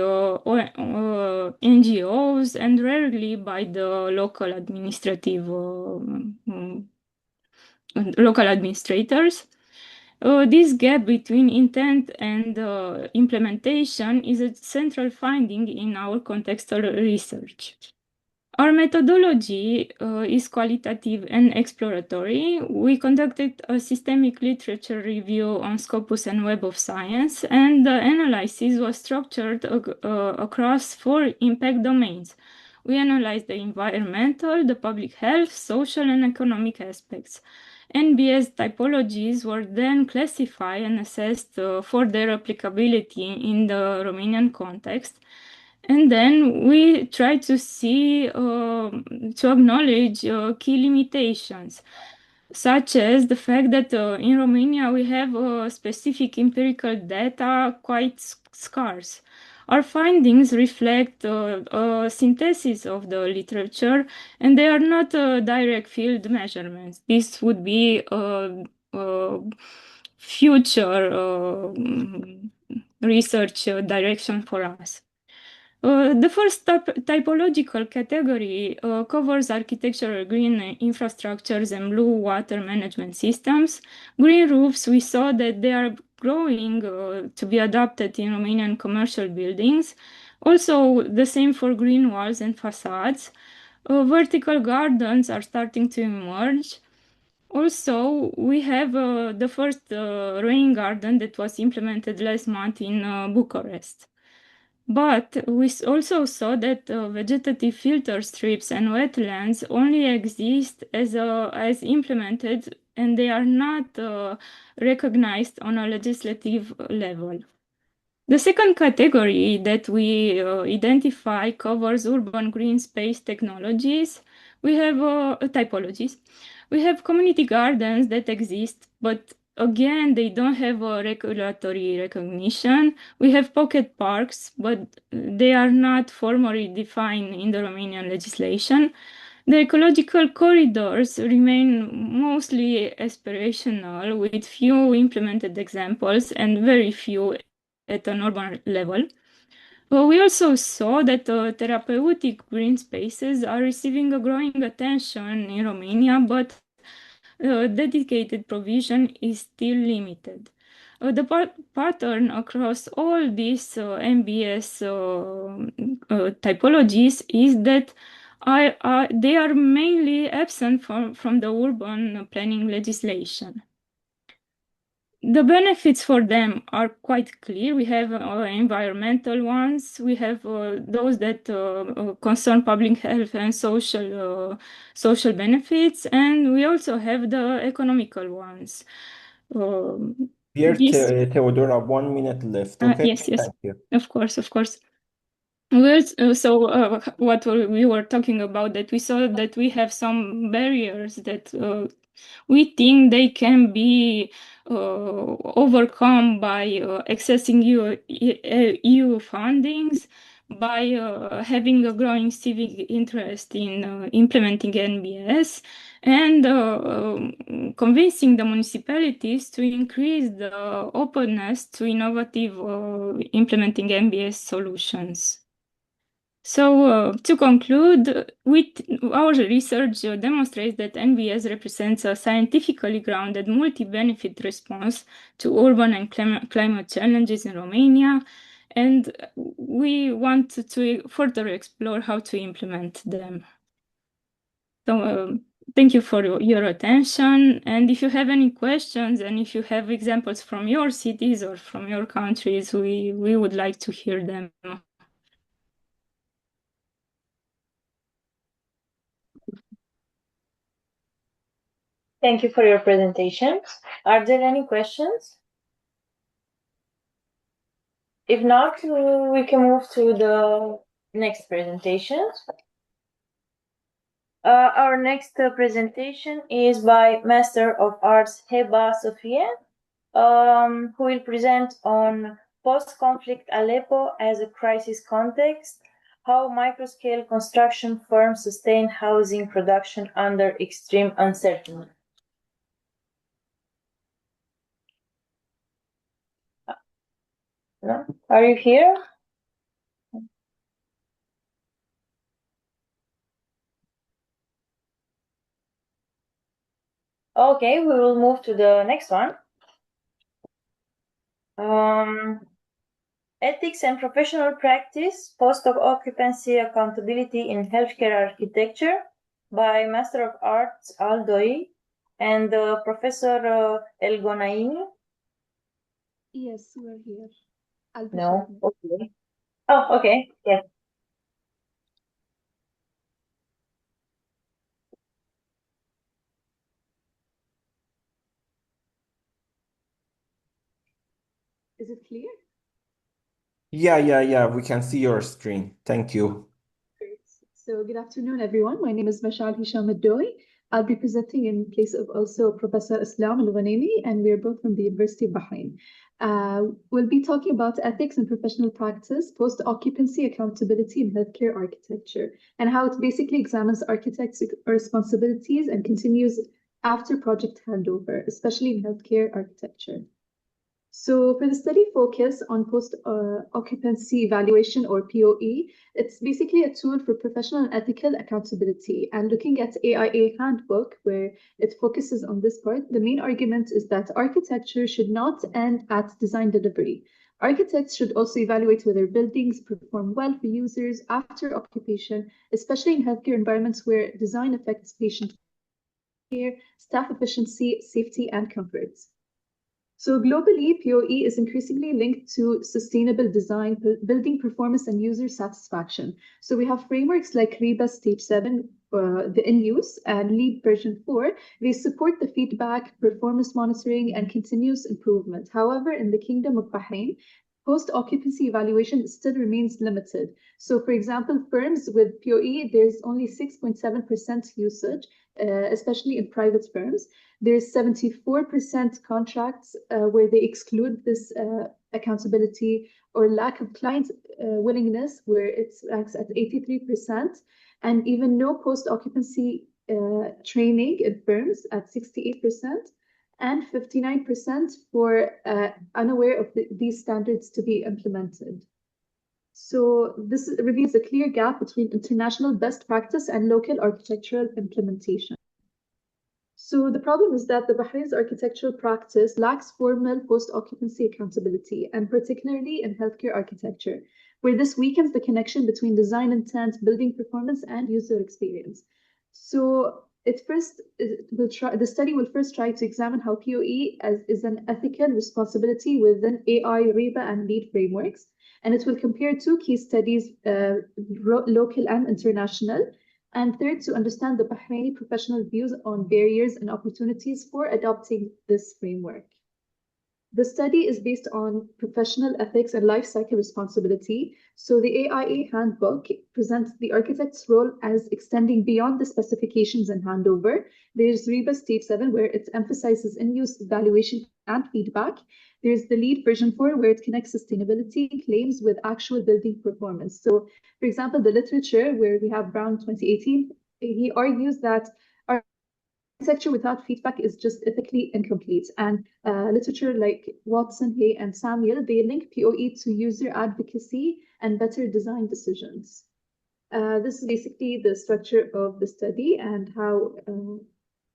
NGOs, and rarely by the local administrators. This gap between intent and implementation is a central finding in our contextual research. Our methodology is qualitative and exploratory. We conducted a systemic literature review on Scopus and Web of Science, and the analysis was structured across 4 impact domains. We analyzed the environmental, the public health, social, and economic aspects. NBS typologies were then classified and assessed for their applicability in the Romanian context. And then we try to see, to acknowledge key limitations, such as the fact that in Romania we have specific empirical data quite scarce. Our findings reflect a synthesis of the literature, and they are not direct field measurements. This would be a future research direction for us. The first typological category covers architectural green infrastructures and blue water management systems. Green roofs, we saw that they are growing to be adopted in Romanian commercial buildings. Also, the same for green walls and facades. Vertical gardens are starting to emerge. Also, we have the first rain garden that was implemented last month in Bucharest. But we also saw that vegetative filter strips and wetlands only exist as implemented, and they are not recognized on a legislative level. The second category that we identify covers urban green space technologies. We have typologies. We have community gardens that exist, but again, they don't have a regulatory recognition. We have pocket parks, but they are not formally defined in the Romanian legislation. The ecological corridors remain mostly aspirational, with few implemented examples and very few at an urban level. We also saw that therapeutic green spaces are receiving a growing attention in Romania, but dedicated provision is still limited. The pattern across all these MBS typologies is that they are mainly absent from the urban planning legislation. The benefits for them are quite clear. We have environmental ones. We have those that concern public health and social benefits, and we also have the economical ones. Dear Theodora, 1 minute left. Okay. Yes, Thank you. of course. Well, so what we were talking about, that we saw that we have some barriers that we think they can be overcome by accessing EU fundings, by having a growing civic interest in implementing NBS, and convincing the municipalities to increase the openness to innovative implementing NBS solutions. So, to conclude, our research demonstrates that NBS represents a scientifically grounded multi-benefit response to urban and climate challenges in Romania, and we want to further explore how to implement them. So, thank you for your attention, and if you have any questions, and if you have examples from your cities or from your countries, we would like to hear them. Thank you for your presentation. Are there any questions? If not, we can move to the next presentation. Our next presentation is by Master of Arts Heba Sofia, who will present on post-conflict Aleppo as a crisis context, how microscale construction firms sustain housing production under extreme uncertainty. No? Are you here? Okay, we will move to the next one. Ethics and professional practice, post-occupancy accountability in healthcare architecture by Master of Arts Aldoi and Professor Elgonaini. Yes, we're here. I'll be No, sharing. okay. Oh, okay, yes. Is it clear? Yeah. We can see your screen. Thank you. Great. So good afternoon, everyone. My name is Mashal Hisham Adoi. I'll be presenting in place of also Professor Islam Al-Ghanimi, and we're both from the University of Bahrain. We'll be talking about ethics and professional practice, post-occupancy accountability in healthcare architecture, and how it basically examines architects' responsibilities and continues after project handover, especially in healthcare architecture. So for the study focus on post-occupancy evaluation, or POE, it's basically a tool for professional and ethical accountability. And looking at AIA handbook, where it focuses on this part, the main argument is that architecture should not end at design delivery, Architects should also evaluate whether buildings perform well for users after occupation, especially in healthcare environments where design affects patient care, staff efficiency, safety, and comfort. So globally, POE is increasingly linked to sustainable design, building performance, and user satisfaction. So we have frameworks like RIBA Stage 7, the in-use, and LEED version 4. They support the feedback, performance monitoring, and continuous improvement. However, in the Kingdom of Bahrain, post-occupancy evaluation still remains limited. So for example, firms with POE, there's only 6.7% usage, especially in private firms. There's 74% contracts where they exclude this accountability, or lack of client willingness, where it ranks at 83%, and even no post-occupancy training in firms at 68%, and 59% for unaware of these standards to be implemented. So this reveals a clear gap between international best practice and local architectural implementation. So the problem is that the Bahrain's architectural practice lacks formal post-occupancy accountability, and particularly in healthcare architecture, where this weakens the connection between design intent, building performance, and user experience. So the study will first try to examine how POE is an ethical responsibility within AI, RIBA, and LEED frameworks, and it will compare two case studies, local and international. And third, to understand the Bahraini professional views on barriers and opportunities for adopting this framework. The study is based on professional ethics and life cycle responsibility. So the AIA handbook presents the architect's role as extending beyond the specifications and handover. There's RIBA Stage 7, where it emphasizes in-use evaluation and feedback. There's the LEED version 4, where it connects sustainability claims with actual building performance. So, for example, the literature, where we have Brown 2018, he argues that architecture without feedback is just ethically incomplete. And literature like Watson, Hay, and Samuel, they link POE to user advocacy and better design decisions. This is basically the structure of the study, and how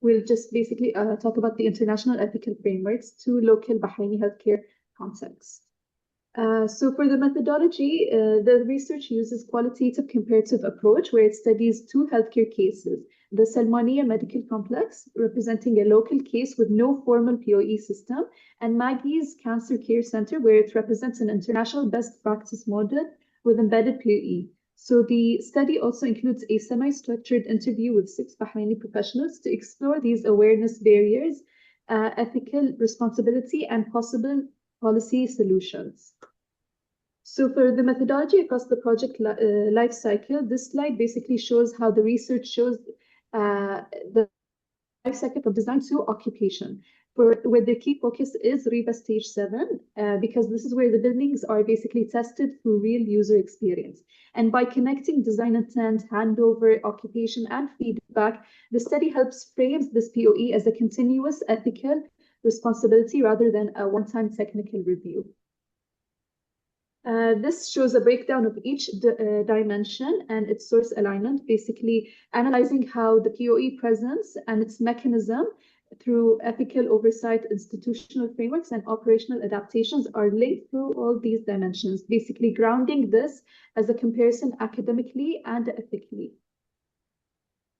we'll just basically talk about the international ethical frameworks to local Bahraini healthcare context. So for the methodology, the research uses qualitative comparative approach, where it studies two healthcare cases: the Salmania Medical Complex, representing a local case with no formal POE system, and Maggie's Cancer Care Center, where it represents an international best practice model with embedded POE. So the study also includes a semi-structured interview with 6 Bahraini professionals to explore these awareness barriers, ethical responsibility, and possible policy solutions. So for the methodology across the project life cycle, this slide basically shows how the research shows the life cycle from design to occupation, where the key focus is RIBA Stage 7, because this is where the buildings are basically tested through real user experience. And by connecting design intent, handover, occupation, and feedback, the study helps frame this POE as a continuous ethical responsibility rather than a one-time technical review. This shows a breakdown of each dimension and its source alignment, basically analyzing how the POE presence and its mechanism through ethical oversight, institutional frameworks, and operational adaptations are linked through all these dimensions, basically grounding this as a comparison academically and ethically.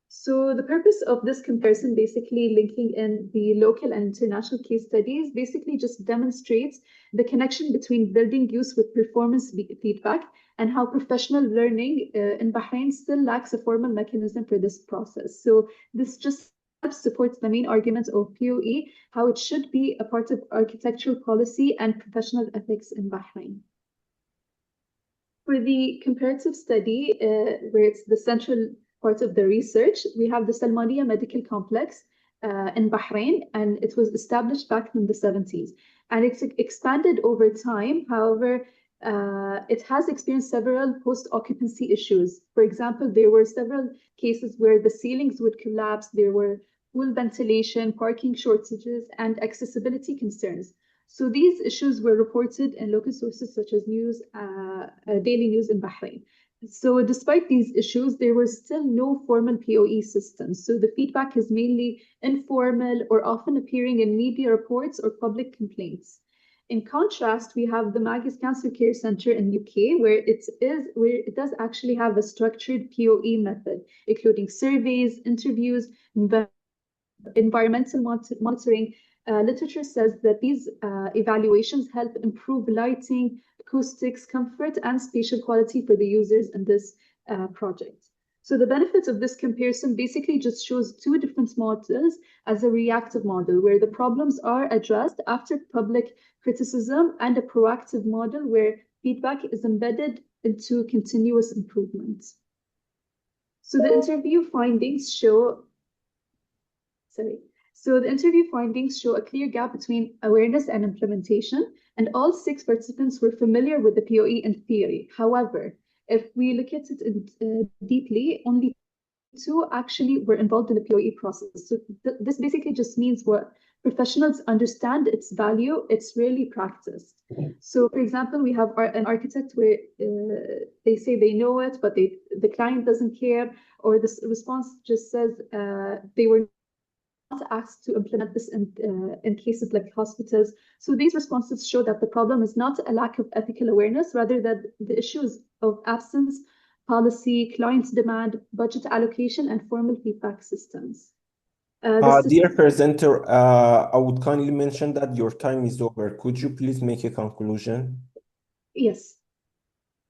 So the purpose of this comparison, basically linking in the local and international case studies, basically just demonstrates the connection between building use with performance feedback, and how professional learning in Bahrain still lacks a formal mechanism for this process. So this just supports the main argument of POE, how it should be a part of architectural policy and professional ethics in Bahrain. For the comparative study, where it's the central part of the research, we have the Salmania Medical Complex in Bahrain, and it was established back in the 70s. And it's expanded over time. However, it has experienced several post-occupancy issues. For example, there were several cases where the ceilings would collapse, there were pool ventilation, parking shortages, and accessibility concerns. So these issues were reported in local sources such as Daily News in Bahrain. So despite these issues, there were still no formal POE systems. So the feedback is mainly informal or often appearing in media reports or public complaints. In contrast, we have the Maggie's Cancer Care Centre in UK, where it does actually have a structured POE method, including surveys, interviews, environmental monitoring. Literature says that these evaluations help improve lighting, acoustics, comfort, and spatial quality for the users in this project. So the benefits of this comparison basically just shows two different models as a reactive model, where the problems are addressed after public criticism, and a proactive model where feedback is embedded into continuous improvements. So the interview findings show a clear gap between awareness and implementation, and all 6 participants were familiar with the POE in theory. However, if we look at it deeply, only 2 actually were involved in the POE process. So this basically just means what professionals understand its value, it's rarely practiced. So for example, we have an architect where they say they know it, but the client doesn't care, or the response just says they were not asked to implement this in cases like hospitals. So these responses show that the problem is not a lack of ethical awareness, rather that the issues of absence, policy, client demand, budget allocation, and formal feedback systems. Dear presenter, I would kindly mention that your time is over. Could you please make a conclusion? Yes.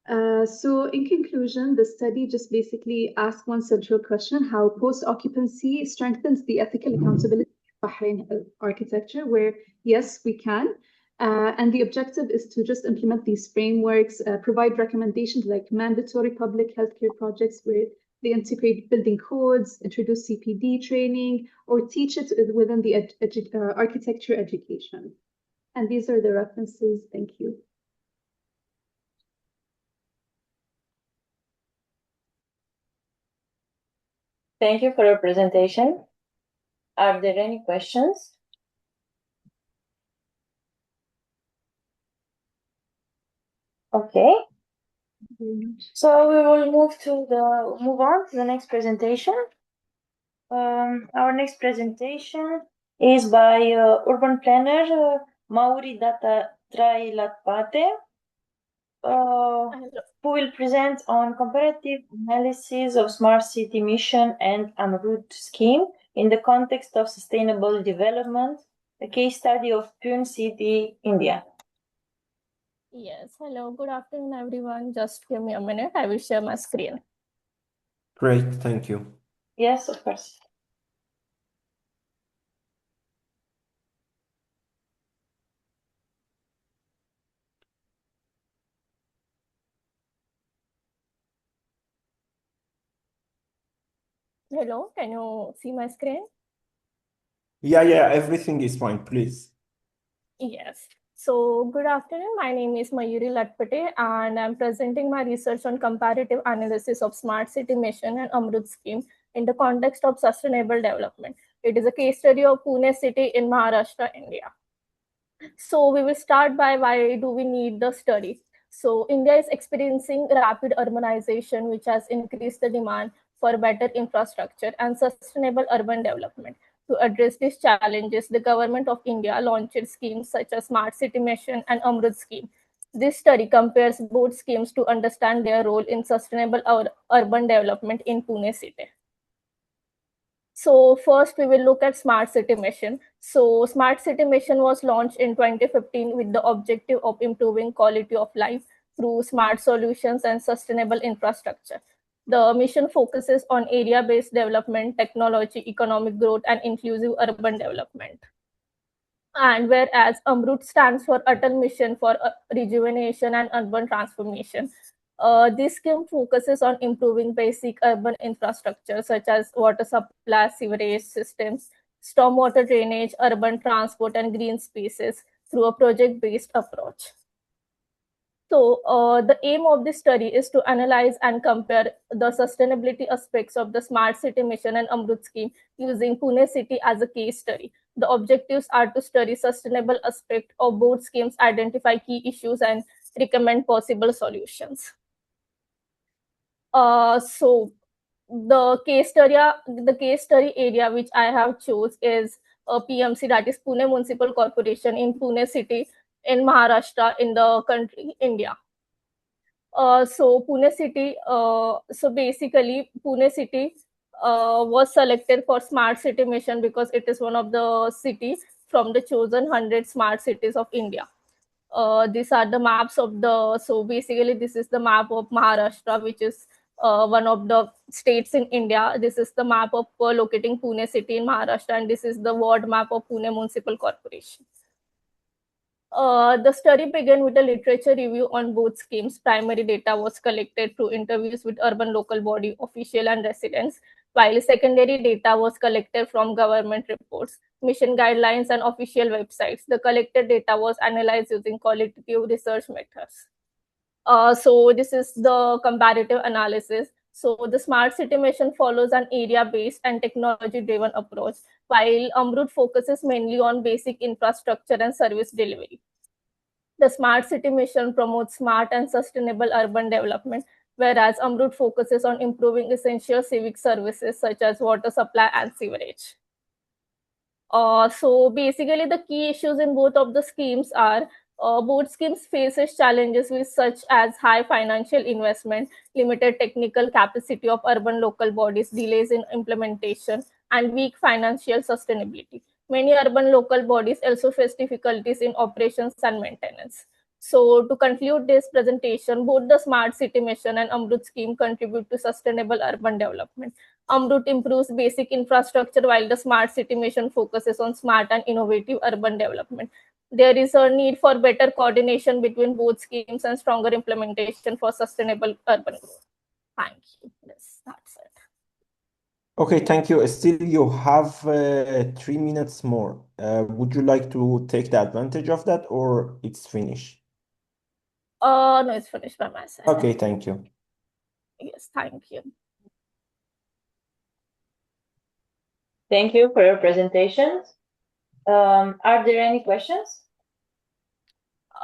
So in conclusion, the study just basically asked one central question: how post-occupancy strengthens the ethical accountability of Bahrain architecture, where yes, we can. And the objective is to just implement these frameworks, provide recommendations like mandatory public healthcare projects where they integrate building codes, introduce CPD training, or teach it within the architecture education. And these are the references. Thank you. Thank you for your presentation. Are there any questions? Okay. So we will move on to the next presentation. Our next presentation is by urban planner Mauri Data Trailatpate, who will present on comparative analysis of smart city mission and Amrut scheme in the context of sustainable development, a case study of Pune City, India. Yes, hello, good afternoon, everyone. Just give me a minute. I will share my screen. Great, thank you. Yes, of course. Hello, can you see my screen? Yeah, everything is fine, please. Yes. So, good afternoon. My name is Mayuri Latpate, and I'm presenting my research on comparative analysis of Smart City Mission and Amrut scheme in the context of sustainable development. It is a case study of Pune City in Maharashtra, India. So, we will start by why do we need the study. So, India is experiencing rapid urbanization, which has increased the demand for better infrastructure and sustainable urban development. To address these challenges, the government of India launched schemes such as Smart City Mission and Amrut scheme. This study compares both schemes to understand their role in sustainable urban development in Pune city. So first we will look at Smart City Mission. So Smart City Mission was launched in 2015 with the objective of improving quality of life through smart solutions and sustainable infrastructure. The mission focuses on area-based development, technology, economic growth, and inclusive urban development. And whereas Amrut stands for Atal Mission for Rejuvenation and Urban Transformation, this scheme focuses on improving basic urban infrastructure such as water supply, sewerage systems, stormwater drainage, urban transport, and green spaces through a project-based approach. So the aim of this study is to analyze and compare the sustainability aspects of the Smart City Mission and Amrut scheme using Pune City as a case study. The objectives are to study sustainable aspect of both schemes, identify key issues, and recommend possible solutions. So the case study area which I have chose is PMC, that is Pune Municipal Corporation in Pune City. in Maharashtra in the country, India. So Pune city, so basically Pune city was selected for smart city mission because it is one of the cities from the chosen 100 smart cities of India. These are the maps of the, so basically this is the map of Maharashtra, which is one of the states in India. This is the map of locating Pune city in Maharashtra, and this is the ward map of Pune Municipal Corporation. The study began with a literature review on both schemes. Primary data was collected through interviews with urban local body officials and residents, while secondary data was collected from government reports, mission guidelines, and official websites. The collected data was analyzed using qualitative research methods. So this is the comparative analysis. So the smart city mission follows an area-based and technology-driven approach, while Amrut focuses mainly on basic infrastructure and service delivery. The smart city mission promotes smart and sustainable urban development, whereas Amrut focuses on improving essential civic services such as water supply and sewerage. So basically the key issues in both of the schemes are both schemes faces challenges with such as high financial investment, limited technical capacity of urban local bodies, delays in implementation, and weak financial sustainability. Many urban local bodies also face difficulties in operations and maintenance. So to conclude this presentation, both the Smart City Mission and Amrut scheme contribute to sustainable urban development. Amrut improves basic infrastructure while the Smart City Mission focuses on smart and innovative urban development. There is a need for better coordination between both schemes and stronger implementation for sustainable urban growth. Thank you. Yes, that's it. Okay, thank you. Still, you have 3 minutes more. Would you like to take the advantage of that, or it's finished? No, it's finished by my side. Okay, thank you. Yes, thank you. Thank you for your presentations. Are there any questions?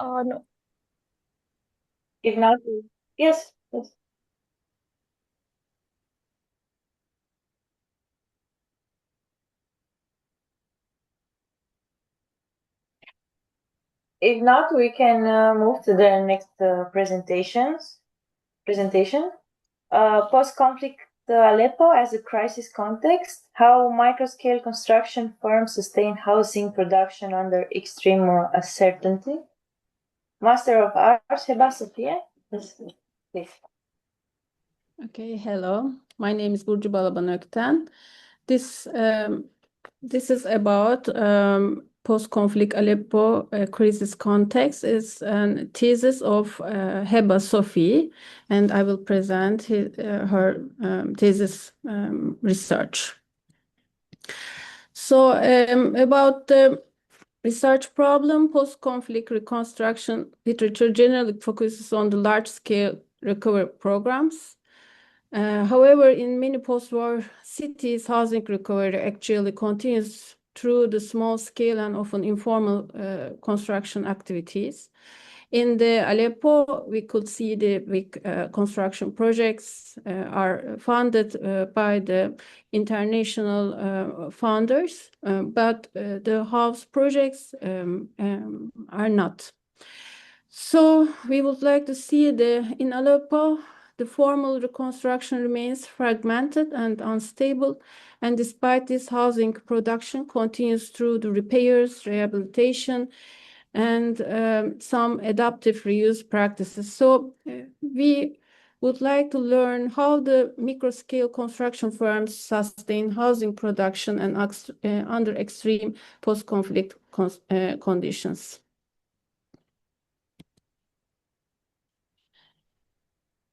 No. If not, yes. If not, we can move to the next presentation. Post-conflict Aleppo as a crisis context, how microscale construction firms sustain housing production under extreme uncertainty. Master of Arts, Heba Sofia, please. Okay, hello. My name is Burcu Balaban Ökten. This is about post-conflict Aleppo crisis context. It's a thesis of Heba Sofi, and I will present her thesis research. So about the research problem, post-conflict reconstruction literature generally focuses on the large-scale recovery programs. However, in many post-war cities, housing recovery actually continues through the small-scale and often informal construction activities. In the Aleppo, we could see the big construction projects are funded by the international funders, but the house projects are not. So we would like to see in Aleppo, the formal reconstruction remains fragmented and unstable, and despite this, housing production continues through the repairs, rehabilitation, and some adaptive reuse practices. So we would like to learn how the micro-scale construction firms sustain housing production and under extreme post-conflict conditions.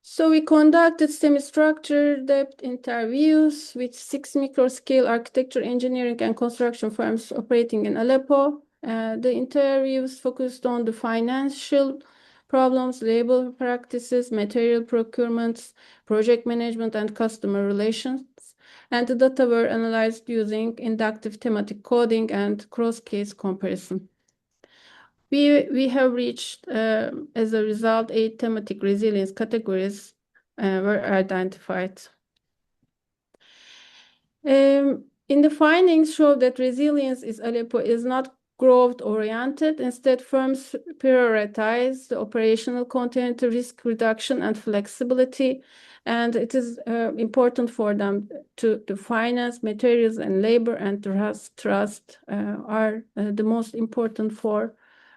So we conducted semi-structured depth interviews with 6 micro-scale architecture, engineering, and construction firms operating in Aleppo. The interviews focused on the financial problems, labor practices, material procurements, project management, and customer relations. And the data were analyzed using inductive thematic coding and cross-case comparison. We have reached, as a result, 8 thematic resilience categories were identified. In the findings show that resilience in Aleppo is not growth-oriented. Instead, firms prioritize the operational continuity, risk reduction, and flexibility. And it is important for them to finance materials and labor, and trust are the most important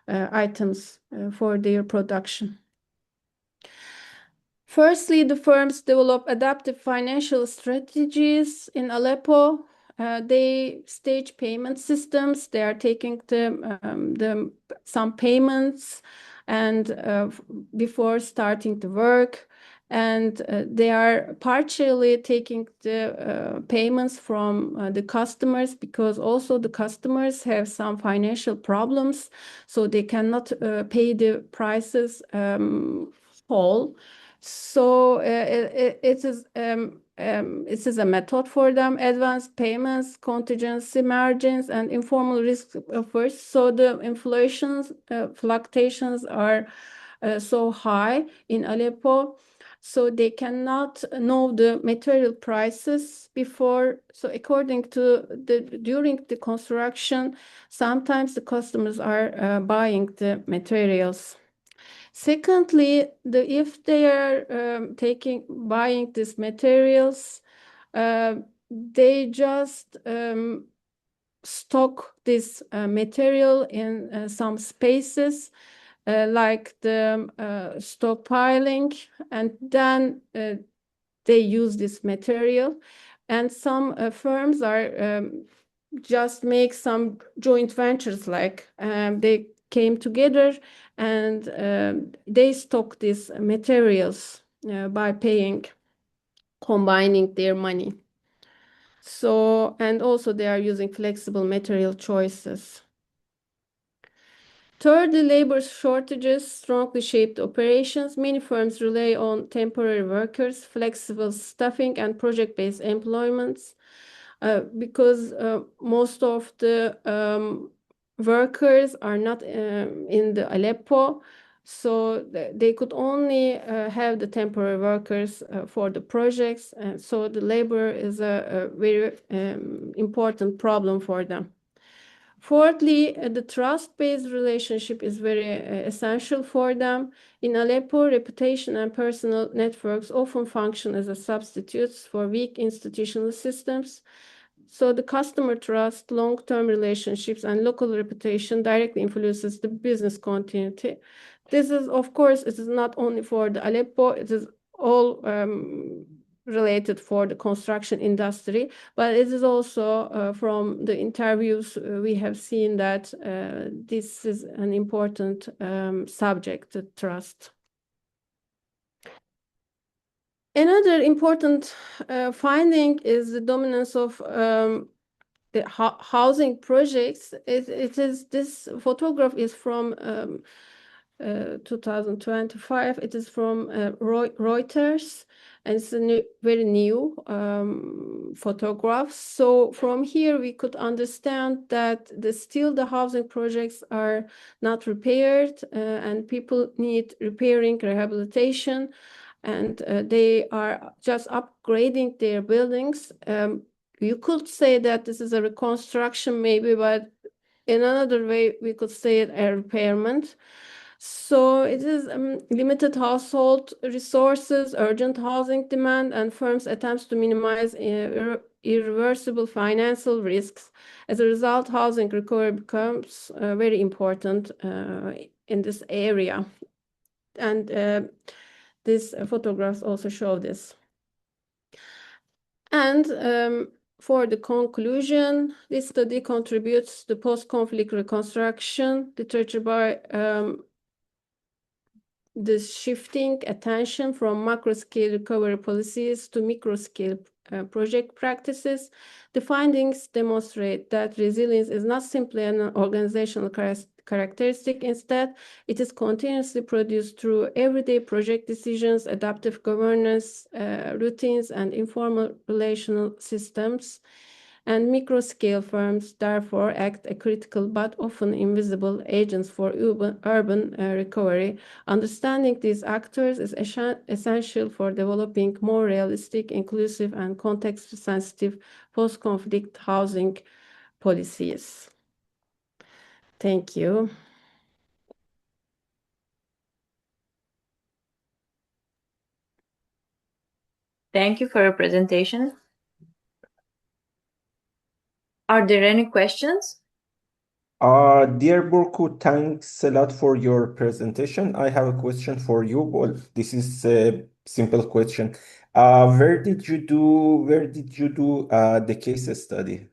items for their production. Firstly, the firms develop adaptive financial strategies in Aleppo. They stage payment systems. They are taking some payments and before starting the work, and they are partially taking the payments from the customers, because also the customers have some financial problems, so they cannot pay the prices whole. So it is a method for them: advanced payments, contingency margins, and informal risk buffers. So the inflation fluctuations are so high in Aleppo, so they cannot know the material prices before. So according to during the construction, sometimes the customers are buying the materials. Secondly, if they are buying these materials, they just stock this material in some spaces, like the stockpiling, and then they use this material. And some firms are just make some joint ventures, like they came together and they stock these materials by combining their money. So, and also they are using flexible material choices. Third, the labor shortages strongly shaped operations. Many firms rely on temporary workers, flexible staffing, and project-based employments because most of the workers are not in the Aleppo, so they could only have the temporary workers for the projects, and so the labor is a very important problem for them. Fourthly, the trust-based relationship is very essential for them. In Aleppo, reputation and personal networks often function as a substitutes for weak institutional systems. So the customer trust, long-term relationships, and local reputation directly influences the business continuity. This is, of course, it is not only for the Aleppo, it is all related for the construction industry, but it is also from the interviews we have seen that this is an important subject, the trust. Another important finding is the dominance of the housing projects. This photograph is from 2025. It is from Reuters, and it's a very new photograph. So from here we could understand that still the housing projects are not repaired, and people need repairing, rehabilitation, and they are just upgrading their buildings. You could say that this is a reconstruction maybe, but in another way we could say it a repairment. So it is limited household resources, urgent housing demand, and firms' attempts to minimize irreversible financial risks. As a result, housing recovery becomes very important in this area. And these photographs also show this. And for the conclusion, this study contributes to post-conflict reconstruction literature by the shifting attention from macro-scale recovery policies to micro-scale project practices. The findings demonstrate that resilience is not simply an organizational characteristic. Instead, it is continuously produced through everyday project decisions, adaptive governance routines, and informal relational systems. And micro-scale firms therefore act as critical but often invisible agents for urban recovery. Understanding these actors is essential for developing more realistic, inclusive, and context-sensitive post-conflict housing policies. Thank you. Thank you for your presentation. Are there any questions? Dear Burku, thanks a lot for your presentation. I have a question for you. Well, this is a simple question. Where did you do the case study?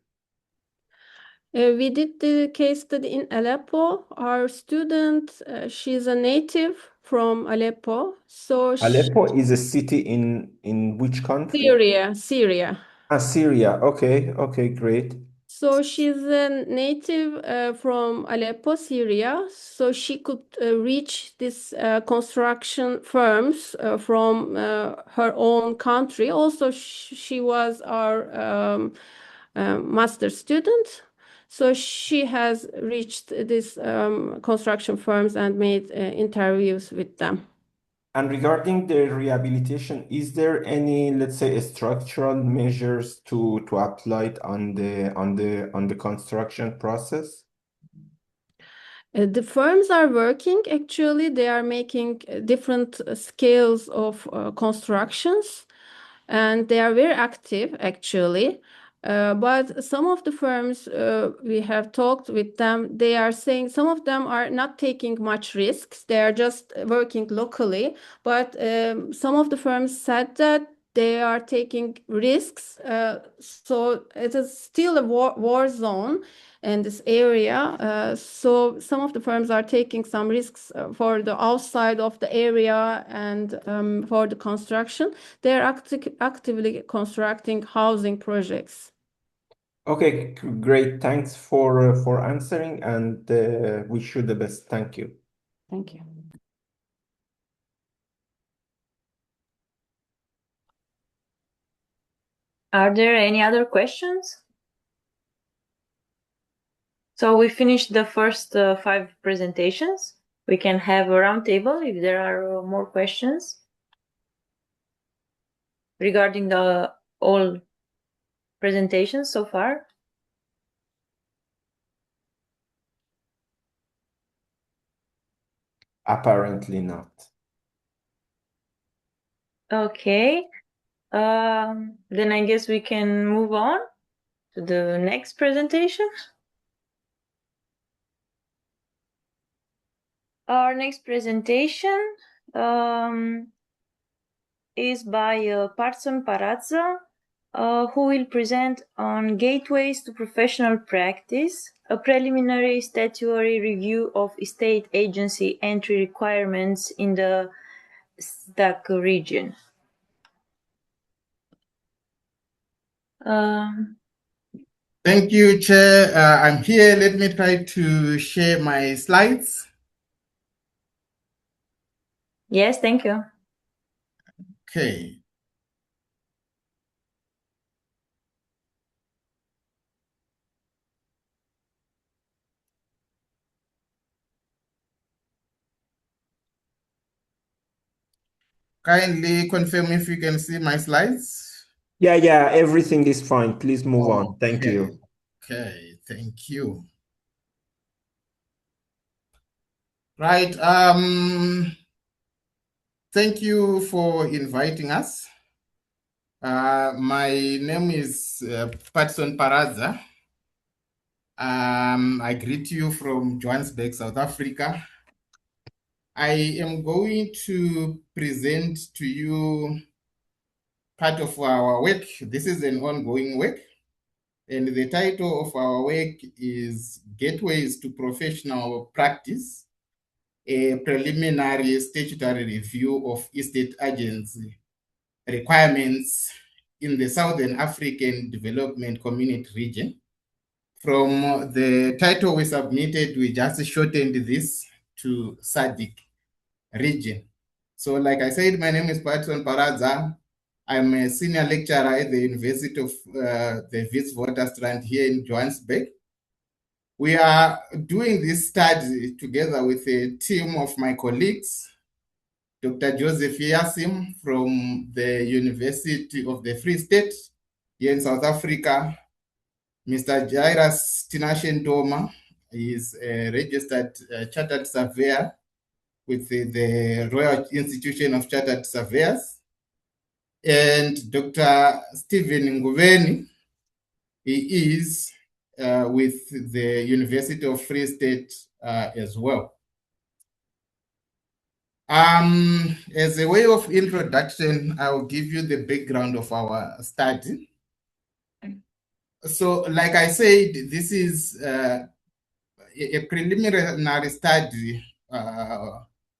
We did the case study in Aleppo. Our student, she's a native from Aleppo. So Aleppo is a city in which country? Syria. Syria. Okay, great. So she's a native from Aleppo, Syria. So she could reach this construction firms from her own country. Also, she was our master student. So she has reached these construction firms and made interviews with them. And regarding the rehabilitation, is there any, let's say, structural measures to apply it on the construction process? The firms are working. Actually, they are making different scales of constructions, and they are very active, actually. But some of the firms, we have talked with them, they are saying some of them are not taking much risks. They are just working locally. But some of the firms said that they are taking risks. So it is still a war zone in this area. So some of the firms are taking some risks for the outside of the area and for the construction. They are actively constructing housing projects. Okay, great. Thanks for answering, and wish you the best. Thank you. Thank you. Are there any other questions? So we finished the first 5 presentations. We can have a round table if there are more questions regarding the all presentations so far. Apparently not. Okay. Then I guess we can move on to the next presentation. Our next presentation is by Parson Parazza, who will present on Gateways to Professional Practice, a preliminary statutory review of state agency entry requirements in the SDAC region. Thank you, Chair. I'm here. Let me try to share my slides. Yes, thank you. Okay. Kindly confirm if you can see my slides. Yeah, everything is fine. Please move on. Thank you. Okay, thank you. Right. Thank you for inviting us. My name is Patson Parazza. I greet you from Johannesburg, South Africa. I am going to present to you part of our work. This is an ongoing work, and the title of our work is Gateways to Professional Practice, a preliminary statutory review of estate agency requirements in the Southern African Development Community region. From the title we submitted, we just shortened this to SADC region. So like I said, my name is Patson Parazza. I'm a senior lecturer at the University of the Witwatersrand here in Johannesburg. We are doing this study together with a team of my colleagues, Dr. Joseph Yasim from the University of the Free State here in South Africa, Mr. Jairus Tinashe Ndoma, He is a registered chartered surveyor with the Royal Institution of Chartered Surveyors. And Dr. Stephen Nguveni, he is with the University of Free State as well. As a way of introduction, I will give you the background of our study. So, like I said, this is a preliminary study.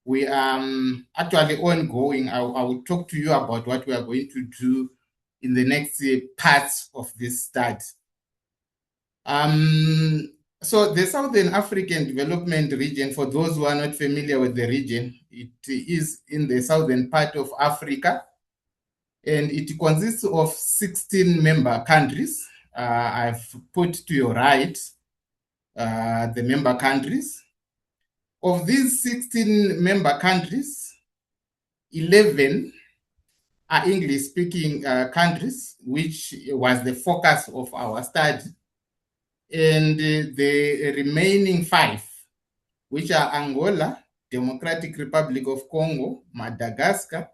We are actually ongoing. I will talk to you about what we are going to do in the next parts of this study. So the Southern African Development Region, for those who are not familiar with the region, it is in the southern part of Africa, and it consists of 16 member countries. I've put to your right the member countries. Of these 16 member countries, 11 are English-speaking countries, which was the focus of our study. And the remaining 5, which are Angola, Democratic Republic of Congo, Madagascar,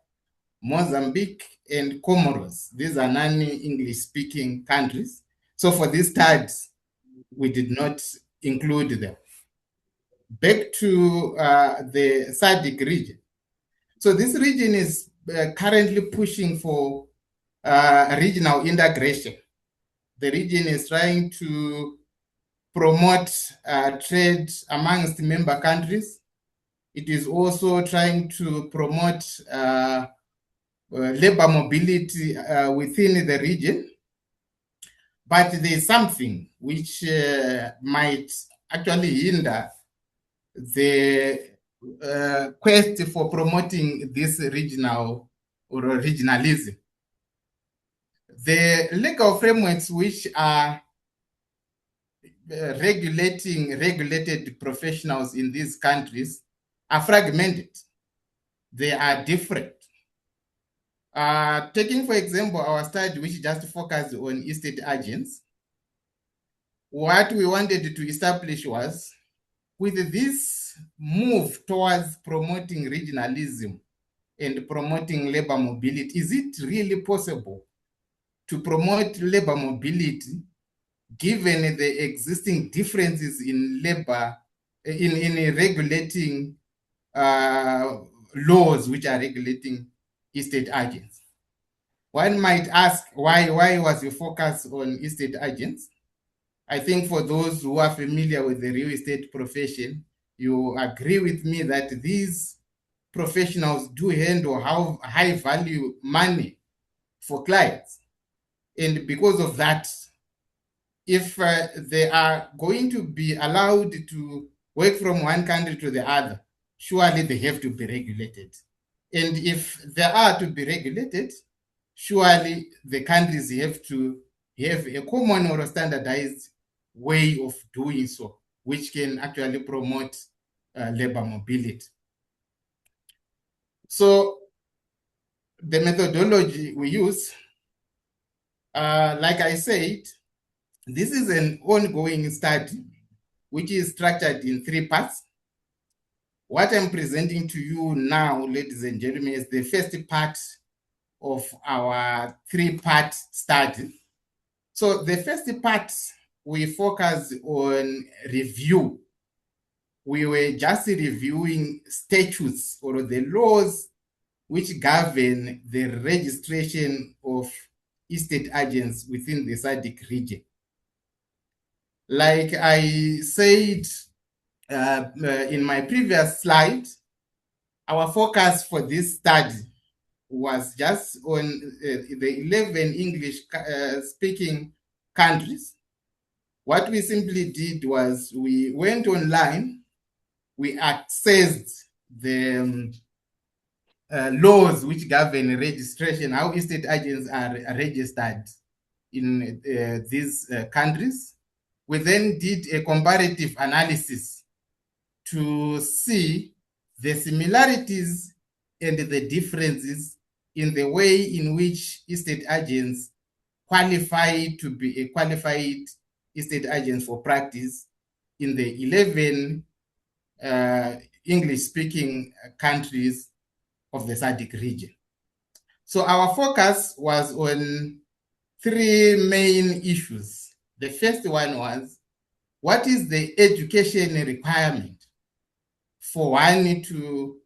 Mozambique, and Comoros. These are non-English speaking countries. So for this study, we did not include them. Back to the SADC region. So this region is currently pushing for regional integration. The region is trying to promote trade amongst member countries. It is also trying to promote labor mobility within the region. But there is something which might actually hinder the quest for promoting this regional or regionalism. The legal frameworks which are regulated professionals in these countries are fragmented. They are different. Taking, for example, our study, which just focused on estate agents, what we wanted to establish was, with this move towards promoting regionalism and promoting labor mobility, is it really possible to promote labor mobility given the existing differences in labor, in regulating laws which are regulating estate agents? One might ask, why was your focus on estate agents? I think for those who are familiar with the real estate profession, you agree with me that these professionals do handle high value money for clients. And because of that, if they are going to be allowed to work from one country to the other, surely they have to be regulated. And if they are to be regulated, surely the countries have to have a common or a standardized way of doing so, which can actually promote labor mobility. So the methodology we use, like I said, this is an ongoing study which is structured in 3 parts. What I'm presenting to you now, ladies and gentlemen, is the first part of our 3-part study. So the first part, we focus on review. We were just reviewing statutes or the laws which govern the registration of estate agents within the SADC region. Like I said in my previous slide, our focus for this study was just on the 11 English-speaking countries. What we simply did was we went online, we accessed the laws which govern registration, how estate agents are registered in these countries. We then did a comparative analysis to see the similarities and the differences in the way in which estate agents qualify to be a qualified estate agent for practice in the 11 English-speaking countries of the SADC region. So our focus was on three main issues. The first one was, what is the education requirement for one to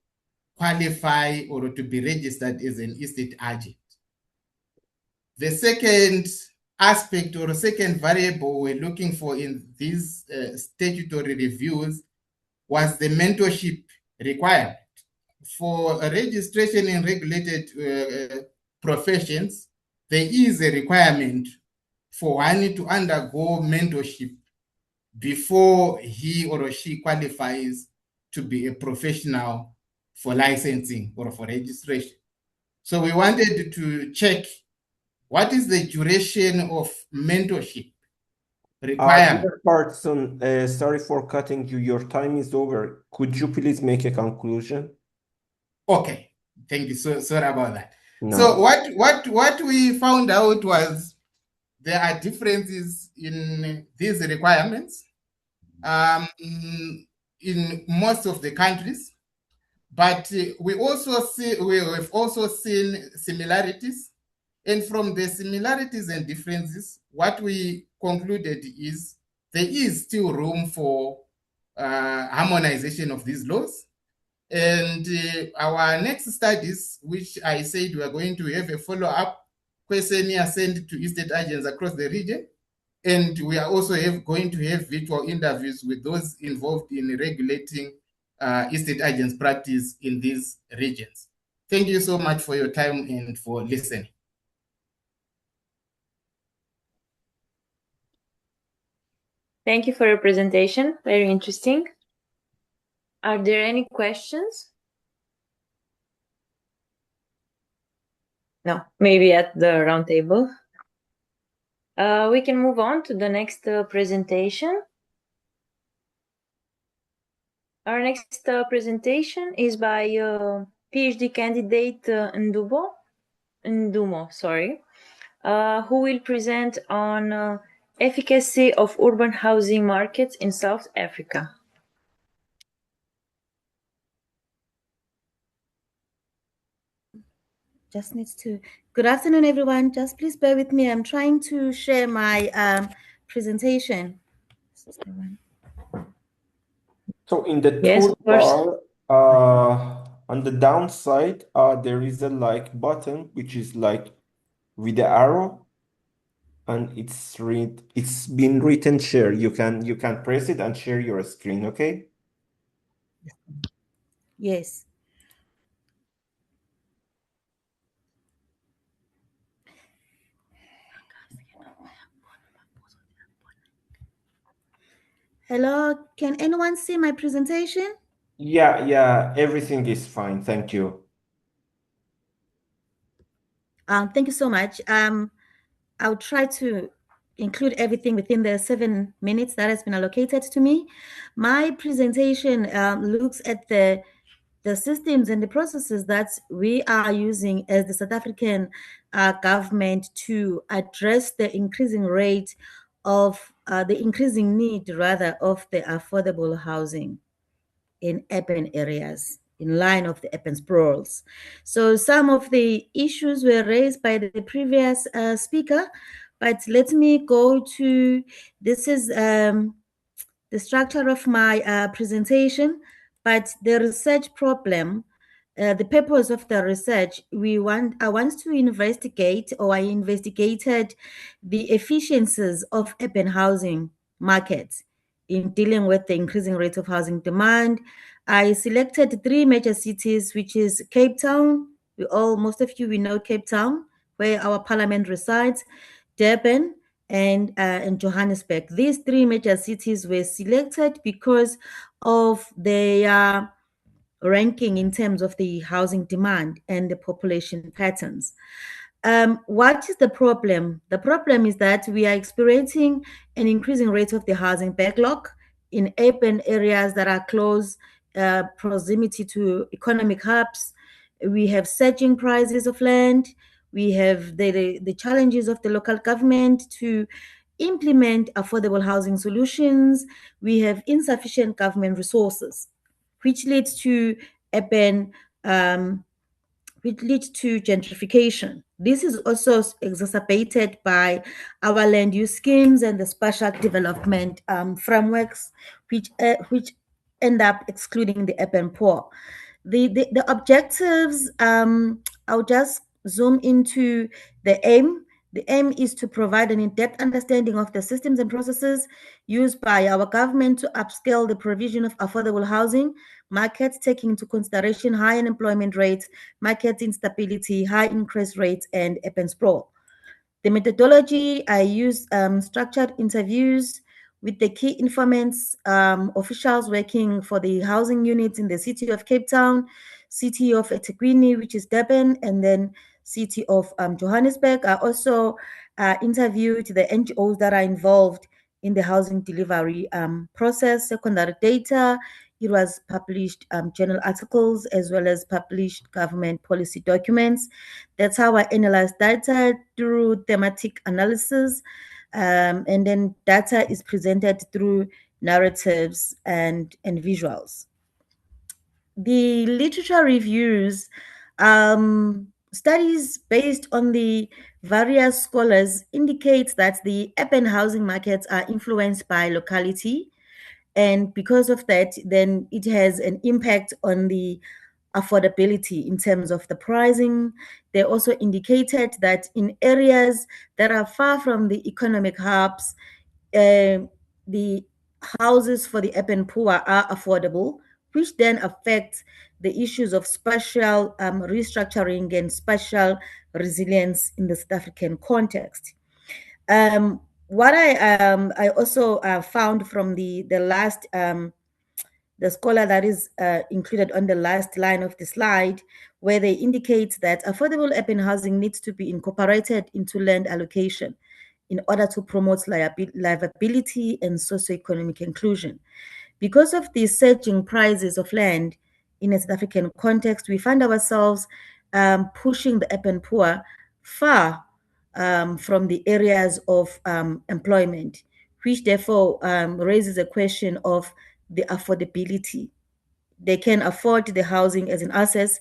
qualify or to be registered as an estate agent? The second aspect or second variable we're looking for in these statutory reviews was the mentorship requirement. For a registration in regulated professions, there is a requirement for one to undergo mentorship before he or she qualifies to be a professional for licensing or for registration. So we wanted to check what is the duration of mentorship requirement. Dear Parson, sorry for cutting you. Your time is over. Could you please make a conclusion? Okay, thank you. So sorry about that. No. So what we found out was there are differences in these requirements in most of the countries, but we have also seen similarities. And from the similarities and differences, what we concluded is there is still room for harmonization of these laws. And our next studies, which I said we are going to have a follow-up questionnaire sent to estate agents across the region. And we are also going to have virtual interviews with those involved in regulating estate agents' practice in these regions. Thank you so much for your time and for listening. Thank you for your presentation. Very interesting. Are there any questions? No, maybe at the round table. We can move on to the next presentation. Our next presentation is by PhD candidate Ndumo, sorry, who will present on efficacy of urban housing markets in South Africa. Just needs to. Good afternoon, everyone. Just please bear with me. I'm trying to share my presentation. So in the Yes, of course. toolbar, on the downside, there is a like button, which is like with the arrow, and it's been written share. You can press it and share your screen, okay? Yes. Hello, can anyone see my presentation? Yeah, everything is fine. Thank you. Thank you so much. I'll try to include everything within the 7 minutes that has been allocated to me. My presentation looks at the systems and the processes that we are using as the South African government to address the increasing rate of the increasing need, rather, of the affordable housing in urban areas, in line of the urban sprawls. So some of the issues were raised by the previous speaker, but let me go to, this is the structure of my presentation, but the research problem, the purpose of the research, I want to investigate, or I investigated the efficiencies of urban housing markets in dealing with the increasing rate of housing demand. I selected 3 major cities, which is Cape Town. Most of you, we know Cape Town, where our parliament resides, Durban, and Johannesburg. These 3 major cities were selected because of their ranking in terms of the housing demand and the population patterns. What is the problem? The problem is that we are experiencing an increasing rate of the housing backlog in urban areas that are close proximity to economic hubs. We have surging prices of land. We have the challenges of the local government to implement affordable housing solutions, we have insufficient government resources, which leads to urban which leads to gentrification. This is also exacerbated by our land use schemes and the spatial development frameworks, which end up excluding the urban poor. The objectives, I'll just zoom into the aim. The aim is to provide an in-depth understanding of the systems and processes used by our government to upscale the provision of affordable housing markets, taking into consideration high unemployment rates, market instability, high interest rates, and urban sprawl. The methodology, I use structured interviews with the key informants, officials working for the housing units in the city of Cape Town, city of eThekwini, which is Durban, and then city of Johannesburg. I also interviewed the NGOs that are involved in the housing delivery process, secondary data. It was published journal articles as well as published government policy documents. That's how I analyze data through thematic analysis. And then data is presented through narratives and visuals. The literature reviews, studies based on the various scholars indicates that the urban housing markets are influenced by locality. And because of that, then it has an impact on the affordability in terms of the pricing. They also indicated that in areas that are far from the economic hubs, the houses for the urban poor are affordable, which then affects the issues of spatial restructuring and spatial resilience in the South African context. What I also found from the last the scholar that is included on the last line of the slide, where they indicate that affordable urban housing needs to be incorporated into land allocation in order to promote livability and socioeconomic inclusion. Because of the surging prices of land in a South African context, we find ourselves pushing the urban poor far from the areas of employment, which therefore raises a question of the affordability. They can afford the housing as an asset,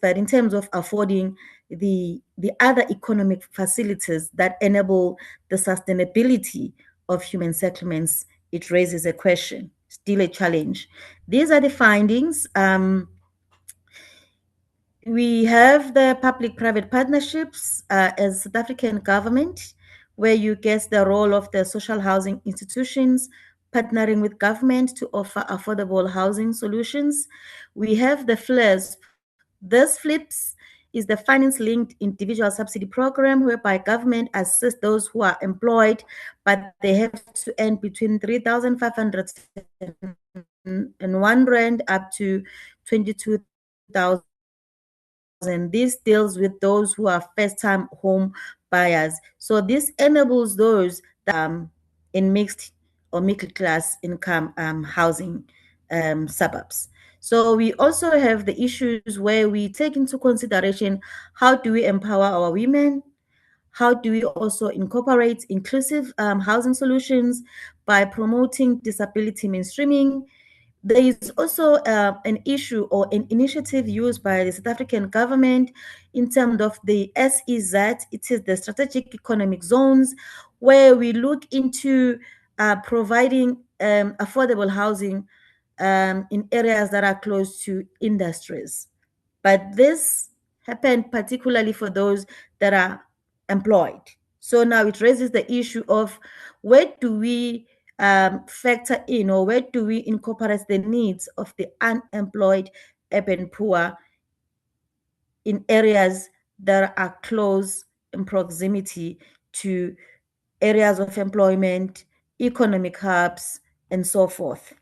but in terms of affording the other economic facilities that enable the sustainability of human settlements, it raises a question, still a challenge. These are the findings. We have the public-private partnerships as South African government, where you get the role of the social housing institutions partnering with government to offer affordable housing solutions. We have the FLIPS. This FLIPS is the finance-linked individual subsidy program whereby government assists those who are employed, but they have to earn between 3,501 rand up to 22,000. And this deals with those who are first-time home buyers. So this enables those that in mixed or middle-class income housing suburbs. So we also have the issues where we take into consideration how do we empower our women, how do we also incorporate inclusive housing solutions by promoting disability mainstreaming. There is also an issue or an initiative used by the South African government in terms of the SEZ. It is the strategic economic zones, where we look into providing affordable housing in areas that are close to industries. But this happened particularly for those that are employed. So now it raises the issue of where do we factor in, or where do we incorporate the needs of the unemployed urban poor in areas that are close in proximity to areas of employment, economic hubs, and so forth.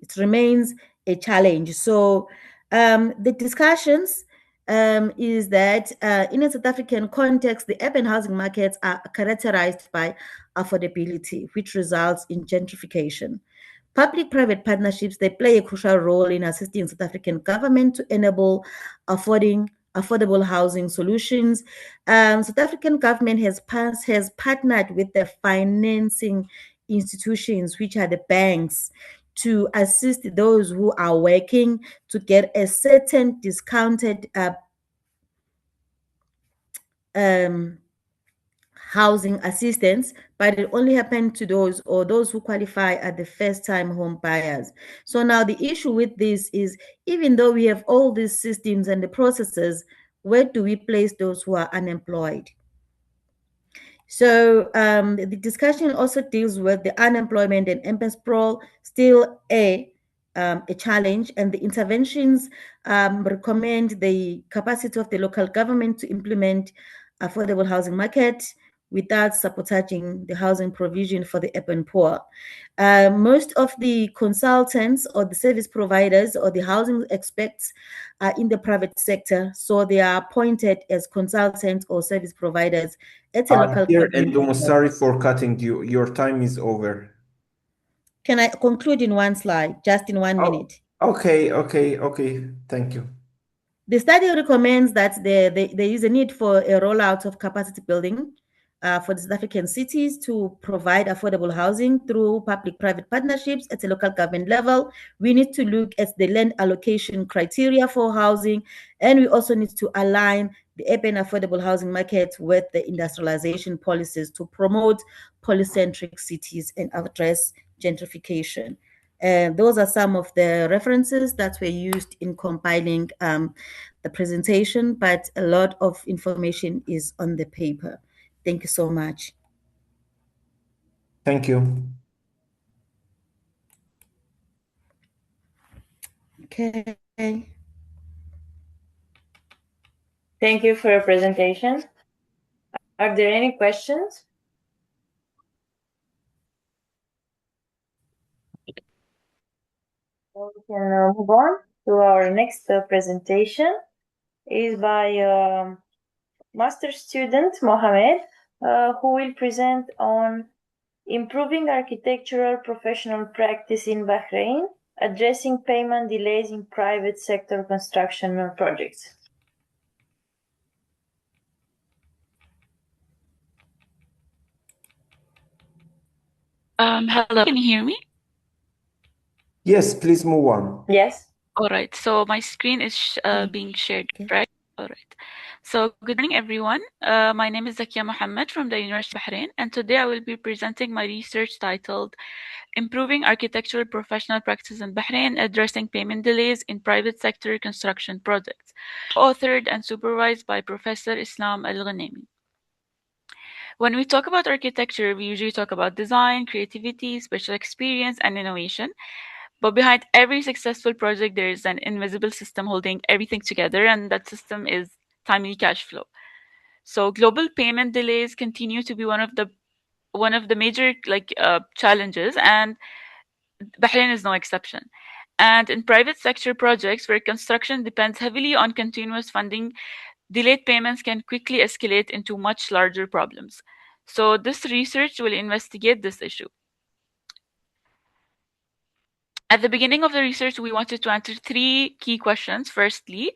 It remains a challenge. So the discussions is that in a South African context, the urban housing markets are characterized by affordability, which results in gentrification. Public-private partnerships, they play a crucial role in assisting South African government to enable affordable affordable housing solutions. South African government has partnered with the financing institutions, which are the banks, to assist those who are working to get a certain discounted housing assistance, but it only happened to those who qualify at the first-time home buyers. So now the issue with this is, even though we have all these systems and the processes, where do we place those who are unemployed? So the discussion also deals with the unemployment and M-PESA sprawl, still a challenge, and the interventions recommend the capacity of the local government to implement affordable housing market without sabotaging the housing provision for the urban poor. Most of the consultants or the service providers or the housing experts are in the private sector, so they are appointed as consultants or service providers at a local Dear government. Endomo, sorry for cutting you. Your time is over. Can I conclude in one slide, just in 1 minute? Okay. Thank you. The study recommends that there is a need for a rollout of capacity building for the South African cities to provide affordable housing through public-private partnerships at a local government level. We need to look at the land allocation criteria for housing, and we also need to align the urban affordable housing market with the industrialization policies to promote polycentric cities and address gentrification. Those are some of the references that were used in compiling the presentation, but a lot of information is on the paper. Thank you so much. Thank you. Okay. Thank you for your presentation. Are there any questions? So we can move on to our next presentation. Is by master student Mohamed, who will present on improving architectural professional practice in Bahrain, addressing payment delays in private sector construction projects. Hello, can you hear me? Yes, please move on. Yes. All right, so my screen is being shared, right? All right. So good morning, everyone. My name is Zakia Mohammed from the University of Bahrain, and today I will be presenting my research titled Improving Architectural Professional Practice in Bahrain, Addressing Payment Delays in Private Sector Construction Projects, authored and supervised by Professor Islam Al-Ghanemi. When we talk about architecture, we usually talk about design, creativity, special experience, and innovation. But behind every successful project, there is an invisible system holding everything together, and that system is timely cash flow. So global payment delays continue to be one of the major challenges, and Bahrain is no exception. And in private sector projects where construction depends heavily on continuous funding, delayed payments can quickly escalate into much larger problems. So this research will investigate this issue. At the beginning of the research, we wanted to answer three key questions. Firstly,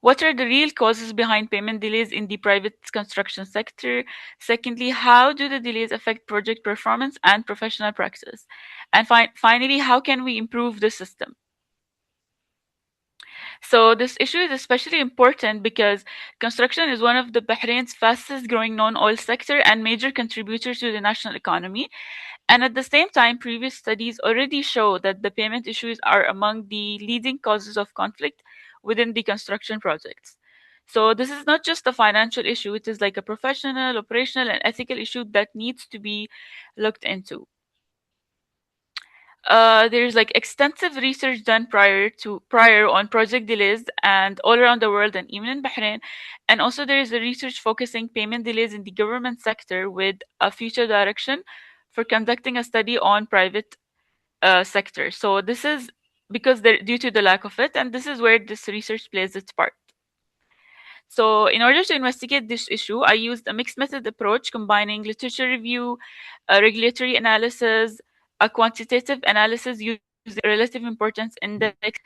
what are the real causes behind payment delays in the private construction sector? Secondly, how do the delays affect project performance and professional practice? And finally, how can we improve the system? So this issue is especially important because construction is one of the Bahrain's fastest growing non-oil sector and major contributor to the national economy. And at the same time, previous studies already show that the payment issues are among the leading causes of conflict within the construction projects. So this is not just a financial issue, it is like a professional, operational, and ethical issue that needs to be looked into. There's like extensive research done prior on project delays and all around the world and even in Bahrain. And also there is a research focusing payment delays in the government sector with a future direction for conducting a study on private sector. So this is because due to the lack of it, and this is where this research plays its part. So in order to investigate this issue, I used a mixed method approach combining literature review, regulatory analysis, a quantitative analysis using relative importance index,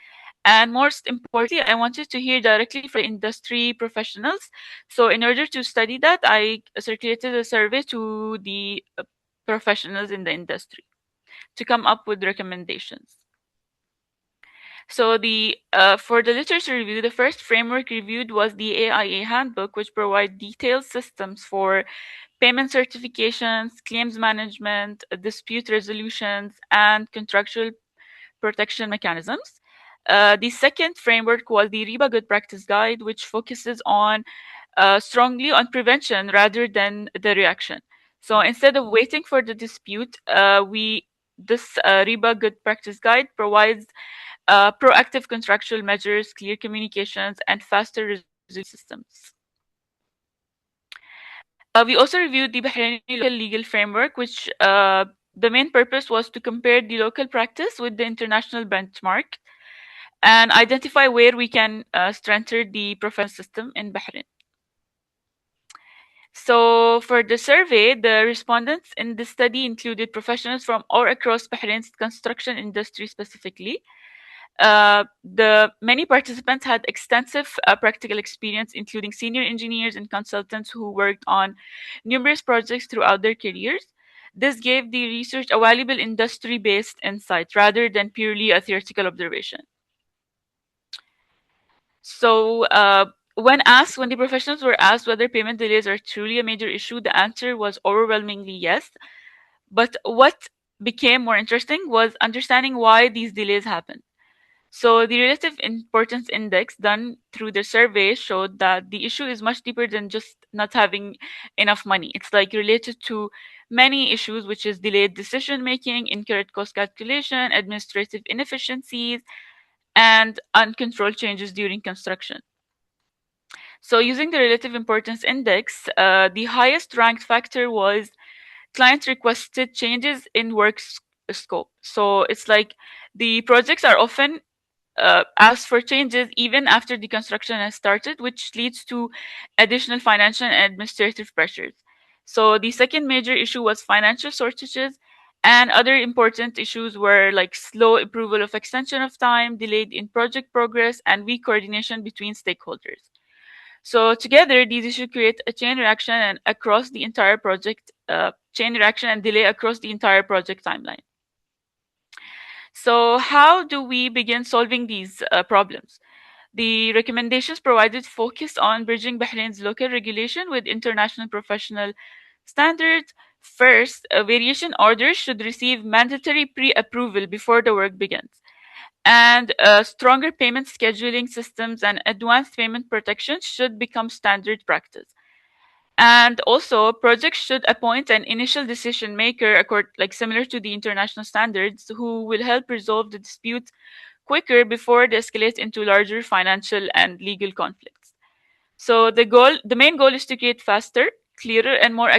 And most importantly, I wanted to hear directly from industry professionals. So in order to study that, I circulated a survey to the professionals in the industry to come up with recommendations. So the for the literature review, the first framework reviewed was the AIA handbook, which provides detailed systems for payment certifications, claims management, dispute resolutions, and contractual protection mechanisms. The second framework was the RIBA Good Practice Guide, which focuses on strongly on prevention rather than the reaction. So instead of waiting for the dispute, this RIBA Good Practice Guide provides proactive contractual measures, clear communications, and faster resolution systems. We also reviewed the Bahraini local legal framework, which the main purpose was to compare the local practice with the international benchmark and identify where we can strengthen the professional system in Bahrain. So for the survey, the respondents in the study included professionals from all across Bahrain's construction industry specifically. The many participants had extensive practical experience, including senior engineers and consultants who worked on numerous projects throughout their careers. This gave the research a valuable industry-based insight rather than purely a theoretical observation. So when the professionals were asked whether payment delays are truly a major issue, the answer was overwhelmingly yes. But what became more interesting was understanding why these delays happen. So the relative importance index done through the survey showed that the issue is much deeper than just not having enough money. It's like related to many issues, which is delayed decision making, incorrect cost calculation, administrative inefficiencies, and uncontrolled changes during construction. So using the relative importance index, the highest ranked factor was client requested changes in work scope. So it's like the projects are often asked for changes even after the construction has started, which leads to additional financial and administrative pressures. So the second major issue was financial shortages, and other important issues were like slow approval of extension of time, delayed in project progress, and weak coordination between stakeholders. So together, these issues create a chain reaction and across the entire project, chain reaction and delay across the entire project timeline. So how do we begin solving these problems? The recommendations provided focus on bridging Bahrain's local regulation with international professional standards. First, variation orders should receive mandatory pre-approval before the work begins. And stronger payment scheduling systems and advanced payment protection should become standard practice. And also, projects should appoint an initial decision maker, similar to the international standards, who will help resolve the dispute quicker before they escalate into larger financial and legal conflicts. So the main goal is to create faster, clearer, and more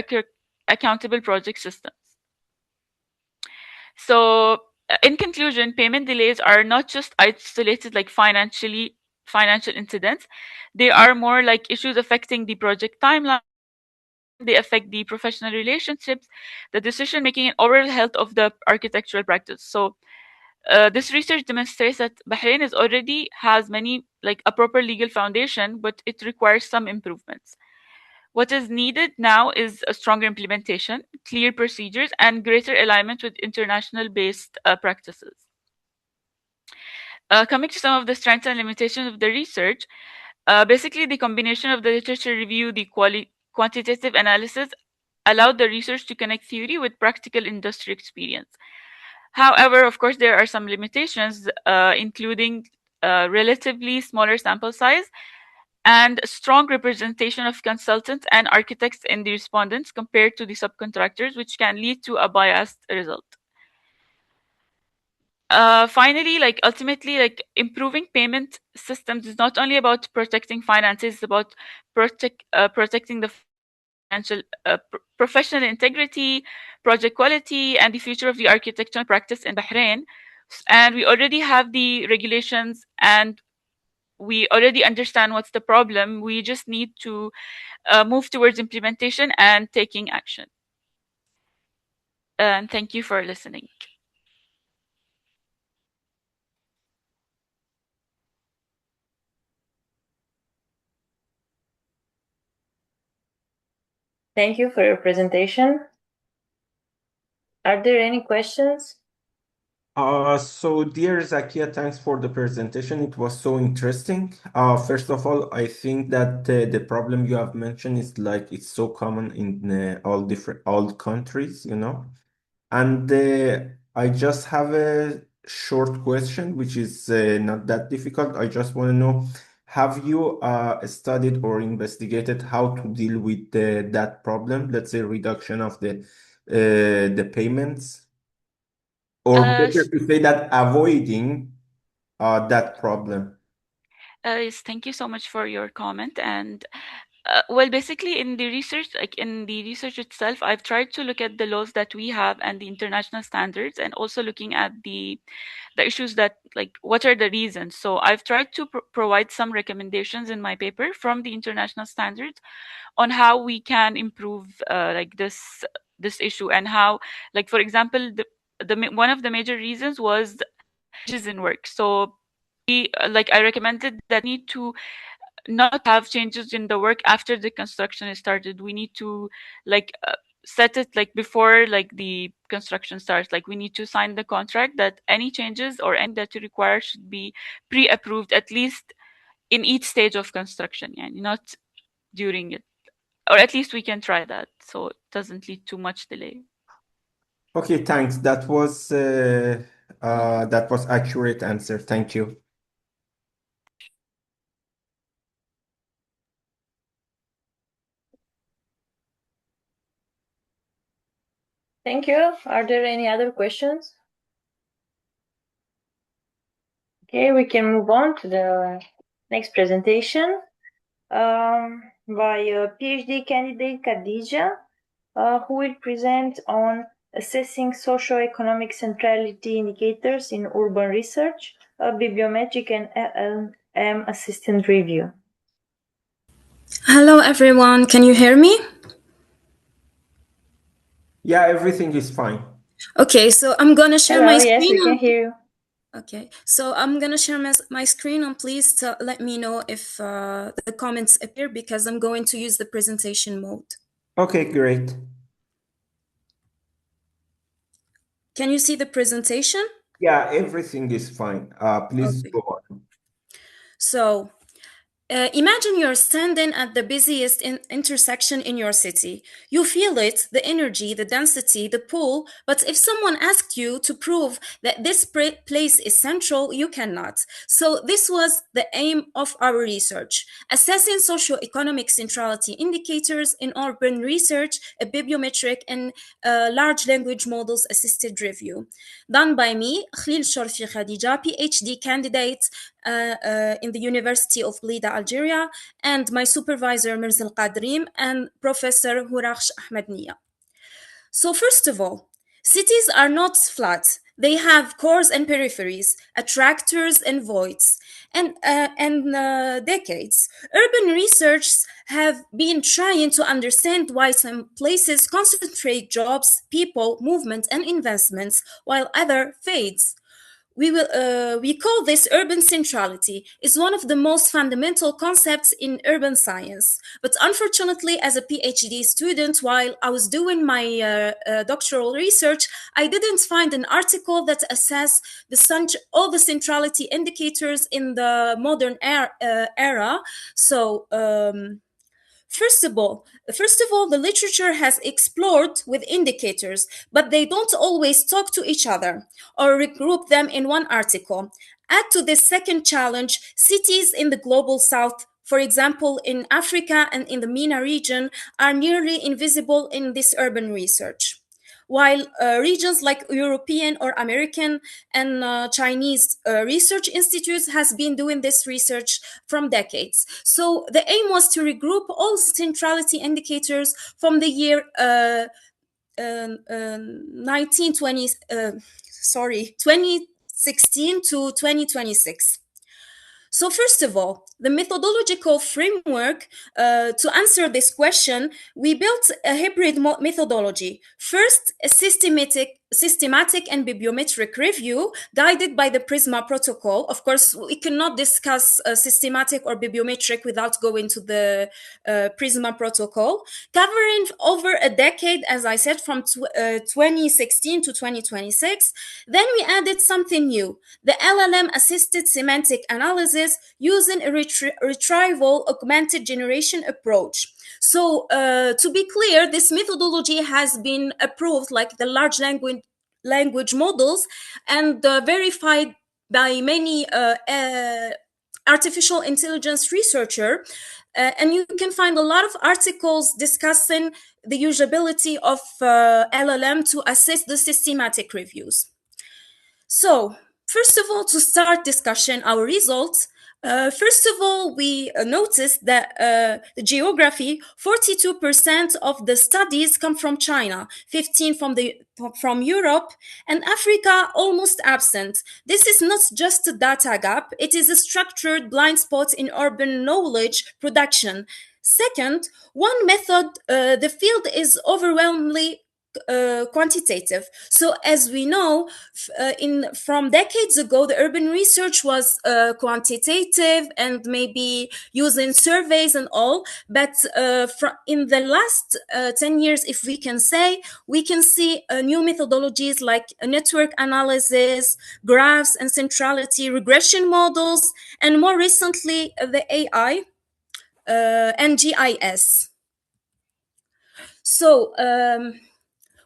accountable project systems. So in conclusion, payment delays are not just isolated financial incidents. They are more like issues affecting the project timeline. They affect the professional relationships, the decision making, and overall health of the architectural practice. So this research demonstrates that Bahrain already has a proper legal foundation, but it requires some improvements. What is needed now is a stronger implementation, clear procedures, and greater alignment with international-based practices. Coming to some of the strengths and limitations of the research, basically the combination of the literature review, the quantitative analysis allowed the research to connect theory with practical industry experience. However, of course, there are some limitations, including relatively smaller sample size and strong representation of consultants and architects in the respondents compared to the subcontractors, which can lead to a biased result. Finally, ultimately, improving payment systems is not only about protecting finances, it's about protecting the financial professional integrity, project quality, and the future of the architectural practice in Bahrain. And we already have the regulations, and we already understand what's the problem. We just need to move towards implementation and taking action. And thank you for listening. Thank you for your presentation. Are there any questions? So dear Zakia, thanks for the presentation. It was so interesting. First of all, I think that the problem you have mentioned is like it's so common in all countries, you know. And I just have a short question, which is not that difficult. I just want to know, have you studied or investigated how to deal with that problem? Let's say reduction of the payments. Or better to say that avoiding that problem. Yes, thank you so much for your comment. And well, basically, in the research, like in the research itself, I've tried to look at the laws that we have and the international standards, and also looking at the issues that, like, what are the reasons. So I've tried to provide some recommendations in my paper from the international standards on how we can improve like this issue, and how, like, for example, one of the major reasons was changes in work. So like I recommended that we need to not have changes in the work after the construction is started. We need to like set it like before like the construction starts. Like we need to sign the contract that any changes or any that you require should be pre-approved at least in each stage of construction, and not during it. Or at least we can try that so it doesn't lead to much delay. Okay, thanks. That was accurate answer. Thank you. Thank you. Are there any other questions? Okay, we can move on to the next presentation by PhD candidate Khadija, who will present on assessing socioeconomic centrality indicators in urban research, bibliometric and LLM assistant review. Hello, everyone. Can you hear me? Yeah, everything is fine. Okay, so I'm gonna share my screen. Yes, we can hear you. Okay, so I'm gonna share my screen, and please let me know if the comments appear, because I'm going to use the presentation mode. Okay, great. Can you see the presentation? Yeah, everything is fine. Please Okay. go on. So imagine you're standing at the busiest intersection in your city. You feel it, the energy, the density, the pull, but if someone asked you to prove that this place is central, you cannot. So this was the aim of our research, assessing socioeconomic centrality indicators in urban research, a bibliometric and large language models assisted review, done by me, Khalil Shorfi Khadija, PhD candidate in the University of Blida, Algeria, and my supervisor Mirzal Qadrim and Professor Hurakhsh Ahmednia. So first of all, cities are not flat. They have cores and peripheries, attractors and voids. And decades, urban researchers have been trying to understand why some places concentrate jobs, people, movement, and investments, while other fades. We call this urban centrality. It's one of the most fundamental concepts in urban science. But unfortunately, as a PhD student, while I was doing my doctoral research, I didn't find an article that assessed all the centrality indicators in the modern era. So, First of all, the literature has explored with indicators, but they don't always talk to each other or regroup them in one article. Add to this second challenge, cities in the global south, for example, in Africa and in the MENA region, are nearly invisible in this urban research. While regions like European or American and Chinese research institutes has been doing this research from decades. So the aim was to regroup all centrality indicators from the year 2016 to 2026. So first of all, the methodological framework to answer this question, we built a hybrid methodology. First, a systematic systematic and bibliometric review guided by the PRISMA protocol. Of course, we cannot discuss systematic or bibliometric without going to the PRISMA protocol, covering over a decade, as I said, from 2016 to 2026. Then we added something new, the LLM-assisted semantic analysis using a retrieval augmented generation approach. So to be clear, this methodology has been approved, like the large language models, and verified by many artificial intelligence researcher. And you can find a lot of articles discussing the usability of LLM to assist the systematic reviews. So first of all, to start discussion, our results, first of all, we noticed that the geography, 42% of the studies come from China, 15% from Europe, and Africa almost absent. This is not just a data gap, it is a structured blind spot in urban knowledge production. Second, one method, the field is overwhelmingly quantitative. So as we know, from decades ago, the urban research was quantitative and maybe using surveys and all. But in the last 10 years, if we can say, we can see new methodologies like network analysis, graphs and centrality, regression models, and more recently, the AI and GIS. So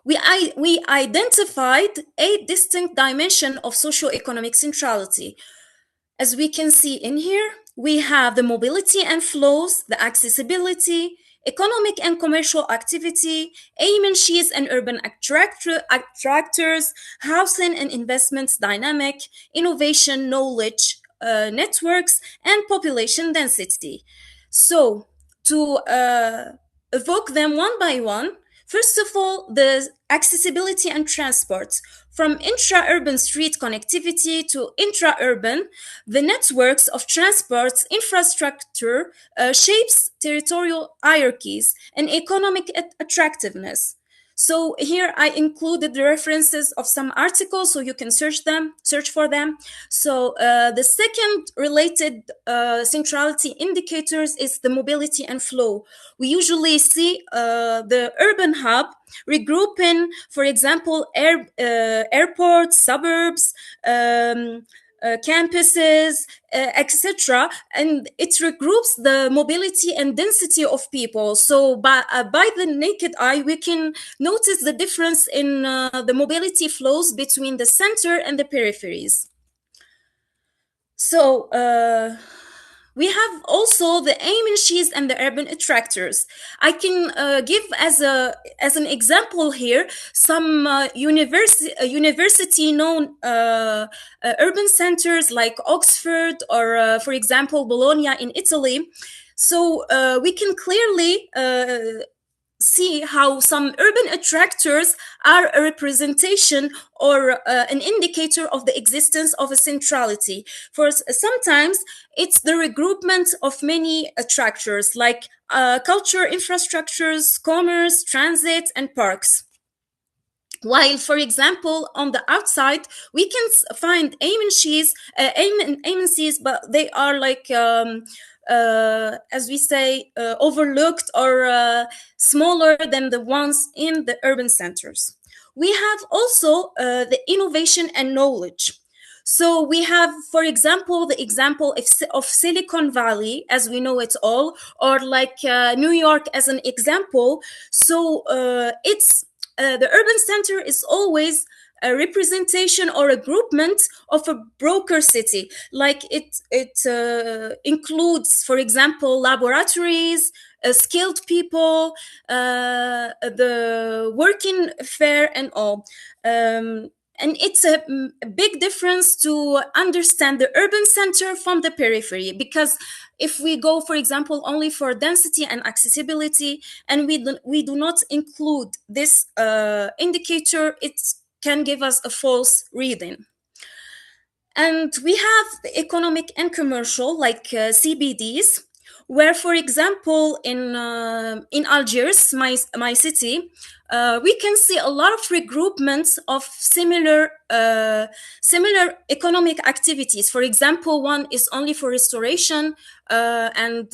we identified 8 distinct dimensions of socioeconomic centrality. As we can see in here, we have the mobility and flows, the accessibility, economic and commercial activity, aim-and-sheets and urban attractors, housing and investments dynamic, innovation, knowledge, networks, and population density. So to evoke them one by one, first of all, the accessibility and transport. From intra-urban street connectivity to intra-urban, the networks of transport infrastructure shapes territorial hierarchies and economic attractiveness. So here I included the references of some articles so you can search for them. So the second related centrality indicators is the mobility and flow. We usually see the urban hub regrouping, for example, airports, suburbs, campuses, etc., and it regroups the mobility and density of people. So by the naked eye, we can notice the difference in the mobility flows between the center and the peripheries. So we have also the aim-and-sheets and the urban attractors. I can give as an example here some university-known urban centers like Oxford or, for example, Bologna in Italy. So we can clearly see how some urban attractors are a representation or an indicator of the existence of a centrality. For sometimes it's the regroupment of many attractors like culture infrastructures, commerce, transit, and parks. While, for example, on the outside, we can find aim-and-sheets, but they are like as we say, overlooked or smaller than the ones in the urban centers. We have also the innovation and knowledge. So we have, for example, the example of Silicon Valley, as we know it all, or like New York as an example. So it's the urban center is always a representation or a groupment of a broker city. Like it includes, for example, laboratories, skilled people, the working fair and all. And it's a big difference to understand the urban center from the periphery, because if we go, for example, only for density and accessibility, and we do not include this indicator, it can give us a false reading. And we have the economic and commercial, like CBDs, where, for example, in Algiers, my city, we can see a lot of regroupments of similar economic activities. For example, one is only for restoration and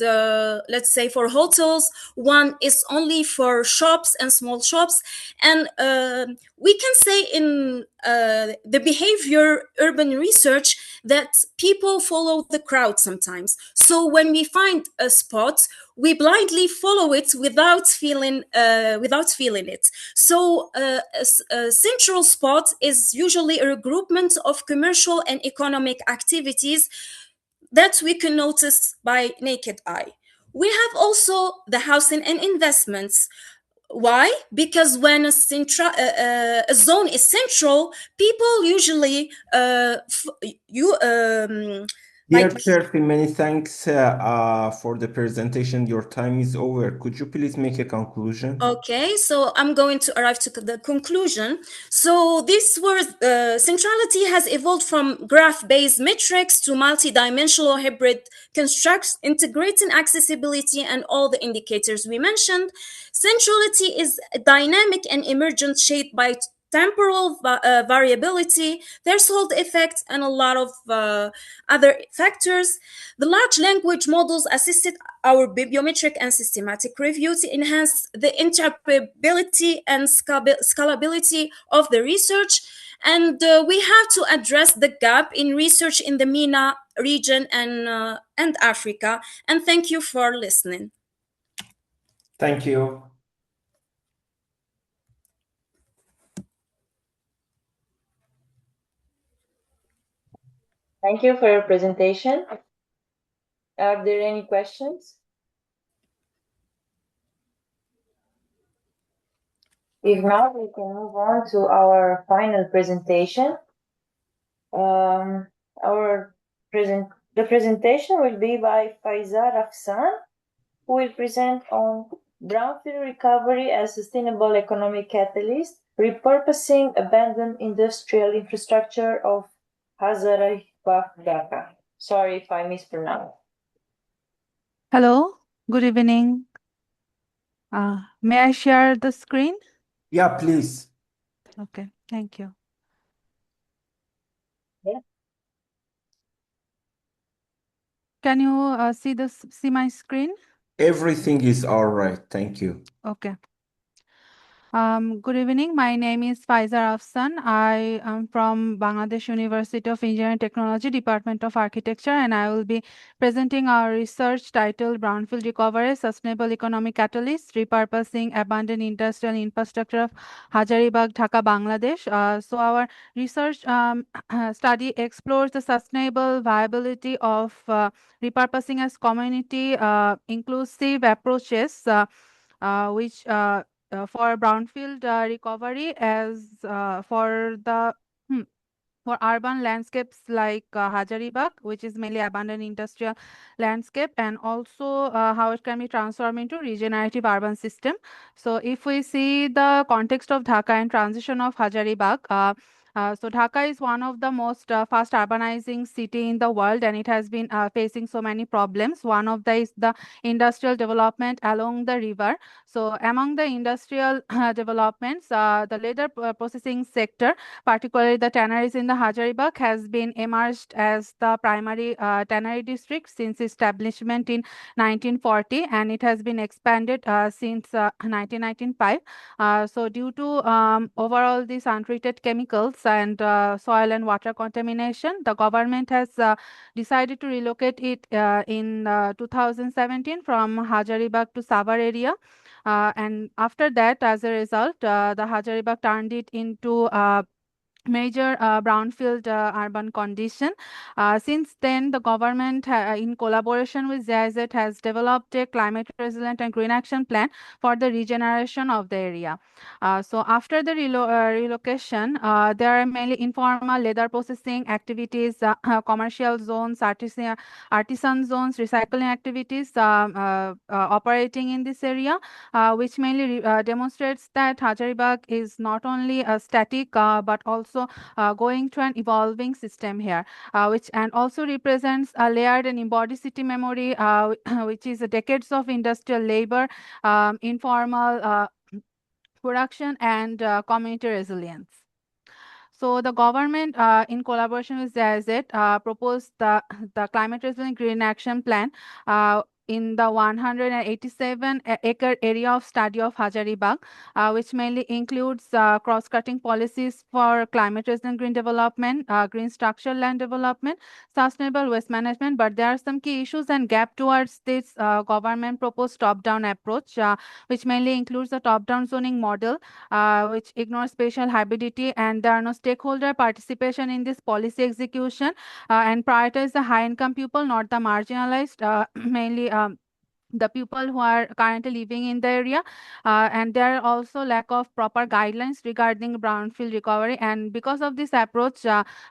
let's say for hotels. One is only for shops and small shops. And we can say in the behavior urban research that people follow the crowd sometimes. So when we find a spot, we blindly follow it without feeling it. So a central spot is usually a regroupment of commercial and economic activities that we can notice by naked eye. We have also the housing and investments. Why? Because when a zone is central, people usually Dear like. Chelsea, many thanks for the presentation. Your time is over. Could you please make a conclusion? Okay, so I'm going to arrive to the conclusion. So this word centrality has evolved from graph-based metrics to multi-dimensional hybrid constructs, integrating accessibility and all the indicators we mentioned. Centrality is dynamic and emergent, shaped by temporal variability, threshold effect, and a lot of other factors. The large language models assisted our bibliometric and systematic review to enhance the interpretability and scalability of the research. And we have to address the gap in research in the MENA region and Africa. And thank you for listening. Thank you. Thank you for your presentation. Are there any questions? If not, we can move on to our final presentation. The presentation will be by Faizar Afsan, who will present on brownfield recovery as sustainable economic catalyst, repurposing abandoned industrial infrastructure of Hazaribagh, Dhaka. Sorry if I mispronounced. Hello, good evening. May I share the screen? Yeah, please. Okay, thank you. Yeah. Can you see my screen? Everything is all right. Thank you. Okay. Good evening. My name is Faizar Afsan. I am from Bangladesh University of Engineering and Technology, Department of Architecture, and I will be presenting our research titled Brownfield Recovery, Sustainable Economic Catalyst, Repurposing Abandoned Industrial Infrastructure of Hazaribagh, Dhaka, Bangladesh. So our research study explores the sustainable viability of repurposing as community inclusive approaches which for brownfield recovery as for the for urban landscapes like Hazaribagh, which is mainly abandoned industrial landscape, and also how it can be transformed into regenerative urban system. So if we see the context of Dhaka and transition of Hazaribagh, so Dhaka is one of the most fast urbanizing city in the world, and it has been facing so many problems. One of the is the industrial development along the river. So among the industrial developments, the leather processing sector, particularly the tanneries in the Hazaribagh, has been emerged as the primary tannery district since establishment in 1940, and it has been expanded since 1995. So due to overall these untreated chemicals and soil and water contamination, the government has decided to relocate it in 2017 from Hazaribagh to Savar area. And after that, as a result, the Hazaribagh turned it into major brownfield urban condition. Since then, the government, in collaboration with GIZ, has developed a climate resilient and green action plan for the regeneration of the area. So after the relocation, there are mainly informal leather processing activities, commercial zones, artisan zones, recycling activities operating in this area, which mainly demonstrates that Hazaribagh is not only a static but also going to an evolving system here, which and also represents a layered and embodied city memory, which is decades of industrial labor, informal production, and community resilience. So the government, in collaboration with GIZ, proposed the Climate Resilient Green Action Plan in the 187-acre area of study of Hazaribagh, which mainly includes cross-cutting policies for climate resilient green development, green structural land development, sustainable waste management. But there are some key issues and gap towards this government proposed top-down approach, which mainly includes the top-down zoning model, which ignores spatial hybridity, and there are no stakeholder participation in this policy execution, and prioritize the high-income people, not the marginalized, mainly the people who are currently living in the area, and there are also lack of proper guidelines regarding brownfield recovery. And because of this approach,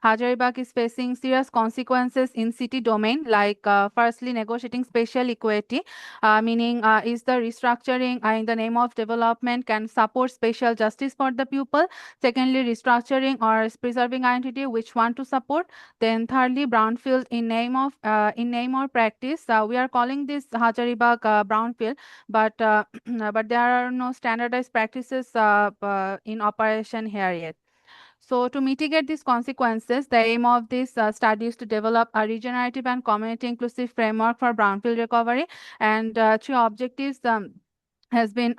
Hazaribagh is facing serious consequences in city domain, like firstly negotiating spatial equity, meaning is the restructuring in the name of development can support spatial justice for the people. Secondly, restructuring or preserving identity, which want to support. Then thirdly, brownfield in name or practice. We are calling this Hazaribagh brownfield, but but there are no standardized practices in operation here yet. So to mitigate these consequences, the aim of this study is to develop a regenerative and community inclusive framework for brownfield recovery, and three objectives has been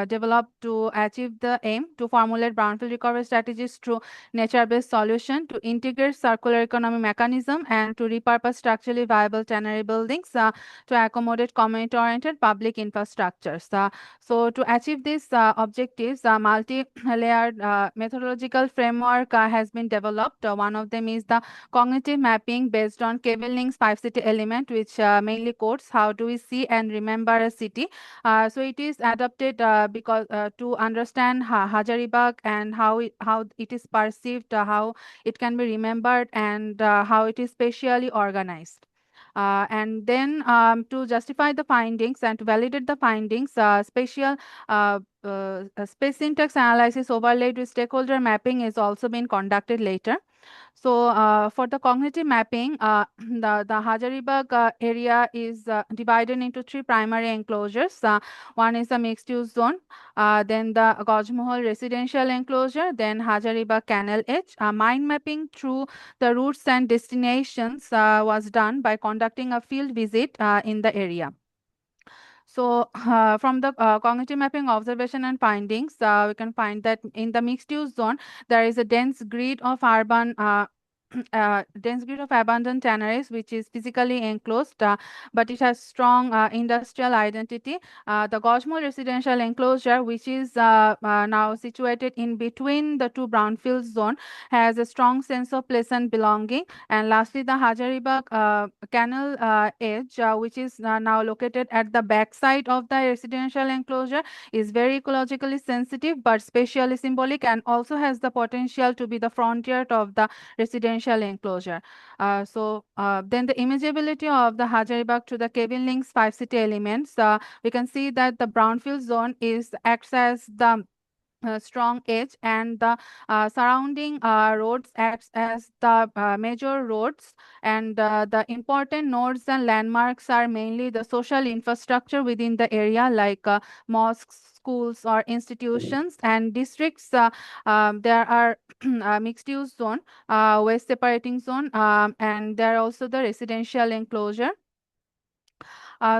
developed to achieve the aim: to formulate brownfield recovery strategies through nature-based solution, to integrate circular economy mechanism, and to repurpose structurally viable tannery buildings to accommodate community-oriented public infrastructures. So to achieve these objectives, a multi-layered methodological framework has been developed. One of them is the cognitive mapping based on Kevin Link's 5 city element, which mainly quotes how do we see and remember a city. So it is adapted because to understand Hazaribagh and how it is perceived, how it can be remembered, and how it is spatially organized. And then to justify the findings and to validate the findings, space syntax analysis overlaid with stakeholder mapping is also being conducted later. So for the cognitive mapping, the Hazaribagh area is divided into 3 primary enclosures. One is a mixed-use zone, then the Gojmohol residential enclosure, then Hazaribagh Canal Edge. Mind mapping through the routes and destinations was done by conducting a field visit in the area. So from the cognitive mapping observation and findings, we can find that in the mixed-use zone, there is a dense grid of urban abandoned tanneries, which is physically enclosed, but it has strong industrial identity. The Gojmohol residential enclosure, which is now situated in between the two brownfield zone, has a strong sense of place and belonging. And lastly, the Hazaribagh canal edge, which is now located at the backside of the residential enclosure, is very ecologically sensitive but spatially symbolic, and also has the potential to be the frontier of the residential enclosure. Then the imageability of the Hazaribagh to the Kevin Link's 5 city elements, we can see that the brownfield zone acts as the strong edge, and the surrounding roads acts as the major roads, and the important nodes and landmarks are mainly the social infrastructure within the area, like mosques, schools, or institutions. And districts, there are mixed use zone, waste separating zone, and there are also the residential enclosure.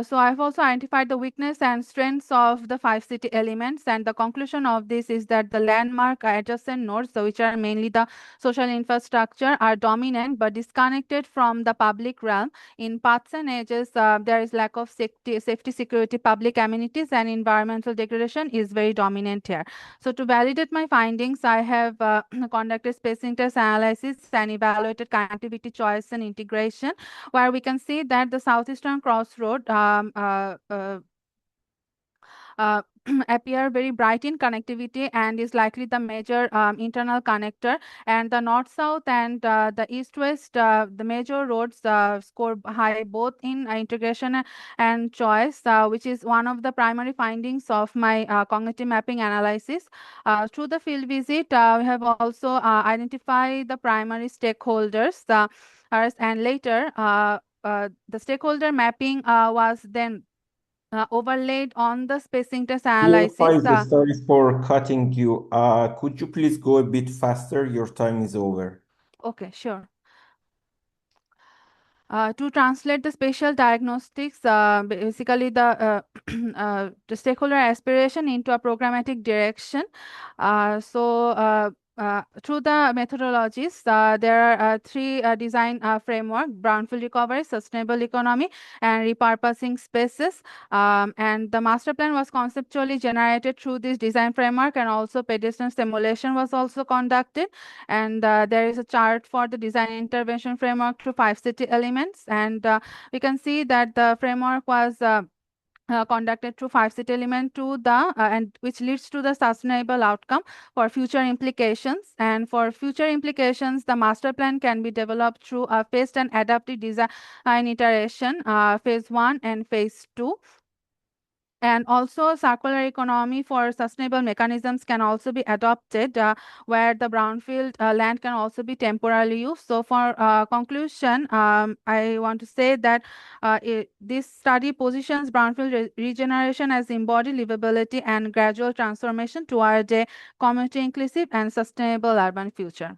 So I've also identified the weakness and strengths of the 5 city elements, and the conclusion of this is that the landmark adjacent nodes, which are mainly the social infrastructure, are dominant but disconnected from the public realm. In paths and edges, there is lack of safety, security, public amenities, and environmental degradation is very dominant here. So to validate my findings, I have conducted space syntax analysis and evaluated connectivity choice and integration, where we can see that the southeastern crossroad appear very bright in connectivity and is likely the major internal connector, and the north-south and the east-west, the major roads score high both in integration and choice, which is one of the primary findings of my cognitive mapping analysis. Through the field visit, we have also identified the primary stakeholders, and later the stakeholder mapping was then overlaid on the spacing test Dear analysis. Faiza, sorry for cutting you. Could you please go a bit faster? Your time is over. Okay, sure. To translate the spatial diagnostics, basically the stakeholder aspiration into a programmatic direction. Through the methodologies, there are three design framework: brownfield recovery, sustainable economy, and repurposing spaces. And the master plan was conceptually generated through this design framework, and also pedestrian simulation was also conducted. And there is a chart for the design intervention framework through 5 city elements. And we can see that the framework was conducted through 5 city element to the and which leads to the sustainable outcome for future implications. And for future implications, the master plan can be developed through a phased and adaptive design iteration, phase 1 and phase 2. And also circular economy for sustainable mechanisms can also be adopted, where the brownfield land can also be temporarily used. So for conclusion, I want to say that this study positions brownfield regeneration as embodied livability and gradual transformation toward a community inclusive and sustainable urban future.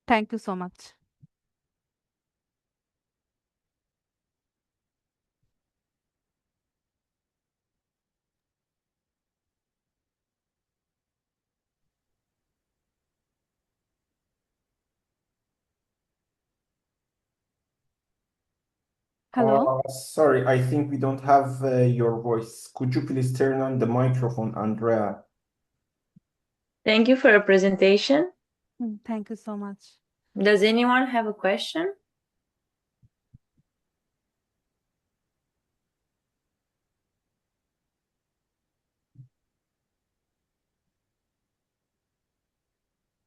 Thank you so much. Hello? Sorry, I think we don't have your voice. Could you please turn on the microphone, Andrea? Thank you for your presentation. Thank you so much. Does anyone have a question?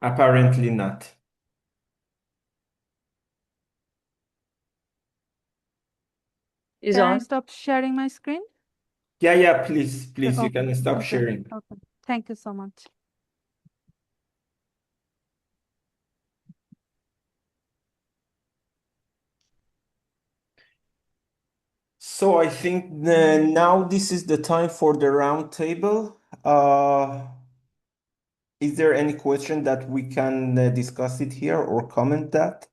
Apparently not. Is Can I on. stop sharing my screen? Yeah, please, you Okay, can stop okay, sharing. okay. Thank you so much. So I think now this is the time for the round table. Is there any question that we can discuss it here or comment that?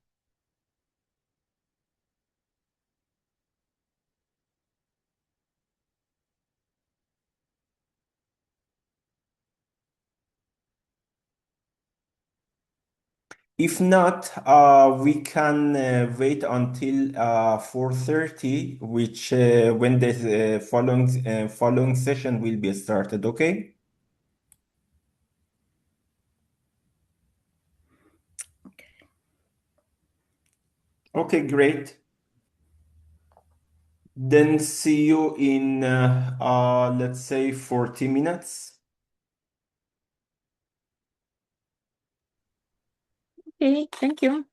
If not, we can wait until 4:30, which when the following session will be started, okay? Okay, great. Then see you in, let's say, 40 minutes. Okay, thank you.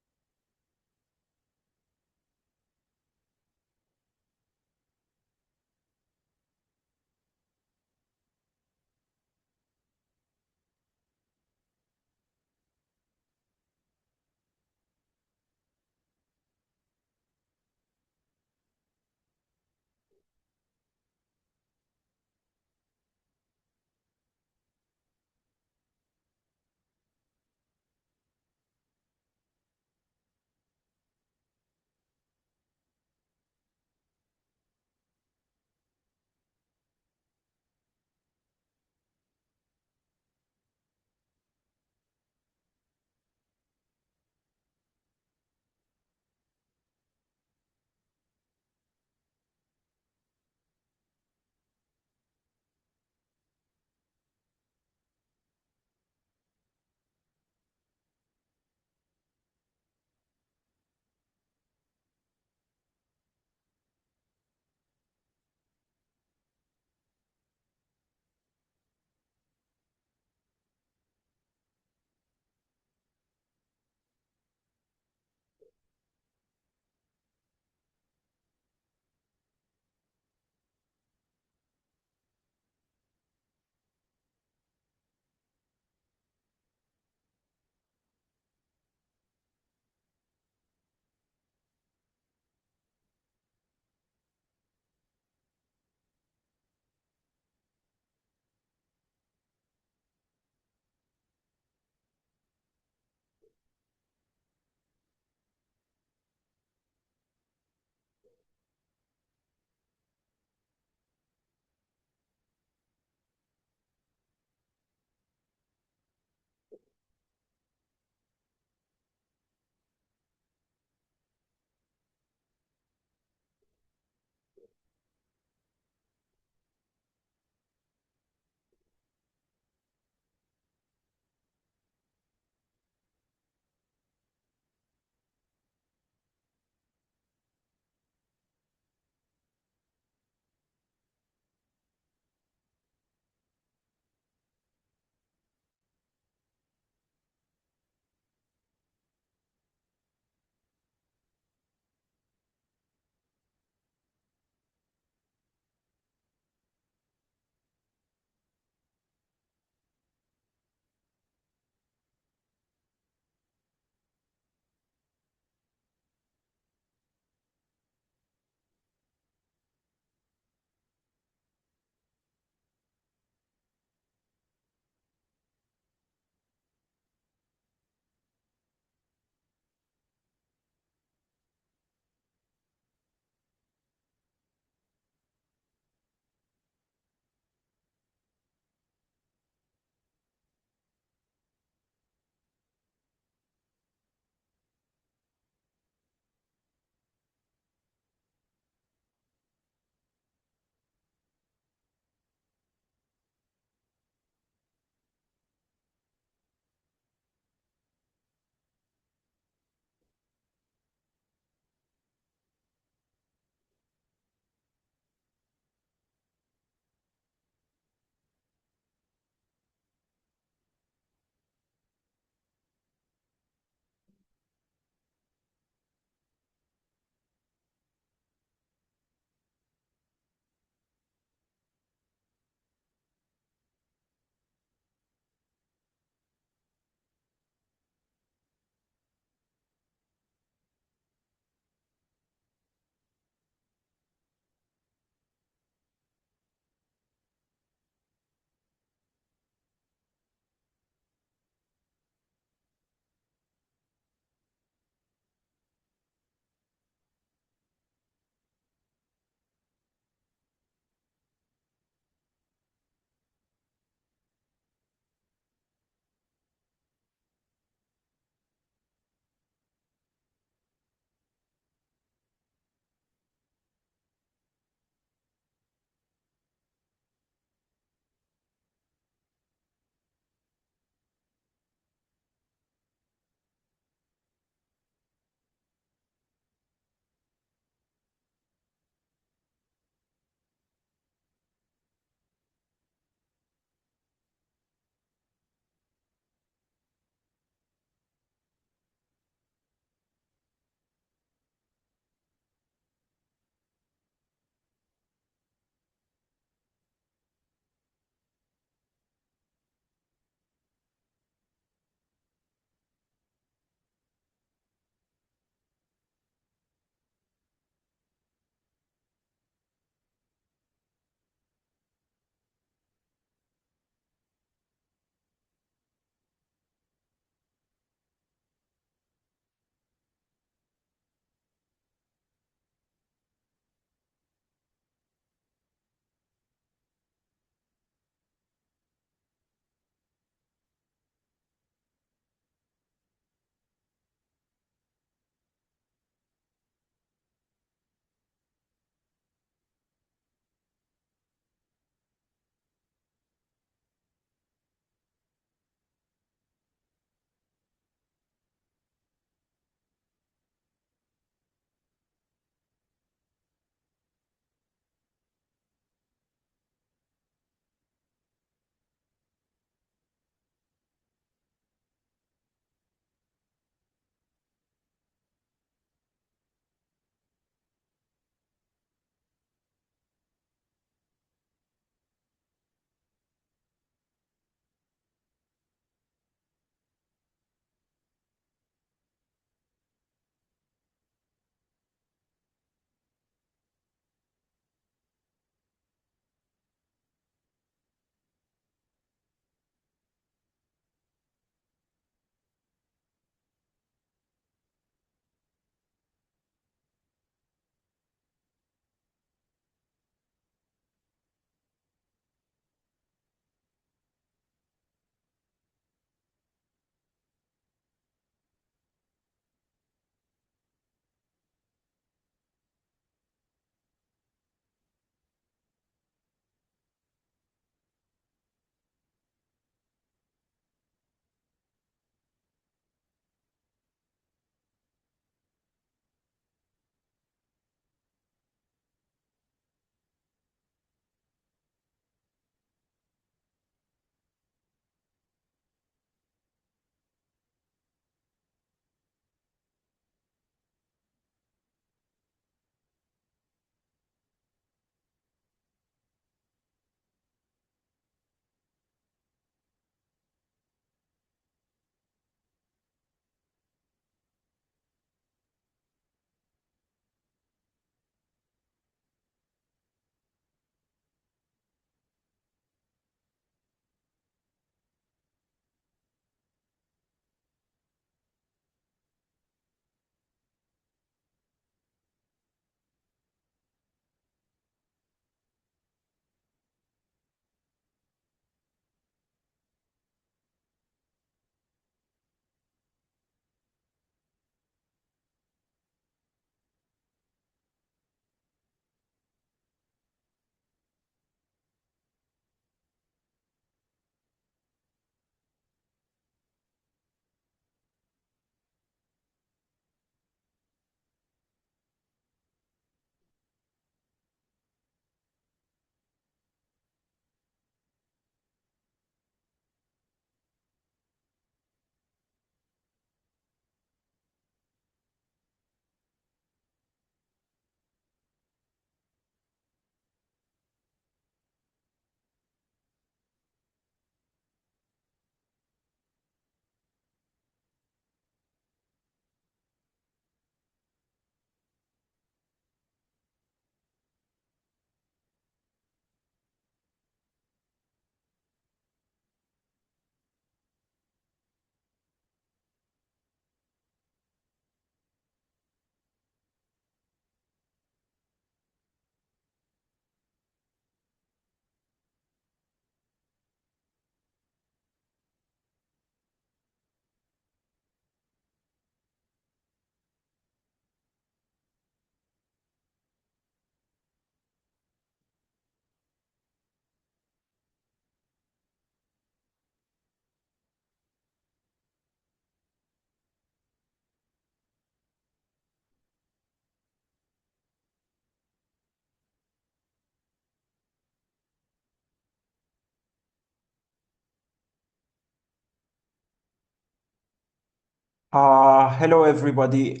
Hello, everybody.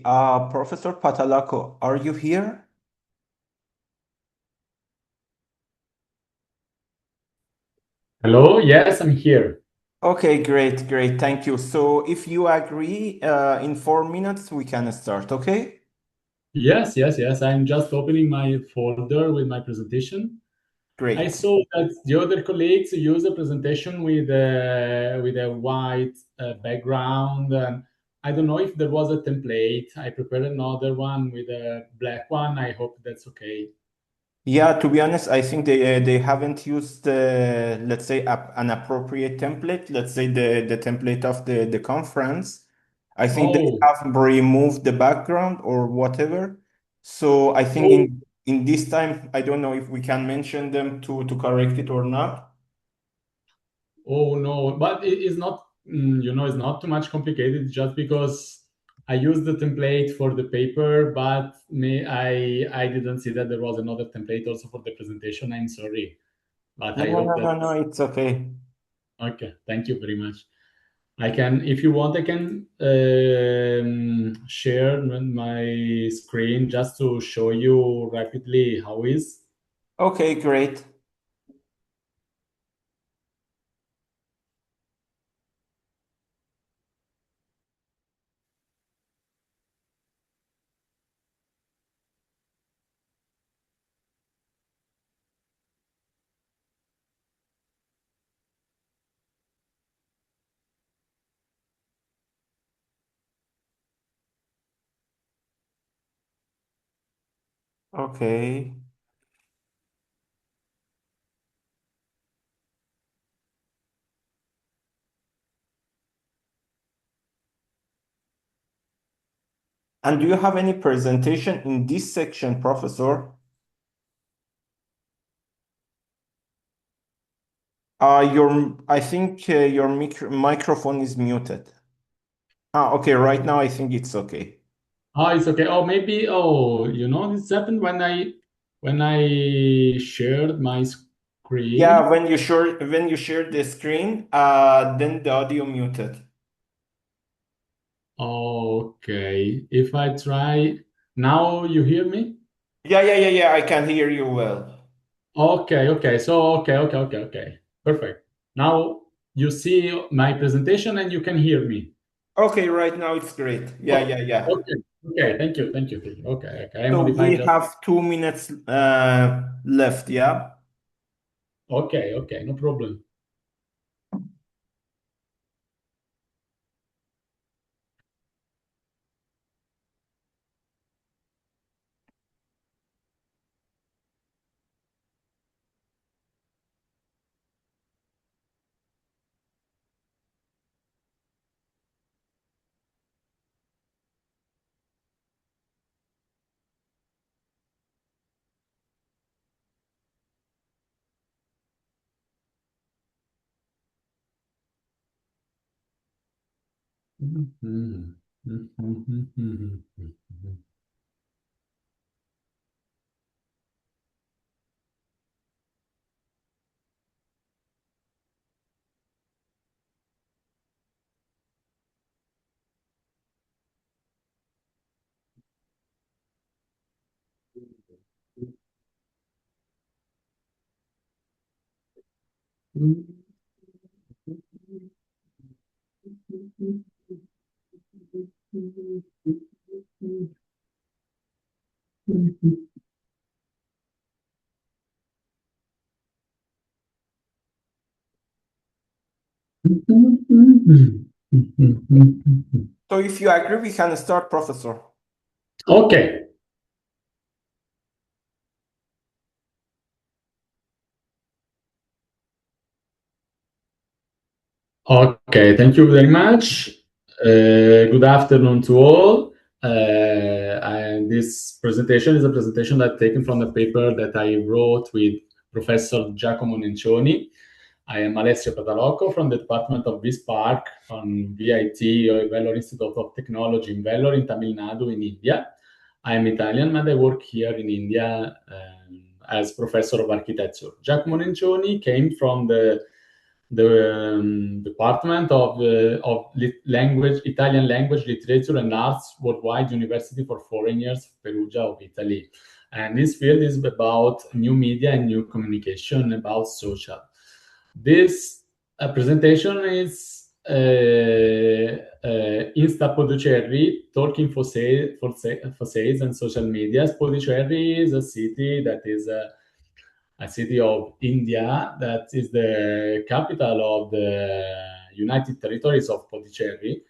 Professor Patalaco, are you here? Hello, yes, I'm here. Okay, great, great. Thank you. So if you agree, in 4 minutes, we can start, okay? Yes. I'm just opening my folder with my presentation. Great. I saw that the other colleagues use a presentation with a white background. And I don't know if there was a template. I prepared another one with a black one. I hope that's okay. Yeah, to be honest, I think they haven't used, let's say, an appropriate template. Let's say the template of the conference. I think they Oh, have removed the background or whatever. So I think oh, in this time, I don't know if we can mention them to correct it or not. oh no, but it's not, it's not too much complicated just because I used the template for the paper, but I didn't see that there was another template also for the presentation. I'm sorry, but I hope that. No, it's okay. Okay, thank you very much. I can, if you want, I can share my screen just to show you rapidly how is. Okay, great. Okay. And do you have any presentation in this section, Professor? I think your microphone is muted. Okay, right now I think it's okay. Oh, it's okay. Oh, maybe. Oh, this happened when I shared my screen. Yeah, when you shared the screen, then the audio muted. Okay. If I try now, you hear me? Yeah. I can hear you well. Okay. So okay. Perfect. Now you see my presentation and you can hear me. Okay, right now it's great. Yeah. Okay. Thank you. Okay. I So modify we just. have 2 minutes left, yeah? Okay. No problem. So if you agree, we can start, Professor. Okay. Okay, thank you very much. Good afternoon to all. And this presentation is a presentation that taken from the paper that I wrote with Professor Giacomo Nencioni. I am Alessio Pataloco from the Department of BISPARC on VIT, or Vellore Institute of Technology in Vellore in Tamil Nadu in India. I am Italian, but I work here in India as Professor of Architecture. Giacomo Nencioni came from the the Department of Language, Italian Language, Literature and Arts Worldwide University for Foreigners, Perugia of Italy. And this field is about new media and new communication, about social. This presentation is Insta Puducherry, talking for sales and social media. Puducherry is a city that is a city of India that is the capital of the United Territories of Pondicherry,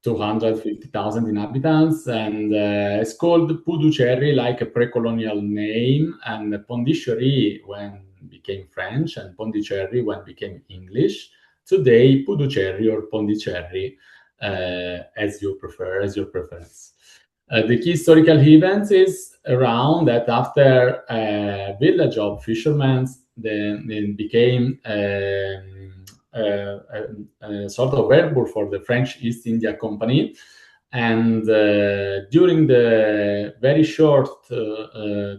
250,000 inhabitants, and it's called Puducherry, like a pre-colonial name, and Pondicherry when became French, and Pondicherry when became English. Today, Puducherry or Pondicherry, as you prefer, as your preference. The key historical events is around that after a village of fishermen, then it became a sort of airport for the French East India Company. And during the very short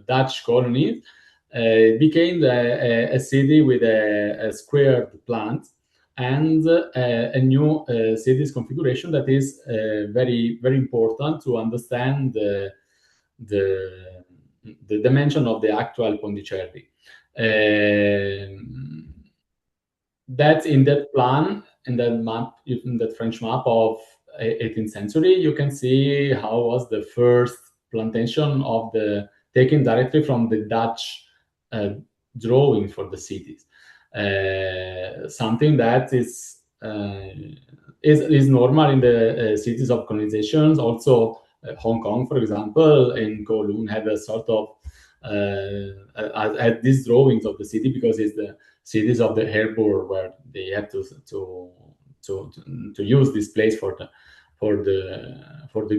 Dutch colony, it became a city with a squared plant and a new city's configuration that is very, very important to understand the dimension of the actual Pondicherry. That in that plan, in that map, in that French map of 18th century, you can see how was the first plantation of the taken directly from the Dutch drawing for the cities. Something that is normal in the cities of colonizations. Also, Hong Kong, for example, in Kowloon had a sort of had these drawings of the city because it's the cities of the harbour where they have to use this place for the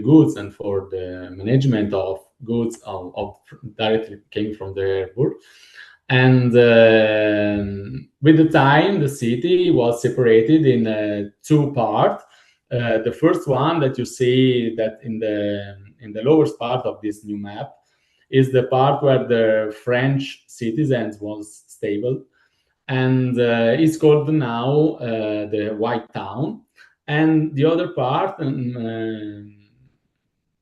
goods and for the management of goods of directly came from the harbour. And with the time, the city was separated in two parts. The first one that you see that in the lowest part of this new map is the part where the French citizens was stable, and it's called now the White Town. And the other part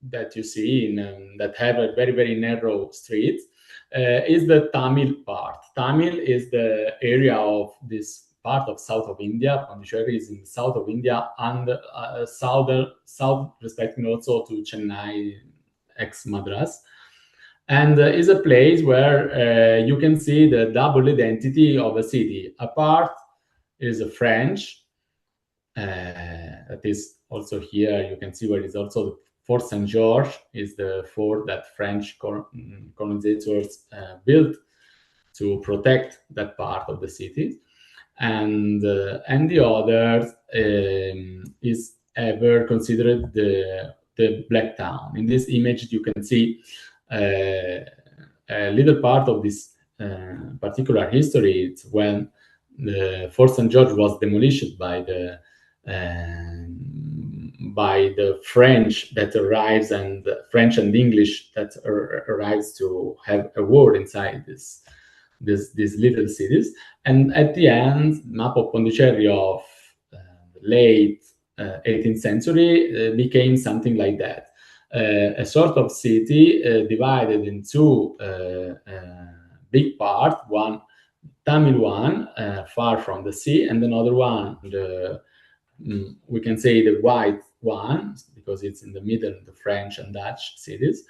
that you see that have a very, very narrow street is the Tamil part. Tamil is the area of this part of south of India. Pondicherry is in the south of India and south respecting also to Chennai, ex-Madras. And is a place where you can see the double identity of a city. A part is a French, that is also here. You can see where is also the Fort St. George, is the fort that French colonizers built to protect that part of the city. And the other is ever considered the Black Town. In this image, you can see a little part of this particular history. It's when the Fort St. George was demolished by the French that arrives, and French and English that arrives to have a war inside these little cities. And at the end, map of Pondicherry of late 18th century became something like that. A sort of city divided into big part, one Tamil one, far from the sea, and another one, we can say the white one, because it's in the middle of the French and Dutch cities,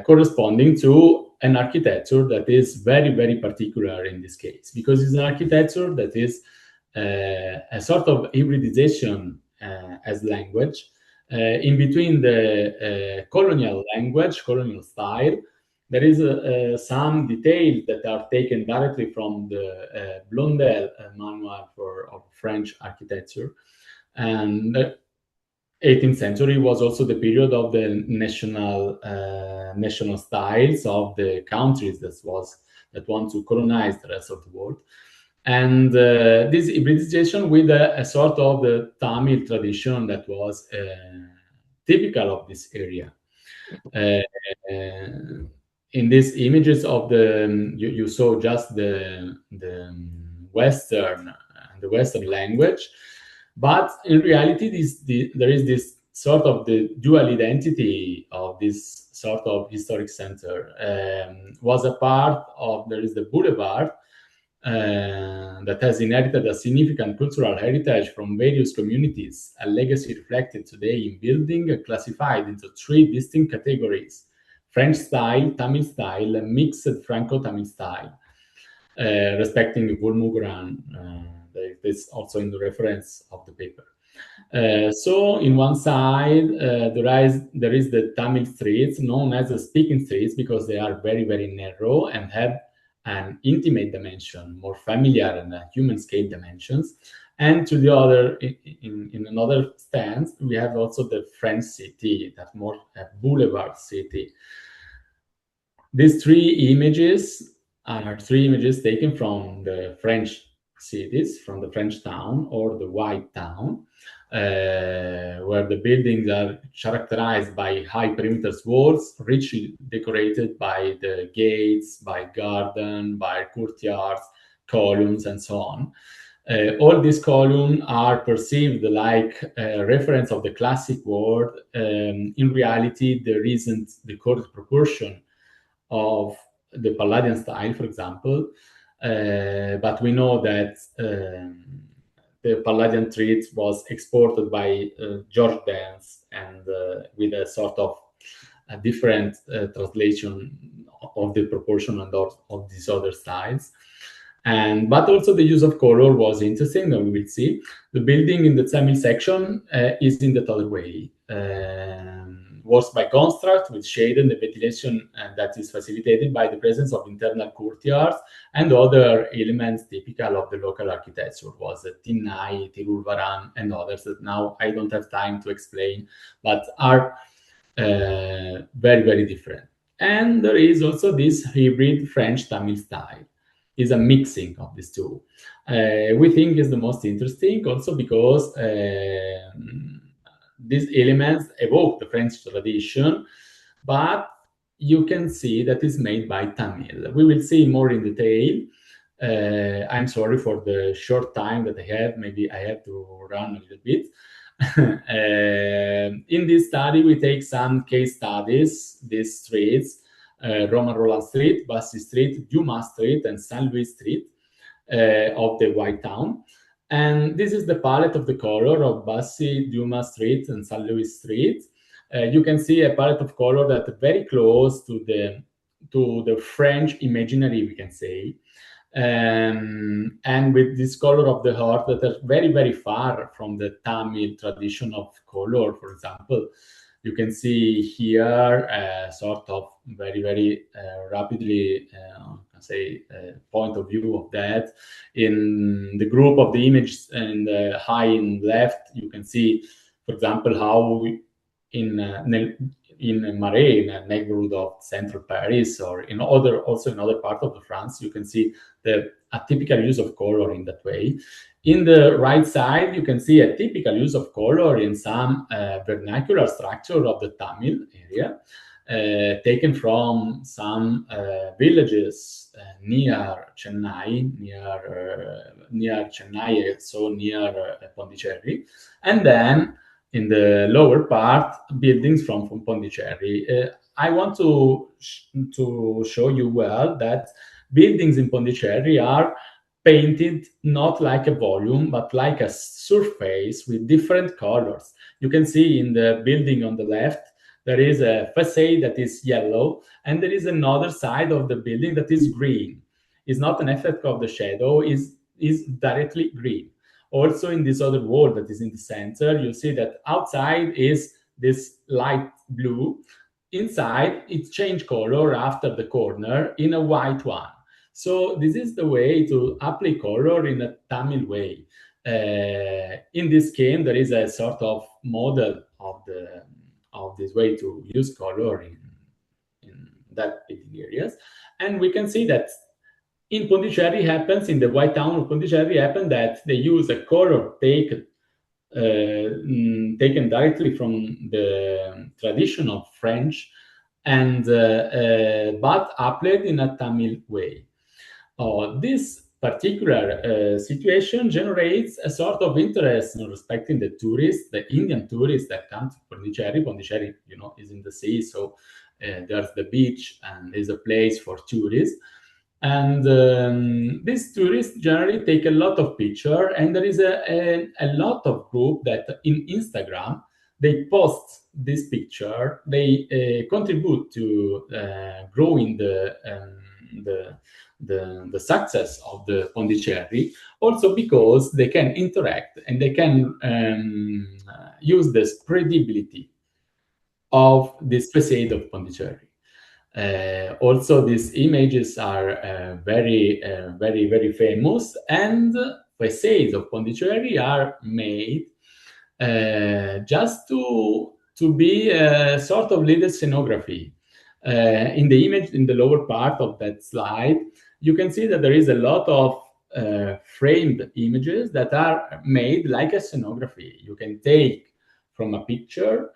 corresponding to an architecture that is very, very particular in this case, because it's an architecture that is a sort of hybridization as language in between the colonial language, colonial style. There is some details that are taken directly from the Blondel manual of French architecture. And the 18th century was also the period of the national styles of the countries that want to colonize the rest of the world. And this hybridization with a sort of the Tamil tradition that was typical of this area. in these images of you saw just the Western language, but in reality, there is this sort of the dual identity of this sort of historic center. Was a part of, there is the boulevard that has inherited a significant cultural heritage from various communities, a legacy reflected today in building classified into 3 distinct categories: French style, Tamil style, and mixed Franco-Tamil style, respecting Gulmuguran. This also in the reference of the paper. So in one side, there is the Tamil streets, known as the speaking streets, because they are very, very narrow and have an intimate dimension, more familiar and human scale dimensions. And to the other, in another stance, we have also the French city, that more boulevard city. These 3 images are 3 images taken from the French cities, from the French town or the white town, where the buildings are characterized by high perimeter walls, richly decorated by the gates, by garden, by courtyards, columns, and so on. All these columns are perceived like a reference of the classic world. In reality, there isn't the correct proportion of the Palladian style, for example, but we know that the Palladian treat was exported by George Dance, and with a sort of a different translation of the proportion and of these other styles. But also the use of color was interesting, and we will see. The building in the Tamil section is in the other way. Works by construct with shade and ventilation that is facilitated by the presence of internal courtyards and other elements typical of the local architecture. Was Tinnai, Tirulvaram, and others that now I don't have time to explain, but are very, very different. And there is also this hybrid French-Tamil style. Is a mixing of these 2. We think is the most interesting also because these elements evoke the French tradition, but you can see that it's made by Tamil. We will see more in detail. I'm sorry for the short time that I have. Maybe I have to run a little bit. In this study, we take some case studies, these streets, Roman Roland Street, Bassi Street, Dumas Street, and Saint Louis Street of the White Town. And this is the palette of the color of Bassi, Dumas Street, and Saint Louis Street. You can see a palette of color that is very close to the French imaginary, we can say. And with this color of the heart that are very, very far from the Tamil tradition of color, for example. You can see here a sort of very, very rapidly, point of view of that. In the group of the image in the high in left, you can see, for example, how in Marais, in a neighborhood of central Paris, or also in other parts of the France, you can see a typical use of color in that way. In the right side, you can see a typical use of color in some vernacular structure of the Tamil area, taken from some villages near Chennai, so near Pondicherry, and then in the lower part, buildings from Pondicherry. I want to show you well that buildings in Pondicherry are painted not like a volume, but like a surface with different colors. You can see in the building on the left, there is a facade that is yellow, and there is another side of the building that is green. It's not an effect of the shadow, is directly green. Also in this other wall that is in the center, you see that outside is this light blue. Inside, it changed color after the corner in a white one. So this is the way to apply color in a Tamil way. In this scheme, there is a sort of model of this way to use color in that building areas. And we can see that in Pondicherry happens, in the white town of Pondicherry happens that they use a color taken directly from the tradition of French, and but applied in a Tamil way. This particular situation generates a sort of interest in respecting the tourists, the Indian tourists that come to Pondicherry. Pondicherry, is in the sea, so there's the beach and is a place for tourists. And these tourists generally take a lot of pictures, and there is a lot of group that in Instagram they post this picture. They contribute to growing the success of the Pondicherry, also because they can interact and they can use the spreadability of this facade of Pondicherry. Also, these images are very, very famous, and facades of Pondicherry are made just to be a sort of little scenography. In the image, in the lower part of that slide, you can see that there is a lot of framed images that are made like a scenography. You can take from a picture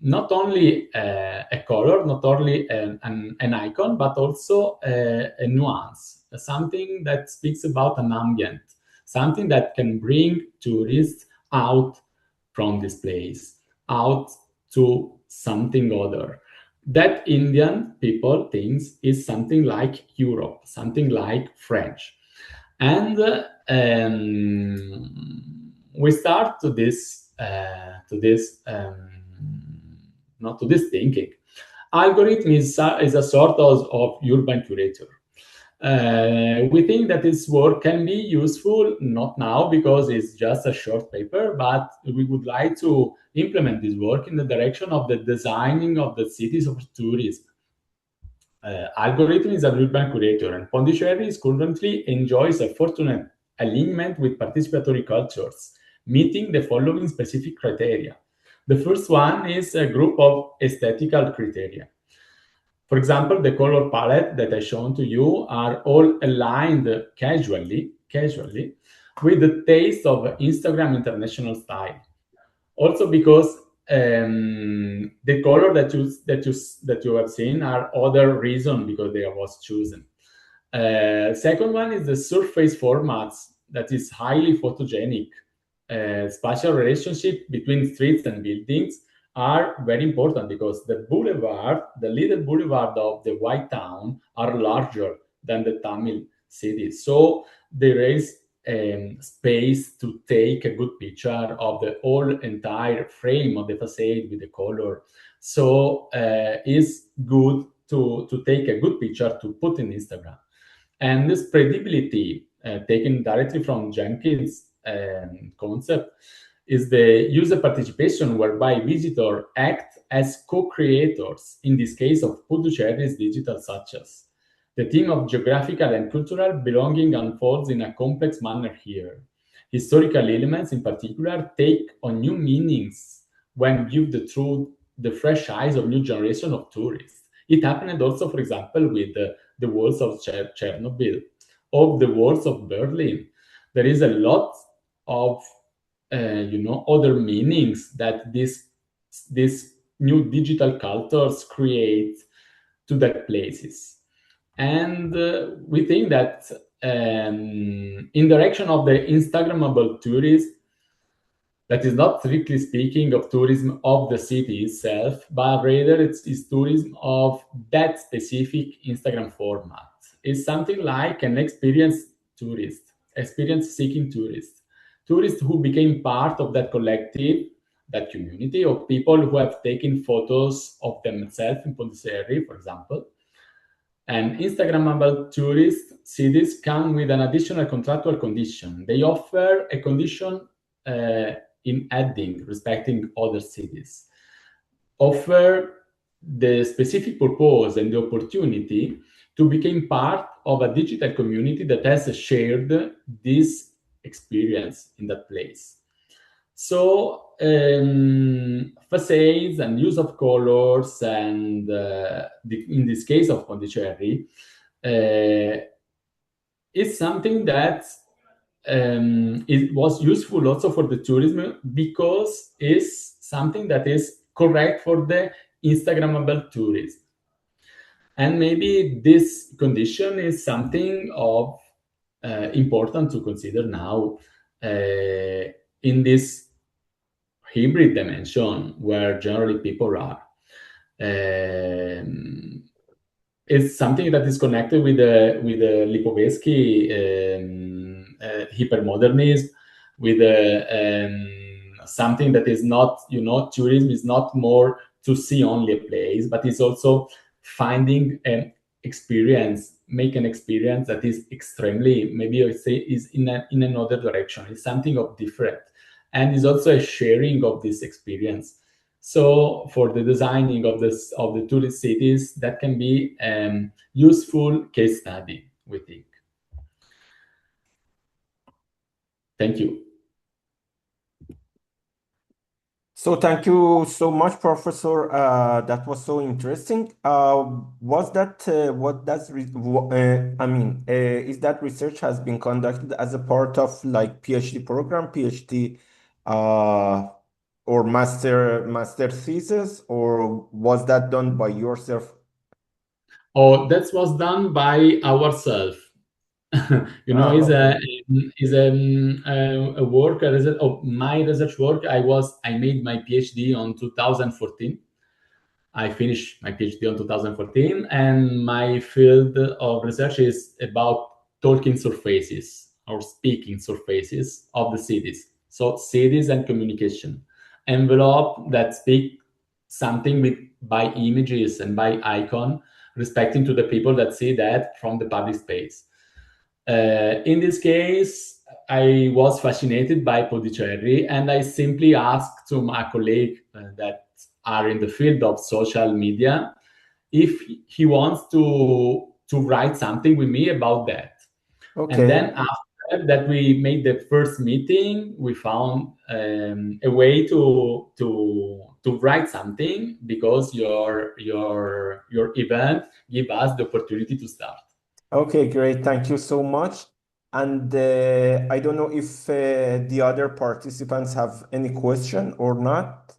not only a color, not only an icon, but also a nuance, something that speaks about an ambient, something that can bring tourists out from this place, out to something other. That Indian people thinks is something like Europe, something like French. And we start to this thinking. Algorithm is a sort of urban curator. We think that this work can be useful, not now because it's just a short paper, but we would like to implement this work in the direction of the designing of the cities of tourism. Algorithm is an urban curator, and Pondicherry currently enjoys a fortunate alignment with participatory cultures, meeting the following specific criteria. The first one is a group of aesthetical criteria. For example, the color palette that I shown to you are all aligned casually with the taste of Instagram international style. Also because the color that you have seen are other reason because they was chosen. Second one is the surface formats that is highly photogenic. Spatial relationship between streets and buildings are very important because the little boulevard of the White Town are larger than the Tamil cities. So there is space to take a good picture of the whole entire frame of the facade with the color. So it's good to take a good picture to put in Instagram. And this spreadability, taken directly from Jenkins' concept, is the user participation whereby visitors act as co-creators, in this case of Pondicherry's digital success. The theme of geographical and cultural belonging unfolds in a complex manner here. Historical elements, in particular, take on new meanings when viewed through the fresh eyes of new generation of tourists. It happened also, for example, with the walls of Chernobyl, of the walls of Berlin. There is a lot of other meanings that these new digital cultures create to that places. And we think that in direction of the Instagrammable tourism, that is not strictly speaking of tourism of the city itself, but rather it's tourism of that specific Instagram format. It's something like an experience seeking tourist. Tourists who became part of that collective, that community of people who have taken photos of themselves in Pondicherry, for example. And Instagrammable tourist cities come with an additional contractual condition. They offer a condition in adding, respecting other cities. Offer the specific purpose and the opportunity to become part of a digital community that has shared this experience in that place. So facades and use of colors, and in this case of Pondicherry, is something that it was useful also for the tourism because it's something that is correct for the Instagrammable tourism. And maybe this condition is something of important to consider now in this hybrid dimension where generally people are. It's something that is connected with the Lipovetsky hypermodernism, with something that is not, tourism is not more to see only a place, but it's also finding an experience, make an experience that is extremely, maybe I say, is in another direction. It's something of different, and is also a sharing of this experience. So for the designing of the tourist cities, that can be useful case study, we think. Thank you. So thank you so much, Professor. That was so interesting. Was that what does is that research has been conducted as a part of like PhD program, PhD, or master thesis, or was that done by yourself? Oh, that was done by ourselves. Is a work, a result of my research work. I made my PhD on 2014. I finished my PhD on 2014, and my field of research is about talking surfaces or speaking surfaces of the cities. So cities and communication envelope that speak something by images and by icon, respecting to the people that see that from the public space. In this case, I was fascinated by Pondicherry, and I simply asked to my colleague that are in the field of social media if he wants to write something with me about that. Okay. And then after that, we made the first meeting. We found a way to write something because your event give us the opportunity to start. Okay, great. Thank you so much. And I don't know if the other participants have any question or not.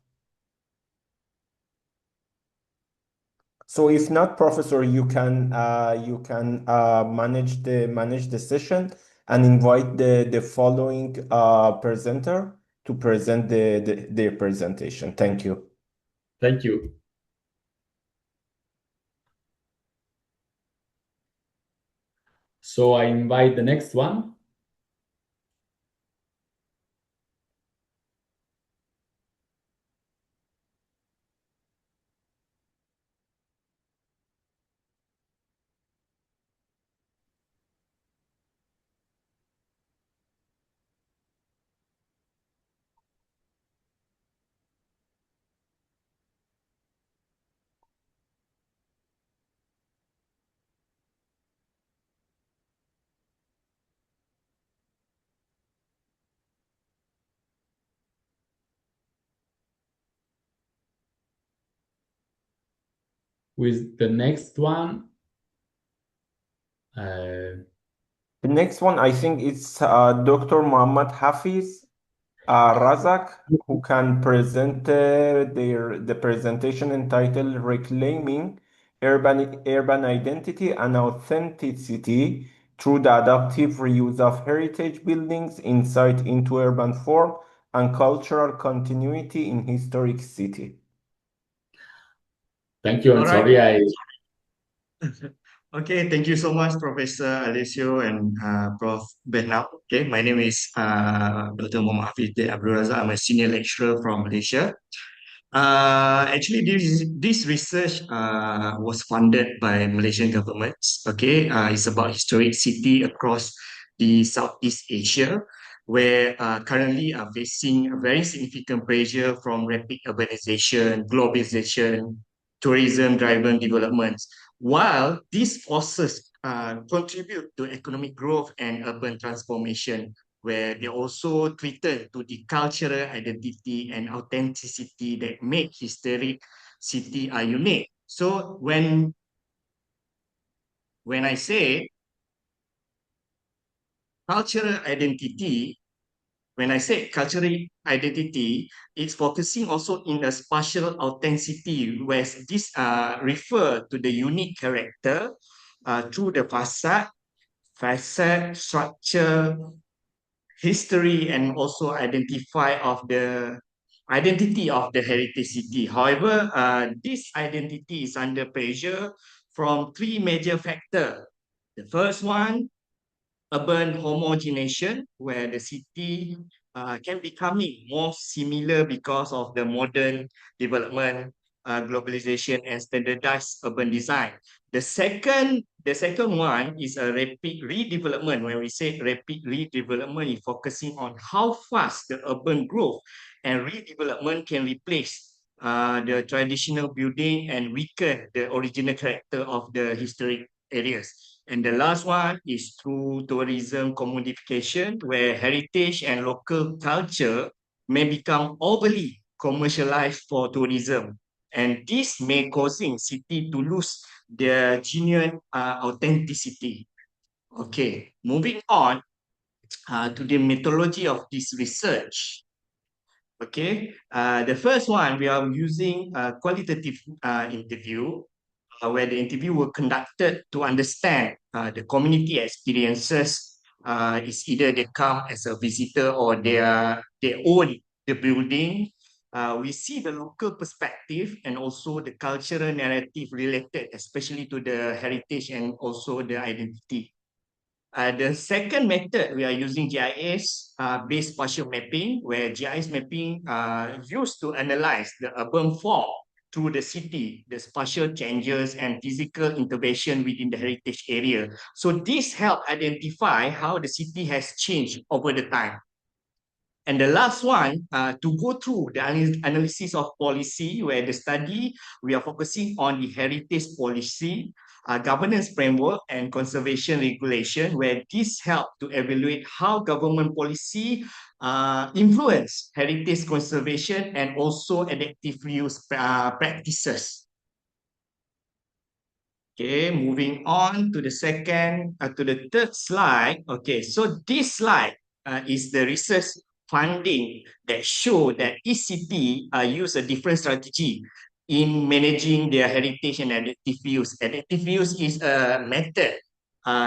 So if not, Professor, you can manage the session and invite the following presenter to present their presentation. Thank you. Thank you. So I invite the next one. With the next one. The next one, I think it's Dr. Muhammad Hafiz Razak, who can present the presentation entitled Reclaiming Urban Identity and Authenticity through the Adaptive Reuse of Heritage Buildings, Insight into Urban Form and Cultural Continuity in Historic City. Thank you. I'm sorry. Okay, thank you so much, Professor Alessio and Prof. Bernal. Okay, my name is Dr. Muhammad Hafiz Abdul Razak. I'm a senior lecturer from Malaysia. Actually, this research was funded by Malaysian governments. Okay, it's about historic city across the Southeast Asia, where currently are facing a very significant pressure from rapid urbanization, globalization, tourism-driven developments. While these forces contribute to economic growth and urban transformation, where they also threaten to the cultural identity and authenticity that make historic city are unique. So when I say cultural identity, when I say cultural identity, it's focusing also in a spatial authenticity, where this refer to the unique character through the facade, structure, history, and also identity of the heritage city. However, this identity is under pressure from three major factors. The first one, urban homogenization, where the city can becoming more similar because of the modern development, globalization, and standardized urban design. The second one is a rapid redevelopment. When we say rapid redevelopment, it's focusing on how fast the urban growth and redevelopment can replace the traditional building and weaken the original character of the historic areas. And the last one is through tourism commodification, where heritage and local culture may become overly commercialized for tourism. And this may causing city to lose their genuine authenticity. Okay, moving on to the methodology of this research. Okay, the first one, we are using a qualitative interview, where the interview were conducted to understand the community experiences. It's either they come as a visitor or they own the building. We see the local perspective and also the cultural narrative related, especially to the heritage and also the identity. The second method, we are using GIS-based spatial mapping, where GIS mapping used to analyze the urban form through the city, the spatial changes and physical intervention within the heritage area. So this help identify how the city has changed over the time. And the last one, to go through the analysis of policy, where the study, we are focusing on the heritage policy, governance framework, and conservation regulation, where this help to evaluate how government policy influence heritage conservation and also adaptive use practices. Okay, moving on to the third slide. Okay, so this slide is the research finding that show that each city use a different strategy in managing their heritage and adaptive use. Adaptive use is a method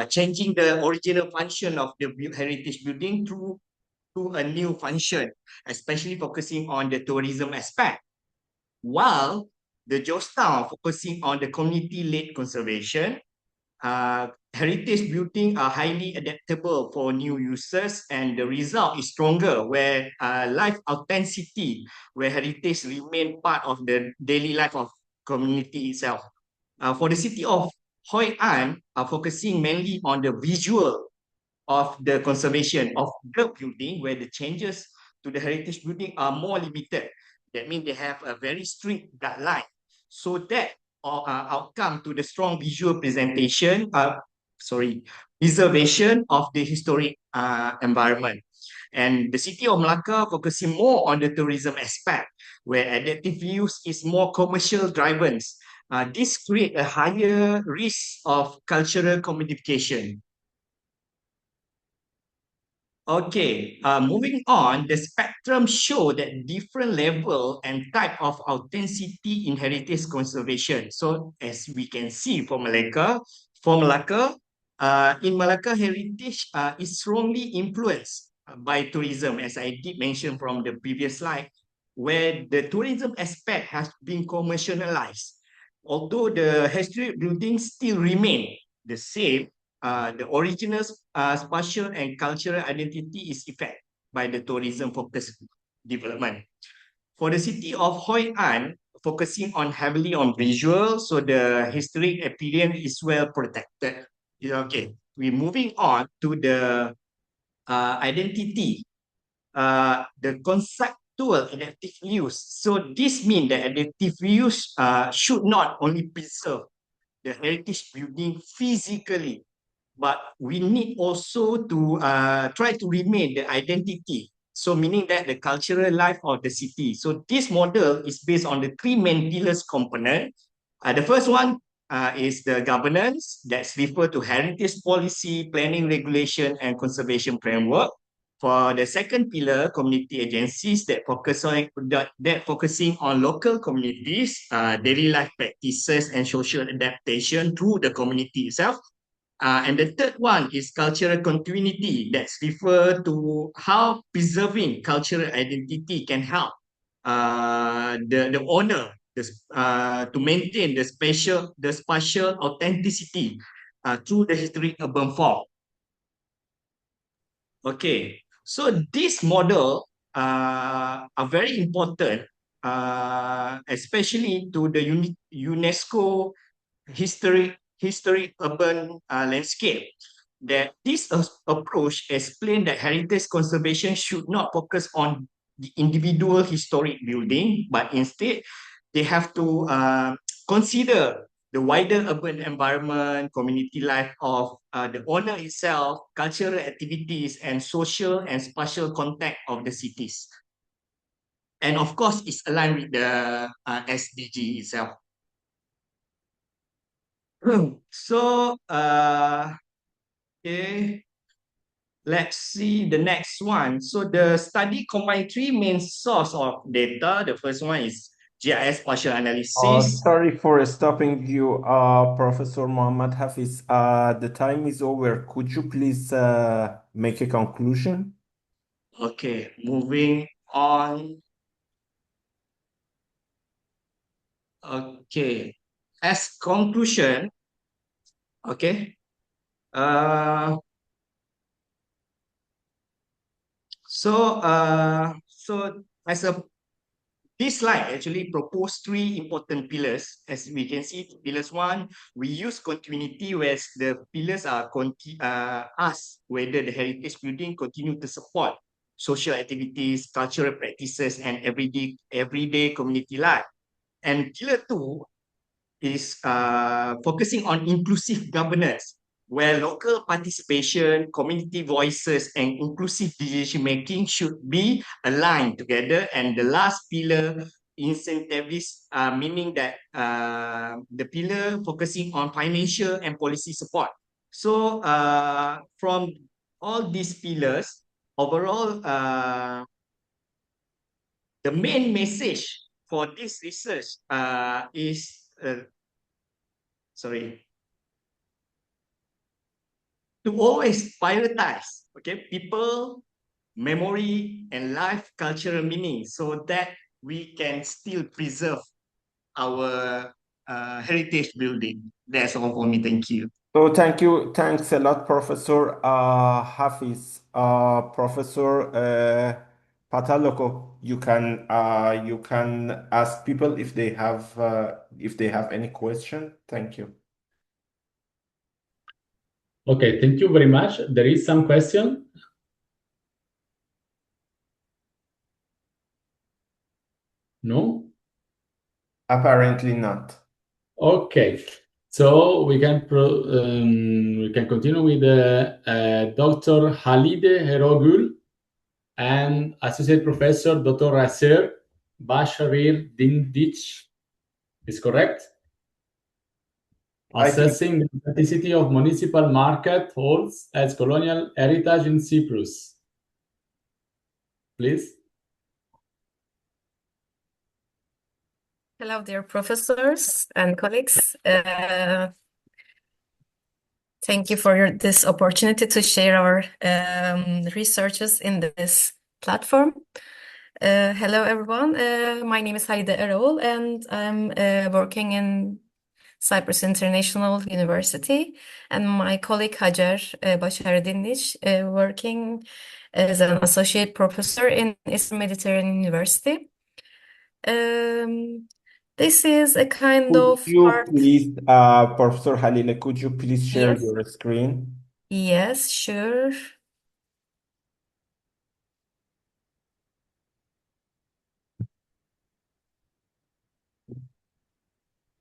changing the original function of the heritage building to a new function, especially focusing on the tourism aspect. While the Georgetown focusing on the community-led conservation, heritage building are highly adaptable for new users, and the result is stronger where life authenticity, where heritage remain part of the daily life of community itself. For the city of Hoi An, focusing mainly on the visual of the conservation of the building, where the changes to the heritage building are more limited. That means they have a very strict guideline, so that outcome to the strong visual presentation, preservation of the historic environment. And the city of Melaka focusing more on the tourism aspect, where adaptive use is more commercial driven. This create a higher risk of cultural commodification. Okay, moving on, the spectrum show that different level and type of authenticity in heritage conservation. So as we can see for Malacca, in Malacca, heritage is strongly influenced by tourism, as I did mention from the previous slide, where the tourism aspect has been commercialized. Although the historic buildings still remain the same, the original spatial and cultural identity is affected by the tourism-focused development. For the city of Hoi An, focusing on heavily on visual, so the historic appearance is well protected. Okay, we're moving on to the identity, the conceptual adaptive use. So this means that adaptive use should not only preserve the heritage building physically, but we need also to try to remain the identity. So meaning that the cultural life of the city. So this model is based on the three main pillars component. The first one is the governance, that's referred to heritage policy, planning regulation, and conservation framework. For the second pillar, community agencies that focusing on local communities, daily life practices and social adaptation through the community itself. And the third one is cultural continuity, that's refer to how preserving cultural identity can help the owner to maintain the spatial authenticity through the historic urban form. Okay, so this model are very important, especially to the UNESCO historic urban landscape. That this approach explained that heritage conservation should not focus on the individual historic building, but instead they have to consider the wider urban environment, community life of the owner itself, cultural activities, and social and spatial contact of the cities. And of course, it's aligned with the SDG itself. So, okay, let's see the next one. So the study combined three main source of data. The first one is GIS spatial analysis. Sorry for stopping you, Professor Muhammad Hafiz. The time is over. Could you please make a conclusion? Okay, moving on. Okay, as conclusion, okay, so as a this slide actually proposed three important pillars. As we can see, pillars one, we use continuity, where the pillars are ask whether the heritage building continue to support social activities, cultural practices, and everyday community life. And pillar two is focusing on inclusive governance, where local participation, community voices, and inclusive decision-making should be aligned together. And the last pillar, incentives, meaning that the pillar focusing on financial and policy support. So from all these pillars, overall, the main message for this research is to always prioritize, okay, people, memory, and life cultural meaning, so that we can still preserve our heritage building. That's all for me. Thank you. So thanks a lot, Professor Hafiz. Professor Pataloko, you can ask people if they have any question. Thank you. Okay, thank you very much. There is some question. No? Apparently not. Okay, so we can continue with Dr. Halide Herogul and Associate Professor Dr. Raser Basharir Dindich. Is correct? Assessing the authenticity of municipal market halls as colonial heritage in Cyprus. Please. Hello, dear professors and colleagues. Thank you for this opportunity to share our researches in this platform. Hello, everyone. My name is Halide Erol, and I'm working in Cyprus International University, and my colleague Hacer Başar Dinliç working as an associate professor in Eastern Mediterranean University. This is a kind of part. Please, Professor Halile, could you please share your screen? Yes, sure.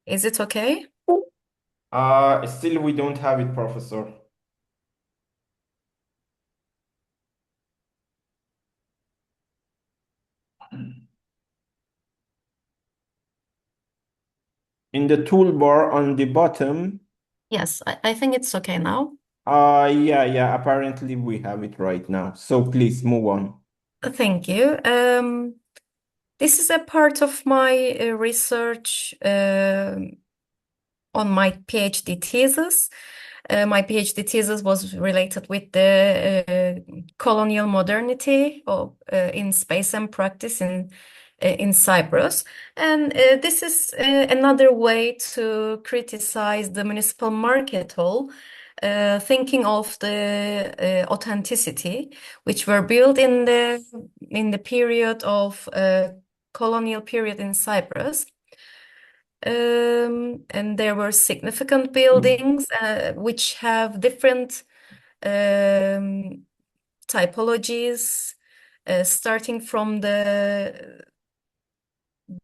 Is it okay? Still we don't have it, Professor. In the toolbar on the bottom. Yes, I think it's okay now. Yeah. Apparently, we have it right now. So please move on. Thank you. This is a part of my research on my PhD thesis. My PhD thesis was related with the colonial modernity in space and practice in Cyprus. And this is another way to criticize the municipal market hall, thinking of the authenticity, which were built in the period of colonial period in Cyprus. And there were significant buildings which have different typologies, starting from the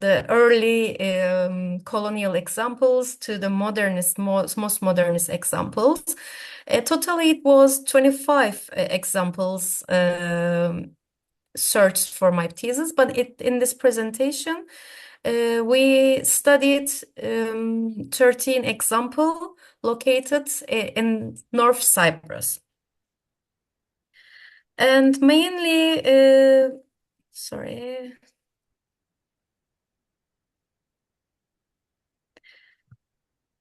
early colonial examples to the most modernist examples. Totally, it was 25 examples searched for my thesis, but in this presentation, we studied 13 examples located in North Cyprus. And mainly, sorry.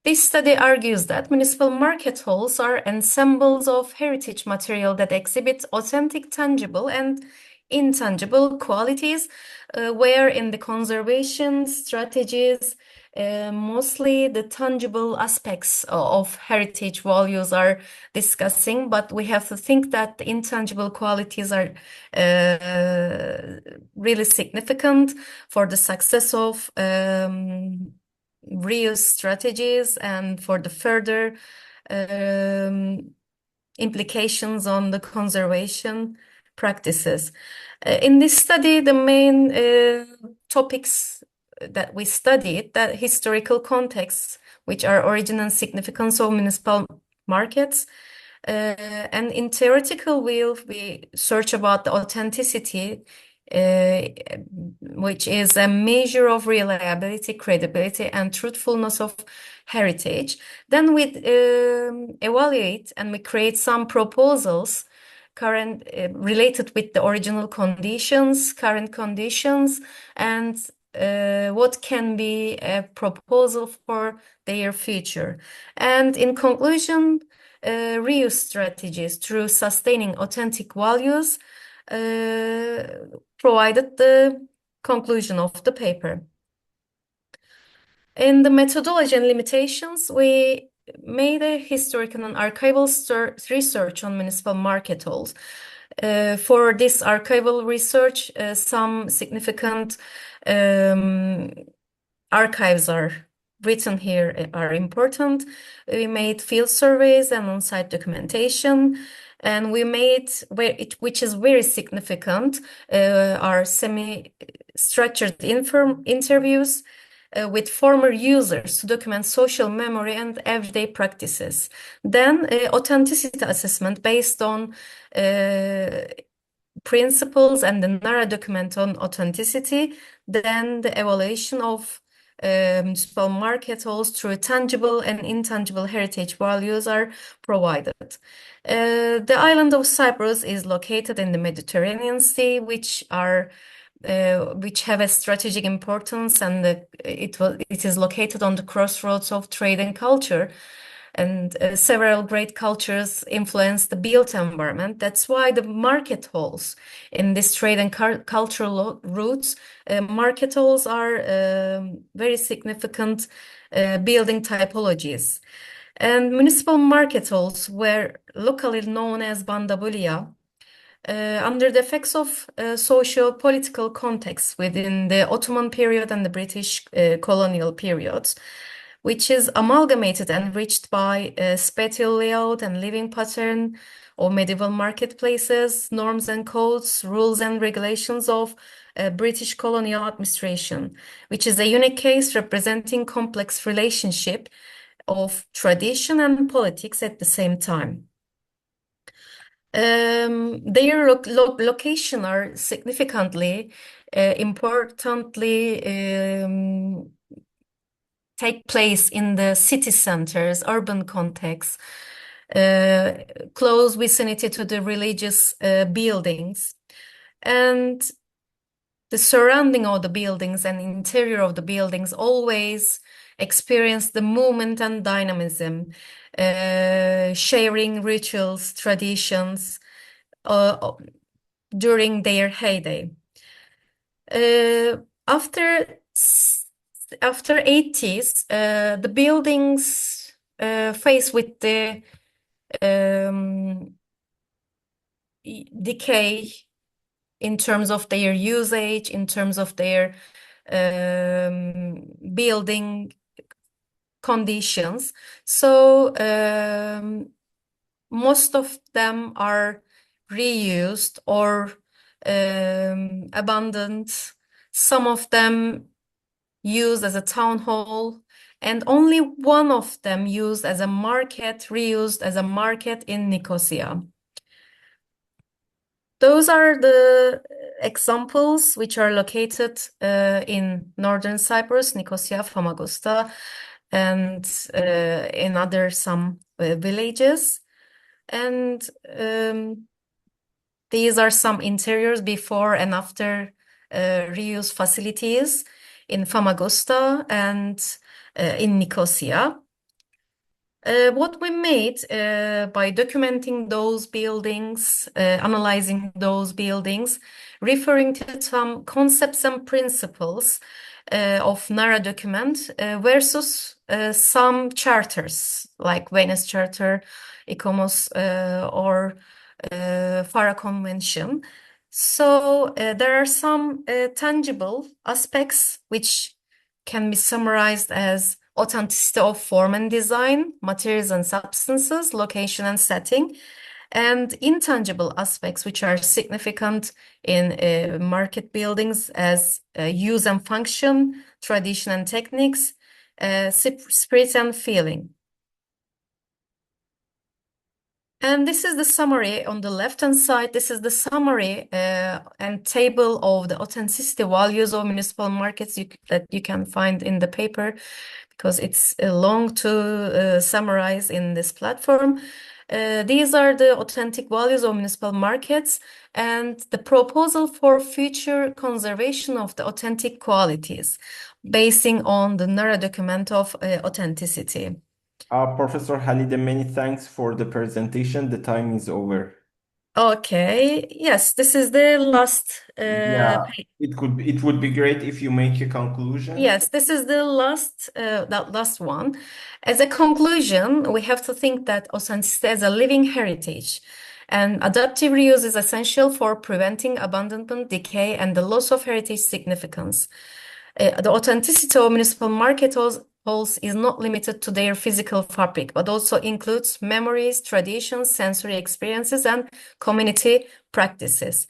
This study argues that municipal market halls are ensembles of heritage material that exhibit authentic, tangible, and intangible qualities, where in the conservation strategies, mostly the tangible aspects of heritage values are discussing, but we have to think that the intangible qualities are really significant for the success of reuse strategies and for the further implications on the conservation practices. In this study, the main topics that we studied, that historical contexts, which are origin and significance of municipal markets, and in theoretical we search about the authenticity, which is a measure of reliability, credibility, and truthfulness of heritage. Then we evaluate and we create some proposals related with the original conditions, current conditions, and what can be a proposal for their future. And in conclusion, reuse strategies through sustaining authentic values provided the conclusion of the paper. In the methodology and limitations, we made a historical and archival research on municipal market halls. For this archival research, some significant archives are written here are important. We made field surveys and on-site documentation, and we made, which is very significant, are semi-structured interviews with former users to document social memory and everyday practices. Then authenticity assessment based on principles and the narrow document on authenticity. Then the evaluation of municipal market halls through tangible and intangible heritage values are provided. The island of Cyprus is located in the Mediterranean Sea, which have a strategic importance, and it is located on the crossroads of trade and culture. And several great cultures influence the built environment. That's why the market halls in this trade and cultural routes, market halls are very significant building typologies. And municipal market halls were locally known as bandabulia, under the effects of socio-political context within the Ottoman period and the British colonial periods, which is amalgamated and enriched by spatial layout and living pattern of medieval marketplaces, norms and codes, rules and regulations of British colonial administration, which is a unique case representing complex relationship of tradition and politics at the same time. Their location are significantly, importantly, take place in the city centers, urban contexts, close vicinity to the religious buildings. And the surrounding of the buildings and interior of the buildings always experience the movement and dynamism, sharing rituals, traditions during their heyday. After 80s, the buildings faced with the decay in terms of their usage, in terms of their building conditions. So most of them are reused or abandoned. Some of them used as a town hall, and only one of them used as a market, reused as a market in Nicosia. Those are the examples which are located in northern Cyprus, Nicosia, Famagusta, and in other some villages. And these are some interiors before and after reuse facilities in Famagusta and in Nicosia. What we made by documenting those buildings, analyzing those buildings, referring to some concepts and principles of NARA document versus some charters like Venice Charter, ICOMOS, or FARA Convention. So there are some tangible aspects which can be summarized as authenticity of form and design, materials and substances, location and setting, and intangible aspects which are significant in market buildings as use and function, tradition and techniques, spirit and feeling. And this is the summary on the left-hand side. This is the summary and table of the authenticity values of municipal markets that you can find in the paper, because it's long to summarize in this platform. These are the authentic values of municipal markets and the proposal for future conservation of the authentic qualities, basing on the NARA document of authenticity. Professor Halide, many thanks for the presentation. The time is over. Okay, yes, this is the last Yeah, it would be great if you make a conclusion. Yes, this is the last one. As a conclusion, we have to think that authenticity as a living heritage, and adaptive reuse is essential for preventing abandonment, decay, and the loss of heritage significance. The authenticity of municipal market halls is not limited to their physical fabric, but also includes memories, traditions, sensory experiences, and community practices.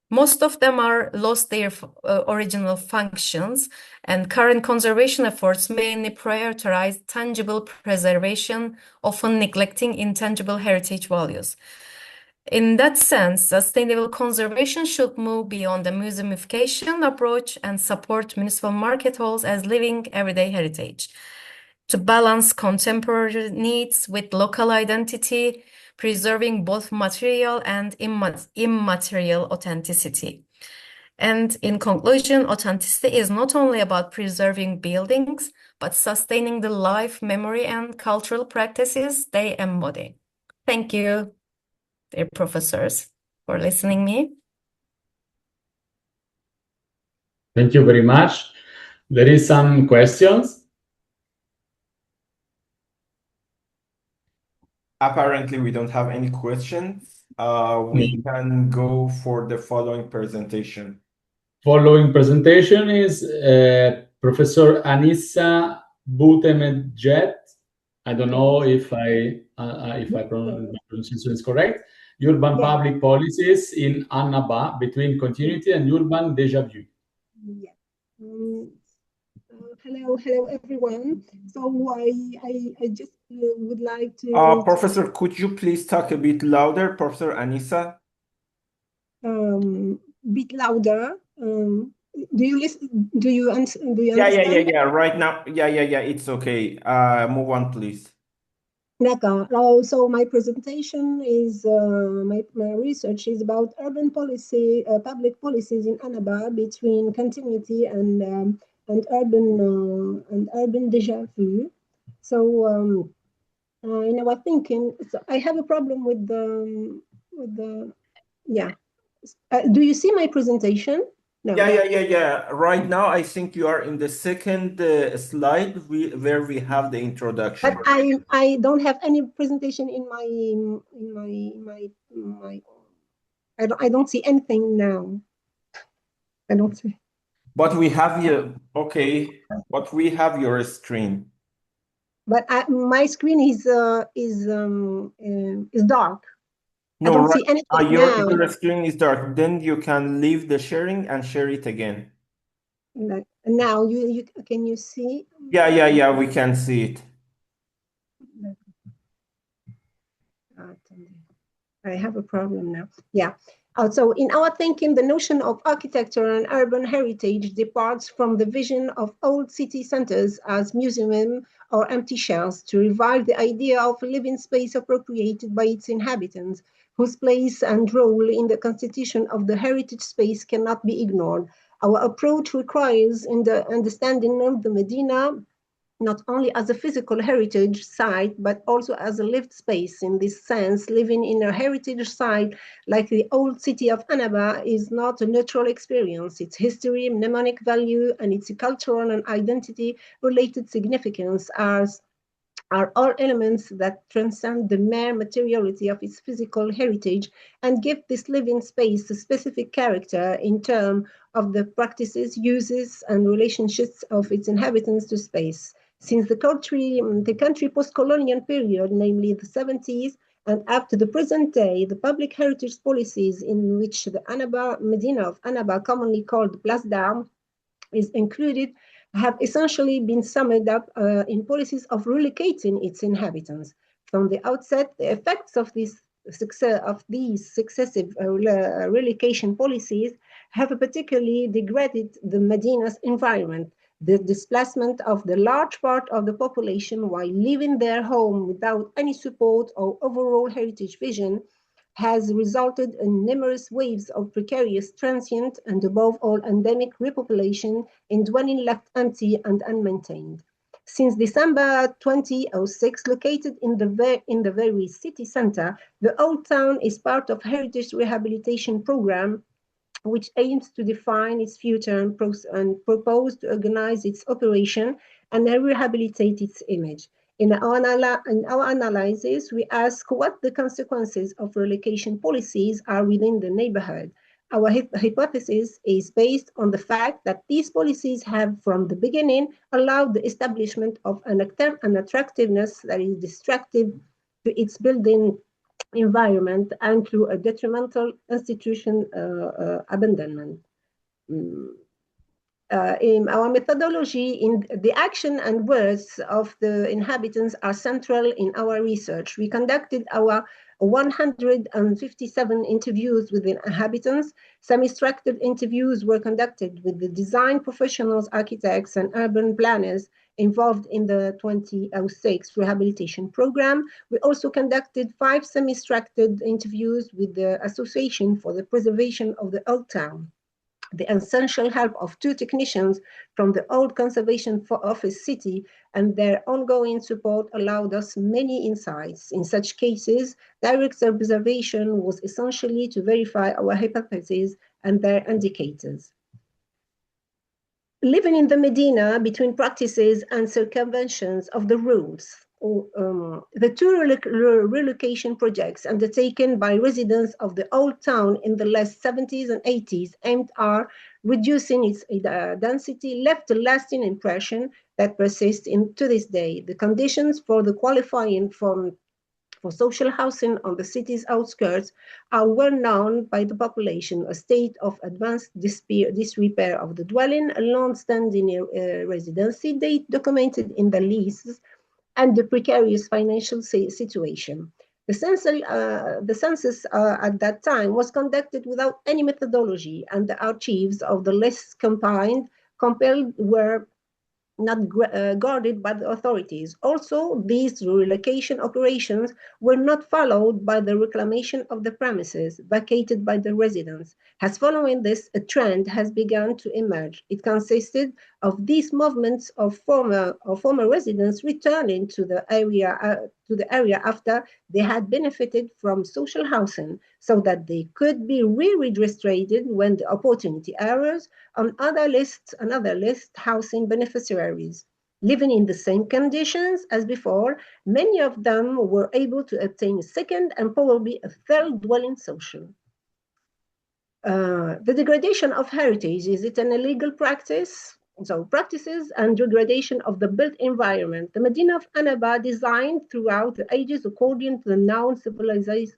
Most of them are lost their original functions, and current conservation efforts mainly prioritize tangible preservation, often neglecting intangible heritage values. In that sense, sustainable conservation should move beyond the museumification approach and support municipal market halls as living everyday heritage, to balance contemporary needs with local identity, preserving both material and immaterial authenticity. And in conclusion, authenticity is not only about preserving buildings, but sustaining the life, memory, and cultural practices they embody. Thank you, dear professors, for listening me. Thank you very much. There is some questions. Apparently, we don't have any questions. We can go for the following presentation. Following presentation is Professor Anissa Boutemedjet. I don't know if pronunciation is correct. Urban public policies in Annaba between continuity and urban déjà vu. Yeah. Hello, everyone. So I just would like to. Professor, could you please talk a bit louder, Professor Anissa? Bit louder. Do you listen? Do you understand? Yeah. Right now, yeah. It's okay. Move on, please. So my presentation is, my research is about urban policy, public policies in Annaba between continuity and urban déjà vu. So in our thinking, so I have a problem with the yeah. Do you see my presentation? No. Yeah. Right now, I think you are in the second slide where we have the introduction. But I don't have any presentation in my I don't see anything now. I don't see. But we have you. Okay. But we have your screen. But my screen is dark. No, I don't right. see anything Your now. screen is dark. Then you can leave the sharing and share it again. Like, now you can you see? Yeah. We can see it. I have a problem now. Yeah. So in our thinking, the notion of architecture and urban heritage departs from the vision of old city centers as museums or empty shells to revive the idea of a living space appropriated by its inhabitants, whose place and role in the constitution of the heritage space cannot be ignored. Our approach requires in the understanding of the Medina not only as a physical heritage site, but also as a lived space. In this sense, living in a heritage site like the old city of Annaba is not a neutral experience. Its history, mnemonic value, and its cultural and identity-related significance are all elements that transcend the mere materiality of its physical heritage and give this living space a specific character in terms of the practices, uses, and relationships of its inhabitants to space. Since the country post-colonial period, namely the 70s, and up to the present day, the public heritage policies in which the Medina of Annaba, commonly called Place d'Armes, is included, have essentially been summed up in policies of relocating its inhabitants. From the outset, the effects of these successive relocation policies have particularly degraded the Medina's environment. The displacement of the large part of the population while leaving their home without any support or overall heritage vision has resulted in numerous waves of precarious, transient, and above all endemic repopulation in dwellings left empty and unmaintained. Since December 2006, located in the very city center, the Old Town is part of Heritage Rehabilitation Program, which aims to define its future and propose to organize its operation and rehabilitate its image. In our analysis, we ask what the consequences of relocation policies are within the neighborhood. Our hypothesis is based on the fact that these policies have, from the beginning, allowed the establishment of an attractiveness that is destructive to its building environment and through a detrimental institution abandonment. In our methodology, in the action and words of the inhabitants are central in our research. We conducted our 157 interviews with the inhabitants. Semi-structured interviews were conducted with the design professionals, architects, and urban planners involved in the 2006 rehabilitation program. We also conducted 5 semi-structured interviews with the Association for the Preservation of the Old Town. The essential help of 2 technicians from the old conservation office city and their ongoing support allowed us many insights. In such cases, direct observation was essentially to verify our hypotheses and their indicators. Living in the Medina between practices and circumventions of the rules. The 2 relocation projects undertaken by residents of the Old Town in the late 70s and 80s aimed at reducing its density left a lasting impression that persists to this day. The conditions for the qualifying for social housing on the city's outskirts are well known by the population, a state of advanced disrepair of the dwelling, a long-standing residency date documented in the leases, and the precarious financial situation. The census at that time was conducted without any methodology, and the archives of the list compiled were guarded by the authorities. Also, these relocation operations were not followed by the reclamation of the premises vacated by the residents. As following this, a trend has begun to emerge. It consisted of these movements of former residents returning to the area after they had benefited from social housing, so that they could be redistributed when the opportunity arose on another list housing beneficiaries. Living in the same conditions as before, many of them were able to obtain a second and probably a third dwelling social. The degradation of heritage, is it an illegal practice? So practices and degradation of the built environment. The Medina of Annaba, designed throughout the ages according to the known civilization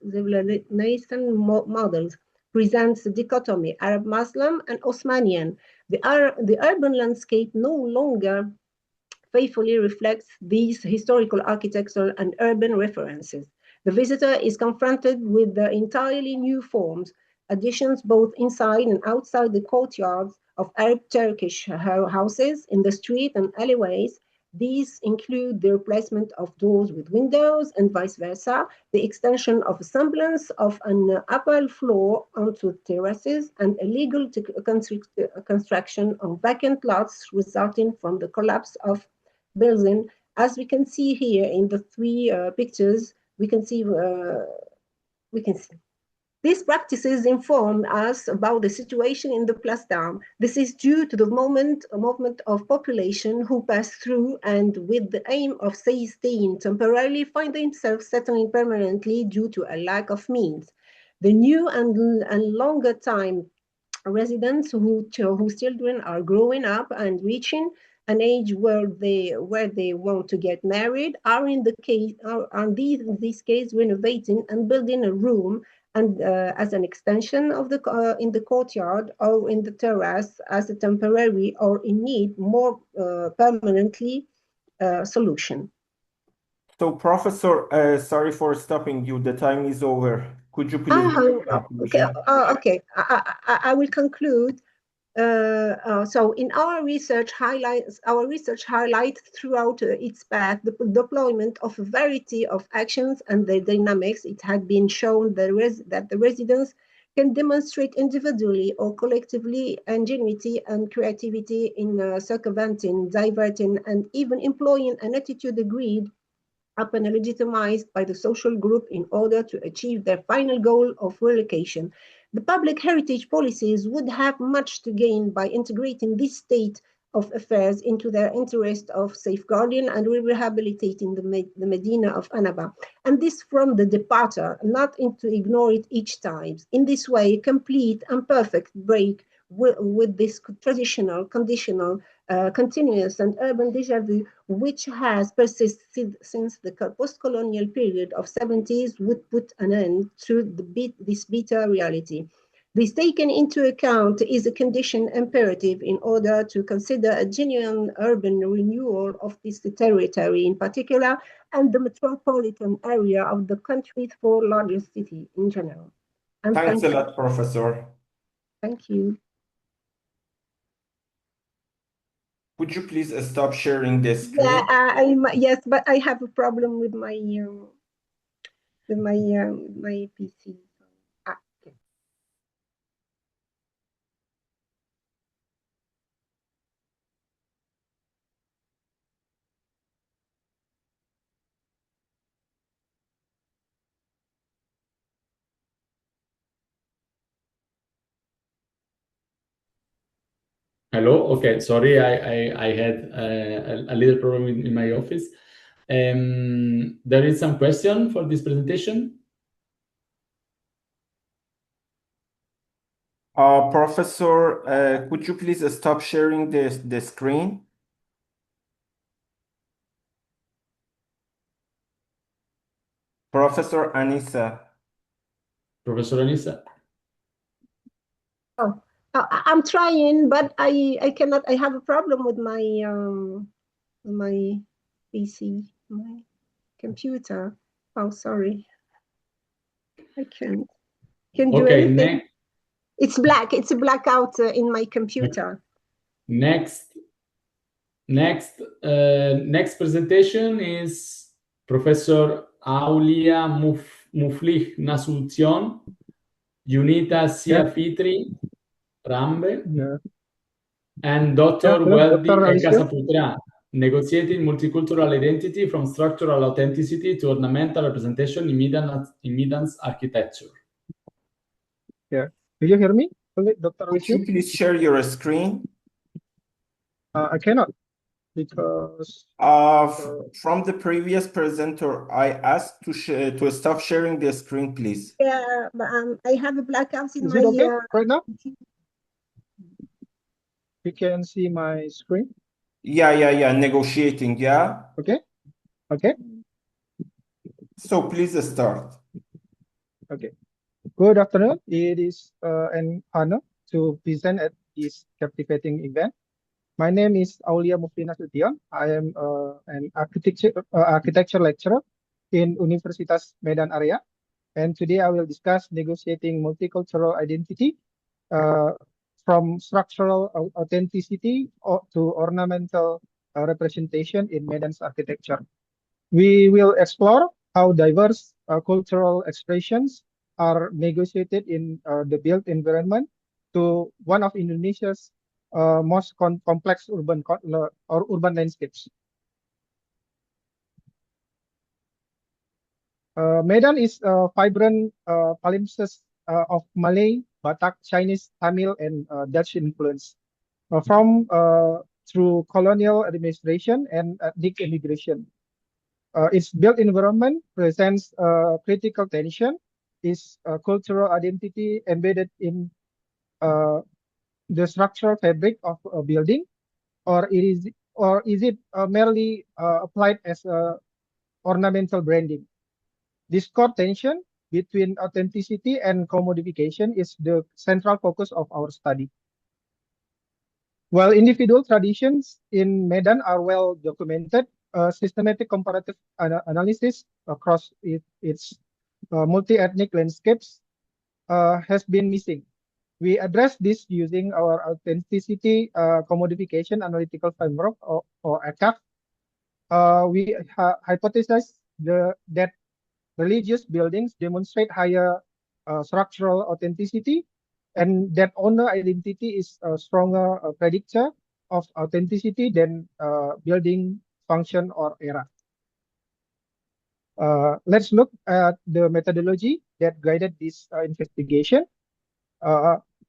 models, presents a dichotomy, Arab-Muslim and Osmanian. The urban landscape no longer faithfully reflects these historical architectural and urban references. The visitor is confronted with the entirely new forms, additions both inside and outside the courtyards of Arab Turkish houses in the street and alleyways. These include the replacement of doors with windows and vice versa, the extension of a semblance of an upper floor onto terraces, and illegal construction of vacant lots resulting from the collapse of building. As we can see here in the three pictures, we can see. These practices inform us about the situation in the Place d'Armes. This is due to the movement of population who pass through and with the aim of staying temporarily find themselves settling permanently due to a lack of means. The new and longer time residents whose children are growing up and reaching an age where they want to get married are in this case renovating and building a room and as an extension of the in the courtyard or in the terrace as a temporary or in need more permanently solution. So, Professor, sorry for stopping you. The time is over. Could you please? Okay. I will conclude. So in our research highlights throughout its path the deployment of a variety of actions and their dynamics. It had been shown that the residents can demonstrate individually or collectively ingenuity and creativity in circumventing, diverting, and even employing an attitude agreed upon and legitimized by the social group in order to achieve their final goal of relocation. The public heritage policies would have much to gain by integrating this state of affairs into their interest of safeguarding and rehabilitating the Medina of Annaba. And this from the departure, not to ignore it each time. In this way, complete and perfect break with this traditional, conditional, continuous and urban déjà vu, which has persisted since the post-colonial period of 70s, would put an end to this bitter reality. This taken into account is a condition imperative in order to consider a genuine urban renewal of this territory in particular, and the metropolitan area of the country's four largest cities in general. And Thanks a lot, Professor. Thank you. Would you please stop sharing the screen? Yeah, yes, but I have a problem with my PC. Okay. Hello. Okay. Sorry, I had a little problem in my office. There is some question for this presentation. Professor, could you please stop sharing the screen? Professor Anissa. Professor Anissa. Oh, I'm trying, but I cannot. I have a problem with my PC, my computer. Oh, sorry. I can't do anything. It's black. It's a blackout in my computer. Next Next presentation is Professor Aulia Muflih Nasution, Junita Siafitri Rambe, and Dr. hello, Weldy Dr. Alicia. Ekasaputra, negotiating multicultural identity from structural authenticity to ornamental representation in Medan's architecture. Yeah, do you hear me, Dr. Could Alicia? you please share your screen? I cannot because from the previous presenter, I asked to stop sharing the screen, please. Yeah, but I have a blackout in is my it okay right now? You can see my screen. Yeah. Negotiating, yeah. Okay. So please start. Okay. Good afternoon. It is an honor to present at this captivating event. My name is Aulia Muflih Nasution. I am an architecture lecturer in Universitas Medan area. And today I will discuss negotiating multicultural identity from structural authenticity to ornamental representation in Medan's architecture. We will explore how diverse cultural expressions are negotiated in the built environment to one of Indonesia's most complex urban landscapes. Medan is a vibrant palimpsest of Malay, Batak, Chinese, Tamil, and Dutch influence through colonial administration and ethnic immigration. Its built environment presents critical tension, is cultural identity embedded in the structural fabric of a building, or is it merely applied as ornamental branding? This core tension between authenticity and commodification is the central focus of our study. While individual traditions in Medan are well documented, systematic comparative analysis across its multi-ethnic landscapes has been missing. We address this using our authenticity commodification analytical framework, or ICCAUA. We hypothesize that religious buildings demonstrate higher structural authenticity, and that owner identity is a stronger predictor of authenticity than building function or era. Let's look at the methodology that guided this investigation.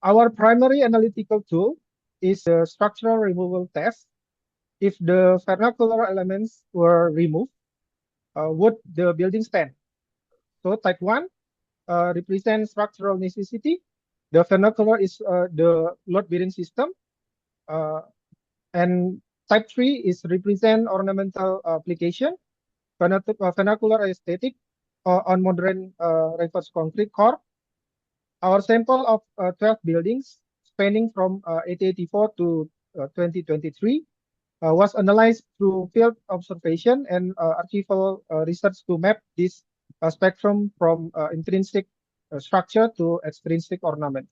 Our primary analytical tool is the structural removal test. If the vernacular elements were removed, would the building stand? So type 1 represents structural necessity. The vernacular is the load-bearing system. And type 3 is represent ornamental application. Vernacular aesthetic on modern reinforced concrete core. Our sample of 12 buildings spanning from 1884 to 2023 was analyzed through field observation and archival research to map this spectrum from intrinsic structure to extrinsic ornament.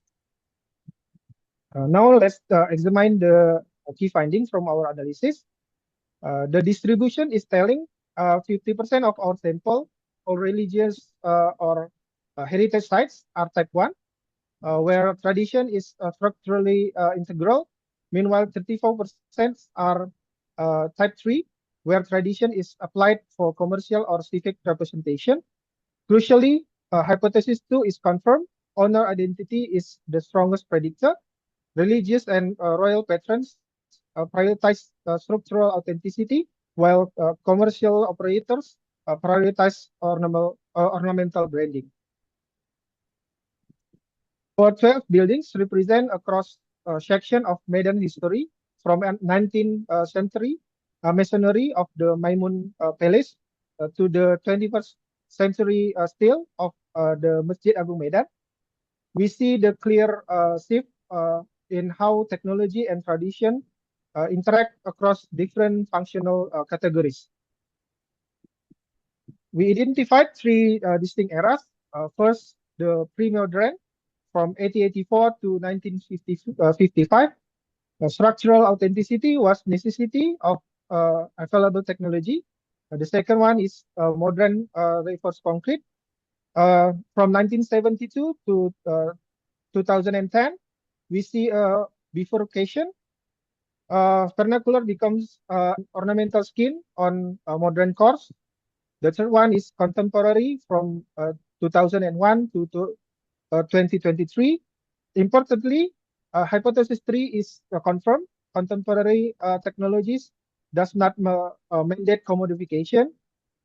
Now let's examine the key findings from our analysis. The distribution is telling. 50% of our sample or religious or heritage sites are type 1, where tradition is structurally integral. Meanwhile, 34% are type 3, where tradition is applied for commercial or civic representation. Crucially, hypothesis 2 is confirmed. Owner identity is the strongest predictor. Religious and royal patrons prioritize structural authenticity, while commercial operators prioritize ornamental branding. Our 12 buildings represent a cross-section of Medan history from 19th century masonry of the Maimun Palace to the 21st century stele of the Masjid Agung Medan. We see the clear shift in how technology and tradition interact across different functional categories. We identified 3 distinct eras. First, the pre-modern from 1884 to 1955. Structural authenticity was necessity of available technology. The second one is modern reinforced concrete. From 1972 to 2010, we see a bifurcation. Vernacular becomes ornamental skin on modern cores. The third one is contemporary from 2001 to 2023. Importantly, hypothesis 3 is confirmed. Contemporary technologies does not mandate commodification.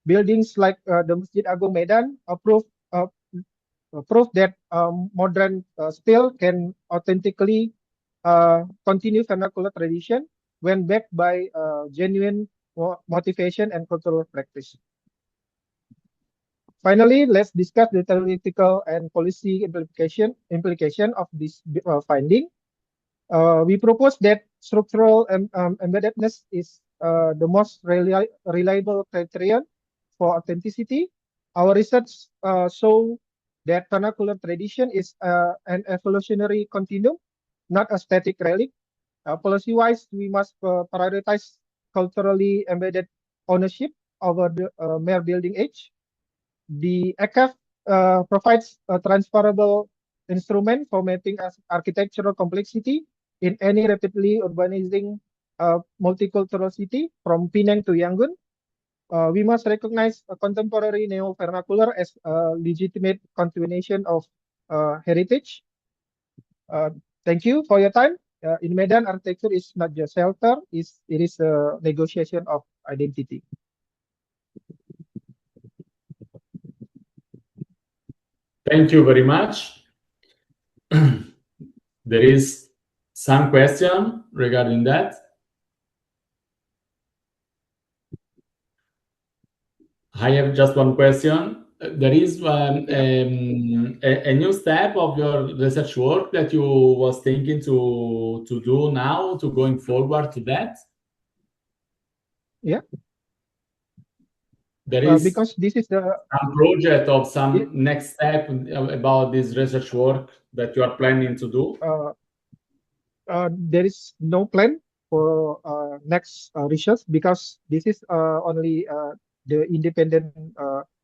Buildings like the Masjid Agung Medan prove that modern steel can authentically continue vernacular tradition when backed by genuine motivation and cultural practice. Finally, let's discuss the theoretical and policy implication of this finding. We propose that structural embeddedness is the most reliable criterion for authenticity. Our research show that vernacular tradition is an evolutionary continuum, not a static relic. Policy-wise, we must prioritize culturally embedded ownership over the mere building age. The ECAF provides a transferable instrument for mapping architectural complexity in any rapidly urbanizing multicultural city from Penang to Yangon. We must recognize a contemporary neo-vernacular as a legitimate continuation of heritage. Thank you for your time. In Medan, architecture is not just shelter, it is a negotiation of identity. Thank you very much. There is some question regarding that. I have just one question. There is a new step of your research work that you was thinking to do now, to going forward to that? Yeah. There is because this is the some project of some next step about this research work that you are planning to do? There is no plan for next research because this is only the independent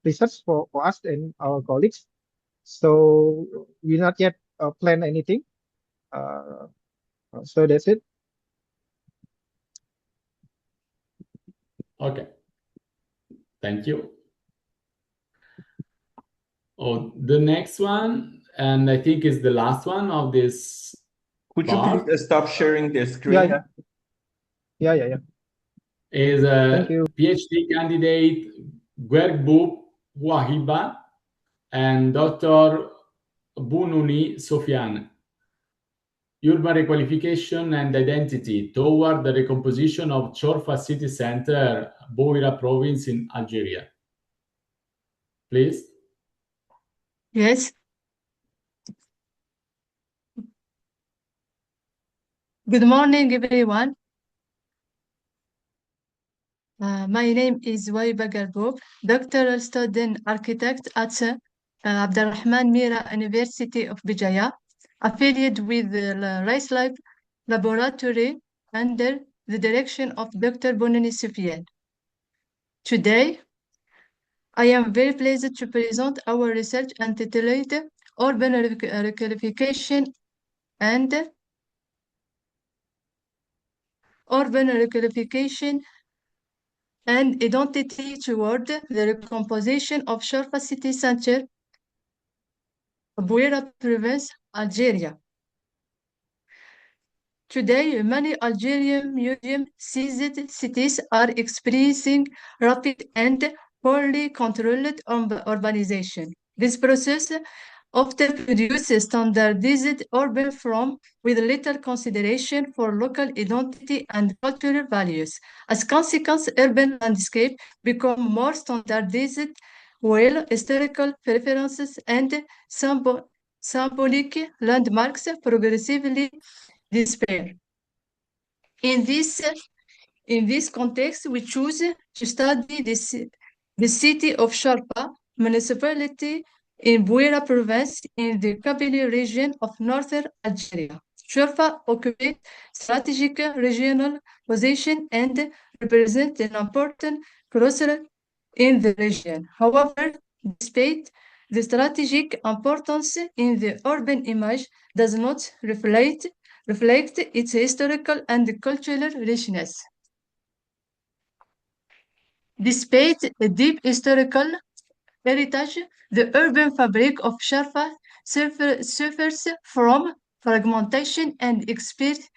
research for us and our colleagues. So we not yet plan anything. So that's it. Okay. Thank you. Oh, the next one, and I think is the last one of this. Could you please stop sharing the screen? Yeah. Is a PhD candidate Gwergbub Wahiba and Dr. Bununi Sofiane. Urban requalification and identity toward the recomposition of Chorfa city center, Bouira province in Algeria. Please. Yes. Good morning, everyone. My name is Waiba Garboub, doctoral student architect at Abdurrahman Mira University of Bijaya, affiliated with the Rice Lab Laboratory under the direction of Dr. Bonani Soufiane. Today, I am very pleased to present our research entitled Urban Requalification and Identity toward the recomposition of Chorfa city center, Bouira province, Algeria. Today, many Algerian medium-sized cities are experiencing rapid and poorly controlled urbanization. This process often produces standardized urban form with little consideration for local identity and cultural values. As a consequence, urban landscape become more standardized, while historical preferences and symbolic landmarks progressively despair. In this context, we choose to study the city of Chorfa municipality in Bouira province in the Kabylie region of northern Algeria. Sharfa occupies strategic regional position and represents an important crossroad in the region. However, despite the strategic importance in the urban image, does not reflect its historical and cultural richness. Despite a deep historical heritage, the urban fabric of Sharfa suffers from fragmentation and expressive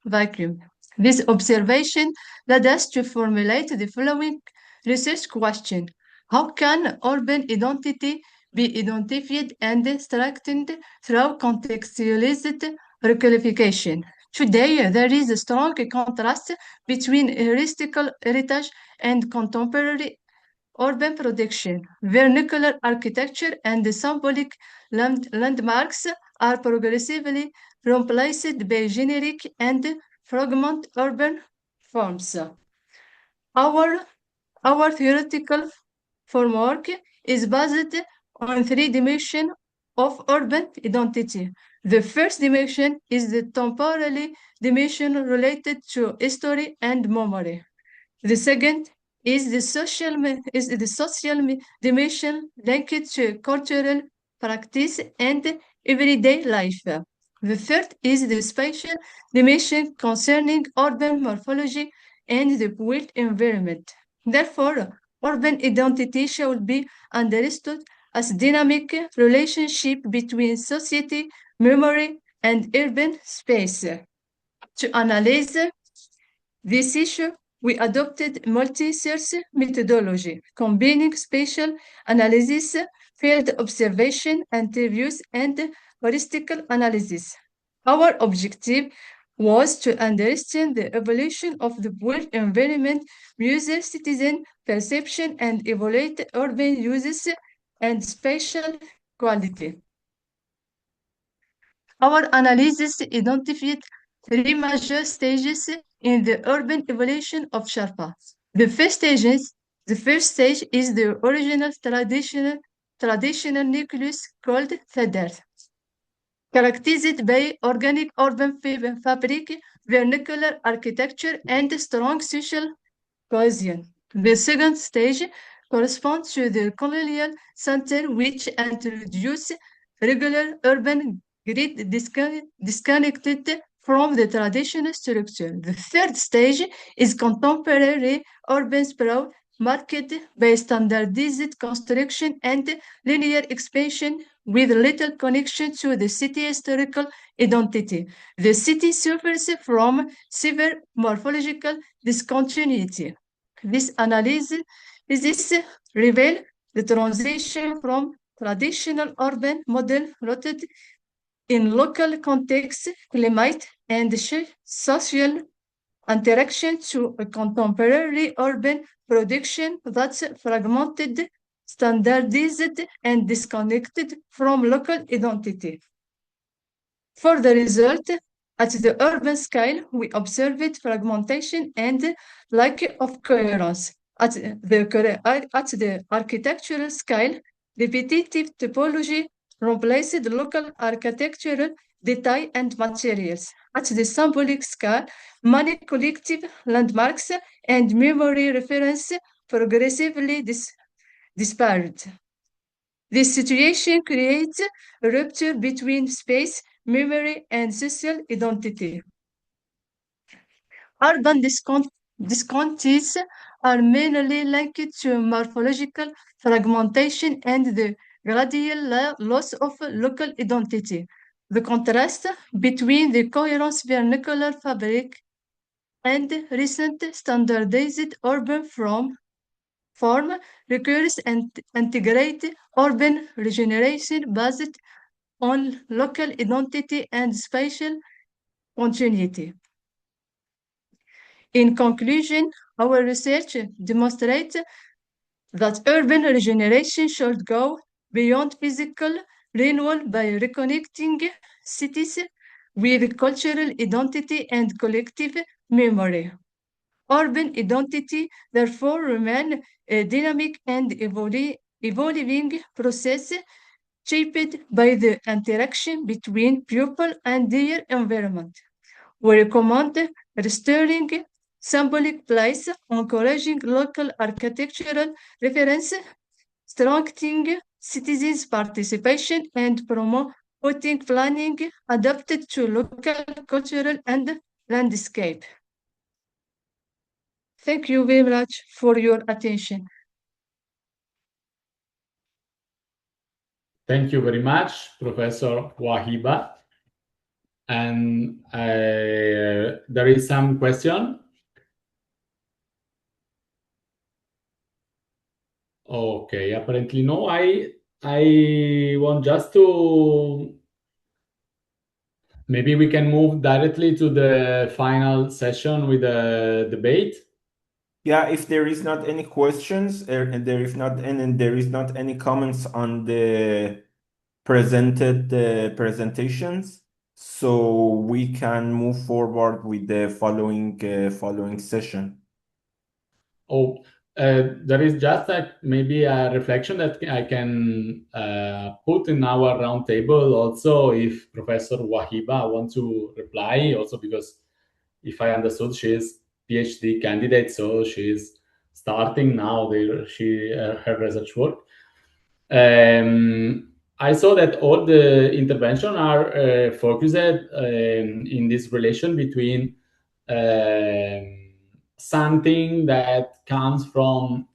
vacuum. This observation led us to formulate the following research question: how can urban identity be identified and strengthened through contextualized requalification? Today, there is a strong contrast between historical heritage and contemporary urban production. Vernacular architecture and symbolic landmarks are progressively replaced by generic and fragment urban forms. Our theoretical framework is based on three dimensions of urban identity. The first dimension is the temporal dimension related to history and memory. The second is the social dimension linked to cultural practice and everyday life. The third is the spatial dimension concerning urban morphology and the built environment. Therefore, urban identity should be understood as dynamic relationship between society, memory, and urban space. To analyze this issue, we adopted multi-source methodology, combining spatial analysis, field observation, interviews, and heuristic analysis. Our objective was to understand the evolution of the built environment, user-citizen perception, and evaluate urban uses and spatial quality. Our analysis identified three major stages in the urban evolution of Sharpa. The first stage is the original traditional nucleus called Feder, characterized by organic urban fabric, vernacular architecture, and strong social cohesion. The second stage corresponds to the colonial center, which introduced regular urban grid disconnected from the traditional structure. The third stage is contemporary urban sprawl, marked by standardized construction and linear expansion with little connection to the city historical identity. The city suffers from severe morphological discontinuity. This analysis reveals the transition from traditional urban model rooted in local context, climate, and social interaction to a contemporary urban production that's fragmented, standardized, and disconnected from local identity. For the result, at the urban scale, we observed fragmentation and lack of coherence. At the architectural scale, repetitive typology replaced local architectural detail and materials. At the symbolic scale, many collective landmarks and memory reference progressively disappeared. This situation creates a rupture between space, memory, and social identity. Urban discontinuities are mainly linked to morphological fragmentation and the gradual loss of local identity. The contrast between the coherent vernacular fabric and recent standardized urban form requires integrated urban regeneration based on local identity and spatial continuity. In conclusion, our research demonstrates that urban regeneration should go beyond physical renewal by reconnecting cities with cultural identity and collective memory. Urban identity, therefore, remains a dynamic and evolving process shaped by the interaction between pupil and their environment. We recommend restoring symbolic place, encouraging local architectural reference, strengthening citizens' participation, and promoting planning adapted to local cultural and landscape. Thank you very much for your attention. Thank you very much, Professor Wahiba. And there is some question. Okay, apparently no. I want just to maybe we can move directly to the final session with the debate. Yeah, if there is not any questions, and there is not any comments on the presented presentations, so we can move forward with the following session. Oh, there is just maybe a reflection that I can put in our roundtable also if Professor Wahiba wants to reply also, because if I understood, she is PhD candidate, so she is starting now her research work. I saw that all the interventions are focused in this relation between something that comes from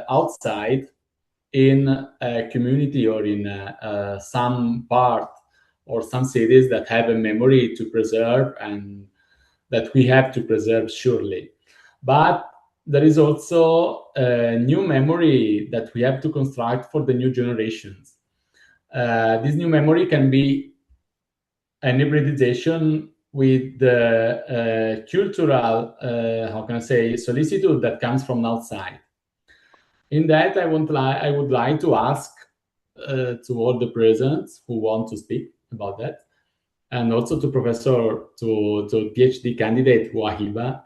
outside in a community or in some part or some cities that have a memory to preserve and that we have to preserve surely. But there is also a new memory that we have to construct for the new generations. This new memory can be an hybridization with the cultural, how can I say, solicitude that comes from outside. In that, I would like to ask to all the presents who want to speak about that, and also to to PhD candidate Wahiba,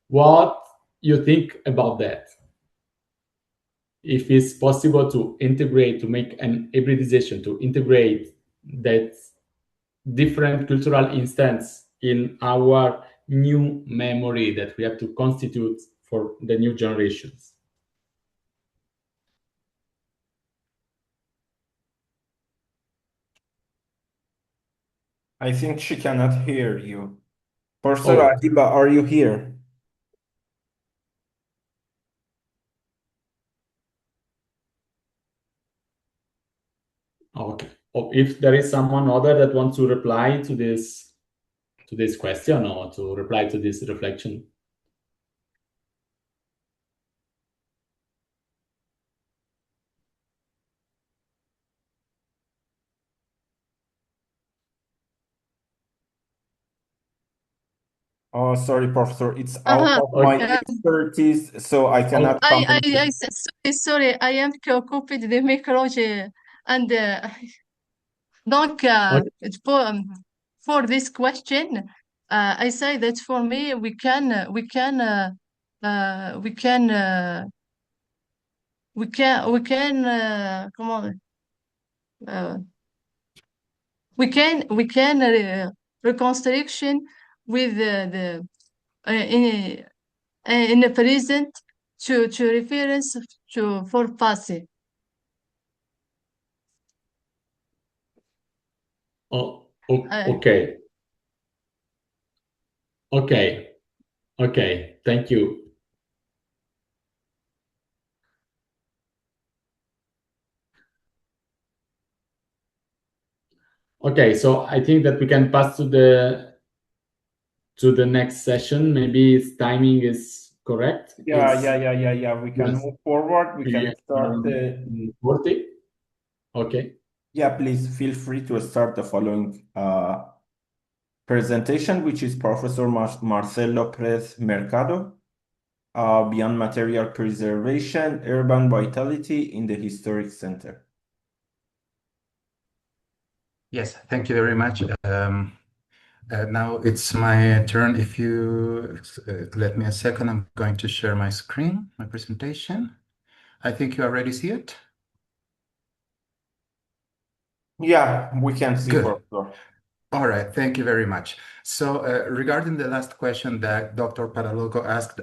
what you think about that. If it's possible to integrate, to make an hybridization, to integrate that different cultural instance in our new memory that we have to constitute for the new generations. I think she cannot hear you. Professor Wahiba, are you here? Okay. If there is someone other that wants to reply to this question or to reply to this reflection. Oh, sorry, Professor. It's out of my expertise, so I cannot comment. Sorry, I am copied the micro and donc for this question, I say that for me we can reconstruction with the in the present to reference to for past. Oh, okay. Okay, thank you. Okay, so I think that we can pass to the next session. Maybe its timing is correct. Yeah. We can move forward. We can start 40. Okay. Yeah, please feel free to start the following presentation, which is Professor Marcelo Pérez Mercado, Beyond Material Preservation, Urban Vitality in the Historic Center. Yes, thank you very much. Now it's my turn. If you let me a second, I'm going to share my screen, my presentation. I think you already see it. Yeah, we can see, Good. Professor. All right, thank you very much. So regarding the last question that Dr. Paraloco asked,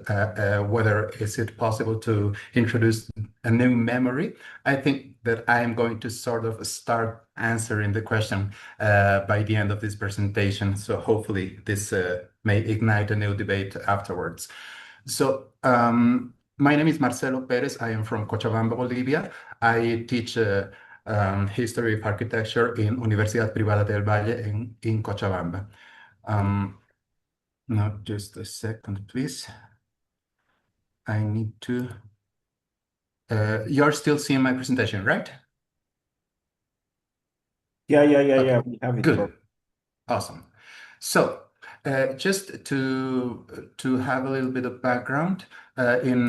whether is it possible to introduce a new memory, I think that I am going to sort of start answering the question by the end of this presentation. So hopefully this may ignite a new debate afterwards. So my name is Marcelo Perez. I am from Cochabamba, Bolivia. I teach history of architecture in Universidad Privada del Valle in Cochabamba. Now, just a second, please. I need to... you're still seeing my presentation, right? Yeah, Okay. we have it. Good. Awesome. So just to have a little bit of background, in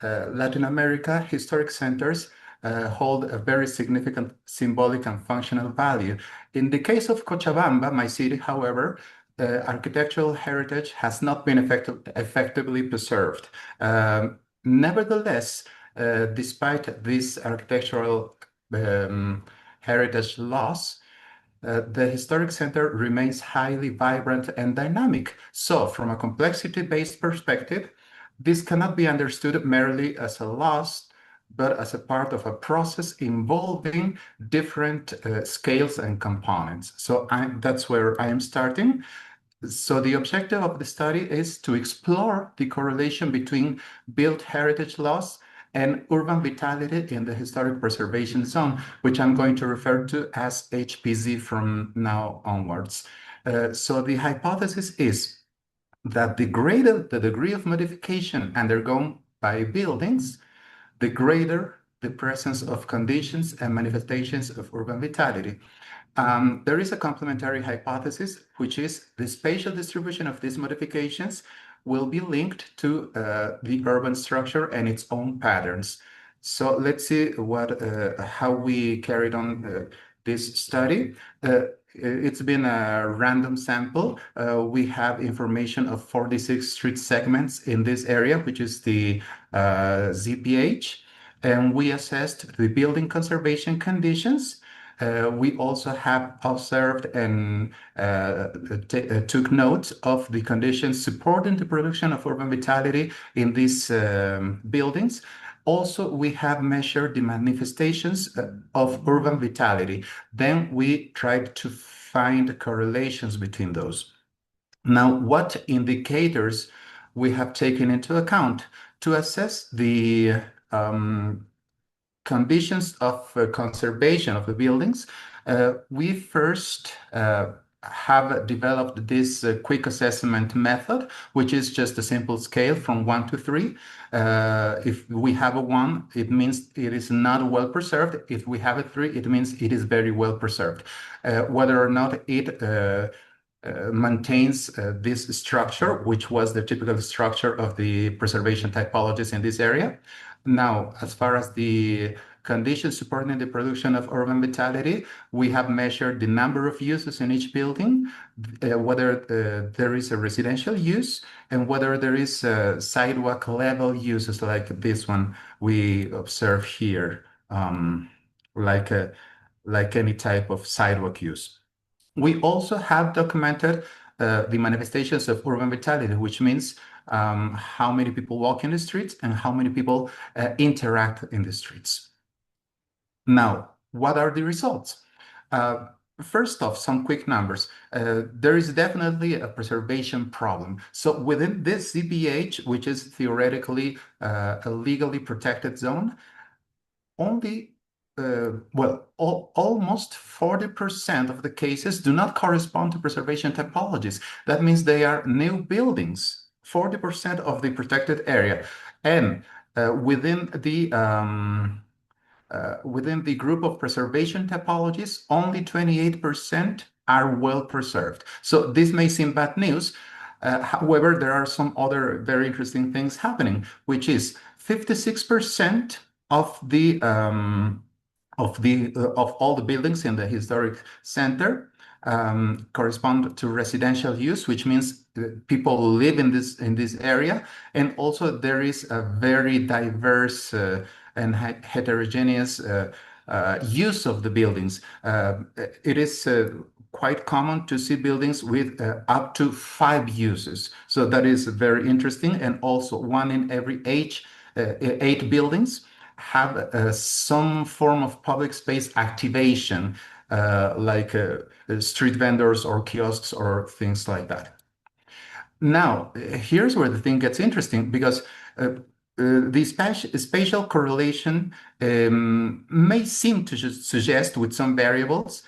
Latin America, historic centers hold a very significant symbolic and functional value. In the case of Cochabamba, my city, however, architectural heritage has not been effectively preserved. Nevertheless, despite this architectural heritage loss, the historic center remains highly vibrant and dynamic. So from a complexity-based perspective, this cannot be understood merely as a loss, but as a part of a process involving different scales and components. So that's where I am starting. So the objective of the study is to explore the correlation between built heritage loss and urban vitality in the historic preservation zone, which I'm going to refer to as HPZ from now onwards. So the hypothesis is that the greater the degree of modification undergone by buildings, the greater the presence of conditions and manifestations of urban vitality. There is a complementary hypothesis, which is the spatial distribution of these modifications will be linked to the urban structure and its own patterns. So let's see how we carried on this study. It's been a random sample. We have information of 46 street segments in this area, which is the ZPH, and we assessed the building conservation conditions. We also have observed and took note of the conditions supporting the production of urban vitality in these buildings. Also, we have measured the manifestations of urban vitality. Then we tried to find correlations between those. Now, what indicators we have taken into account to assess the conditions of conservation of the buildings? We first have developed this quick assessment method, which is just a simple scale from 1 to 3. If we have a 1, it means it is not well preserved. If we have a 3, it means it is very well preserved. Whether or not it maintains this structure, which was the typical structure of the preservation typologies in this area. Now, as far as the conditions supporting the production of urban vitality, we have measured the number of uses in each building, whether there is a residential use, and whether there is sidewalk level uses like this one we observe here, like any type of sidewalk use. We also have documented the manifestations of urban vitality, which means how many people walk in the streets and how many people interact in the streets. Now, what are the results? First off, some quick numbers. There is definitely a preservation problem. So within this ZPH, which is theoretically a legally protected zone, only almost 40% of the cases do not correspond to preservation typologies. That means they are new buildings, 40% of the protected area. And within the group of preservation typologies, only 28% are well preserved. So this may seem bad news. However, there are some other very interesting things happening, which is 56% of all the buildings in the historic center correspond to residential use, which means people live in this area, and also there is a very diverse and heterogeneous use of the buildings. It is quite common to see buildings with up to 5 uses. So that is very interesting. And also 1 in every 8 buildings have some form of public space activation, like street vendors or kiosks or things like that. Now, here's where the thing gets interesting, because the spatial correlation may seem to suggest with some variables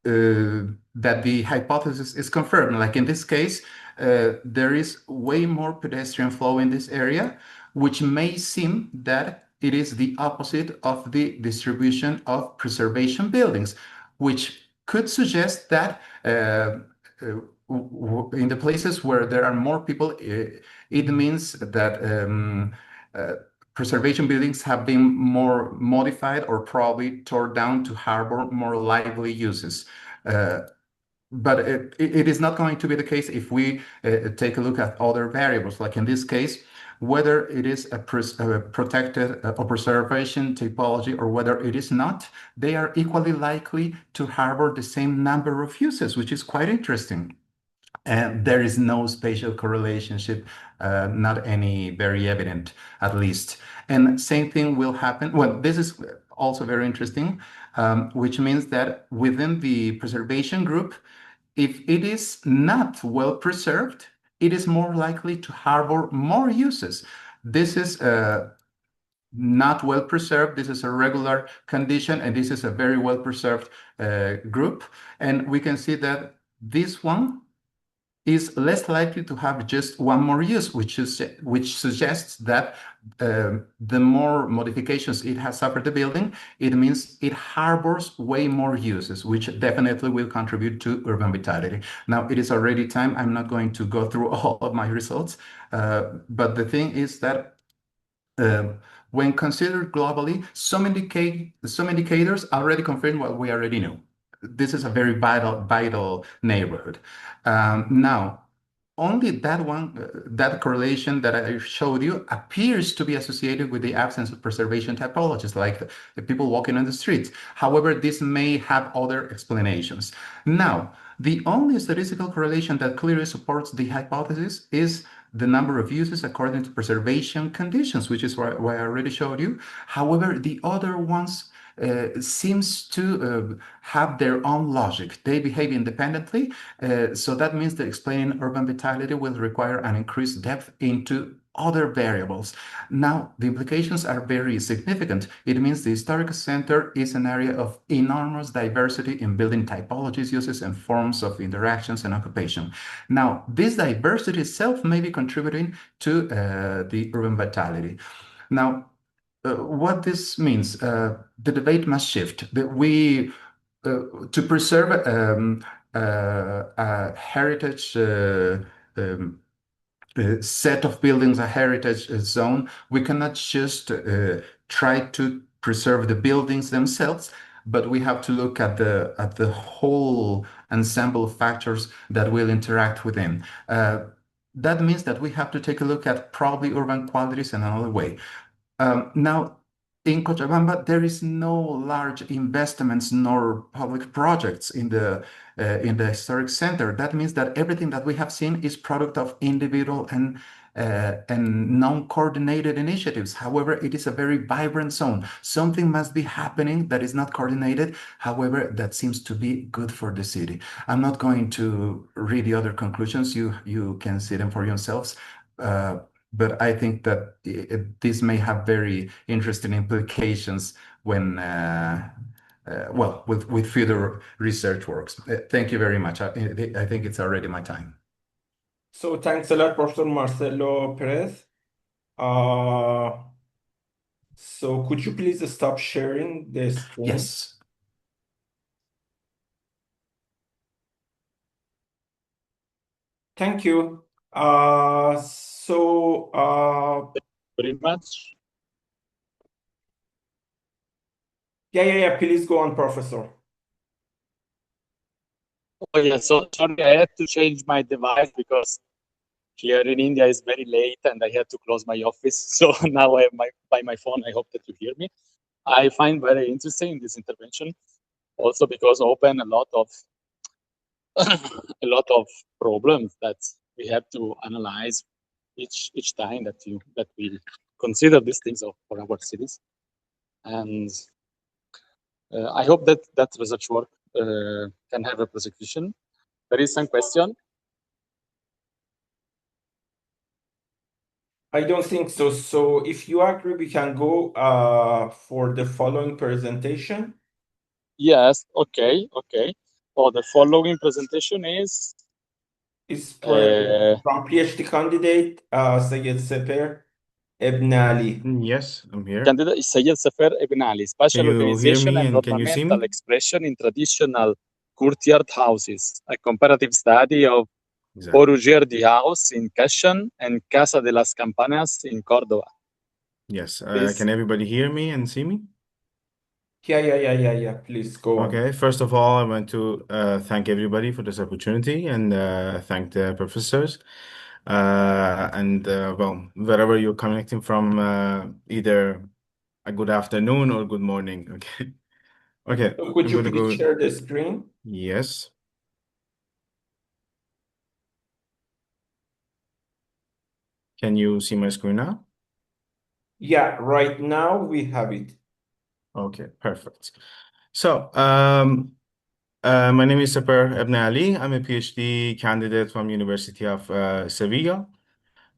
that the hypothesis is confirmed. Like in this case, there is way more pedestrian flow in this area, which may seem that it is the opposite of the distribution of preservation buildings, which could suggest that in the places where there are more people, it means that preservation buildings have been more modified or probably torn down to harbor more lively uses. But it is not going to be the case if we take a look at other variables, like in this case, whether it is a protected or preservation typology or whether it is not, they are equally likely to harbor the same number of uses, which is quite interesting. And there is no spatial correlation, not any very evident, at least. And same thing will happen. Well, this is also very interesting, which means that within the preservation group, if it is not well preserved, it is more likely to harbor more uses. This is not well preserved. This is a regular condition, and this is a very well preserved group. And we can see that this one is less likely to have just one more use, which suggests that the more modifications it has suffered the building, it means it harbors way more uses, which definitely will contribute to urban vitality. Now, it is already time. I'm not going to go through all of my results, but the thing is that when considered globally, some indicators already confirm what we already knew. This is a very vital neighborhood. Now, only that correlation that I showed you appears to be associated with the absence of preservation typologies, like the people walking on the streets. However, this may have other explanations. Now, the only statistical correlation that clearly supports the hypothesis is the number of uses according to preservation conditions, which is why I already showed you. However, the other ones seems to have their own logic. They behave independently. So that means that explaining urban vitality will require an increased depth into other variables. Now, the implications are very significant. It means the historical center is an area of enormous diversity in building typologies, uses, and forms of interactions and occupation. Now, this diversity itself may be contributing to the urban vitality. Now, what this means, the debate must shift. To preserve a heritage set of buildings, a heritage zone, we cannot just try to preserve the buildings themselves, but we have to look at the whole ensemble of factors that will interact within. That means that we have to take a look at probably urban qualities in another way. Now, in Cochabamba, there is no large investments nor public projects in the historic center. That means that everything that we have seen is product of individual and non-coordinated initiatives. However, it is a very vibrant zone. Something must be happening that is not coordinated. However, that seems to be good for the city. I'm not going to read the other conclusions. You can see them for yourselves. But I think that this may have very interesting implications when, well, with further research works. Thank you very much. I think it's already my time. So thanks a lot, Professor Marcelo Perez. So could you please stop sharing this screen? Yes. Thank you. Very much. Yeah. Please go on, Professor. Oh yeah, so sorry, I had to change my device because here in India it's very late and I had to close my office. So now I have by my phone. I hope that you hear me. I find very interesting this intervention, also because open a lot of a lot of problems that we have to analyze each time that we consider these things for our cities. And I hope that research work can have a prosecution. There is some question. I don't think so. So if you agree, we can go for the following presentation. Yes, okay. So the following presentation is from PhD candidate Sayed Seper Ibn Ali. Yes, I'm here. Candidate is Sayed Safer Ibn Ali, Spatial Can you hear Organization me and and can you see Ornamental me? Expression in Traditional Courtyard Houses, a comparative study of Exactly. Orugerdi House in Kashan and Casa de las Campanas in Córdoba. Yes. Please. Can everybody hear me and see me? Yeah. Please go on. Okay. First of all, I want to thank everybody for this opportunity and thank the professors. Well, wherever you're connecting from, either a good afternoon or good morning. Okay. Okay. So could I'm you gonna please go. share the screen? Yes. Can you see my screen now? Yeah, right now we have it. Okay, perfect. So, my name is Saper Ibn Ali. I'm a PhD candidate from University of Sevilla,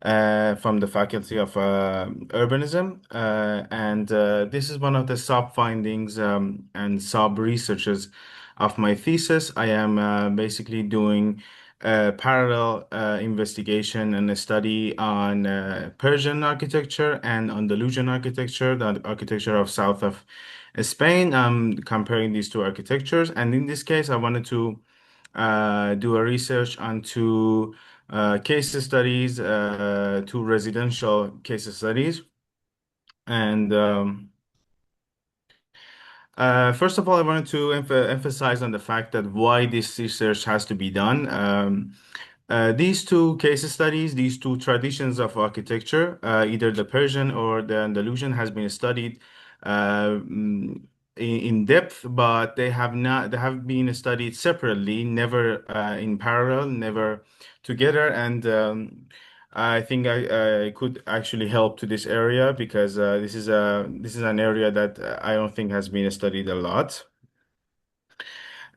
from the Faculty of Urbanism. This is one of the sub-findings and sub-researches of my thesis. I am basically doing a parallel investigation and a study on Persian architecture and Andalusian architecture, the architecture of south of Spain. I'm comparing these two architectures. And in this case, I wanted to do a research on two case studies, two residential case studies. And first of all, I wanted to emphasize on the fact that why this research has to be done. These two case studies, these two traditions of architecture, either the Persian or the Andalusian, has been studied in depth, but they have been studied separately, never in parallel, never together. And I think I could actually help to this area because this is an area that I don't think has been studied a lot.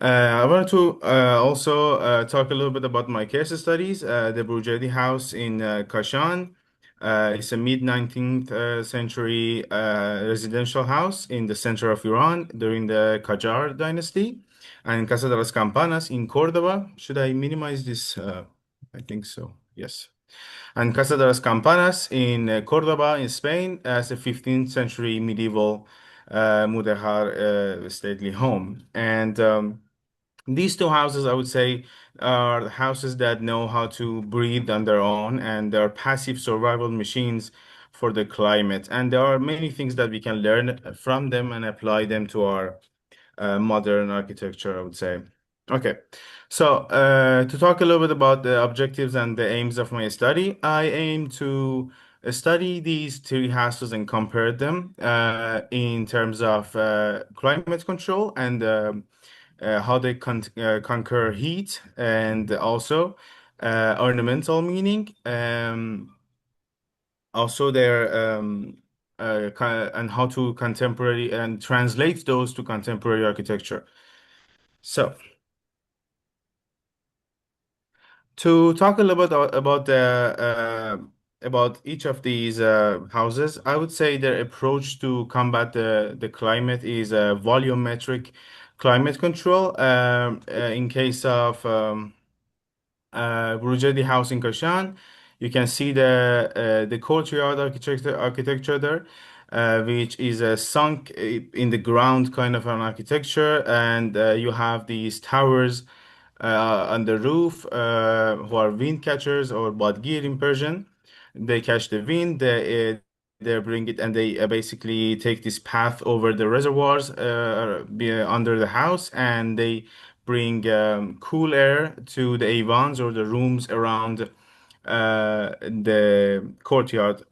I wanted to also talk a little bit about my case studies. The Burjadi house in Kashan. It's a mid-19th century residential house in the center of Iran during the Qajar dynasty. And Casa de las Campanas in Córdoba. Should I minimize this? I think so. Yes. And Casa de las Campanas in Córdoba in Spain as a 15th century medieval mudéjar stately home. And these two houses, I would say, are houses that know how to breathe on their own, and they're passive survival machines for the climate. And there are many things that we can learn from them and apply them to our modern architecture, I would say. Okay, so to talk a little bit about the objectives and the aims of my study, I aim to study these three houses and compare them in terms of climate control and how they conquer heat, and also ornamental meaning, also their and how to contemporary and translate those to contemporary architecture. So to talk a little bit about the about each of these houses, I would say their approach to combat the climate is a volumetric climate control. In case of Burjadi house in Kashan, you can see the courtyard architecture there, which is a sunk in the ground kind of an architecture, and you have these towers on the roof, who are wind catchers or badgir in Persian. They catch the wind, they bring it, and they basically take this path over the reservoirs under the house, and they bring cool air to the avans or the rooms around the courtyard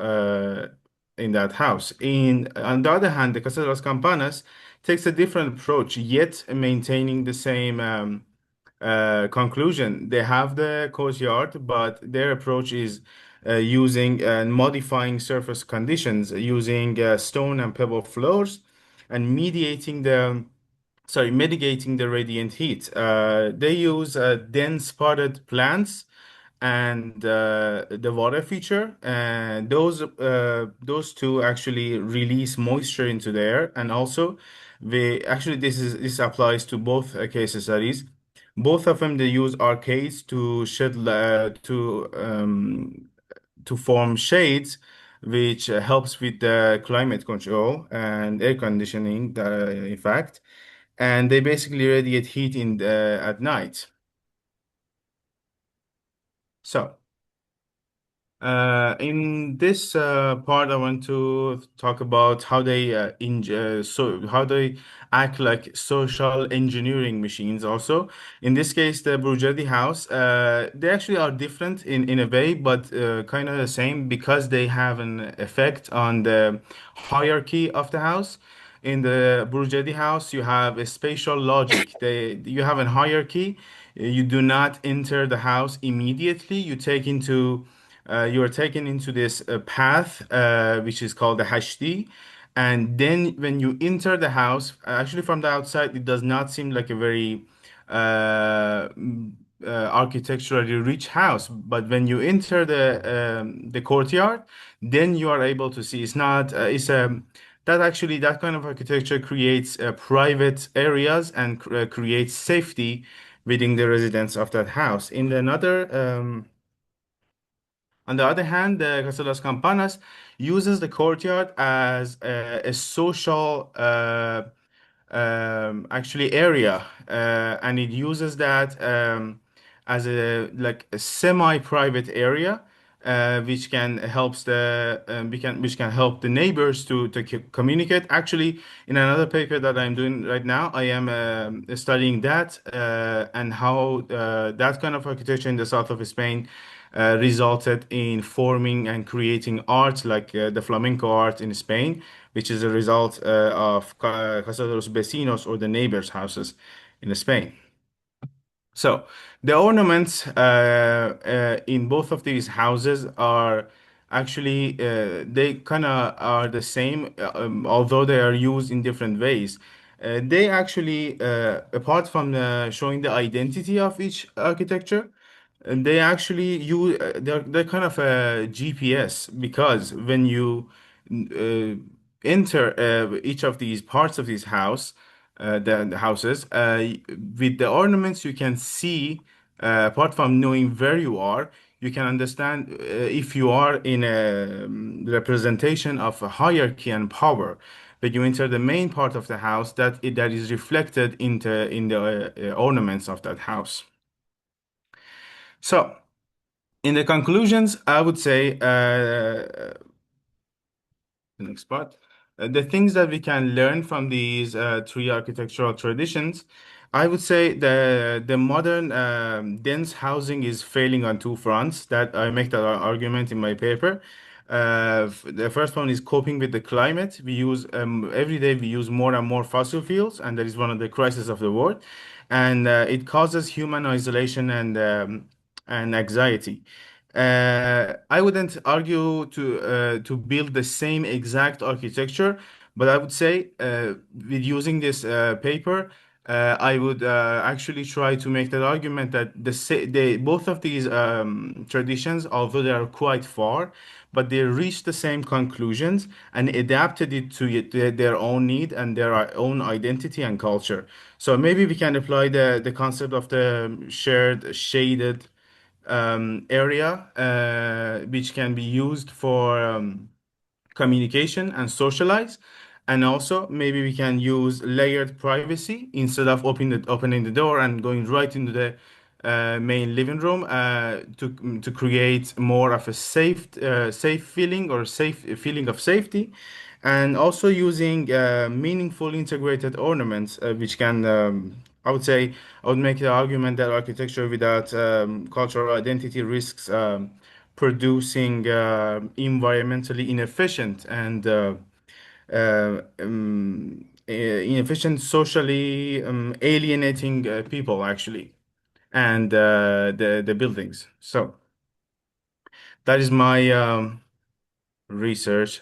in that house. On the other hand, the Casa de las Campanas takes a different approach, yet maintaining the same conclusion. They have the courtyard, but their approach is using and modifying surface conditions, using stone and pebble floors, and mitigating the radiant heat. They use dense potted plants and the water feature, and those two actually release moisture into the air, and also this applies to both case studies. Both of them they use arcades to to form shades, which helps with the climate control and air conditioning, in fact, and they basically radiate heat at night. So. In this part, I want to talk about how how they act like social engineering machines. Also, in this case, the Burjadi house, they actually are different in a way, but kind of the same because they have an effect on the hierarchy of the house. In the Burjadi house, you have a spatial logic. You have a hierarchy. You do not enter the house immediately. You are taken into this path, which is called the Hashdi. And then when you enter the house, actually from the outside, it does not seem like a very architecturally rich house. But when you enter the courtyard, then you are able to see it's not, it's a, that kind of architecture creates private areas and creates safety within the residents of that house. On the other hand, the Casa de las Campanas uses the courtyard as a social actually area, and it uses that as a semi-private area, which can help the neighbors to communicate. Actually, in another paper that I'm doing right now, I am studying that and how that kind of architecture in the south of Spain resulted in forming and creating art like the flamenco art in Spain, which is a result of Casa de los Vecinos, or the neighbors' houses in Spain. So the ornaments in both of these houses are actually they kind of are the same, although they are used in different ways. They actually, apart from showing the identity of each architecture, and they actually use they're kind of a GPS, because when you uh, enter each of these parts of this house, the houses, with the ornaments you can see, apart from knowing where you are, you can understand if you are in a representation of a hierarchy and power. When you enter the main part of the house, that is reflected in the ornaments of that house. So, in the conclusions, I would say the next part. The things that we can learn from these three architectural traditions, I would say the modern dense housing is failing on two fronts. That I make that argument in my paper. The first one is coping with the climate. We use every day we use more and more fossil fuels, and that is one of the crises of the world, and it causes human isolation and anxiety. I wouldn't argue to build the same exact architecture, but I would say with using this paper, I would actually try to make that argument that both of these traditions, although they are quite far, but they reached the same conclusions and adapted it to their own need and their own identity and culture. So maybe we can apply the concept of the shared shaded area, which can be used for communication and socialize. And also, maybe we can use layered privacy instead of opening the door and going right into the main living room to create more of a safe feeling, or safe feeling of safety, and also using meaningful integrated ornaments, which can I would say I would make the argument that architecture without cultural identity risks producing environmentally inefficient and inefficient, socially alienating people actually, and the buildings. So that is my research.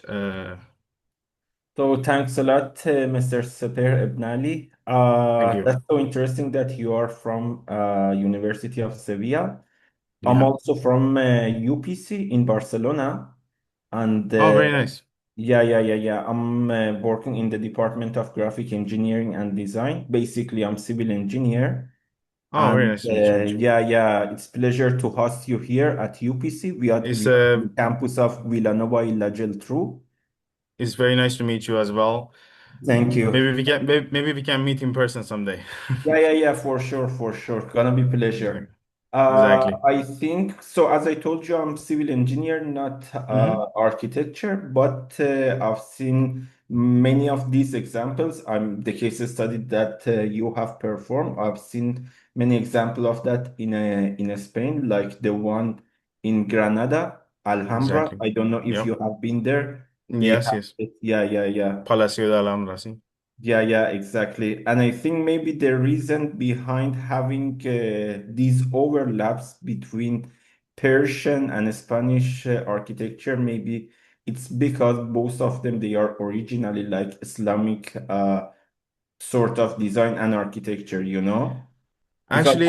So thanks a lot, Mr. Saper Ibn Ali. Thank you. That's so interesting that you are from University of Sevilla. I'm Yeah. also from UPC in Barcelona, and Oh, very nice. yeah. I'm working in the Department of Graphic Engineering and Design. Basically, I'm civil engineer. Oh, very And nice to meet you. yeah, it's pleasure to host you here at UPC. We are It's on the campus of Villanova y la Geltrú. It's very nice to meet you as well. Thank you. Maybe we can meet in person someday. Yeah, for sure. Gonna be pleasure. Exactly. I think so. As I told you, I'm civil engineer, not architecture, but I've seen many of these examples. I'm the case study that you have performed. I've seen many examples of that in Spain, like the one in Granada, Alhambra. Exactly. I don't know if Yep. you have been there. We Yes, have yes. it. Yeah. Palacio de Alhambra, sí. Yeah, exactly. And I think maybe the reason behind having these overlaps between Persian and Spanish architecture, maybe it's because both of them they are originally like Islamic sort of design and architecture, you know? Because Actually,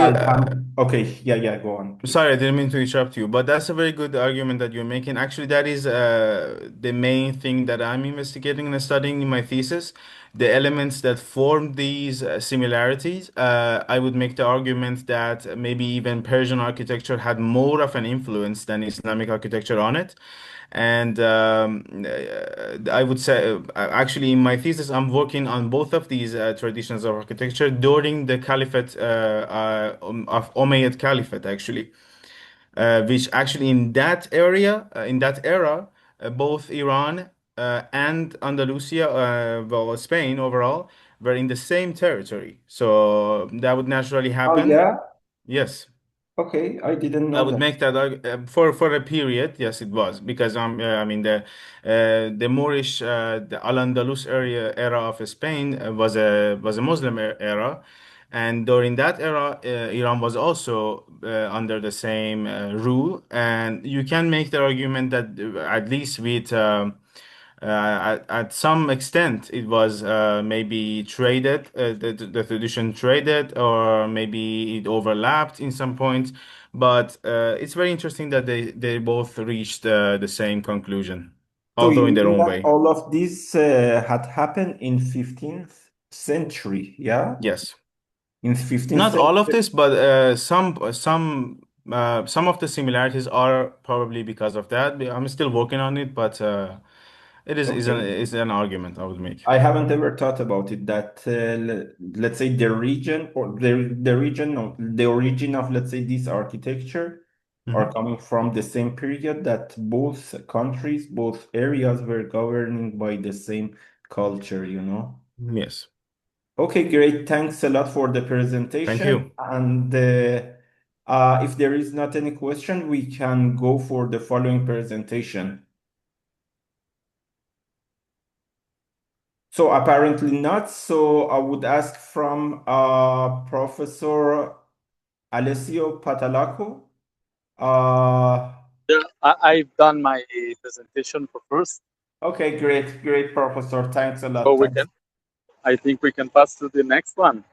okay, yeah, go on, please. sorry, I didn't mean to interrupt you, but that's a very good argument that you're making. Actually, that is the main thing that I'm investigating and studying in my thesis. The elements that form these similarities. I would make the argument that maybe even Persian architecture had more of an influence than Islamic architecture on it. And I would say, actually, in my thesis, I'm working on both of these traditions of architecture during the Caliphate of Umayyad Caliphate, actually, which actually in that area, in that era, both Iran and Andalusia, well, Spain overall, were in the same territory. So that would naturally Oh, happen. yeah? Yes. Okay, I didn't I know would that. make that for a period. Yes, it was because I mean the Moorish the Al-Andalus area era of Spain was a Muslim era, and during that era Iran was also under the same rule. And you can make the argument that at least with at some extent it was maybe traded, the tradition traded, or maybe it overlapped in some points. But it's very interesting that they both reached the same conclusion, So you although in their mean own that way. all of this had happened in 15th century, yeah? Yes. In 15th Not all of century. this, but some of the similarities are probably because of that. I'm still working on it, but it Okay. is an argument I would make. I haven't ever thought about it that let's say the region or the region of the origin of let's say this architecture are coming from the same period that both countries, both areas were governing by the same culture, you know? Yes. Okay, great. Thanks a lot for the Thank presentation. you. And if there is not any question, we can go for the following presentation. So apparently not. So I would ask from Professor Alessio Patalaco. Yeah, I've done my presentation for first, Okay, great, Professor. Thanks a so lot. Thanks. I think we can pass to the next one.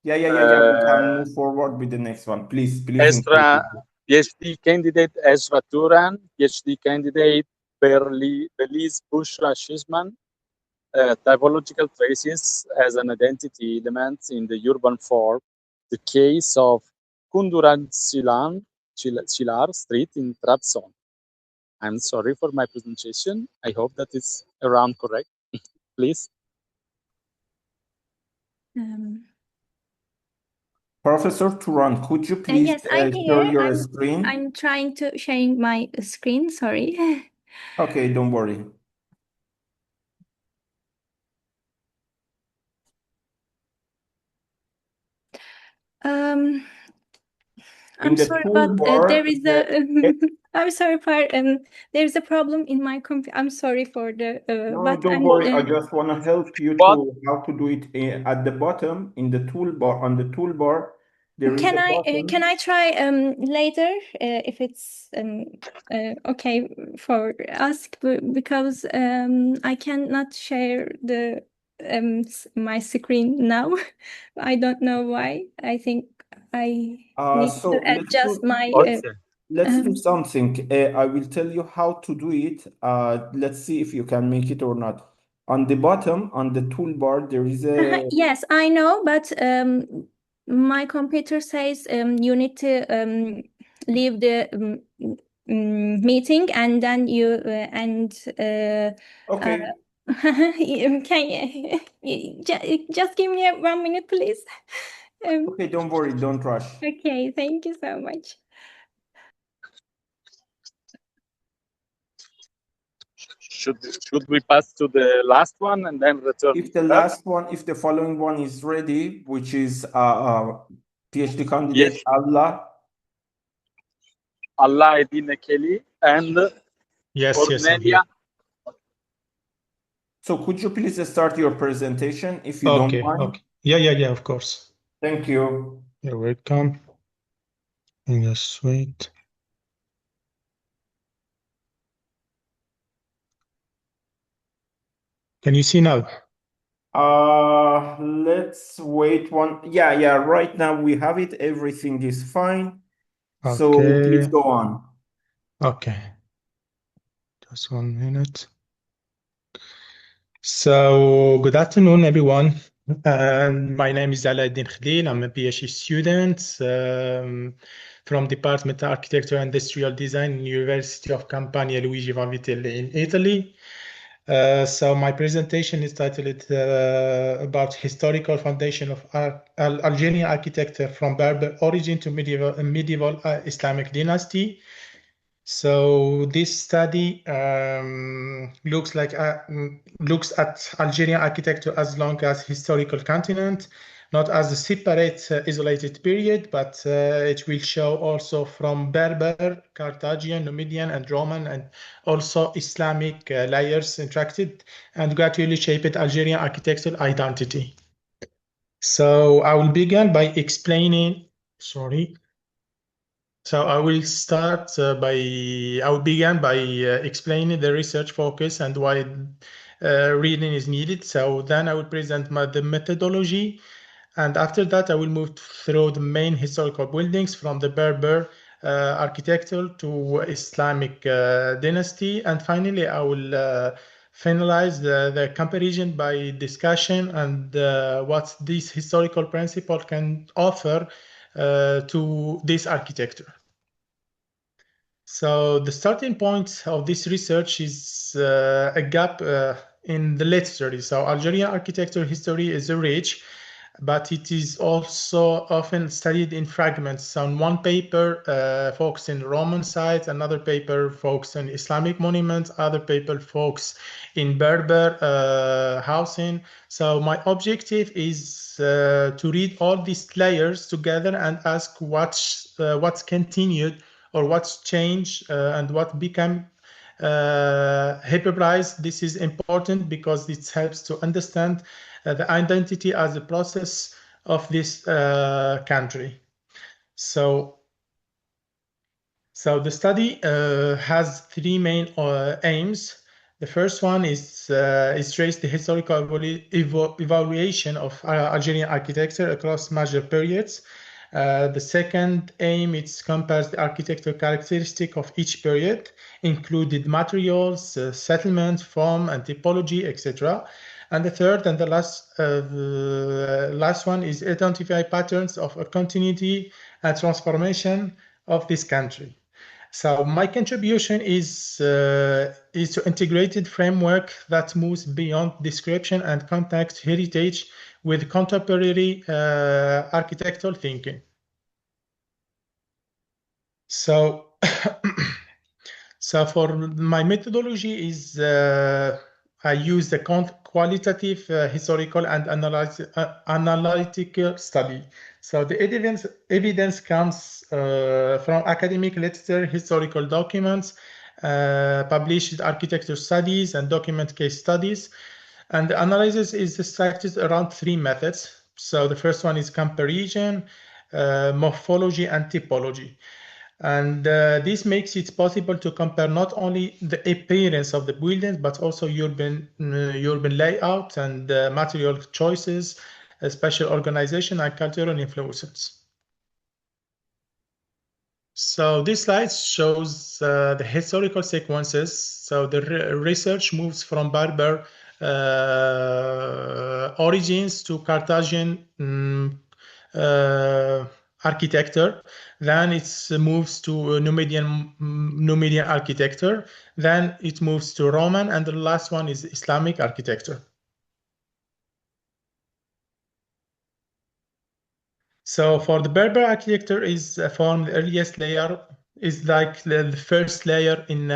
Yeah. We can move forward with the next one. Please Ezra, introduce. PhD candidate Ezra Turan, PhD candidate Belize Bushra Shishman, typological traces as an identity element in the urban form. The case of Kunduran Chilar Street in Trabzon. I'm sorry for my pronunciation. I hope that is around correct. Please. Professor Turan, could you please Yes, I'm share here. your screen? I'm trying to sharing my screen. Sorry. Okay, don't worry. Um, I'm sorry, but there is a. I'm sorry, there is a problem in my computer. I'm sorry for the. No, but don't worry. I just want to help you to how to do it at the bottom in the toolbar. On the toolbar, there is a button. Can I try later if it's okay for us because I cannot share the my screen now. I don't know why. I think I need So to adjust my. let's do something. I will tell you how to do it. Let's see if you can make it or not. On the bottom, on the toolbar, there is a. Yes, I know, but my computer says you need to leave the meeting and then you Okay. Can you just give me 1 minute, please? Okay, don't worry, don't rush. Okay, thank you so much. Should we pass to the last one and then return? If the last one, if the following one is ready, which is PhD candidate Yes. Allah Edine Kelly and Cornelia. So could you please start your presentation if you Okay, don't mind? okay. Yeah, of course. Thank you. You're welcome. Just wait. Can you see now? Let's wait one. Yeah, right now we have it. Everything is fine. So please Okay. go on. Okay. Just 1 minute. So, good afternoon, everyone. My name is Alaaddin Khalil. I'm a PhD student from Department of Architecture and Industrial Design, University of Campania Luigi Vanvitelli in Italy. So my presentation is titled about historical foundation of Algerian architecture from Berber origin to medieval Islamic dynasty. So this study looks at Algerian architecture as long as historical continent, not as a separate isolated period, but it will show also from Berber, Carthaginian, Numidian, and Roman, and also Islamic layers interacted and gradually shaped Algerian architectural identity. So I will begin by explaining. So I will begin by explaining the research focus and why reading is needed. So then I will present the methodology, and after that I will move through the main historical buildings from the Berber architecture to Islamic dynasty, and finally I will finalize the comparison by discussion and what this historical principle can offer to this architecture. So the starting point of this research is a gap in the literature. So Algerian architecture history is rich, but it is also often studied in fragments. So on one paper focused in Roman sites, another paper focused on Islamic monuments, other paper focused in Berber housing. So my objective is to read all these layers together and ask what's continued or what's changed and what became hyperbrized. This is important because it helps to understand the identity as a process of this country. So the study has three main aims. The first one is trace the historical evaluation of Algerian architecture across major periods. The second aim is compares the architectural characteristic of each period, included materials, settlement, form, and typology, etc. And the third and the last one is identify patterns of continuity and transformation of this country. So my contribution is to integrated framework that moves beyond description and context heritage with contemporary architectural thinking. So, so for my methodology is I used a qualitative, historical, and analytical study. So the evidence comes from academic literature, historical documents, published architecture studies, and document case studies. And the analysis is structured around three methods. So the first one is comparison, morphology, and typology. And this makes it possible to compare not only the appearance of the buildings, but also urban layout and material choices, spatial organization, and cultural influences. So this slide shows the historical sequences. So the research moves from Berber origins to Carthaginian architecture, then it moves to Numidian architecture, then it moves to Roman, and the last one is Islamic architecture. So for the Berber architecture is from the earliest layer, is like the first layer in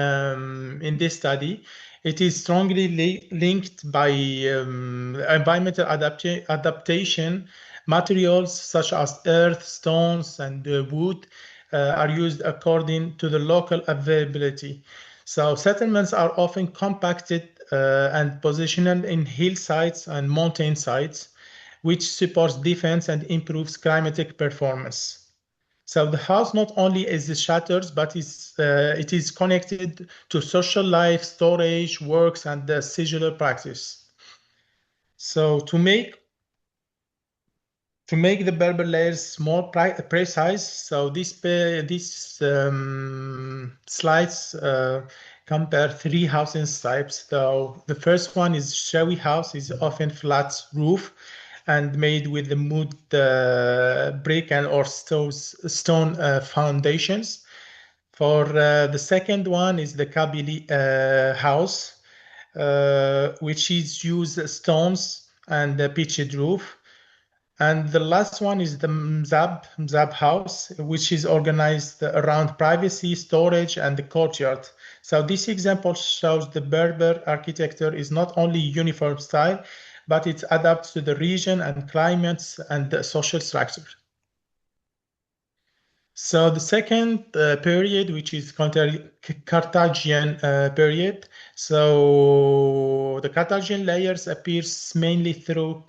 this study. It is strongly linked by environmental adaptation. Materials such as earth, stones, and wood are used according to the local availability. So settlements are often compacted and positioned in hillsides and mountain sides, which supports defense and improves climatic performance. So the house not only is the shutters, but it is connected to social life, storage, works, and the sigillary practice. So to make the Berber layers more precise, so these slides compare three housing types. So the first one is Shawi house, is often flat roof and made with the wood, brick, and or stone foundations. For the second one is the Kabili house, which is used stones and a pitched roof. And the last one is the Mzab house, which is organized around privacy, storage, and the courtyard. So this example shows the Berber architecture is not only uniform style, but it adapts to the region and climates and the social structure. So the second period, which is Carthaginian period. So the Carthaginian layers appears mainly through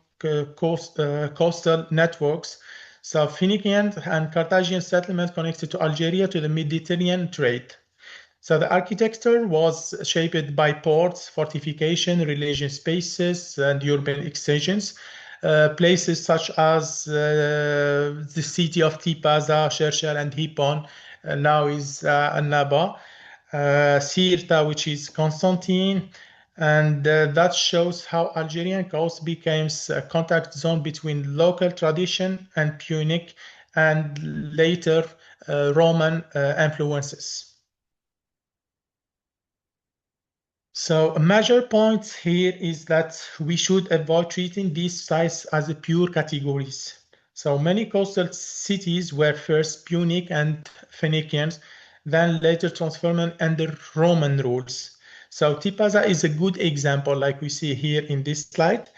coastal networks. So Phoenician and Carthaginian settlement connected to Algeria to the Mediterranean trade. So the architecture was shaped by ports, fortification, religious spaces, and urban extensions. Places such as the city of Tipaza, Shershel, and Hipon, now is Annaba, Sirta, which is Constantine, and that shows how Algerian coast became a contact zone between local tradition and Punic and later Roman influences. So a major point here is that we should avoid treating these sites as pure categories. So many coastal cities were first Punic and Phoenicians, then later transformed under Roman rules. So Tipaza is a good example, like we see here in this slide.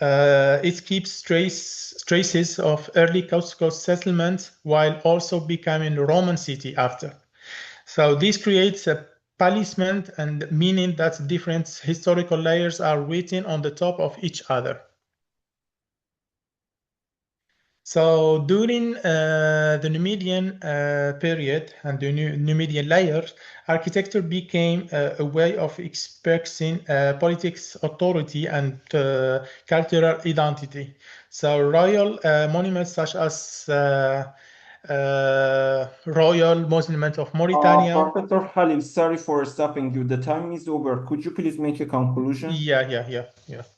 It keeps traces of early coastal settlement while also becoming a Roman city after. So this creates a placement and meaning that different historical layers are written on the top of each other. So during the Numidian period and the Numidian layers, architecture became a way of expressing politics, authority, and cultural identity. So royal monuments such as Royal Monument of Mauritania. Professor Khalil, sorry for stopping you. The time is over. Could you please make a conclusion? Yeah,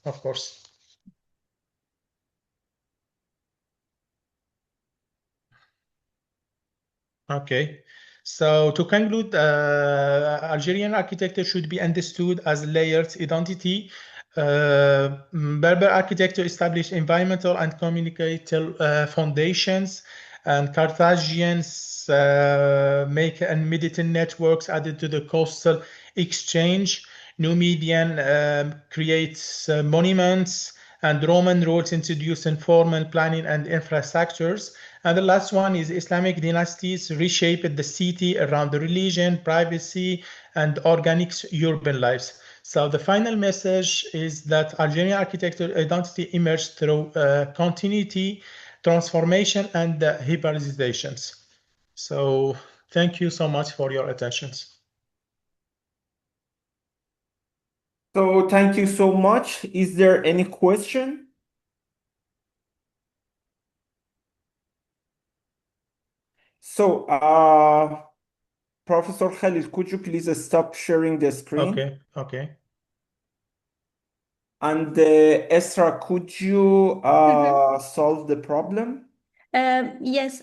of course. Okay. So to conclude, Algerian architecture should be understood as layered identity. Berber architecture established environmental and communicative foundations, and Carthaginians make and Mediterranean networks added to the coastal exchange. new median creates monuments, and Roman roads introduce informal planning and infrastructures. And the last one is Islamic dynasties reshaped the city around the religion, privacy, and organic urban lives. So the final message is that Algerian architecture identity emerged through continuity, transformation, and hybridizations. So thank you so much for your attention. So thank you so much. Is there any question? So, Professor Khalid, could you please stop sharing the screen? Okay. And Esra, could you solve the problem? Yes,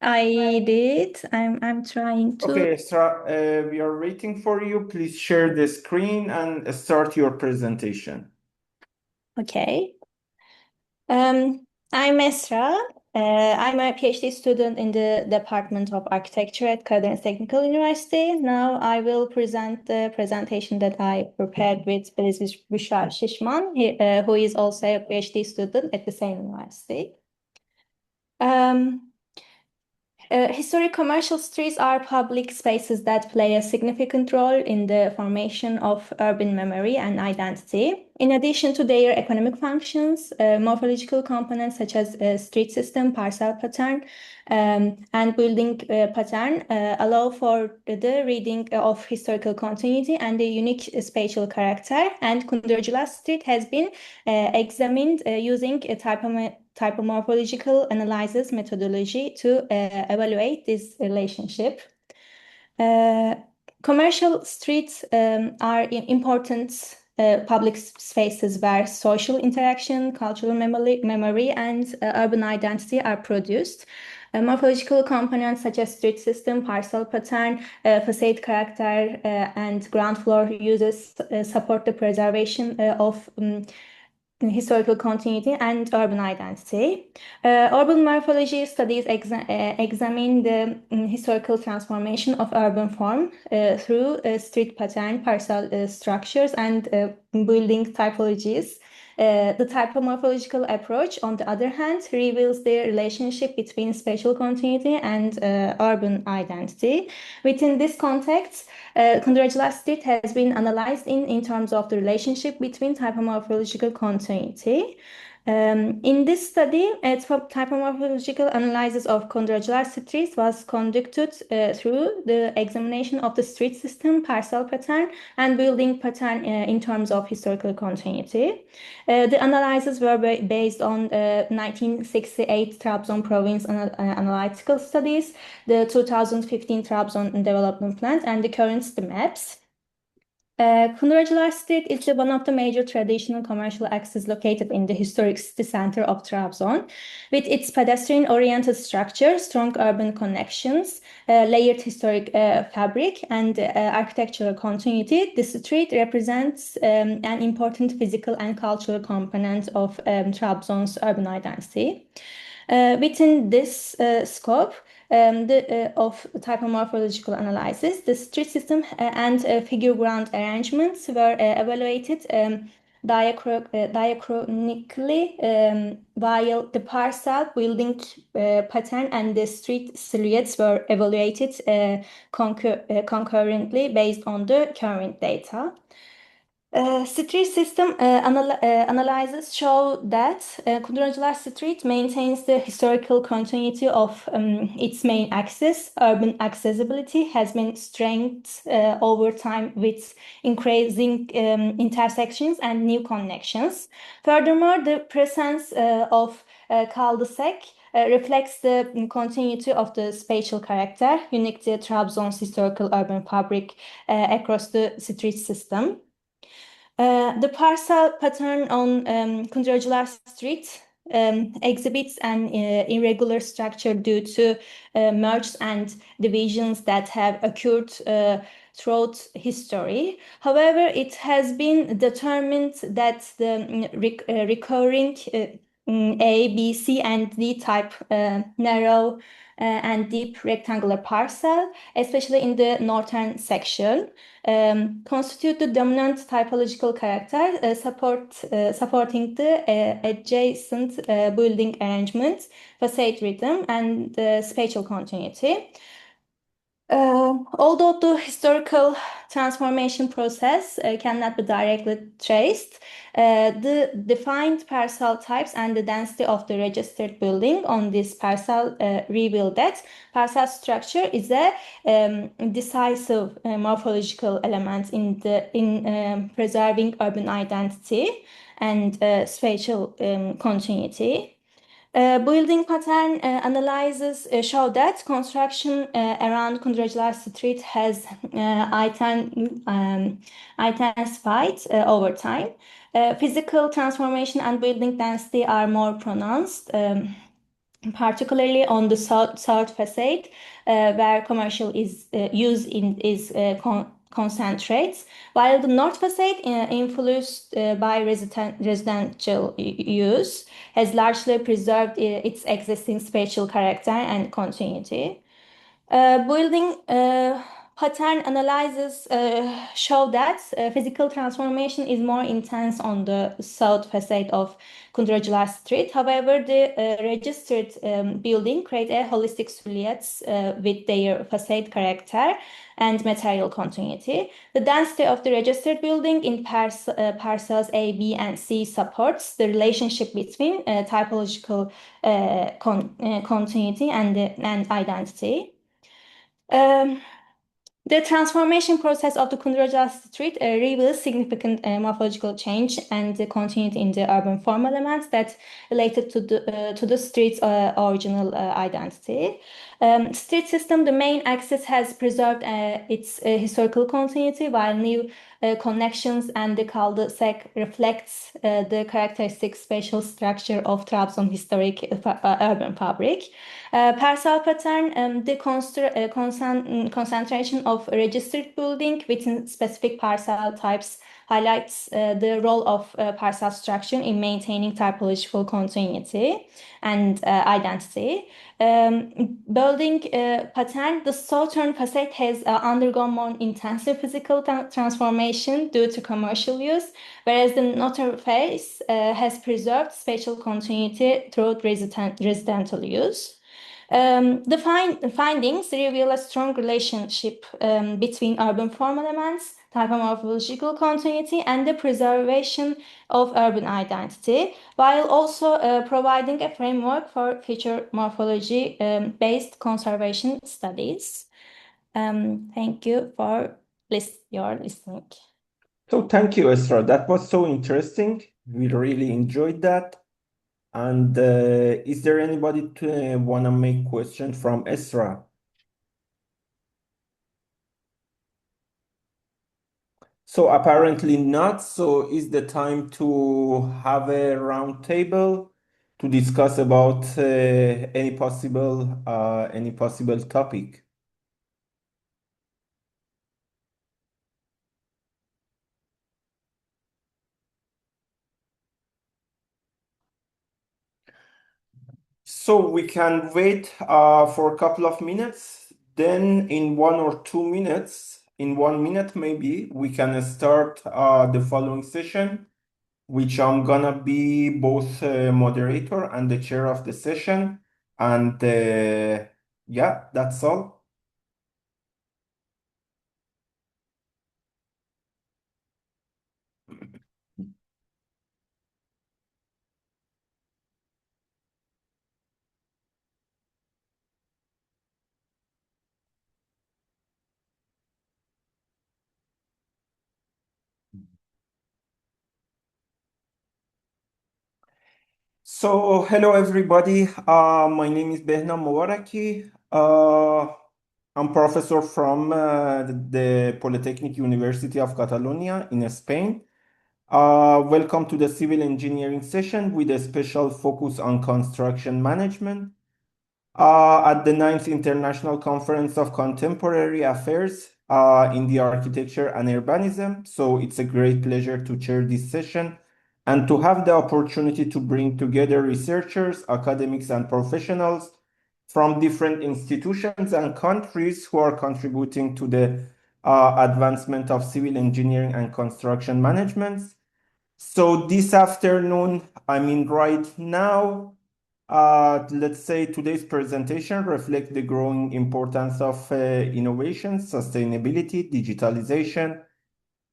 I did. I'm trying to. Okay, Esra, we are waiting for you. Please share the screen and start your presentation. Okay. I'm Esra. I'm a PhD student in the Department of Architecture at Karadeniz Technical University. Now I will present the presentation that I prepared with Büşra Şişman, who is also a PhD student at the same university. Historic commercial streets are public spaces that play a significant role in the formation of urban memory and identity. In addition to their economic functions, morphological components such as street system, parcel pattern, and building pattern allow for the reading of historical continuity and the unique spatial character. And Kundurcular Street has been examined using a typomorphological analysis methodology to evaluate this relationship. Commercial streets are important public spaces where social interaction, cultural memory, and urban identity are produced. Morphological components such as street system, parcel pattern, facade character, and ground floor uses support the preservation of historical continuity and urban identity. Urban morphology studies examine the historical transformation of urban form through street pattern, parcel structures, and building typologies. The typomorphological approach, on the other hand, reveals the relationship between spatial continuity and urban identity. Within this context, Kundurcular Street has been analyzed in terms of the relationship between typomorphological continuity. In this study, a typomorphological analysis of Kundurcular streets was conducted through the examination of the street system, parcel pattern, and building pattern in terms of historical continuity. The analyses were based on 1968 Trabzon province analytical studies, the 2015 Trabzon development plans, and the current maps. Kundurcular Street is one of the major traditional commercial axes located in the historic city center of Trabzon. With its pedestrian-oriented structure, strong urban connections, layered historic fabric, and architectural continuity, the street represents an important physical and cultural component of Trabzon's urban identity. Within this scope of typomorphological analysis, the street system and figure ground arrangements were evaluated diachronically, while the parcel, building pattern, and the street silhouettes were evaluated concurrently based on the current data. Street system analyses show that Kundurcular Street maintains the historical continuity of its main axis. Urban accessibility has been strengthened over time with increasing intersections and new connections. Furthermore, the presence of cul-de-sac reflects the continuity of the spatial character, unique to Trabzon's historical urban fabric across the street system. The parcel pattern on Kundurcular Street exhibits an irregular structure due to mergers and divisions that have occurred throughout history. However, it has been determined that the recurring A, B, C, and D type narrow and deep rectangular parcel, especially in the northern section, constitute the dominant typological character, supporting the adjacent building arrangement, facade rhythm, and spatial continuity. Although the historical transformation process cannot be directly traced, the defined parcel types and the density of the registered building on this parcel reveal that parcel structure is a decisive morphological element in preserving urban identity and spatial continuity. Building pattern analysis show that construction around Kunduracılar Street has intensified over time. Physical transformation and building density are more pronounced, particularly on the south facade, where commercial use is concentrates, while the north facade, influenced by residential use, has largely preserved its existing spatial character and continuity. Building pattern analysis show that physical transformation is more intense on the south facade of Kunduracılar Street. However, the registered building create a holistic silhouettes with their facade character and material continuity. The density of the registered building in parcels A, B, and C supports the relationship between typological continuity and identity. The transformation process of the Kunduracılar Street reveals significant morphological change and the continuity in the urban form elements that related to the street's original identity. Street system, the main axis has preserved its historical continuity, while new connections and the cul-de-sac reflects the characteristic spatial structure of Trabzon historic urban fabric. Parcel pattern, the concentration of registered building within specific parcel types highlights the role of parcel structure in maintaining typological continuity and identity. Building pattern, the southern facade has undergone more intensive physical transformation due to commercial use, whereas the northern face has preserved spatial continuity through residential use. The findings reveal a strong relationship between urban form elements, typomorphological continuity, and the preservation of urban identity, while also providing a framework for future morphology-based conservation studies. Thank you for your listening. So thank you, Esra. That was so interesting. We really enjoyed that. And is there anybody to want to make question from Esra? So apparently not. So is the time to have a round table to discuss about any possible topic? So we can wait for a couple of minutes. Then in 1 or 2 minutes, in 1 minute maybe, we can start the following session, which I'm gonna be both moderator and the chair of the session. And yeah, that's all. So hello everybody. My name is Behnam Mobaraki. I'm professor from the Polytechnic University of Catalonia in Spain. Welcome to the civil engineering session with a special focus on construction management at the 9th International Conference of Contemporary Affairs in the Architecture and Urbanism. So it's a great pleasure to chair this session and to have the opportunity to bring together researchers, academics, and professionals from different institutions and countries who are contributing to the advancement of civil engineering and construction management. So this afternoon, right now, let's say today's presentation reflects the growing importance of innovation, sustainability, digitalization,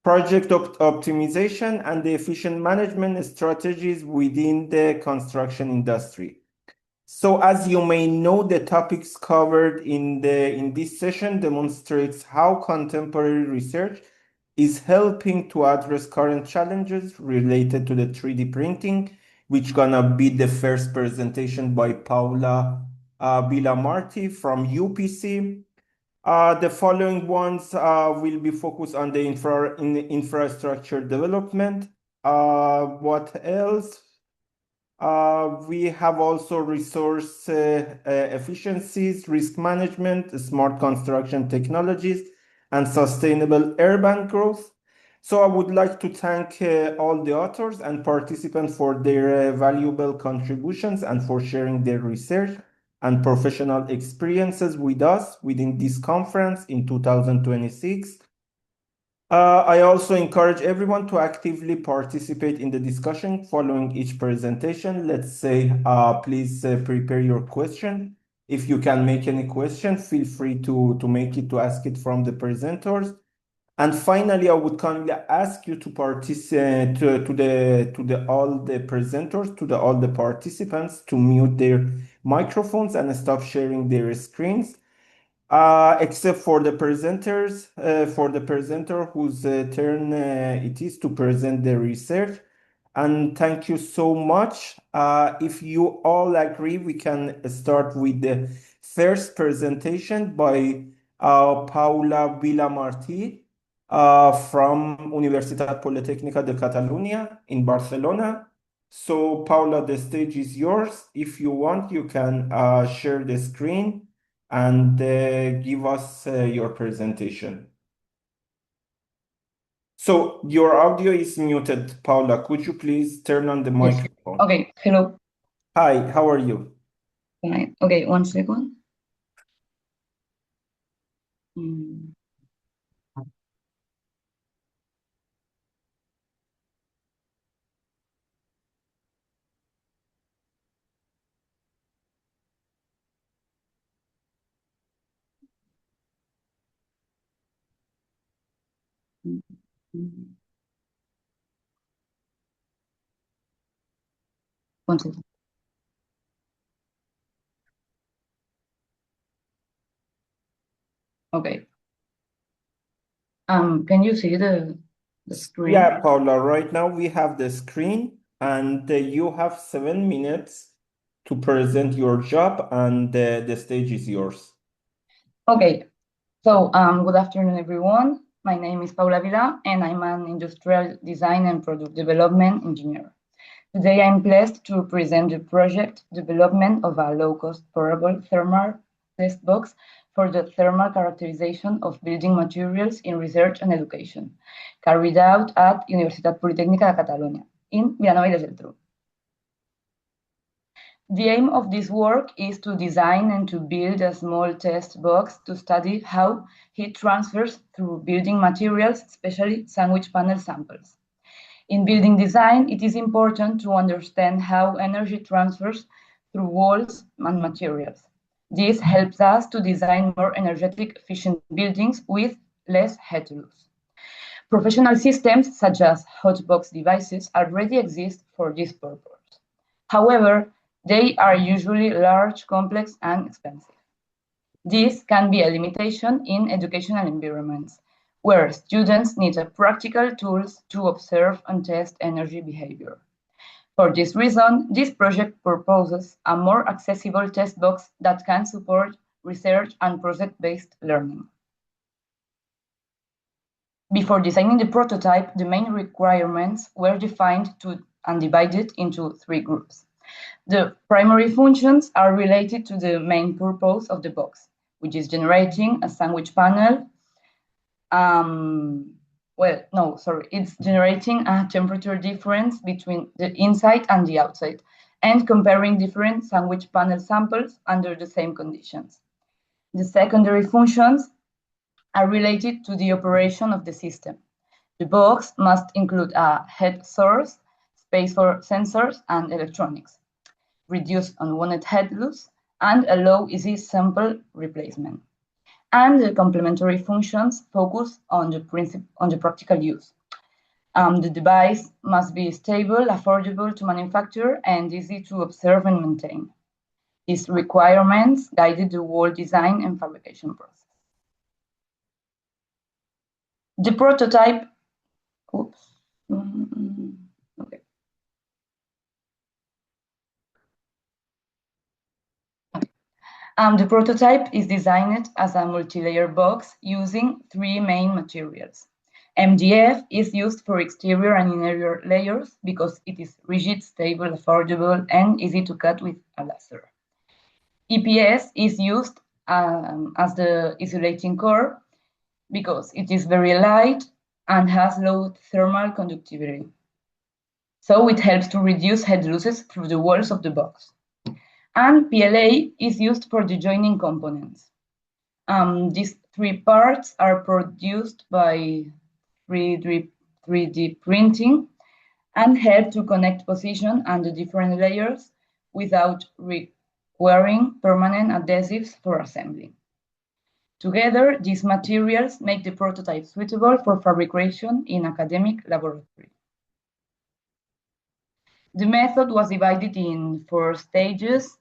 project optimization, and the efficient management strategies within the construction industry. So as you may know, the topics covered in this session demonstrates how contemporary research is helping to address current challenges related to the 3D printing, which gonna be the first presentation by Paula Villamarti from UPC. The following ones will be focused on the infrastructure development. What else? We have also resource efficiencies, risk management, smart construction technologies, and sustainable urban growth. So I would like to thank all the authors and participants for their valuable contributions and for sharing their research and professional experiences with us within this conference in 2026. I also encourage everyone to actively participate in the discussion following each presentation. Let's say, please prepare your question. If you can make any question, feel free to make it, to ask it from the presenters. And finally, I would kindly ask you to participate all the presenters, all the participants to mute their microphones and stop sharing their screens. Except for the presenters, for the presenter whose turn it is to present the research. And thank you so much. If you all agree, we can start with the first presentation by Paula Villamarti from Universitat Politècnica de Catalunya in Barcelona. So Paula, the stage is yours. If you want, you can share the screen and give us your presentation. So your audio is muted, Paula. Could you please turn on the microphone? Okay, hello. Hi, how are you? Fine. Okay, 1 second. Mm. Mm. 1 second. Okay. Can you see the screen? Yeah, Paula, right now we have the screen and you have 7 minutes to present your job and the stage is yours. Okay. So, good afternoon, everyone. My name is Paula Vila, and I'm an industrial design and product development engineer. Today, I'm pleased to present the project development of a low-cost portable thermal test box for the thermal characterization of building materials in research and education, carried out at Universitat Politècnica de Catalunya in Vilanova i la Geltrú. The aim of this work is to design and to build a small test box to study how heat transfers through building materials, especially sandwich panel samples. In building design, it is important to understand how energy transfers through walls and materials. This helps us to design more energetic efficient buildings with less heat loss. Professional systems such as hotbox devices already exist for this purpose. However, they are usually large, complex, and expensive. This can be a limitation in educational environments, where students need practical tools to observe and test energy behavior. For this reason, this project proposes a more accessible test box that can support research and project-based learning. Before designing the prototype, the main requirements were defined and divided into 3 groups. The primary functions are related to the main purpose of the box, which is generating a sandwich panel well, no, sorry, it's generating a temperature difference between the inside and the outside, and comparing different sandwich panel samples under the same conditions. The secondary functions are related to the operation of the system. The box must include a head source, space for sensors and electronics, reduce unwanted head loss, and allow easy sample replacement. And the complementary functions focus on the practical use. The device must be stable, affordable to manufacture, and easy to observe and maintain. These requirements guided the whole design and fabrication process. The prototype, okay. The prototype is designed as a multi-layer box using 3 main materials. MDF is used for exterior and interior layers because it is rigid, stable, affordable, and easy to cut with a laser. EPS is used as the insulating core because it is very light and has low thermal conductivity. So it helps to reduce head losses through the walls of the box. And PLA is used for the joining components. These 3 parts are produced by 3D printing and help to connect position and the different layers without requiring permanent adhesives for assembly. Together, these materials make the prototype suitable for fabrication in academic laboratory. The method was divided in 4 stages.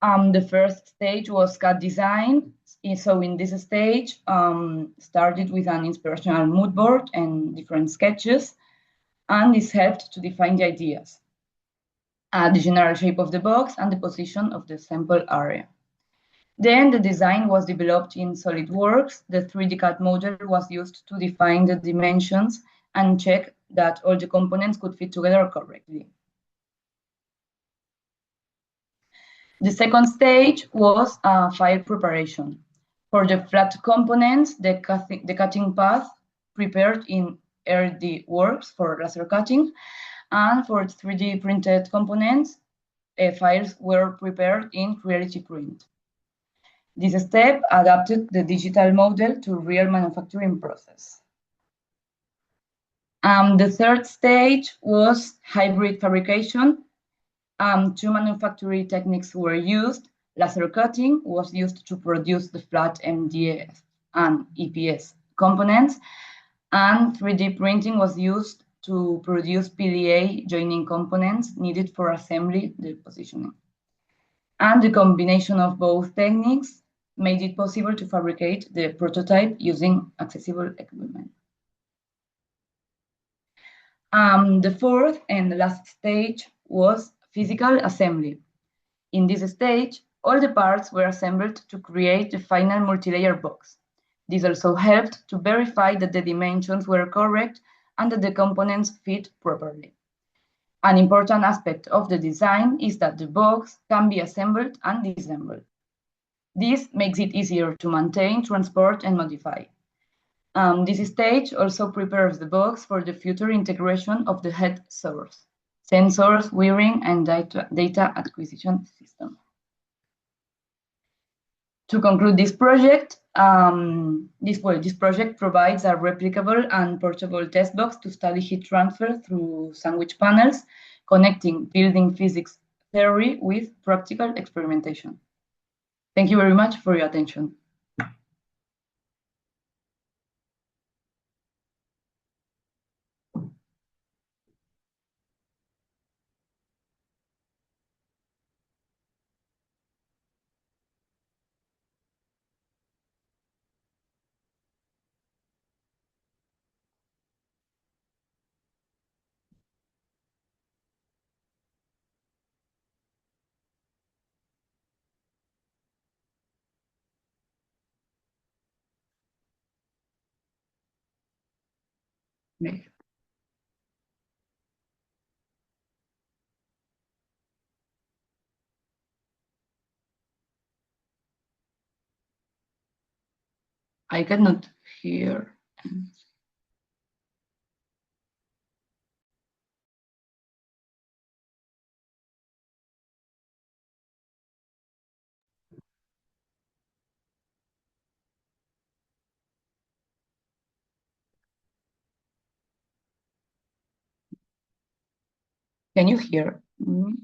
The first stage was CAD design. So in this stage, started with an inspirational mood board and different sketches, and this helped to define the ideas, the general shape of the box, and the position of the sample area. Then the design was developed in SolidWorks. The 3D CAD model was used to define the dimensions and check that all the components could fit together correctly. The second stage was file preparation. For the flat components, the cutting path prepared in RDWorks for laser cutting, and for 3D printed components, files were prepared in Reality Print. This step adapted the digital model to real manufacturing process. The third stage was hybrid fabrication. 2 manufacturing techniques were used. Laser cutting was used to produce the flat MDF and EPS components, and 3D printing was used to produce PLA joining components needed for assembly the positioning. And the combination of both techniques made it possible to fabricate the prototype using accessible equipment. The fourth and last stage was physical assembly. In this stage, all the parts were assembled to create the final multi-layer box. This also helped to verify that the dimensions were correct and that the components fit properly. An important aspect of the design is that the box can be assembled and disassembled. This makes it easier to maintain, transport, and modify. This stage also prepares the box for the future integration of the head source, sensors, wiring, and data acquisition system. To conclude this project, this project provides a replicable and portable test box to study heat transfer through sandwich panels, connecting building physics theory with practical experimentation. Thank you very much for your attention. I cannot hear. Can you hear? Mm-hmm.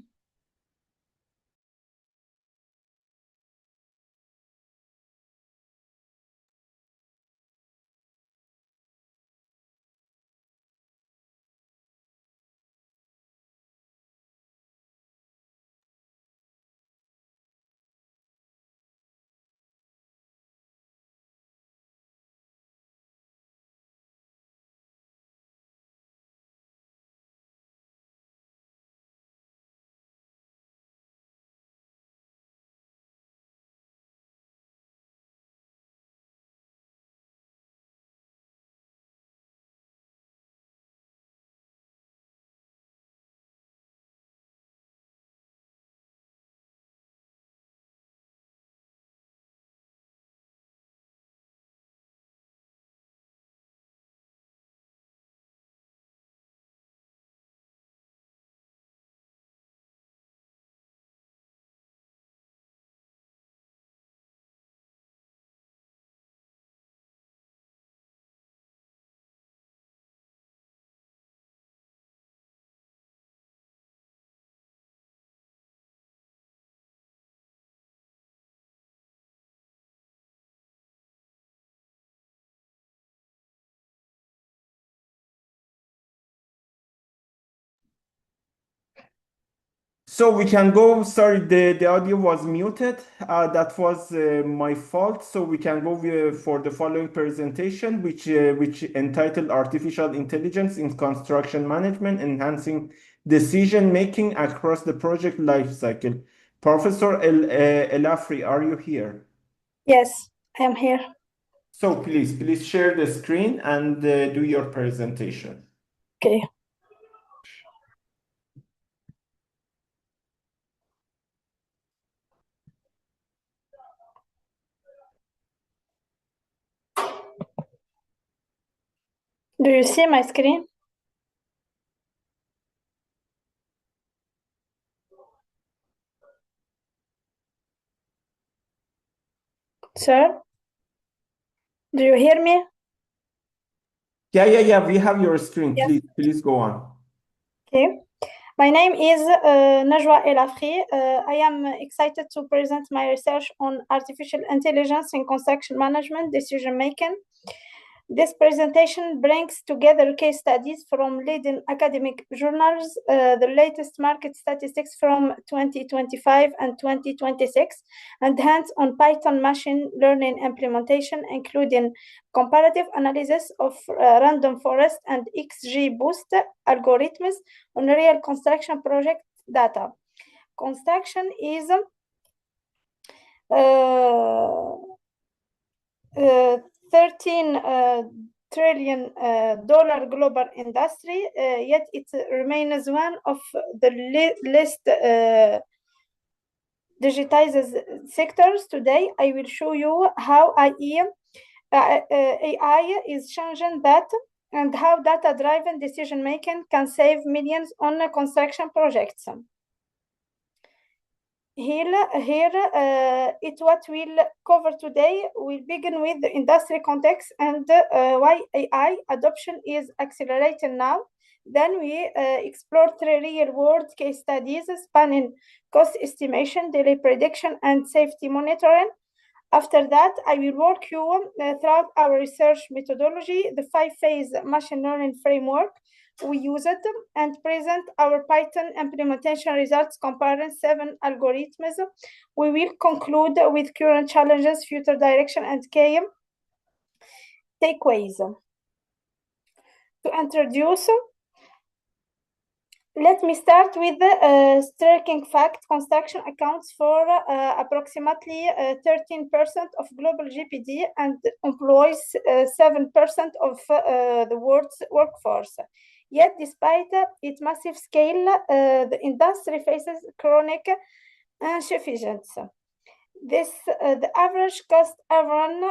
So we can go, sorry, the audio was muted. That was my fault. So we can go for the following presentation, which entitled Artificial Intelligence in Construction Management, Enhancing Decision Making Across the Project Lifecycle. Professor El-Afri, are you here? Yes, I am here. So please share the screen and do your presentation. Okay. Do you see my screen? Sir, do you hear me? Yeah, we have your screen. Yes. Please go on. Okay. My name is Najwa El-Afri. I am excited to present my research on artificial intelligence in construction management decision making. This presentation brings together case studies from leading academic journals, the latest market statistics from 2025 and 2026, and hands-on Python machine learning implementation, including comparative analysis of random forest and XGBoost algorithms on real construction project data. Construction is 13 trillion dollar global industry, yet it remains one of the least digitized sectors today. I will show you how AI is changing that and how data-driven decision-making can save millions on construction projects. Here, it's what we'll cover today. We'll begin with the industry context and why AI adoption is accelerating now. Then we explore 3 real-world case studies spanning cost estimation, delay prediction, and safety monitoring. After that, I will walk you throughout our research methodology, the 5-phase machine learning framework we use it, and present our Python implementation results comparing 7 algorithms. We will conclude with current challenges, future direction, and key takeaways. To introduce, let me start with the striking fact. Construction accounts for approximately 13% of global GDP and employs 7% of the world's workforce. Yet, despite its massive scale, the industry faces chronic insufficiency. The average cost run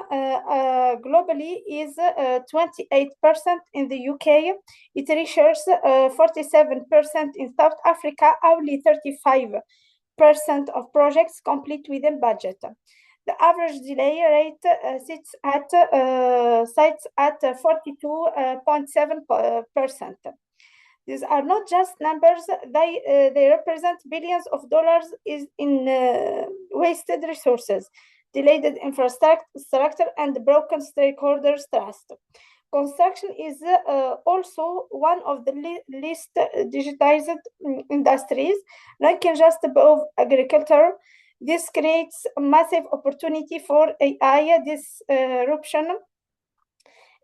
globally is 28% in the UK. It reaches 47% in South Africa. Only 35% of projects complete within budget. The average delay rate sits at 42.7%. These are not just numbers, they represent billions of dollars in wasted resources, delayed infrastructure, and broken stakeholders' trust. Construction is also one of the least digitized industries, ranking just above agriculture. This creates a massive opportunity for AI disruption.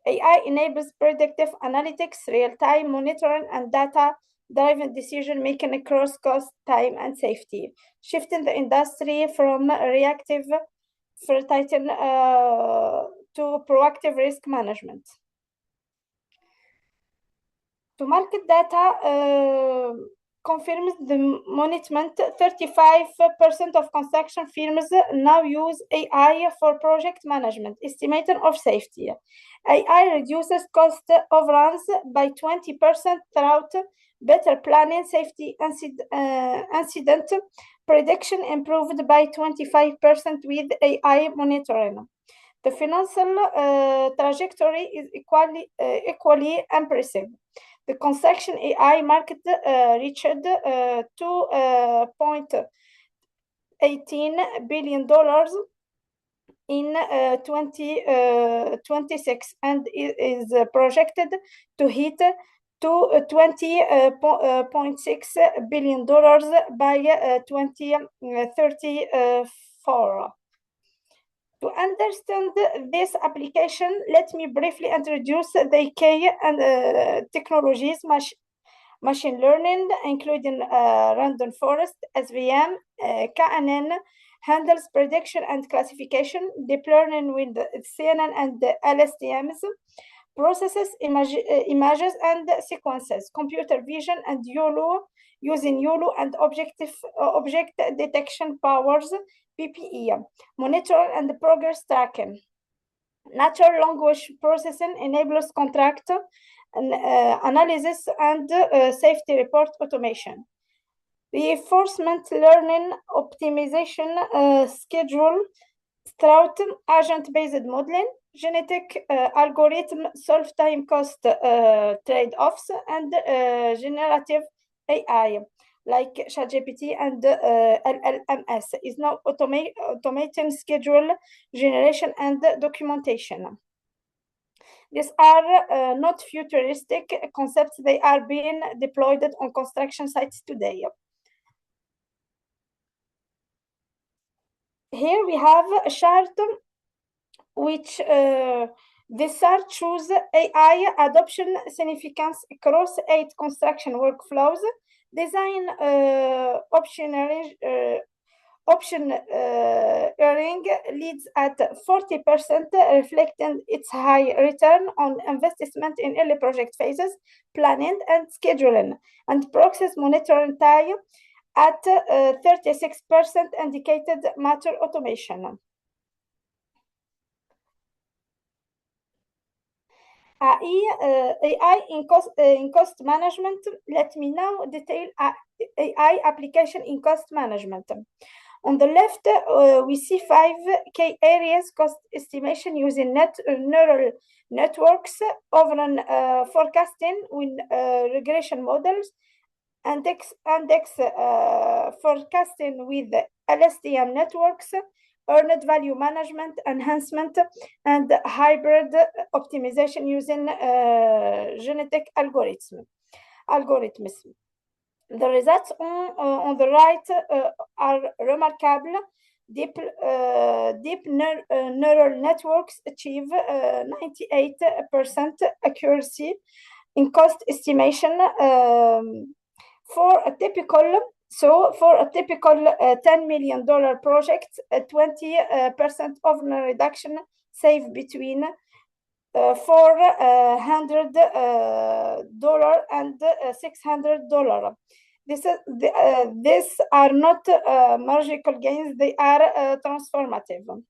AI enables predictive analytics, real-time monitoring, and data-driven decision-making across cost, time, and safety, shifting the industry from reactive fertility to proactive risk management. To market data confirms the monitoring. 35% of construction firms now use AI for project management, estimation of safety. AI reduces cost overruns by 20% throughout better planning, safety incident prediction improved by 25% with AI monitoring. The financial trajectory is equally impressive. The construction AI market reached $2.18 billion in 2026 and is projected to hit to $20.6 billion by 2034. To understand this application, let me briefly introduce the ICCAUA and technologies, machine learning, including random forest, SVM, KNN, handles prediction and classification, deep learning with CNN and LSTMs, processes images and sequences, computer vision and YOLO, using YOLO and object detection powers, PPE, monitor and progress tracking. Natural language processing enables contract analysis and safety report automation. Reinforcement learning optimization schedule throughout agent-based modeling, genetic algorithm solve time cost trade-offs, and generative AI like ChatGPT and LLMS is now automating schedule generation and documentation. These are not futuristic concepts, they are being deployed on construction sites today. Here we have a chart which this chart shows AI adoption significance across 8 construction workflows. Design optioneering leads at 40%, reflecting its high return on investment in early project phases, planning and scheduling, and process monitoring time at 36% indicated matter automation. AI in cost management. Let me now detail AI application in cost management. On the left, we see 5 key areas: cost estimation using neural networks, overall forecasting with regression models, index forecasting with LSTM networks, earned value management enhancement, and hybrid optimization using genetic algorithms. The results on the right are remarkable. Deep neural networks achieve 98% accuracy in cost estimation for a typical $10 million project. 20% of the reduction save between $400 and $600. These are not magical gains; they are transformative.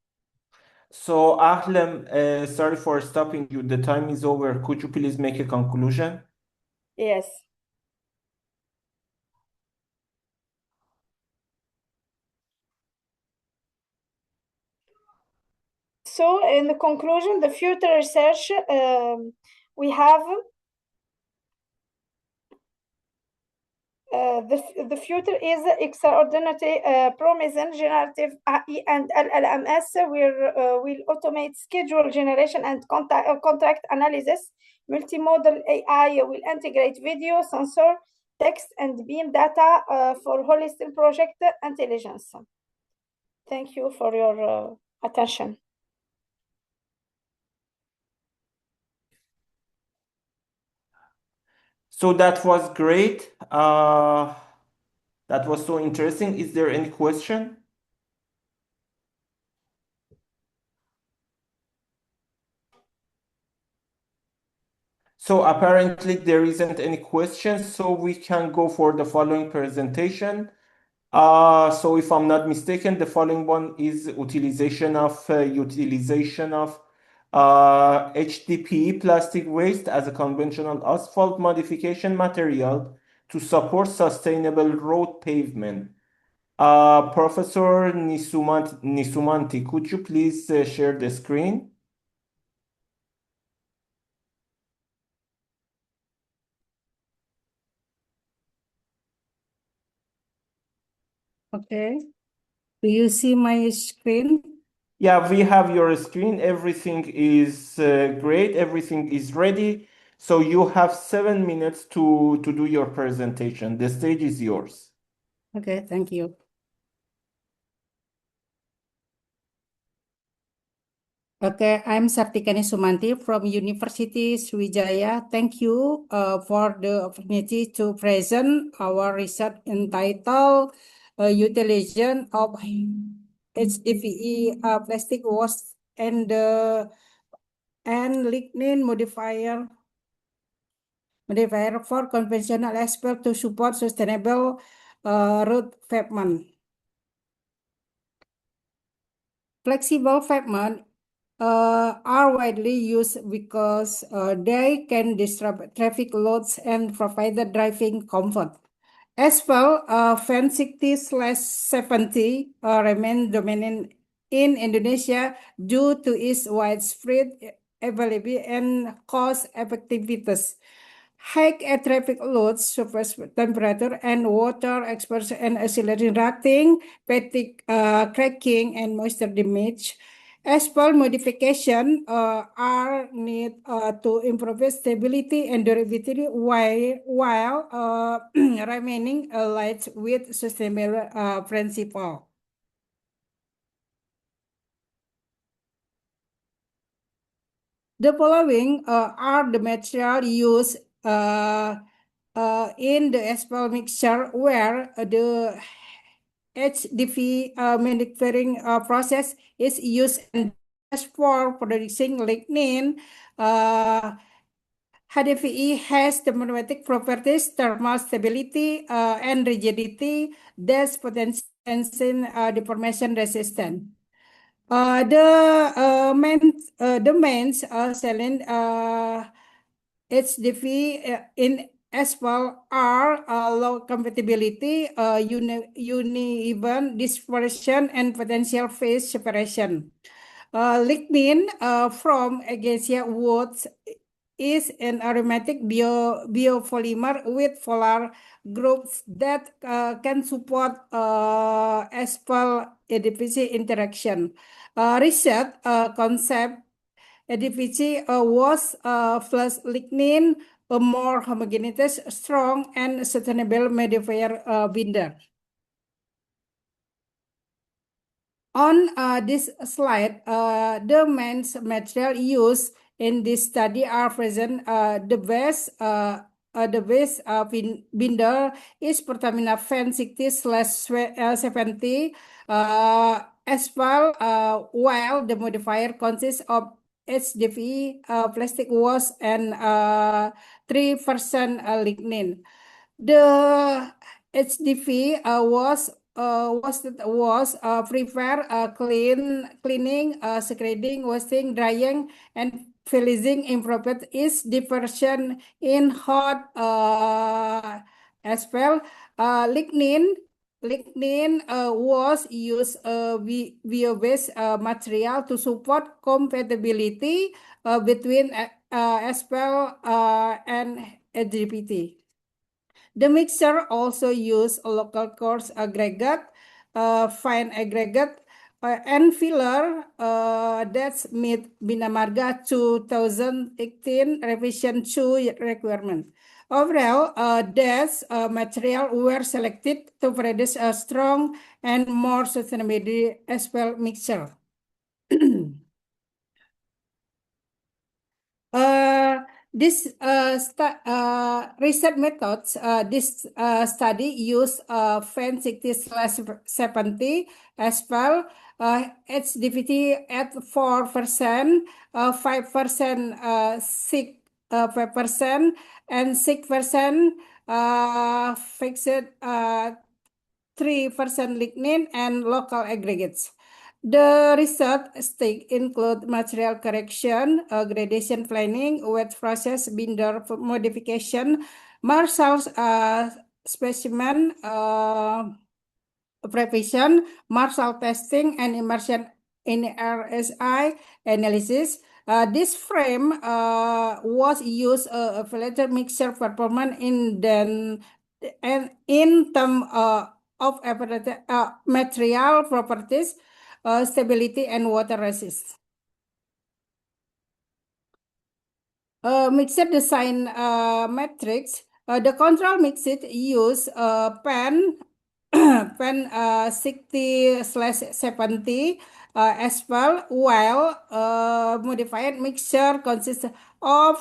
So, Ahlam, sorry for stopping you. The time is over. Could you please make a conclusion? Yes. So, in the conclusion, the future research we have The future is extraordinary promising. Generative AI and LLMs will automate schedule generation and contract analysis. Multimodal AI will integrate video, sensor, text, and beam data for holistic project intelligence. Thank you for your attention. So that was great. That was so interesting. Is there any question? So apparently there isn't any questions, so we can go for the following presentation. So if I'm not mistaken, the following one is utilization of HDPE plastic waste as a conventional asphalt modification material to support sustainable road pavement. Professor Nisumanti, could you please share the screen? Okay. Do you see my screen? Yeah, we have your screen. Everything is great. Everything is ready. So you have 7 minutes to do your presentation. The stage is yours. Okay, thank you. Okay, I'm Sartikani Sumanti from University Sriwijaya. Thank you for the opportunity to present our research entitled Utilization of HDPE plastic waste and lignin modifier for conventional asphalt to support sustainable road pavement. Flexible pavement are widely used because they can disrupt traffic loads and provide the driving comfort. Asphalt fan 60/70 remain dominant in Indonesia due to its widespread availability and cost effectiveness. High air traffic loads, surface temperature and water exposure and accelerating fatigue, cracking and moisture damage. Asphalt modification are need to improve stability and durability while remaining aligned with sustainable principle. The following are the material used in the asphalt mixture where the HDP manufacturing process is used, and as for producing lignin, HDPE has thermostatic properties, thermal stability, and rigidity that's potential deformation resistant. The main selling HDP in asphalt are low compatibility, uneven dispersion, and potential phase separation. Lignin from acacia woods is an aromatic biopolymer with polar groups that can support asphalt HDPE interaction. Research concept HDPE was plus lignin, a more homogeneous, strong, and sustainable modifier binder. On this slide, the main material used in this study are present. The base binder is Pertamina fan 60/70 asphalt, while the modifier consists of HDPE plastic wash and 3% lignin. The HDPE was prepared cleaning, secreting, washing, drying, and freezing improved its dispersion in hot asphalt. Lignin was used bio-based material to support compatibility between asphalt and HDPE. The mixture also used a local coarse aggregate, fine aggregate, and filler that's meet Bina Marga 2018 revision 2 requirement. Overall, these material were selected to produce a strong and more sustainability asphalt mixture. This research methods, this study used FAN 60/70 asphalt, HDVT at 4%, 5%, 5%, and 6% fixed 3% lignin and local aggregates. The research stage include material correction, gradation planning, wet process, binder modification, Marshall's specimen preparation, Marshall testing, and immersion in RSI analysis. This frame was used a filter mixture performance in terms of material properties, stability, and water resist. Mixer design matrix. The control mixer use PAN 60/70 asphalt, while modified mixture consists of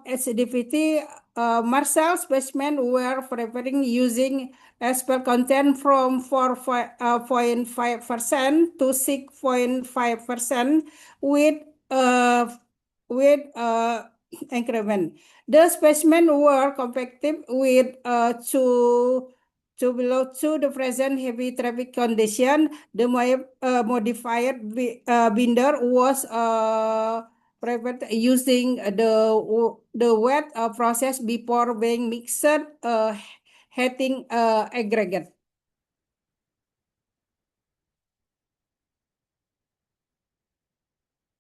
HDVT. Marshall specimen were preparing using asphalt content from 4.5% to 6.5% with increment. The specimen were compacted with to below to the present heavy traffic condition. The modified binder was prepared using the wet process before being mixed heating aggregate.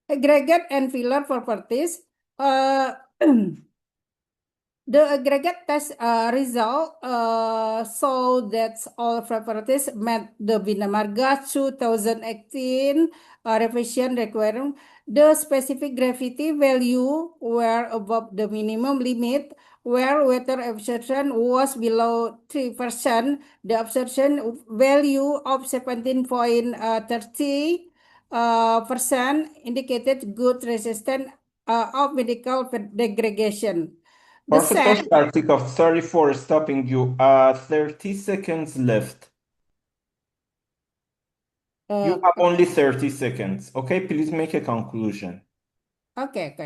Aggregate and filler properties. The aggregate test result show that all properties met the Bina Marga 2018 revision requirement. The specific gravity value were above the minimum limit, where water absorption was below 3%. The absorption value of 17.30% indicated good resistance of medical degradation. Professor Sartikov, sorry for stopping you. 30 seconds left. You have only 30 seconds. Okay, please make a conclusion. Okay.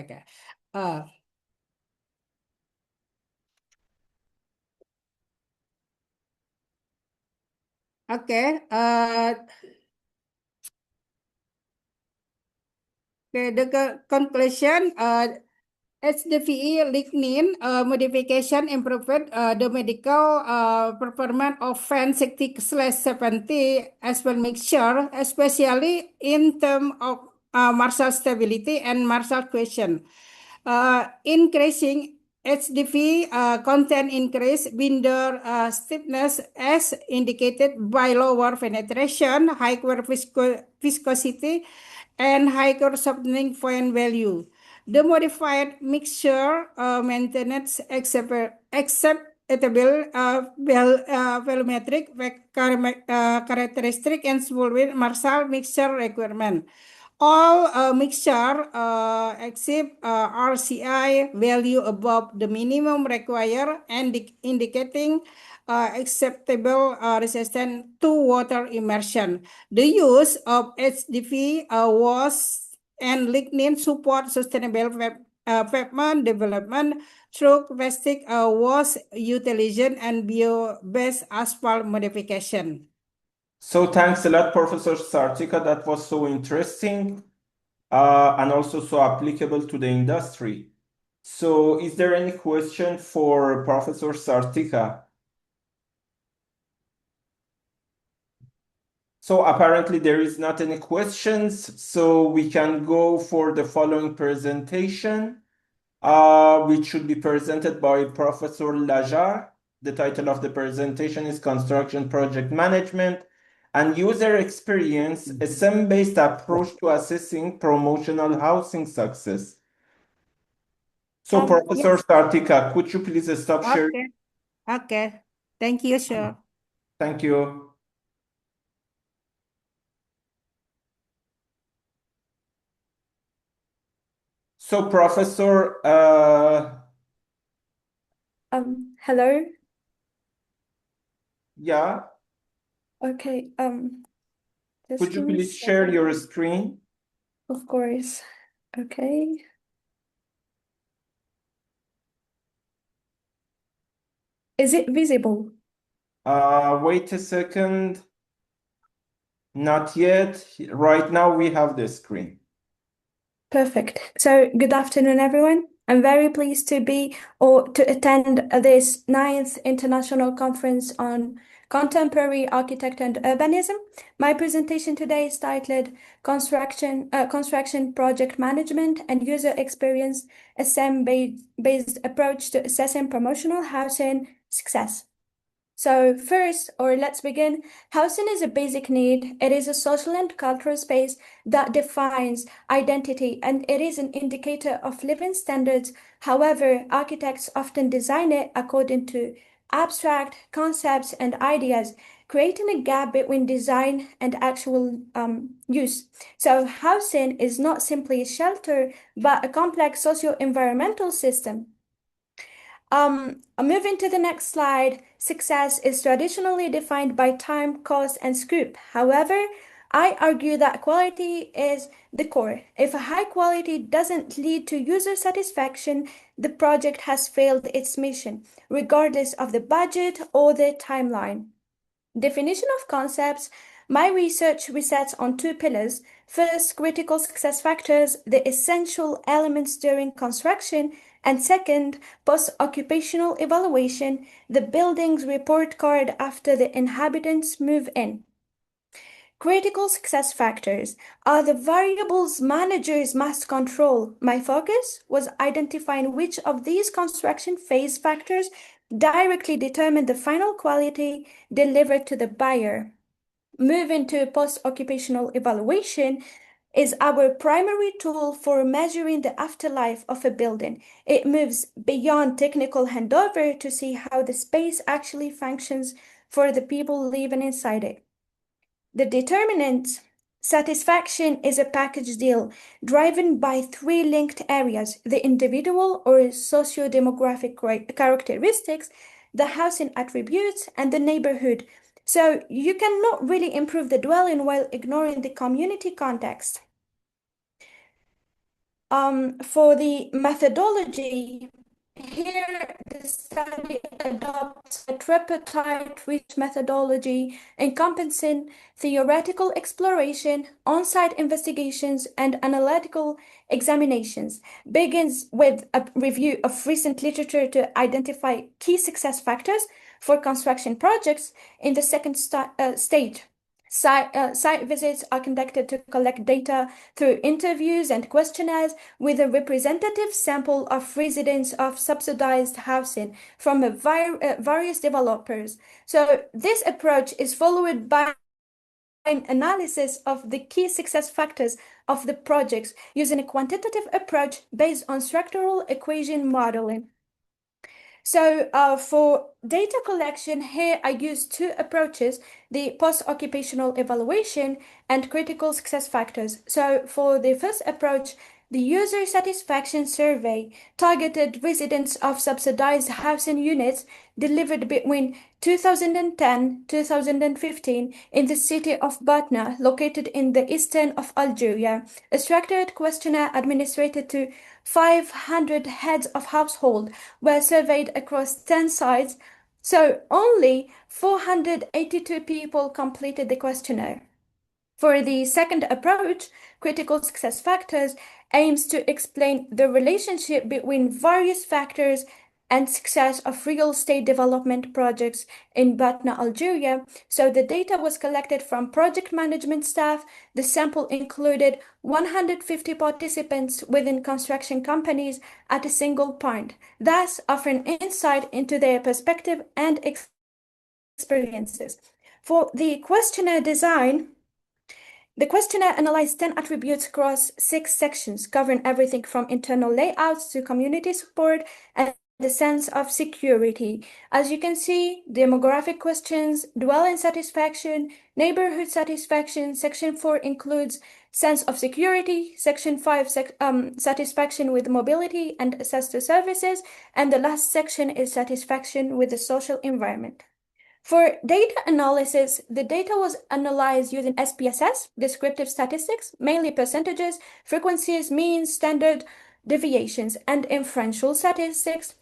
The conclusion, HDVE lignin modification improved the medical performance of FAN 60/70 asphalt mixture, especially in terms of Marshall stability and Marshall cohesion. Increasing HDV content increase binder stiffness as indicated by lower penetration, higher viscosity, and higher softening point value. The modified mixture maintains acceptable volumetric characteristic and fulfill Marshall mixture requirement. All mixture exceed RCI value above the minimum required and indicating acceptable resistance to water immersion. The use of HDV and lignin support sustainable pavement development through plastic wash utilization and bio-based asphalt modification. So thanks a lot, Professor Sartika. That was so interesting and also so applicable to the industry. So is there any question for Professor Sartika? So apparently there is not any questions, so we can go for the following presentation. which should be presented by Professor Lajar. The title of the presentation is Construction Project Management and User Experience, a SEM-based approach to assessing promotional housing success. So, Professor Yes. Sartika, could you please stop sharing? Okay. Okay. Thank you, sure. Thank you. So, Professor, Hello. yeah, Okay. Just could you give me a please share second. your screen? Of course. Okay. Is it visible? Wait a second. Not yet. Right now we have the screen. Perfect. So, good afternoon, everyone. I'm very pleased to be or to attend this 9th International Conference on Contemporary Architecture and Urbanism. My presentation today is titled Construction Project Management and User Experience, a SEM-based approach to assessing promotional housing success. So first, or let's begin, housing is a basic need. It is a social and cultural space that defines identity, and it is an indicator of living standards. However, architects often design it according to abstract concepts and ideas, creating a gap between design and actual use. So housing is not simply a shelter, but a complex socio-environmental system. Moving to the next slide, success is traditionally defined by time, cost, and scope. However, I argue that quality is the core. If a high quality doesn't lead to user satisfaction, the project has failed its mission, regardless of the budget or the timeline. Definition of concepts. My research resets on two pillars. First, critical success factors, the essential elements during construction, and second, post-occupational evaluation, the building's report card after the inhabitants move in. Critical success factors are the variables managers must control. My focus was identifying which of these construction phase factors directly determine the final quality delivered to the buyer. Moving to post-occupational evaluation is our primary tool for measuring the afterlife of a building. It moves beyond technical handover to see how the space actually functions for the people living inside it. The determinant satisfaction is a package deal driven by three linked areas: the individual or socio-demographic characteristics, the housing attributes, and the neighborhood. So you cannot really improve the dwelling while ignoring the community context. For the methodology, here the study adopts a tripartite research methodology encompassing theoretical exploration, on-site investigations, and analytical examinations. Begins with a review of recent literature to identify key success factors for construction projects. In the second stage, site visits are conducted to collect data through interviews and questionnaires with a representative sample of residents of subsidized housing from various developers. So this approach is followed by an analysis of the key success factors of the projects using a quantitative approach based on structural equation modeling. So for data collection, here I use two approaches, the post-occupational evaluation and critical success factors. So for the first approach, the user satisfaction survey targeted residents of subsidized housing units delivered between 2010-2015 in the city of Batna, located in the eastern of Algeria. A structured questionnaire administered to 500 heads of household were surveyed across 10 sites, so only 482 people completed the questionnaire. For the second approach, critical success factors aims to explain the relationship between various factors and success of real estate development projects in Batna, Algeria. So the data was collected from project management staff. The sample included 150 participants within construction companies at a single point, thus offering insight into their perspective and experiences. For the questionnaire design, the questionnaire analyzed 10 attributes across 6 sections, covering everything from internal layouts to community support and the sense of security. As you can see, demographic questions, dwelling satisfaction, neighborhood satisfaction. Section 4 includes sense of security. Section 5, satisfaction with mobility and access to services. And the last section is satisfaction with the social environment. For data analysis, the data was analyzed using SPSS, descriptive statistics, mainly percentages, frequencies, means, standard deviations, and inferential statistics,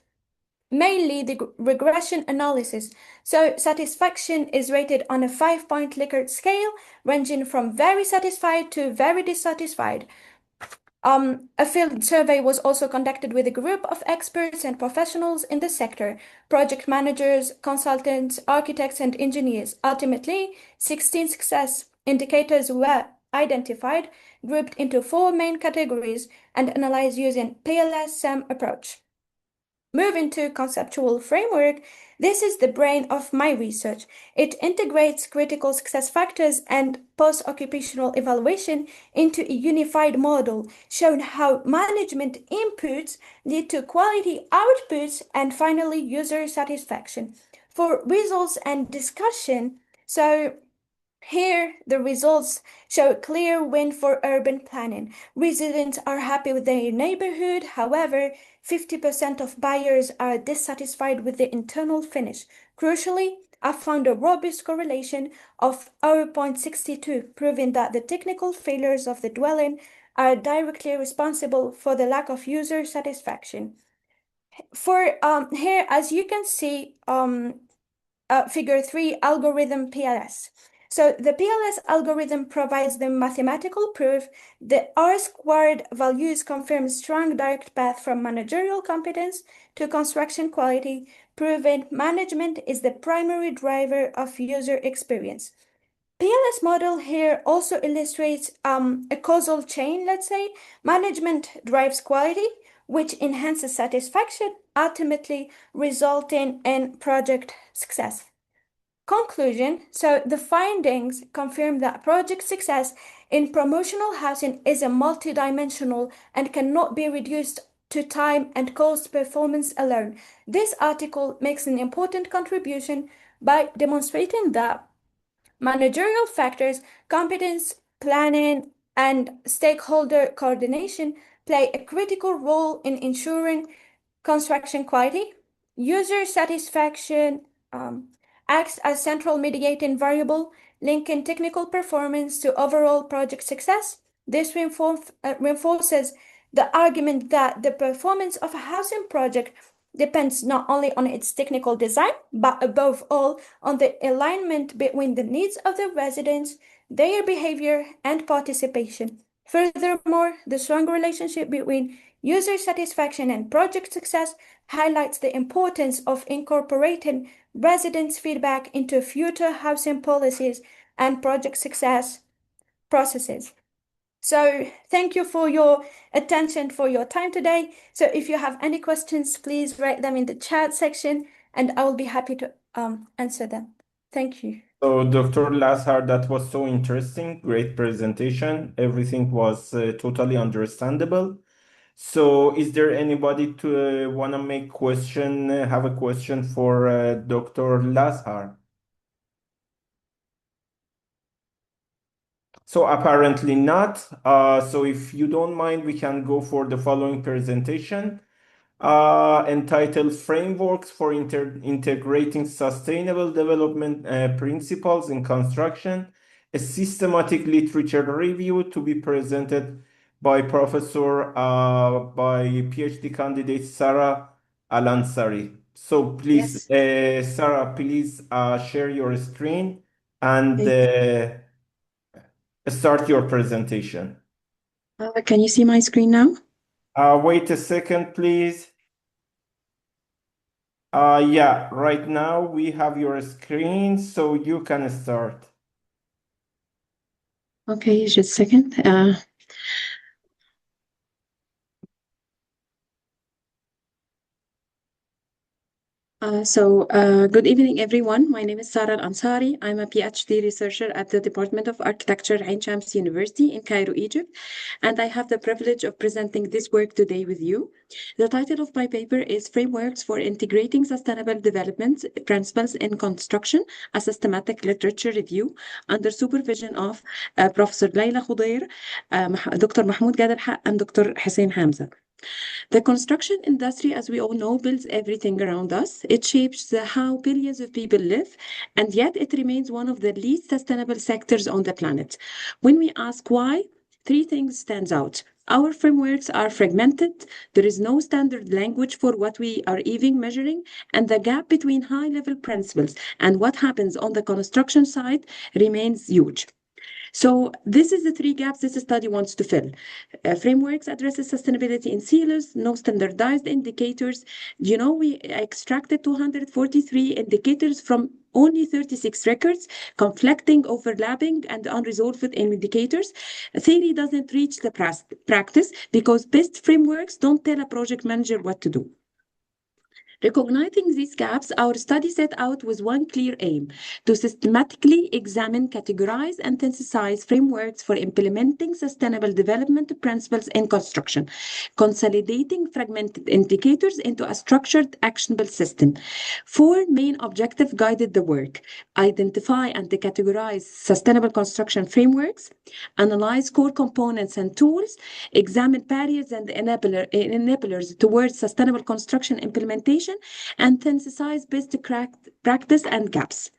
mainly the regression analysis. So satisfaction is rated on a 5-point Likert scale, ranging from very satisfied to very dissatisfied. A field survey was also conducted with a group of experts and professionals in the sector, project managers, consultants, architects, and engineers. Ultimately, 16 success indicators were identified, grouped into 4 main categories, and analyzed using PLS-SAM approach. Moving to conceptual framework, this is the brain of my research. It integrates critical success factors and post-occupational evaluation into a unified model, showing how management inputs lead to quality outputs and finally user satisfaction. For results and discussion, so here, the results show a clear win for urban planning. Residents are happy with their neighborhood. However, 50% of buyers are dissatisfied with the internal finish. Crucially, I found a robust correlation of 0.62, proving that the technical failures of the dwelling are directly responsible for the lack of user satisfaction. For here, as you can see, figure 3, algorithm PLS. So the PLS algorithm provides the mathematical proof. The R-squared values confirm strong direct path from managerial competence to construction quality, proving management is the primary driver of user experience. PLS model here also illustrates a causal chain, let's say. Management drives quality, which enhances satisfaction, ultimately resulting in project success. Conclusion, so the findings confirm that project success in promotional housing is a multidimensional and cannot be reduced to time and cost performance alone. This article makes an important contribution by demonstrating that managerial factors, competence, planning, and stakeholder coordination play a critical role in ensuring construction quality. User satisfaction acts as central mediating variable, linking technical performance to overall project success. This reinforces the argument that the performance of a housing project depends not only on its technical design, but above all on the alignment between the needs of the residents, their behavior, and participation. Furthermore, the strong relationship between user satisfaction and project success highlights the importance of incorporating residents' feedback into future housing policies and project success processes. So thank you for your attention, for your time today. So if you have any questions, please write them in the chat section and I will be happy to answer them. Thank you. So, Dr. Lazar, that was so interesting. Great presentation. Everything was totally understandable. So, is there anybody to want to make question, have a question for Dr. Lazar? So apparently not. So if you don't mind, we can go for the following presentation entitled Frameworks for Integrating Sustainable Development Principles in Construction, a systematic literature review to be presented by Professor, by PhD candidate Sarah Alansari. So please, Sarah, please share your screen and start your presentation. Can you see my screen now? Wait a second, please. Yeah, right now we have your screen, so you can start. Okay, just a second. Good evening, everyone. My name is Sarah Al-Ansari. I'm a PhD researcher at the Department of Architecture, Ain Shams University in Cairo, Egypt, and I have the privilege of presenting this work today with you. The title of my paper is Frameworks for Integrating Sustainable Development Principles in Construction, a Systematic Literature Review, under supervision of Professor Layla Khudair, Dr. Mahmoud Gad al-Haq, and Dr. Hussein Hamza. The construction industry, as we all know, builds everything around us. It shapes how billions of people live, and yet it remains one of the least sustainable sectors on the planet. When we ask why, three things stand out. Our frameworks are fragmented, there is no standard language for what we are even measuring, and the gap between high-level principles and what happens on the construction side remains huge. So this is the three gaps this study wants to fill. Frameworks addresses sustainability in silos, no standardized indicators. You know, we extracted 243 indicators from only 36 records, conflicting, overlapping, and unresolved indicators. Theory doesn't reach the practice because best frameworks don't tell a project manager what to do. Recognizing these gaps, our study set out with one clear aim: to systematically examine, categorize, and synthesize frameworks for implementing sustainable development principles in construction, consolidating fragmented indicators into a structured, actionable system. Four main objectives guided the work: identify and categorize sustainable construction frameworks, analyze core components and tools, examine barriers and enablers towards sustainable construction implementation, and synthesize best practice and gaps.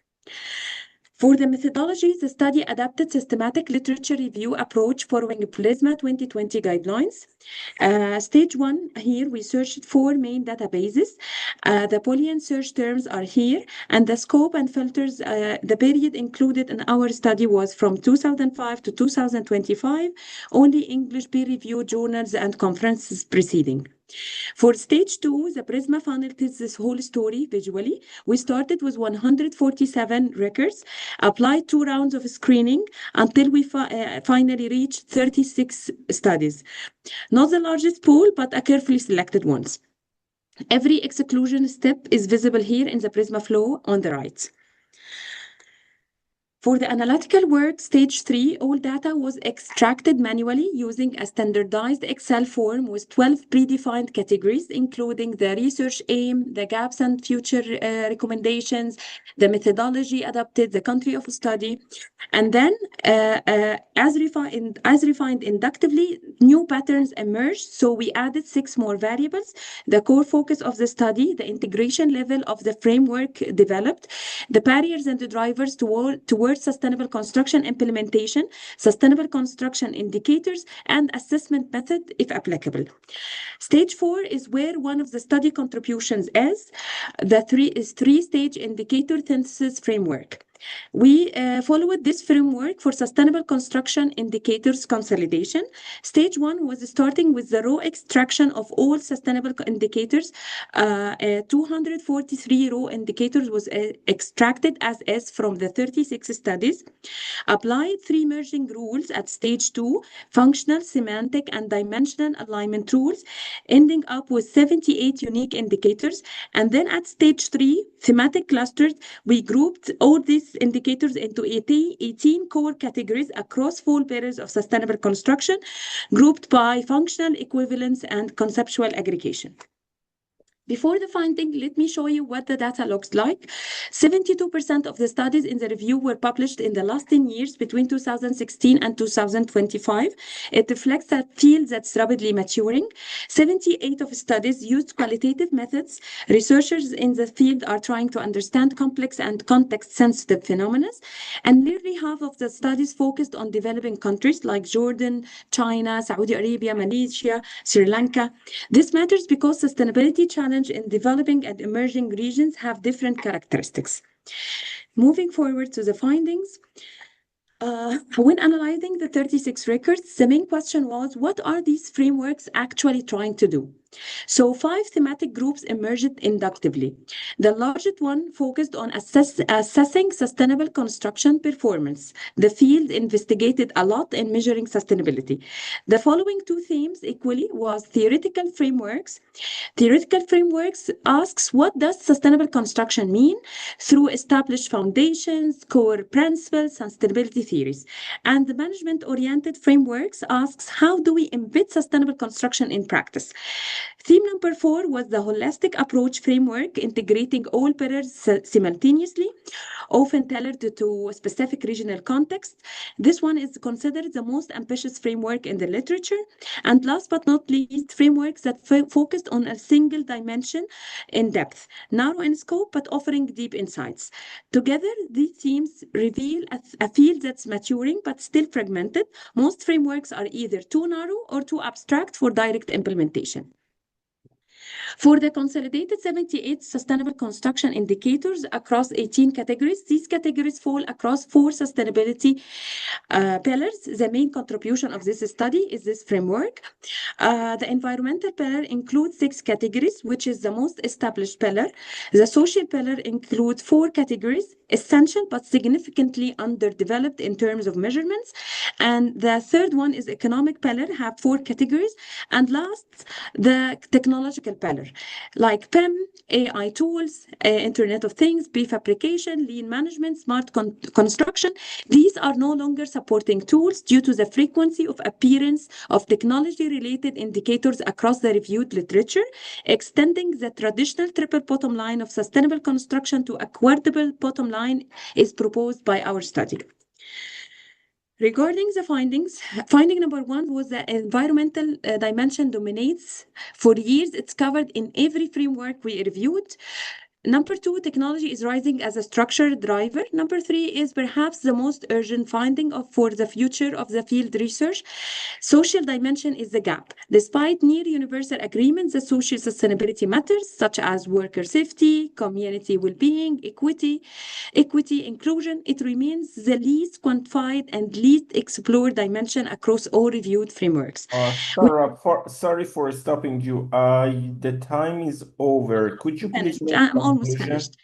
For the methodology, the study adapted systematic literature review approach following PRISMA 2020 guidelines. Stage one, here we searched four main databases. The Boolean search terms are here, and the scope and filters, the period included in our study was from 2005 to 2025, only English peer-reviewed journals and conferences preceding. For stage two, the PRISMA funnel tells this whole story visually. We started with 147 records, applied 2 rounds of screening until we finally reached 36 studies. Not the largest pool, but a carefully selected ones. Every exclusion step is visible here in the PRISMA flow on the right. For the analytical work, stage 3, all data was extracted manually using a standardized Excel form with 12 predefined categories, including the research aim, the gaps and future recommendations, the methodology adopted, the country of study. And then, as refined inductively, new patterns emerged, so we added 6 more variables. The core focus of the study, the integration level of the framework developed, the barriers and the drivers towards sustainable construction implementation, sustainable construction indicators, and assessment method, if applicable. Stage 4 is where one of the study contributions is the three-stage indicator synthesis framework. We followed this framework for sustainable construction indicators consolidation. Stage 1 was starting with the raw extraction of all sustainable indicators. 243 raw indicators was extracted as is from the 36 studies. Applied 3 merging rules at stage 2, functional, semantic, and dimensional alignment rules, ending up with 78 unique indicators. And then at stage 3, thematic clusters, we grouped all these indicators into 18 core categories across 4 pillars of sustainable construction, grouped by functional equivalence and conceptual aggregation. Before the finding, let me show you what the data looks like. 72% of the studies in the review were published in the last 10 years between 2016 and 2025. It reflects a field that's rapidly maturing. 78 of studies used qualitative methods. Researchers in the field are trying to understand complex and context-sensitive phenomena. And nearly half of the studies focused on developing countries like Jordan, China, Saudi Arabia, Malaysia, Sri Lanka. This matters because sustainability challenges in developing and emerging regions have different characteristics. Moving forward to the findings, when analyzing the 36 records, the main question was, what are these frameworks actually trying to do? So 5 thematic groups emerged inductively. The largest one focused on assessing sustainable construction performance. The field investigated a lot in measuring sustainability. The following 2 themes equally was theoretical frameworks. Theoretical frameworks asks what does sustainable construction mean through established foundations, core principles, sustainability theories. And the management-oriented frameworks asks how do we embed sustainable construction in practice. Theme number 4 was the holistic approach framework, integrating all pillars simultaneously, often tailored to a specific regional context. This one is considered the most ambitious framework in the literature. And last but not least, frameworks that focused on a single dimension in depth, narrow in scope, but offering deep insights. Together, these themes reveal a field that's maturing but still fragmented. Most frameworks are either too narrow or too abstract for direct implementation. For the consolidated 78 sustainable construction indicators across 18 categories, these categories fall across 4 sustainability pillars. The main contribution of this study is this framework. The environmental pillar includes 6 categories, which is the most established pillar. The social pillar includes 4 categories, essential but significantly underdeveloped in terms of measurements. And the third one is economic pillar, have 4 categories. And last, the technological pillar, like PIM, AI tools, Internet of Things, prefabrication, lean management, smart construction. These are no longer supporting tools due to the frequency of appearance of technology-related indicators across the reviewed literature, extending the traditional triple bottom line of sustainable construction to a quadruple bottom line is proposed by our study. Regarding the findings, finding number 1 was the environmental dimension dominates. For years, it's covered in every framework we reviewed. Number 2, technology is rising as a structural driver. Number 3 is perhaps the most urgent finding for the future of the field research. Social dimension is the gap. Despite near universal agreement, the social sustainability matters, such as worker safety, community well-being, equity, inclusion. It remains the least quantified and least explored dimension across all reviewed frameworks. Sarah, sorry for stopping you. The time is over. Could you please make I'm almost conclusion? finished.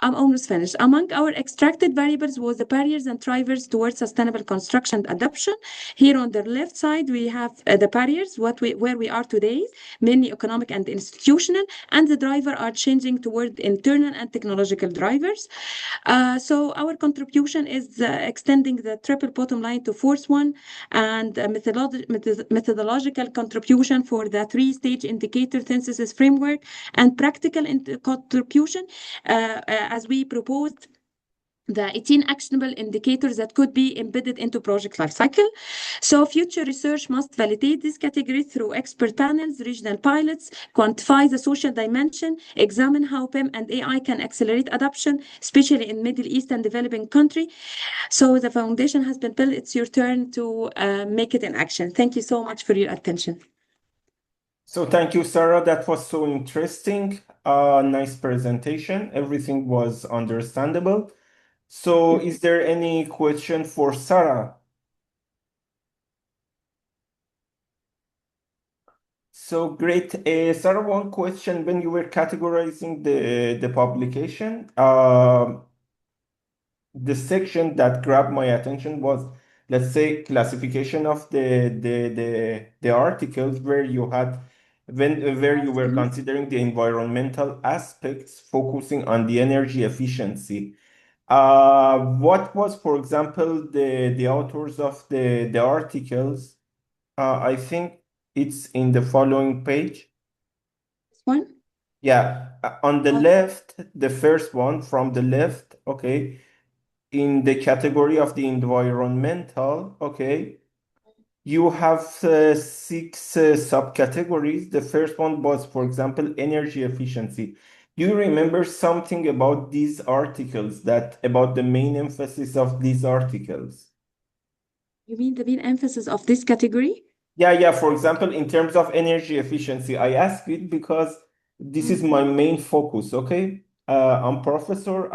I'm almost finished. Among our extracted variables was the barriers and drivers towards sustainable construction adoption. Here on the left side, we have the barriers, where we are today, mainly economic and institutional, and the driver are changing toward internal and technological drivers. So our contribution is extending the triple bottom line to fourth one, and methodological contribution for the 3-stage indicator synthesis framework, and practical contribution as we proposed the 18 actionable indicators that could be embedded into project lifecycle. So future research must validate this category through expert panels, regional pilots, quantify the social dimension, examine how PIM and AI can accelerate adoption, especially in Middle East and developing country. So the foundation has been built. It's your turn to make it in action. Thank you so much for your attention. So thank you, Sarah. That was so interesting. Nice presentation. Everything was understandable. So is there any question for Sarah? So great. Sarah, one question. When you were categorizing the publication, the section that grabbed my attention was, let's say, classification of the articles where you had where you were considering the environmental aspects, focusing on the energy efficiency. What was, for example, the authors of the articles? I think it's in the following page. This one? Yeah, on the left, the first one from the left, okay, in the category of the environmental, okay, you have 6 subcategories. The first one was, for example, energy efficiency. Do you remember something about these articles, about the main emphasis of these articles? You mean the main emphasis of this category? Yeah. For example, in terms of energy efficiency, I ask it because this is my main focus, okay? I'm professor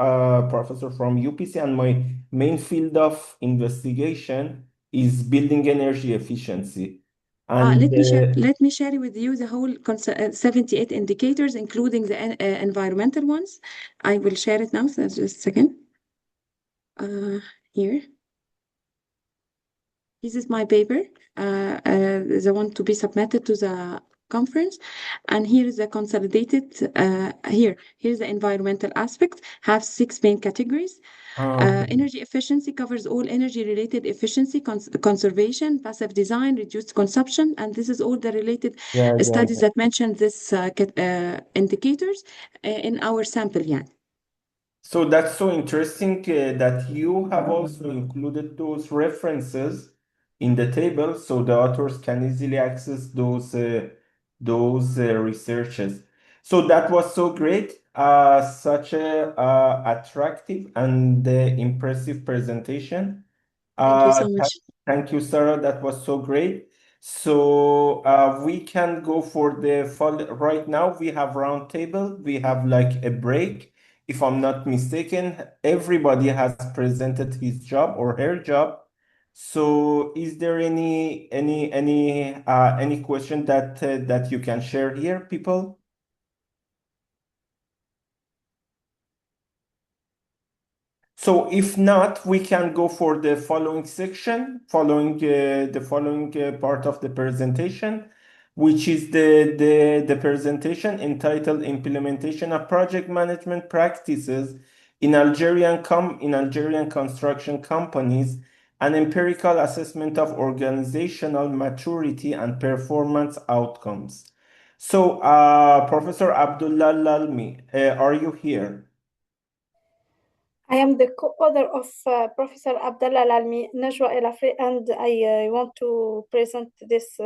from UPC, and my main field of investigation is building energy efficiency. And let me share with you the whole 78 indicators, including the environmental ones. I will share it now. So just a second. Here. This is my paper, the one to be submitted to the conference. And here is the consolidated, here's the environmental aspect, have 6 main categories. Energy efficiency covers all energy-related efficiency, conservation, passive design, reduced consumption, and this is all the related studies that mention this indicators in our sample. So that's so interesting that you have also included those references in the table, so the authors can easily access those researches. So that was so great, such a attractive and impressive presentation. Thank you so much. Thank you, Sarah. That was so great. So we can go for the right now. We have roundtable. We have like a break. If I'm not mistaken, everybody has presented his job or her job. So is there any question that you can share here, people? So if not, we can go for the following section, following part of the presentation, which is the presentation entitled Implementation of Project Management Practices in Algerian construction companies, an empirical assessment of organizational maturity and performance outcomes. So, Professor Abdullah Lalmi, are you here? I am the co-author of Professor Abdallah Lalmi, Najwa El Afri, and I want to present this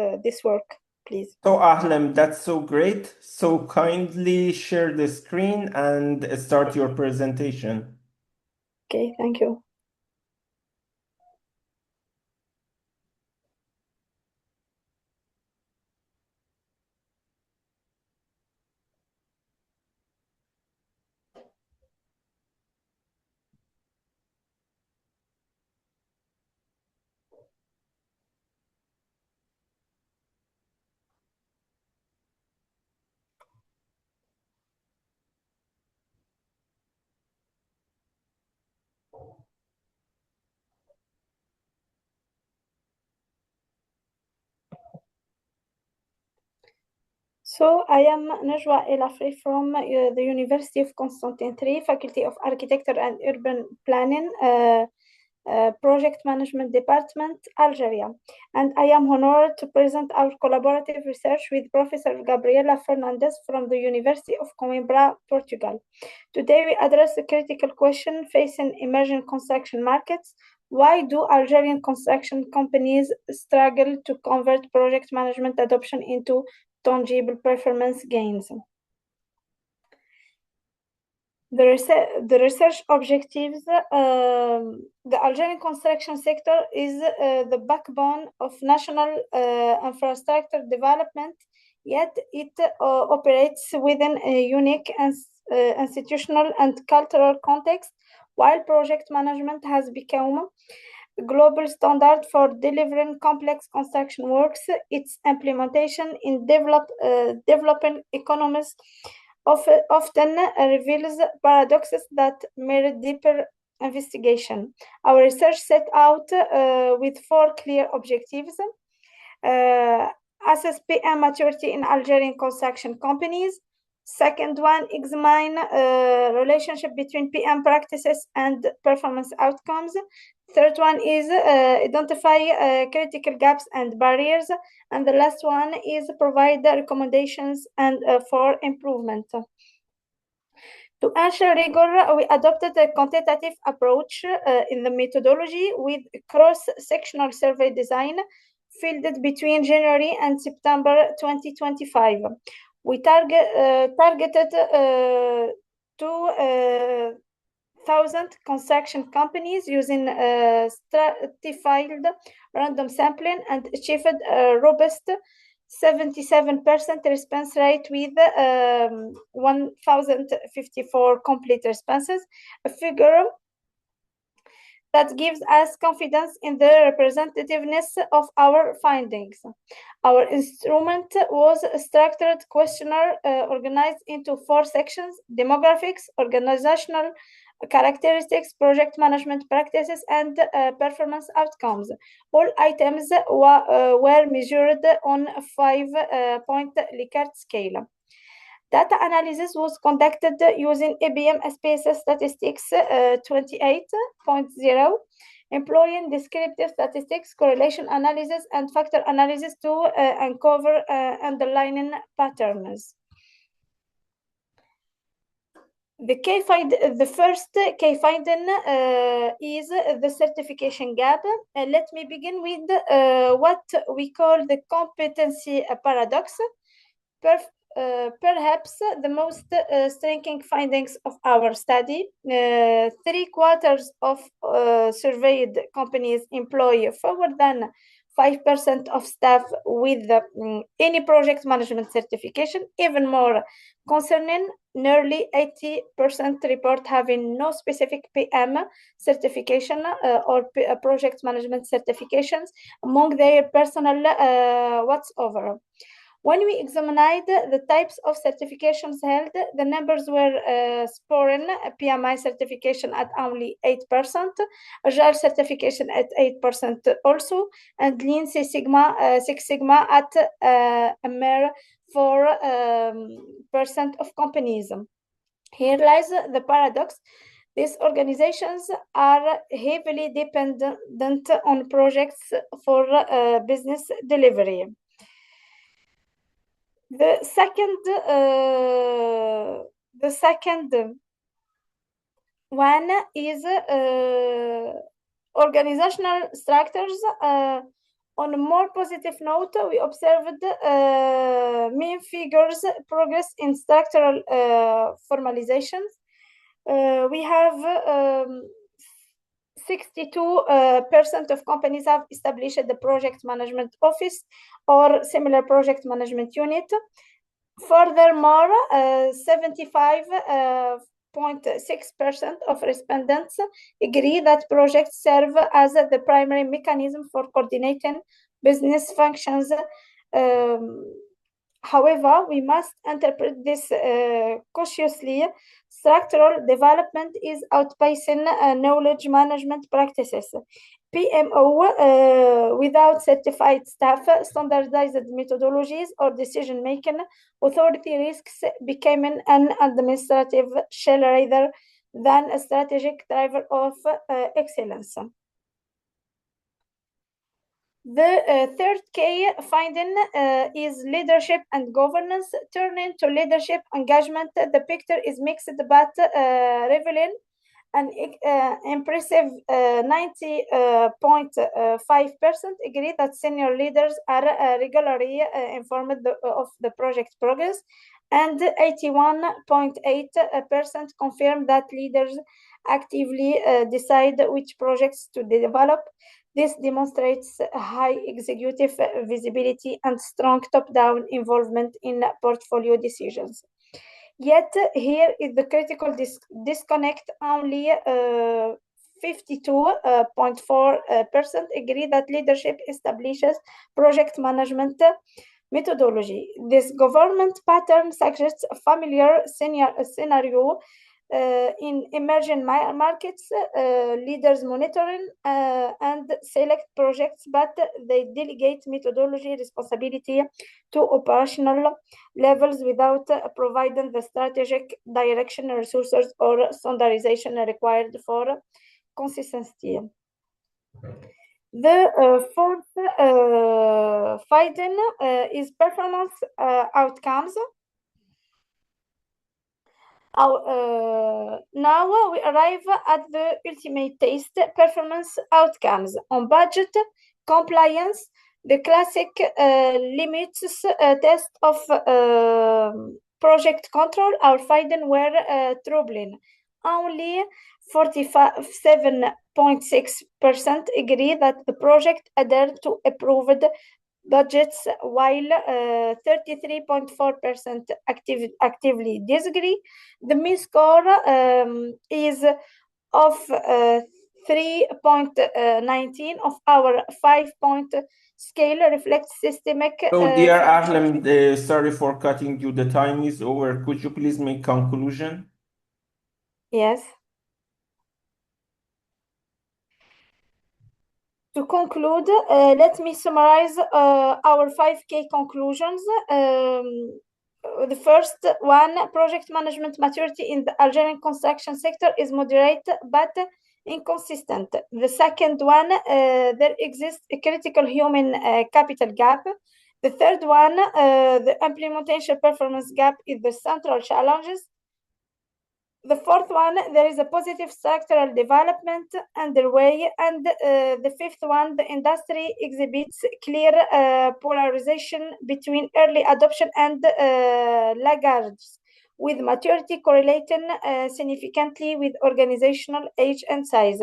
work, please. So Ahlam, that's so great. So kindly share the screen and start your presentation. Okay, thank you. So I am Najwa El Afri from the University of Constantine III, Faculty of Architecture and Urban Planning, Project Management Department, Algeria. And I am honored to present our collaborative research with Professor Gabriela Fernandes from the University of Coimbra, Portugal. Today we address the critical question facing emerging construction markets. Why do Algerian construction companies struggle to convert project management adoption into tangible performance gains? The research objectives, the Algerian construction sector is the backbone of national infrastructure development, yet it operates within a unique institutional and cultural context. While project management has become a global standard for delivering complex construction works, its implementation in developing economies often reveals paradoxes that merit deeper investigation. Our research set out with 4 clear objectives. Assess PM maturity in Algerian construction companies. Second one, examine relationship between PM practices and performance outcomes. Third one is identify critical gaps and barriers. And the last one is provide the recommendations and for improvement. To ensure rigor, we adopted a quantitative approach in the methodology with cross-sectional survey design fielded between January and September 2025. We targeted 2,000 construction companies using stratified random sampling and achieved a robust 77% response rate with 1,054 complete responses, a figure that gives us confidence in the representativeness of our findings. Our instrument was a structured questionnaire organized into 4 sections: demographics, organizational characteristics, project management practices, and performance outcomes. All items were measured on a 5-point Likert scale. Data analysis was conducted using IBM SPSS statistics 28.0, employing descriptive statistics, correlation analysis, and factor analysis to uncover underlying patterns. The first key finding is the certification gap. Let me begin with what we call the competency paradox. Perhaps the most striking findings of our study: 3/4 of surveyed companies employ fewer than 5% of staff with any project management certification. Even more concerning, nearly 80% report having no specific PM certification or project management certifications among their personnel whatsoever. When we examined the types of certifications held, the numbers were sporting: PMI certification at only 8%, Agile certification at 8% also, and Lean Six Sigma at a mere 4% of companies. Here lies the paradox. These organizations are heavily dependent on projects for business delivery. The second one is organizational structures. On a more positive note, we observed mean figures progress in structural formalizations. We have 62% of companies have established the project management office or similar project management unit. Furthermore, 75.6% of respondents agree that projects serve as the primary mechanism for coordinating business functions. However, we must interpret this cautiously. Structural development is outpacing knowledge management practices. PMO without certified staff, standardized methodologies, or decision-making authority risks becoming an administrative shell rather than a strategic driver of excellence. The third key finding is leadership and governance. Turning to leadership engagement, the picture is mixed but revealing an impressive 90.5% agree that senior leaders are regularly informed of the project progress, and 81.8% confirm that leaders actively decide which projects to develop. This demonstrates high executive visibility and strong top-down involvement in portfolio decisions. Yet, here is the critical disconnect. Only 52.4% agree that leadership establishes project management methodology. This government pattern suggests a familiar scenario in emerging markets. Leaders monitoring and select projects, but they delegate methodology responsibility to operational levels without providing the strategic direction, resources, or standardization required for consistency. The fourth finding is performance outcomes. Now we arrive at the ultimate test: performance outcomes. On budget compliance, the classic limits test of project control, our findings were troubling. Only 47.6% agree that the project adhered to approved budgets, while 33.4% actively disagree. The mean score is of 3.19 of our 5-point scale reflects systemic. So, dear Ahlam, sorry for cutting you. The time is over. Could you please make conclusion? Yes. To conclude, let me summarize our 5K conclusions. The first one, project management maturity in the Algerian construction sector is moderate but inconsistent. The second one, there exists a critical human capital gap. The third one, the implementation performance gap is the central challenges. The fourth one, there is a positive structural development underway. And the fifth one, the industry exhibits clear polarization between early adoption and laggards, with maturity correlating significantly with organizational age and size,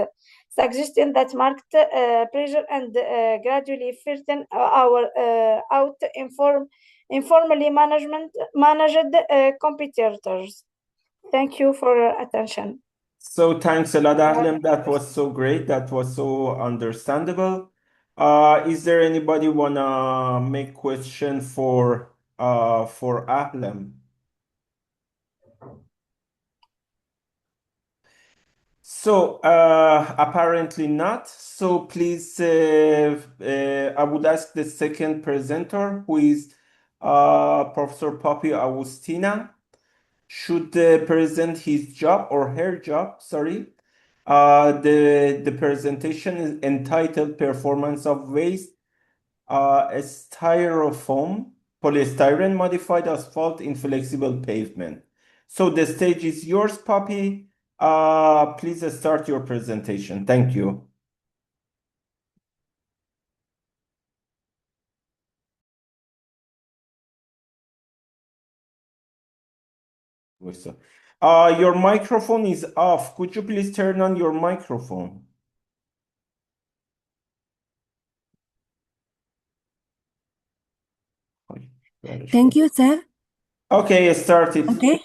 suggesting that marked pressure and gradually filtering out informally managed competitors. Thank you for your attention. So thanks a lot, Ahlam. That was so great. That was so understandable. Is there anybody wanna make question for Ahlam? So apparently not. So please, I would ask the second presenter, who is Professor Poppy Agustina, should present his job or her job. Sorry. The presentation is entitled "Performance of Waste Styrofoam Polystyrene Modified Asphalt in Flexible Pavement." So the stage is yours, Poppy. Please start your presentation. Thank you. Your microphone is off. Could you please turn on your microphone? Thank you, sir. Okay, start it. Okay.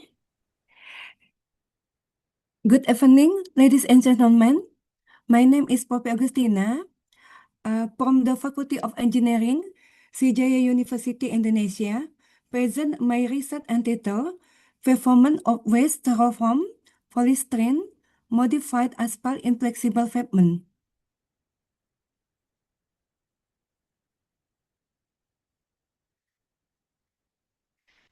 Good evening, ladies and gentlemen. My name is Poppy Agustina from the Faculty of Engineering, Sriwijaya University, Indonesia. Present my research entitled Performance of Waste Styrofoam Polystyrene Modified Asphalt in Flexible Pavement.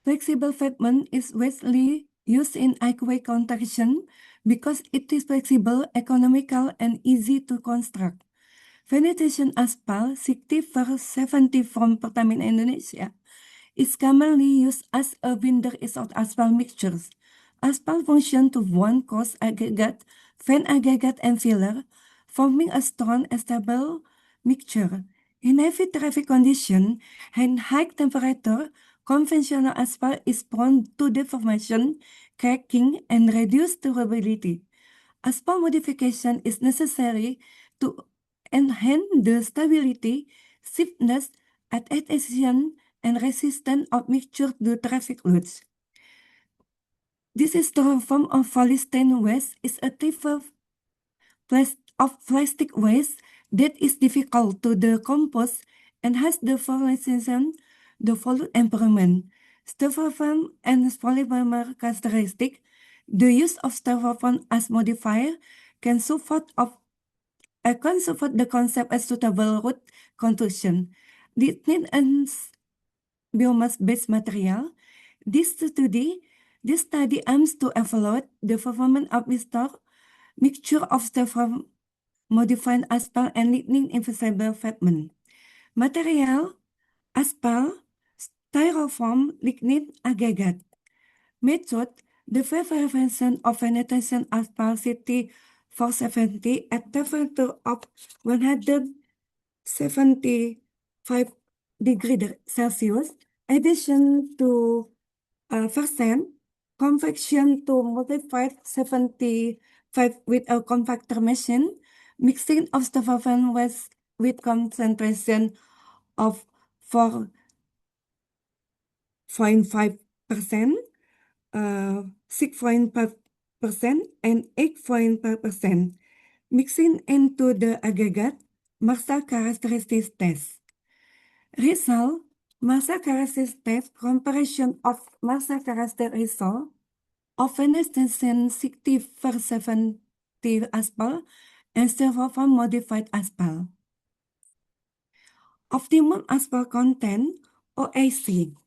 Flexible pavement is widely used in ICCAUA construction because it is flexible, economical, and easy to construct. Ventilation asphalt 60/70 from Pertamina Indonesia is commonly used as a binder of asphalt mixtures. Asphalt functions to one coarse aggregate, fine aggregate, and filler, forming a strong and stable mixture. In heavy traffic conditions and high temperature, conventional asphalt is prone to deformation, cracking, and reduced durability. Asphalt modification is necessary to enhance the stability, stiffness, adhesion, and resistance of mixture to traffic loads. This styrofoam of polystyrene waste is a type of plastic waste that is difficult to decompose and has the formation the following environment. Styrofoam and polymer characteristic. The use of styrofoam as modifier can support the concept as suitable root construction. This need and biomass-based material. This study aims to evaluate the performance of mixture of styrofoam modified asphalt and lignin invisible pavement. Material: asphalt, styrofoam, lignin aggregate. Method: the preparation of ventilation asphalt 60/70 at temperature of 175 degrees Celsius. Addition to percent convection to modified 75 with a compactor machine. Mixing of styrofoam with concentration of 4.5%, 6.5%, and 8.5%. mixing into the aggregate massa characteristics test. Result, massa characteristics test, comparison of massa characteristic result of Venetian 60/70 asphalt and styrofoam modified asphalt. Optimum asphalt content, OAC.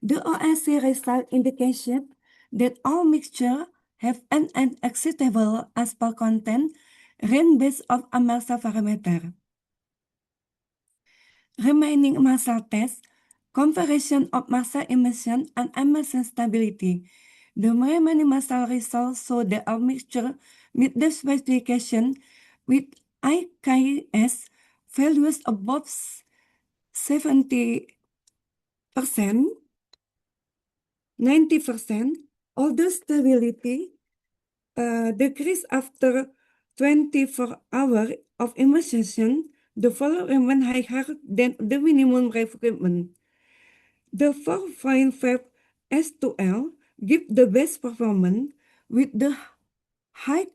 The OAC result indication that all mixture have an acceptable asphalt content range based on a massa parameter. Remaining massa test, comparison of massa emission and emission stability. The remaining massa results show that our mixture meet the specification with ICCAUA values above 70%, 90%, although stability decrease after 24 hours of immersion, the flow remain higher than the minimum requirement. The 4.5 S2L give the best performance with the high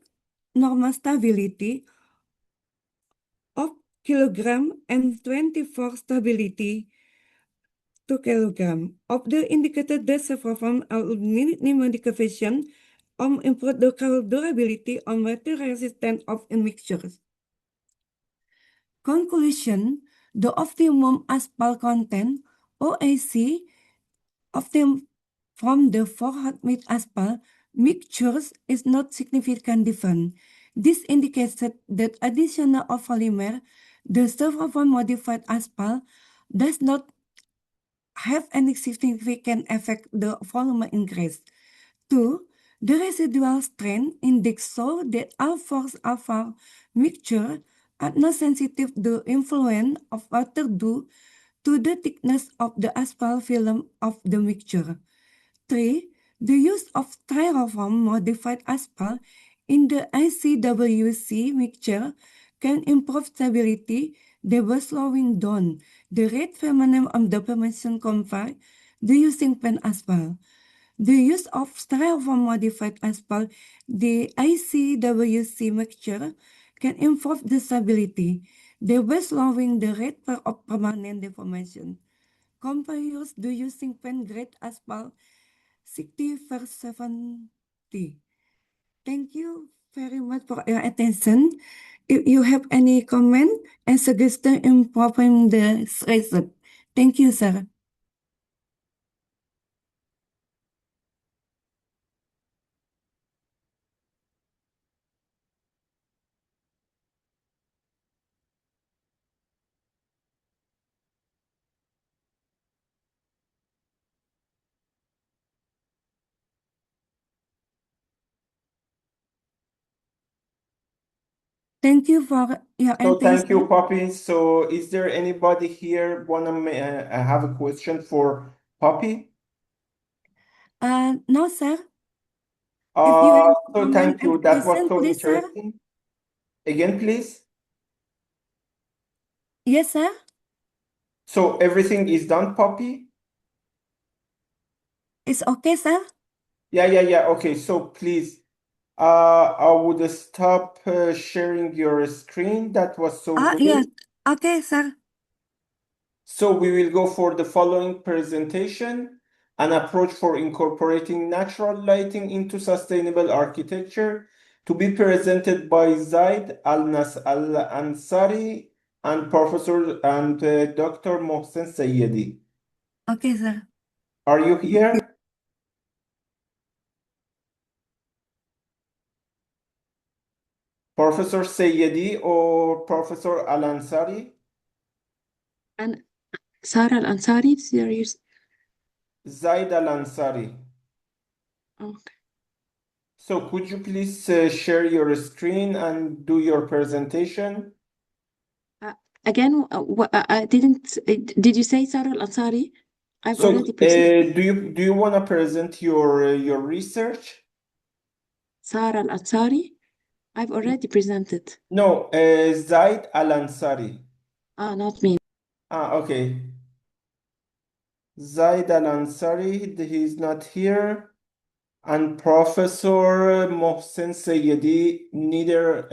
normal stability of kilogram and 24 stability to kilogram. Of the indicated the performance of modification improve the durability of material resistance of mixtures. Conclusion, the optimum asphalt content, OAC, from the 400 asphalt mixtures is not significant different. This indicates that additional of polymer, the styrofoam modified asphalt, does not have any significant effect the volume increase. 2. The residual strength index show that alpha mixture are not sensitive to influence of water due to the thickness of the asphalt film of the mixture. 3. The use of styrofoam modified asphalt in the ICCAUA mixture can improve stability, thereby slowing down the rate phenomenon of the formation compared the using pen asphalt. The use of styrofoam modified asphalt, the ICCAUA mixture, can improve the stability, thereby slowing the rate of permanent deformation. Compare the using pen grade asphalt 60/70. Thank you very much for your attention. If you have any comment and suggestion improving the result, thank you, sir. Thank you for your So thank you, attention. Poppy. So is there anybody here wanna have a question for Poppy? No, sir. If you have So comment thank you. and That was question, so please, sir. interesting. Again, please. Yes, sir. So everything is done, Poppy? It's okay, sir. Yeah. Okay, so please, I would stop sharing your screen. That was so good. Yeah. Okay, sir. So we will go for the following presentation, an approach for incorporating natural lighting into sustainable architecture, to be presented by Zaid Al-Ansari and Professor and Dr. Mohsen Sayedi. Okay, sir. Are you here? Professor Sayedi or Professor Al-Ansari? And Sarah Al-Ansari, there is. Zaid Al-Ansari. Okay. So could you please share your screen and do your presentation? Again, I didn't. Did you say Sarah Al-Ansari? I've So already presented. do you want to present your research? Sarah Al-Ansari? I've already presented. No, Zaid Al-Ansari. Not me. Okay. Zaid Al-Ansari, he's not here. and Professor Mohsen Sayedi, neither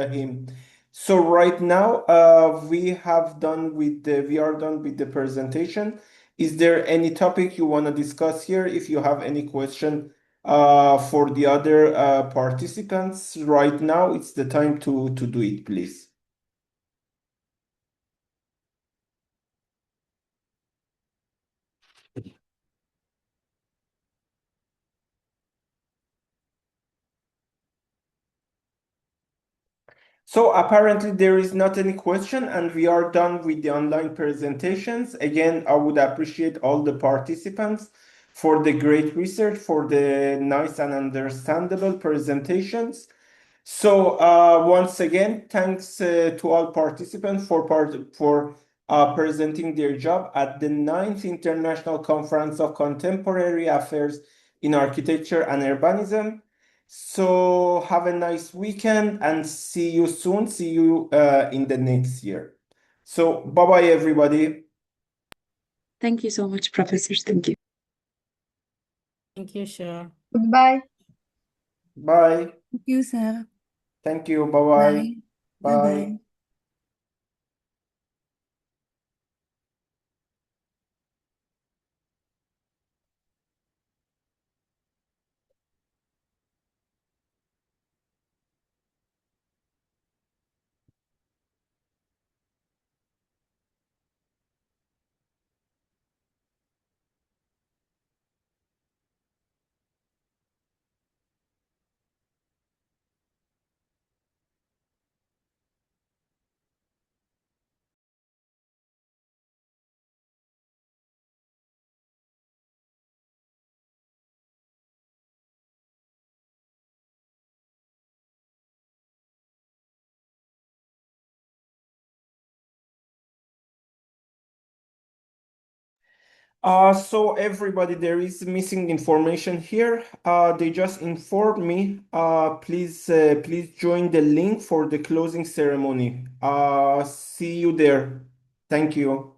him. So right now we are done with the presentation. Is there any topic you want to discuss here? If you have any question for the other participants right now, it's the time to do it, please. So apparently there is not any question and we are done with the online presentations. Again, I would appreciate all the participants for the great research, for the nice and understandable presentations. So once again, thanks to all participants for presenting their job at the 9th International Conference of Contemporary Affairs in Architecture and Urbanism. So have a nice weekend and see you soon. See you in the next year. So bye-bye, everybody. Thank you so much, professors. Thank you. Thank you, sir. Goodbye. Bye. Thank you, sir. Thank you. Bye-bye. Bye. Bye. Bye-bye. So everybody, there is missing information here. They just informed me. Please join the link for the closing ceremony. See you there. Thank you.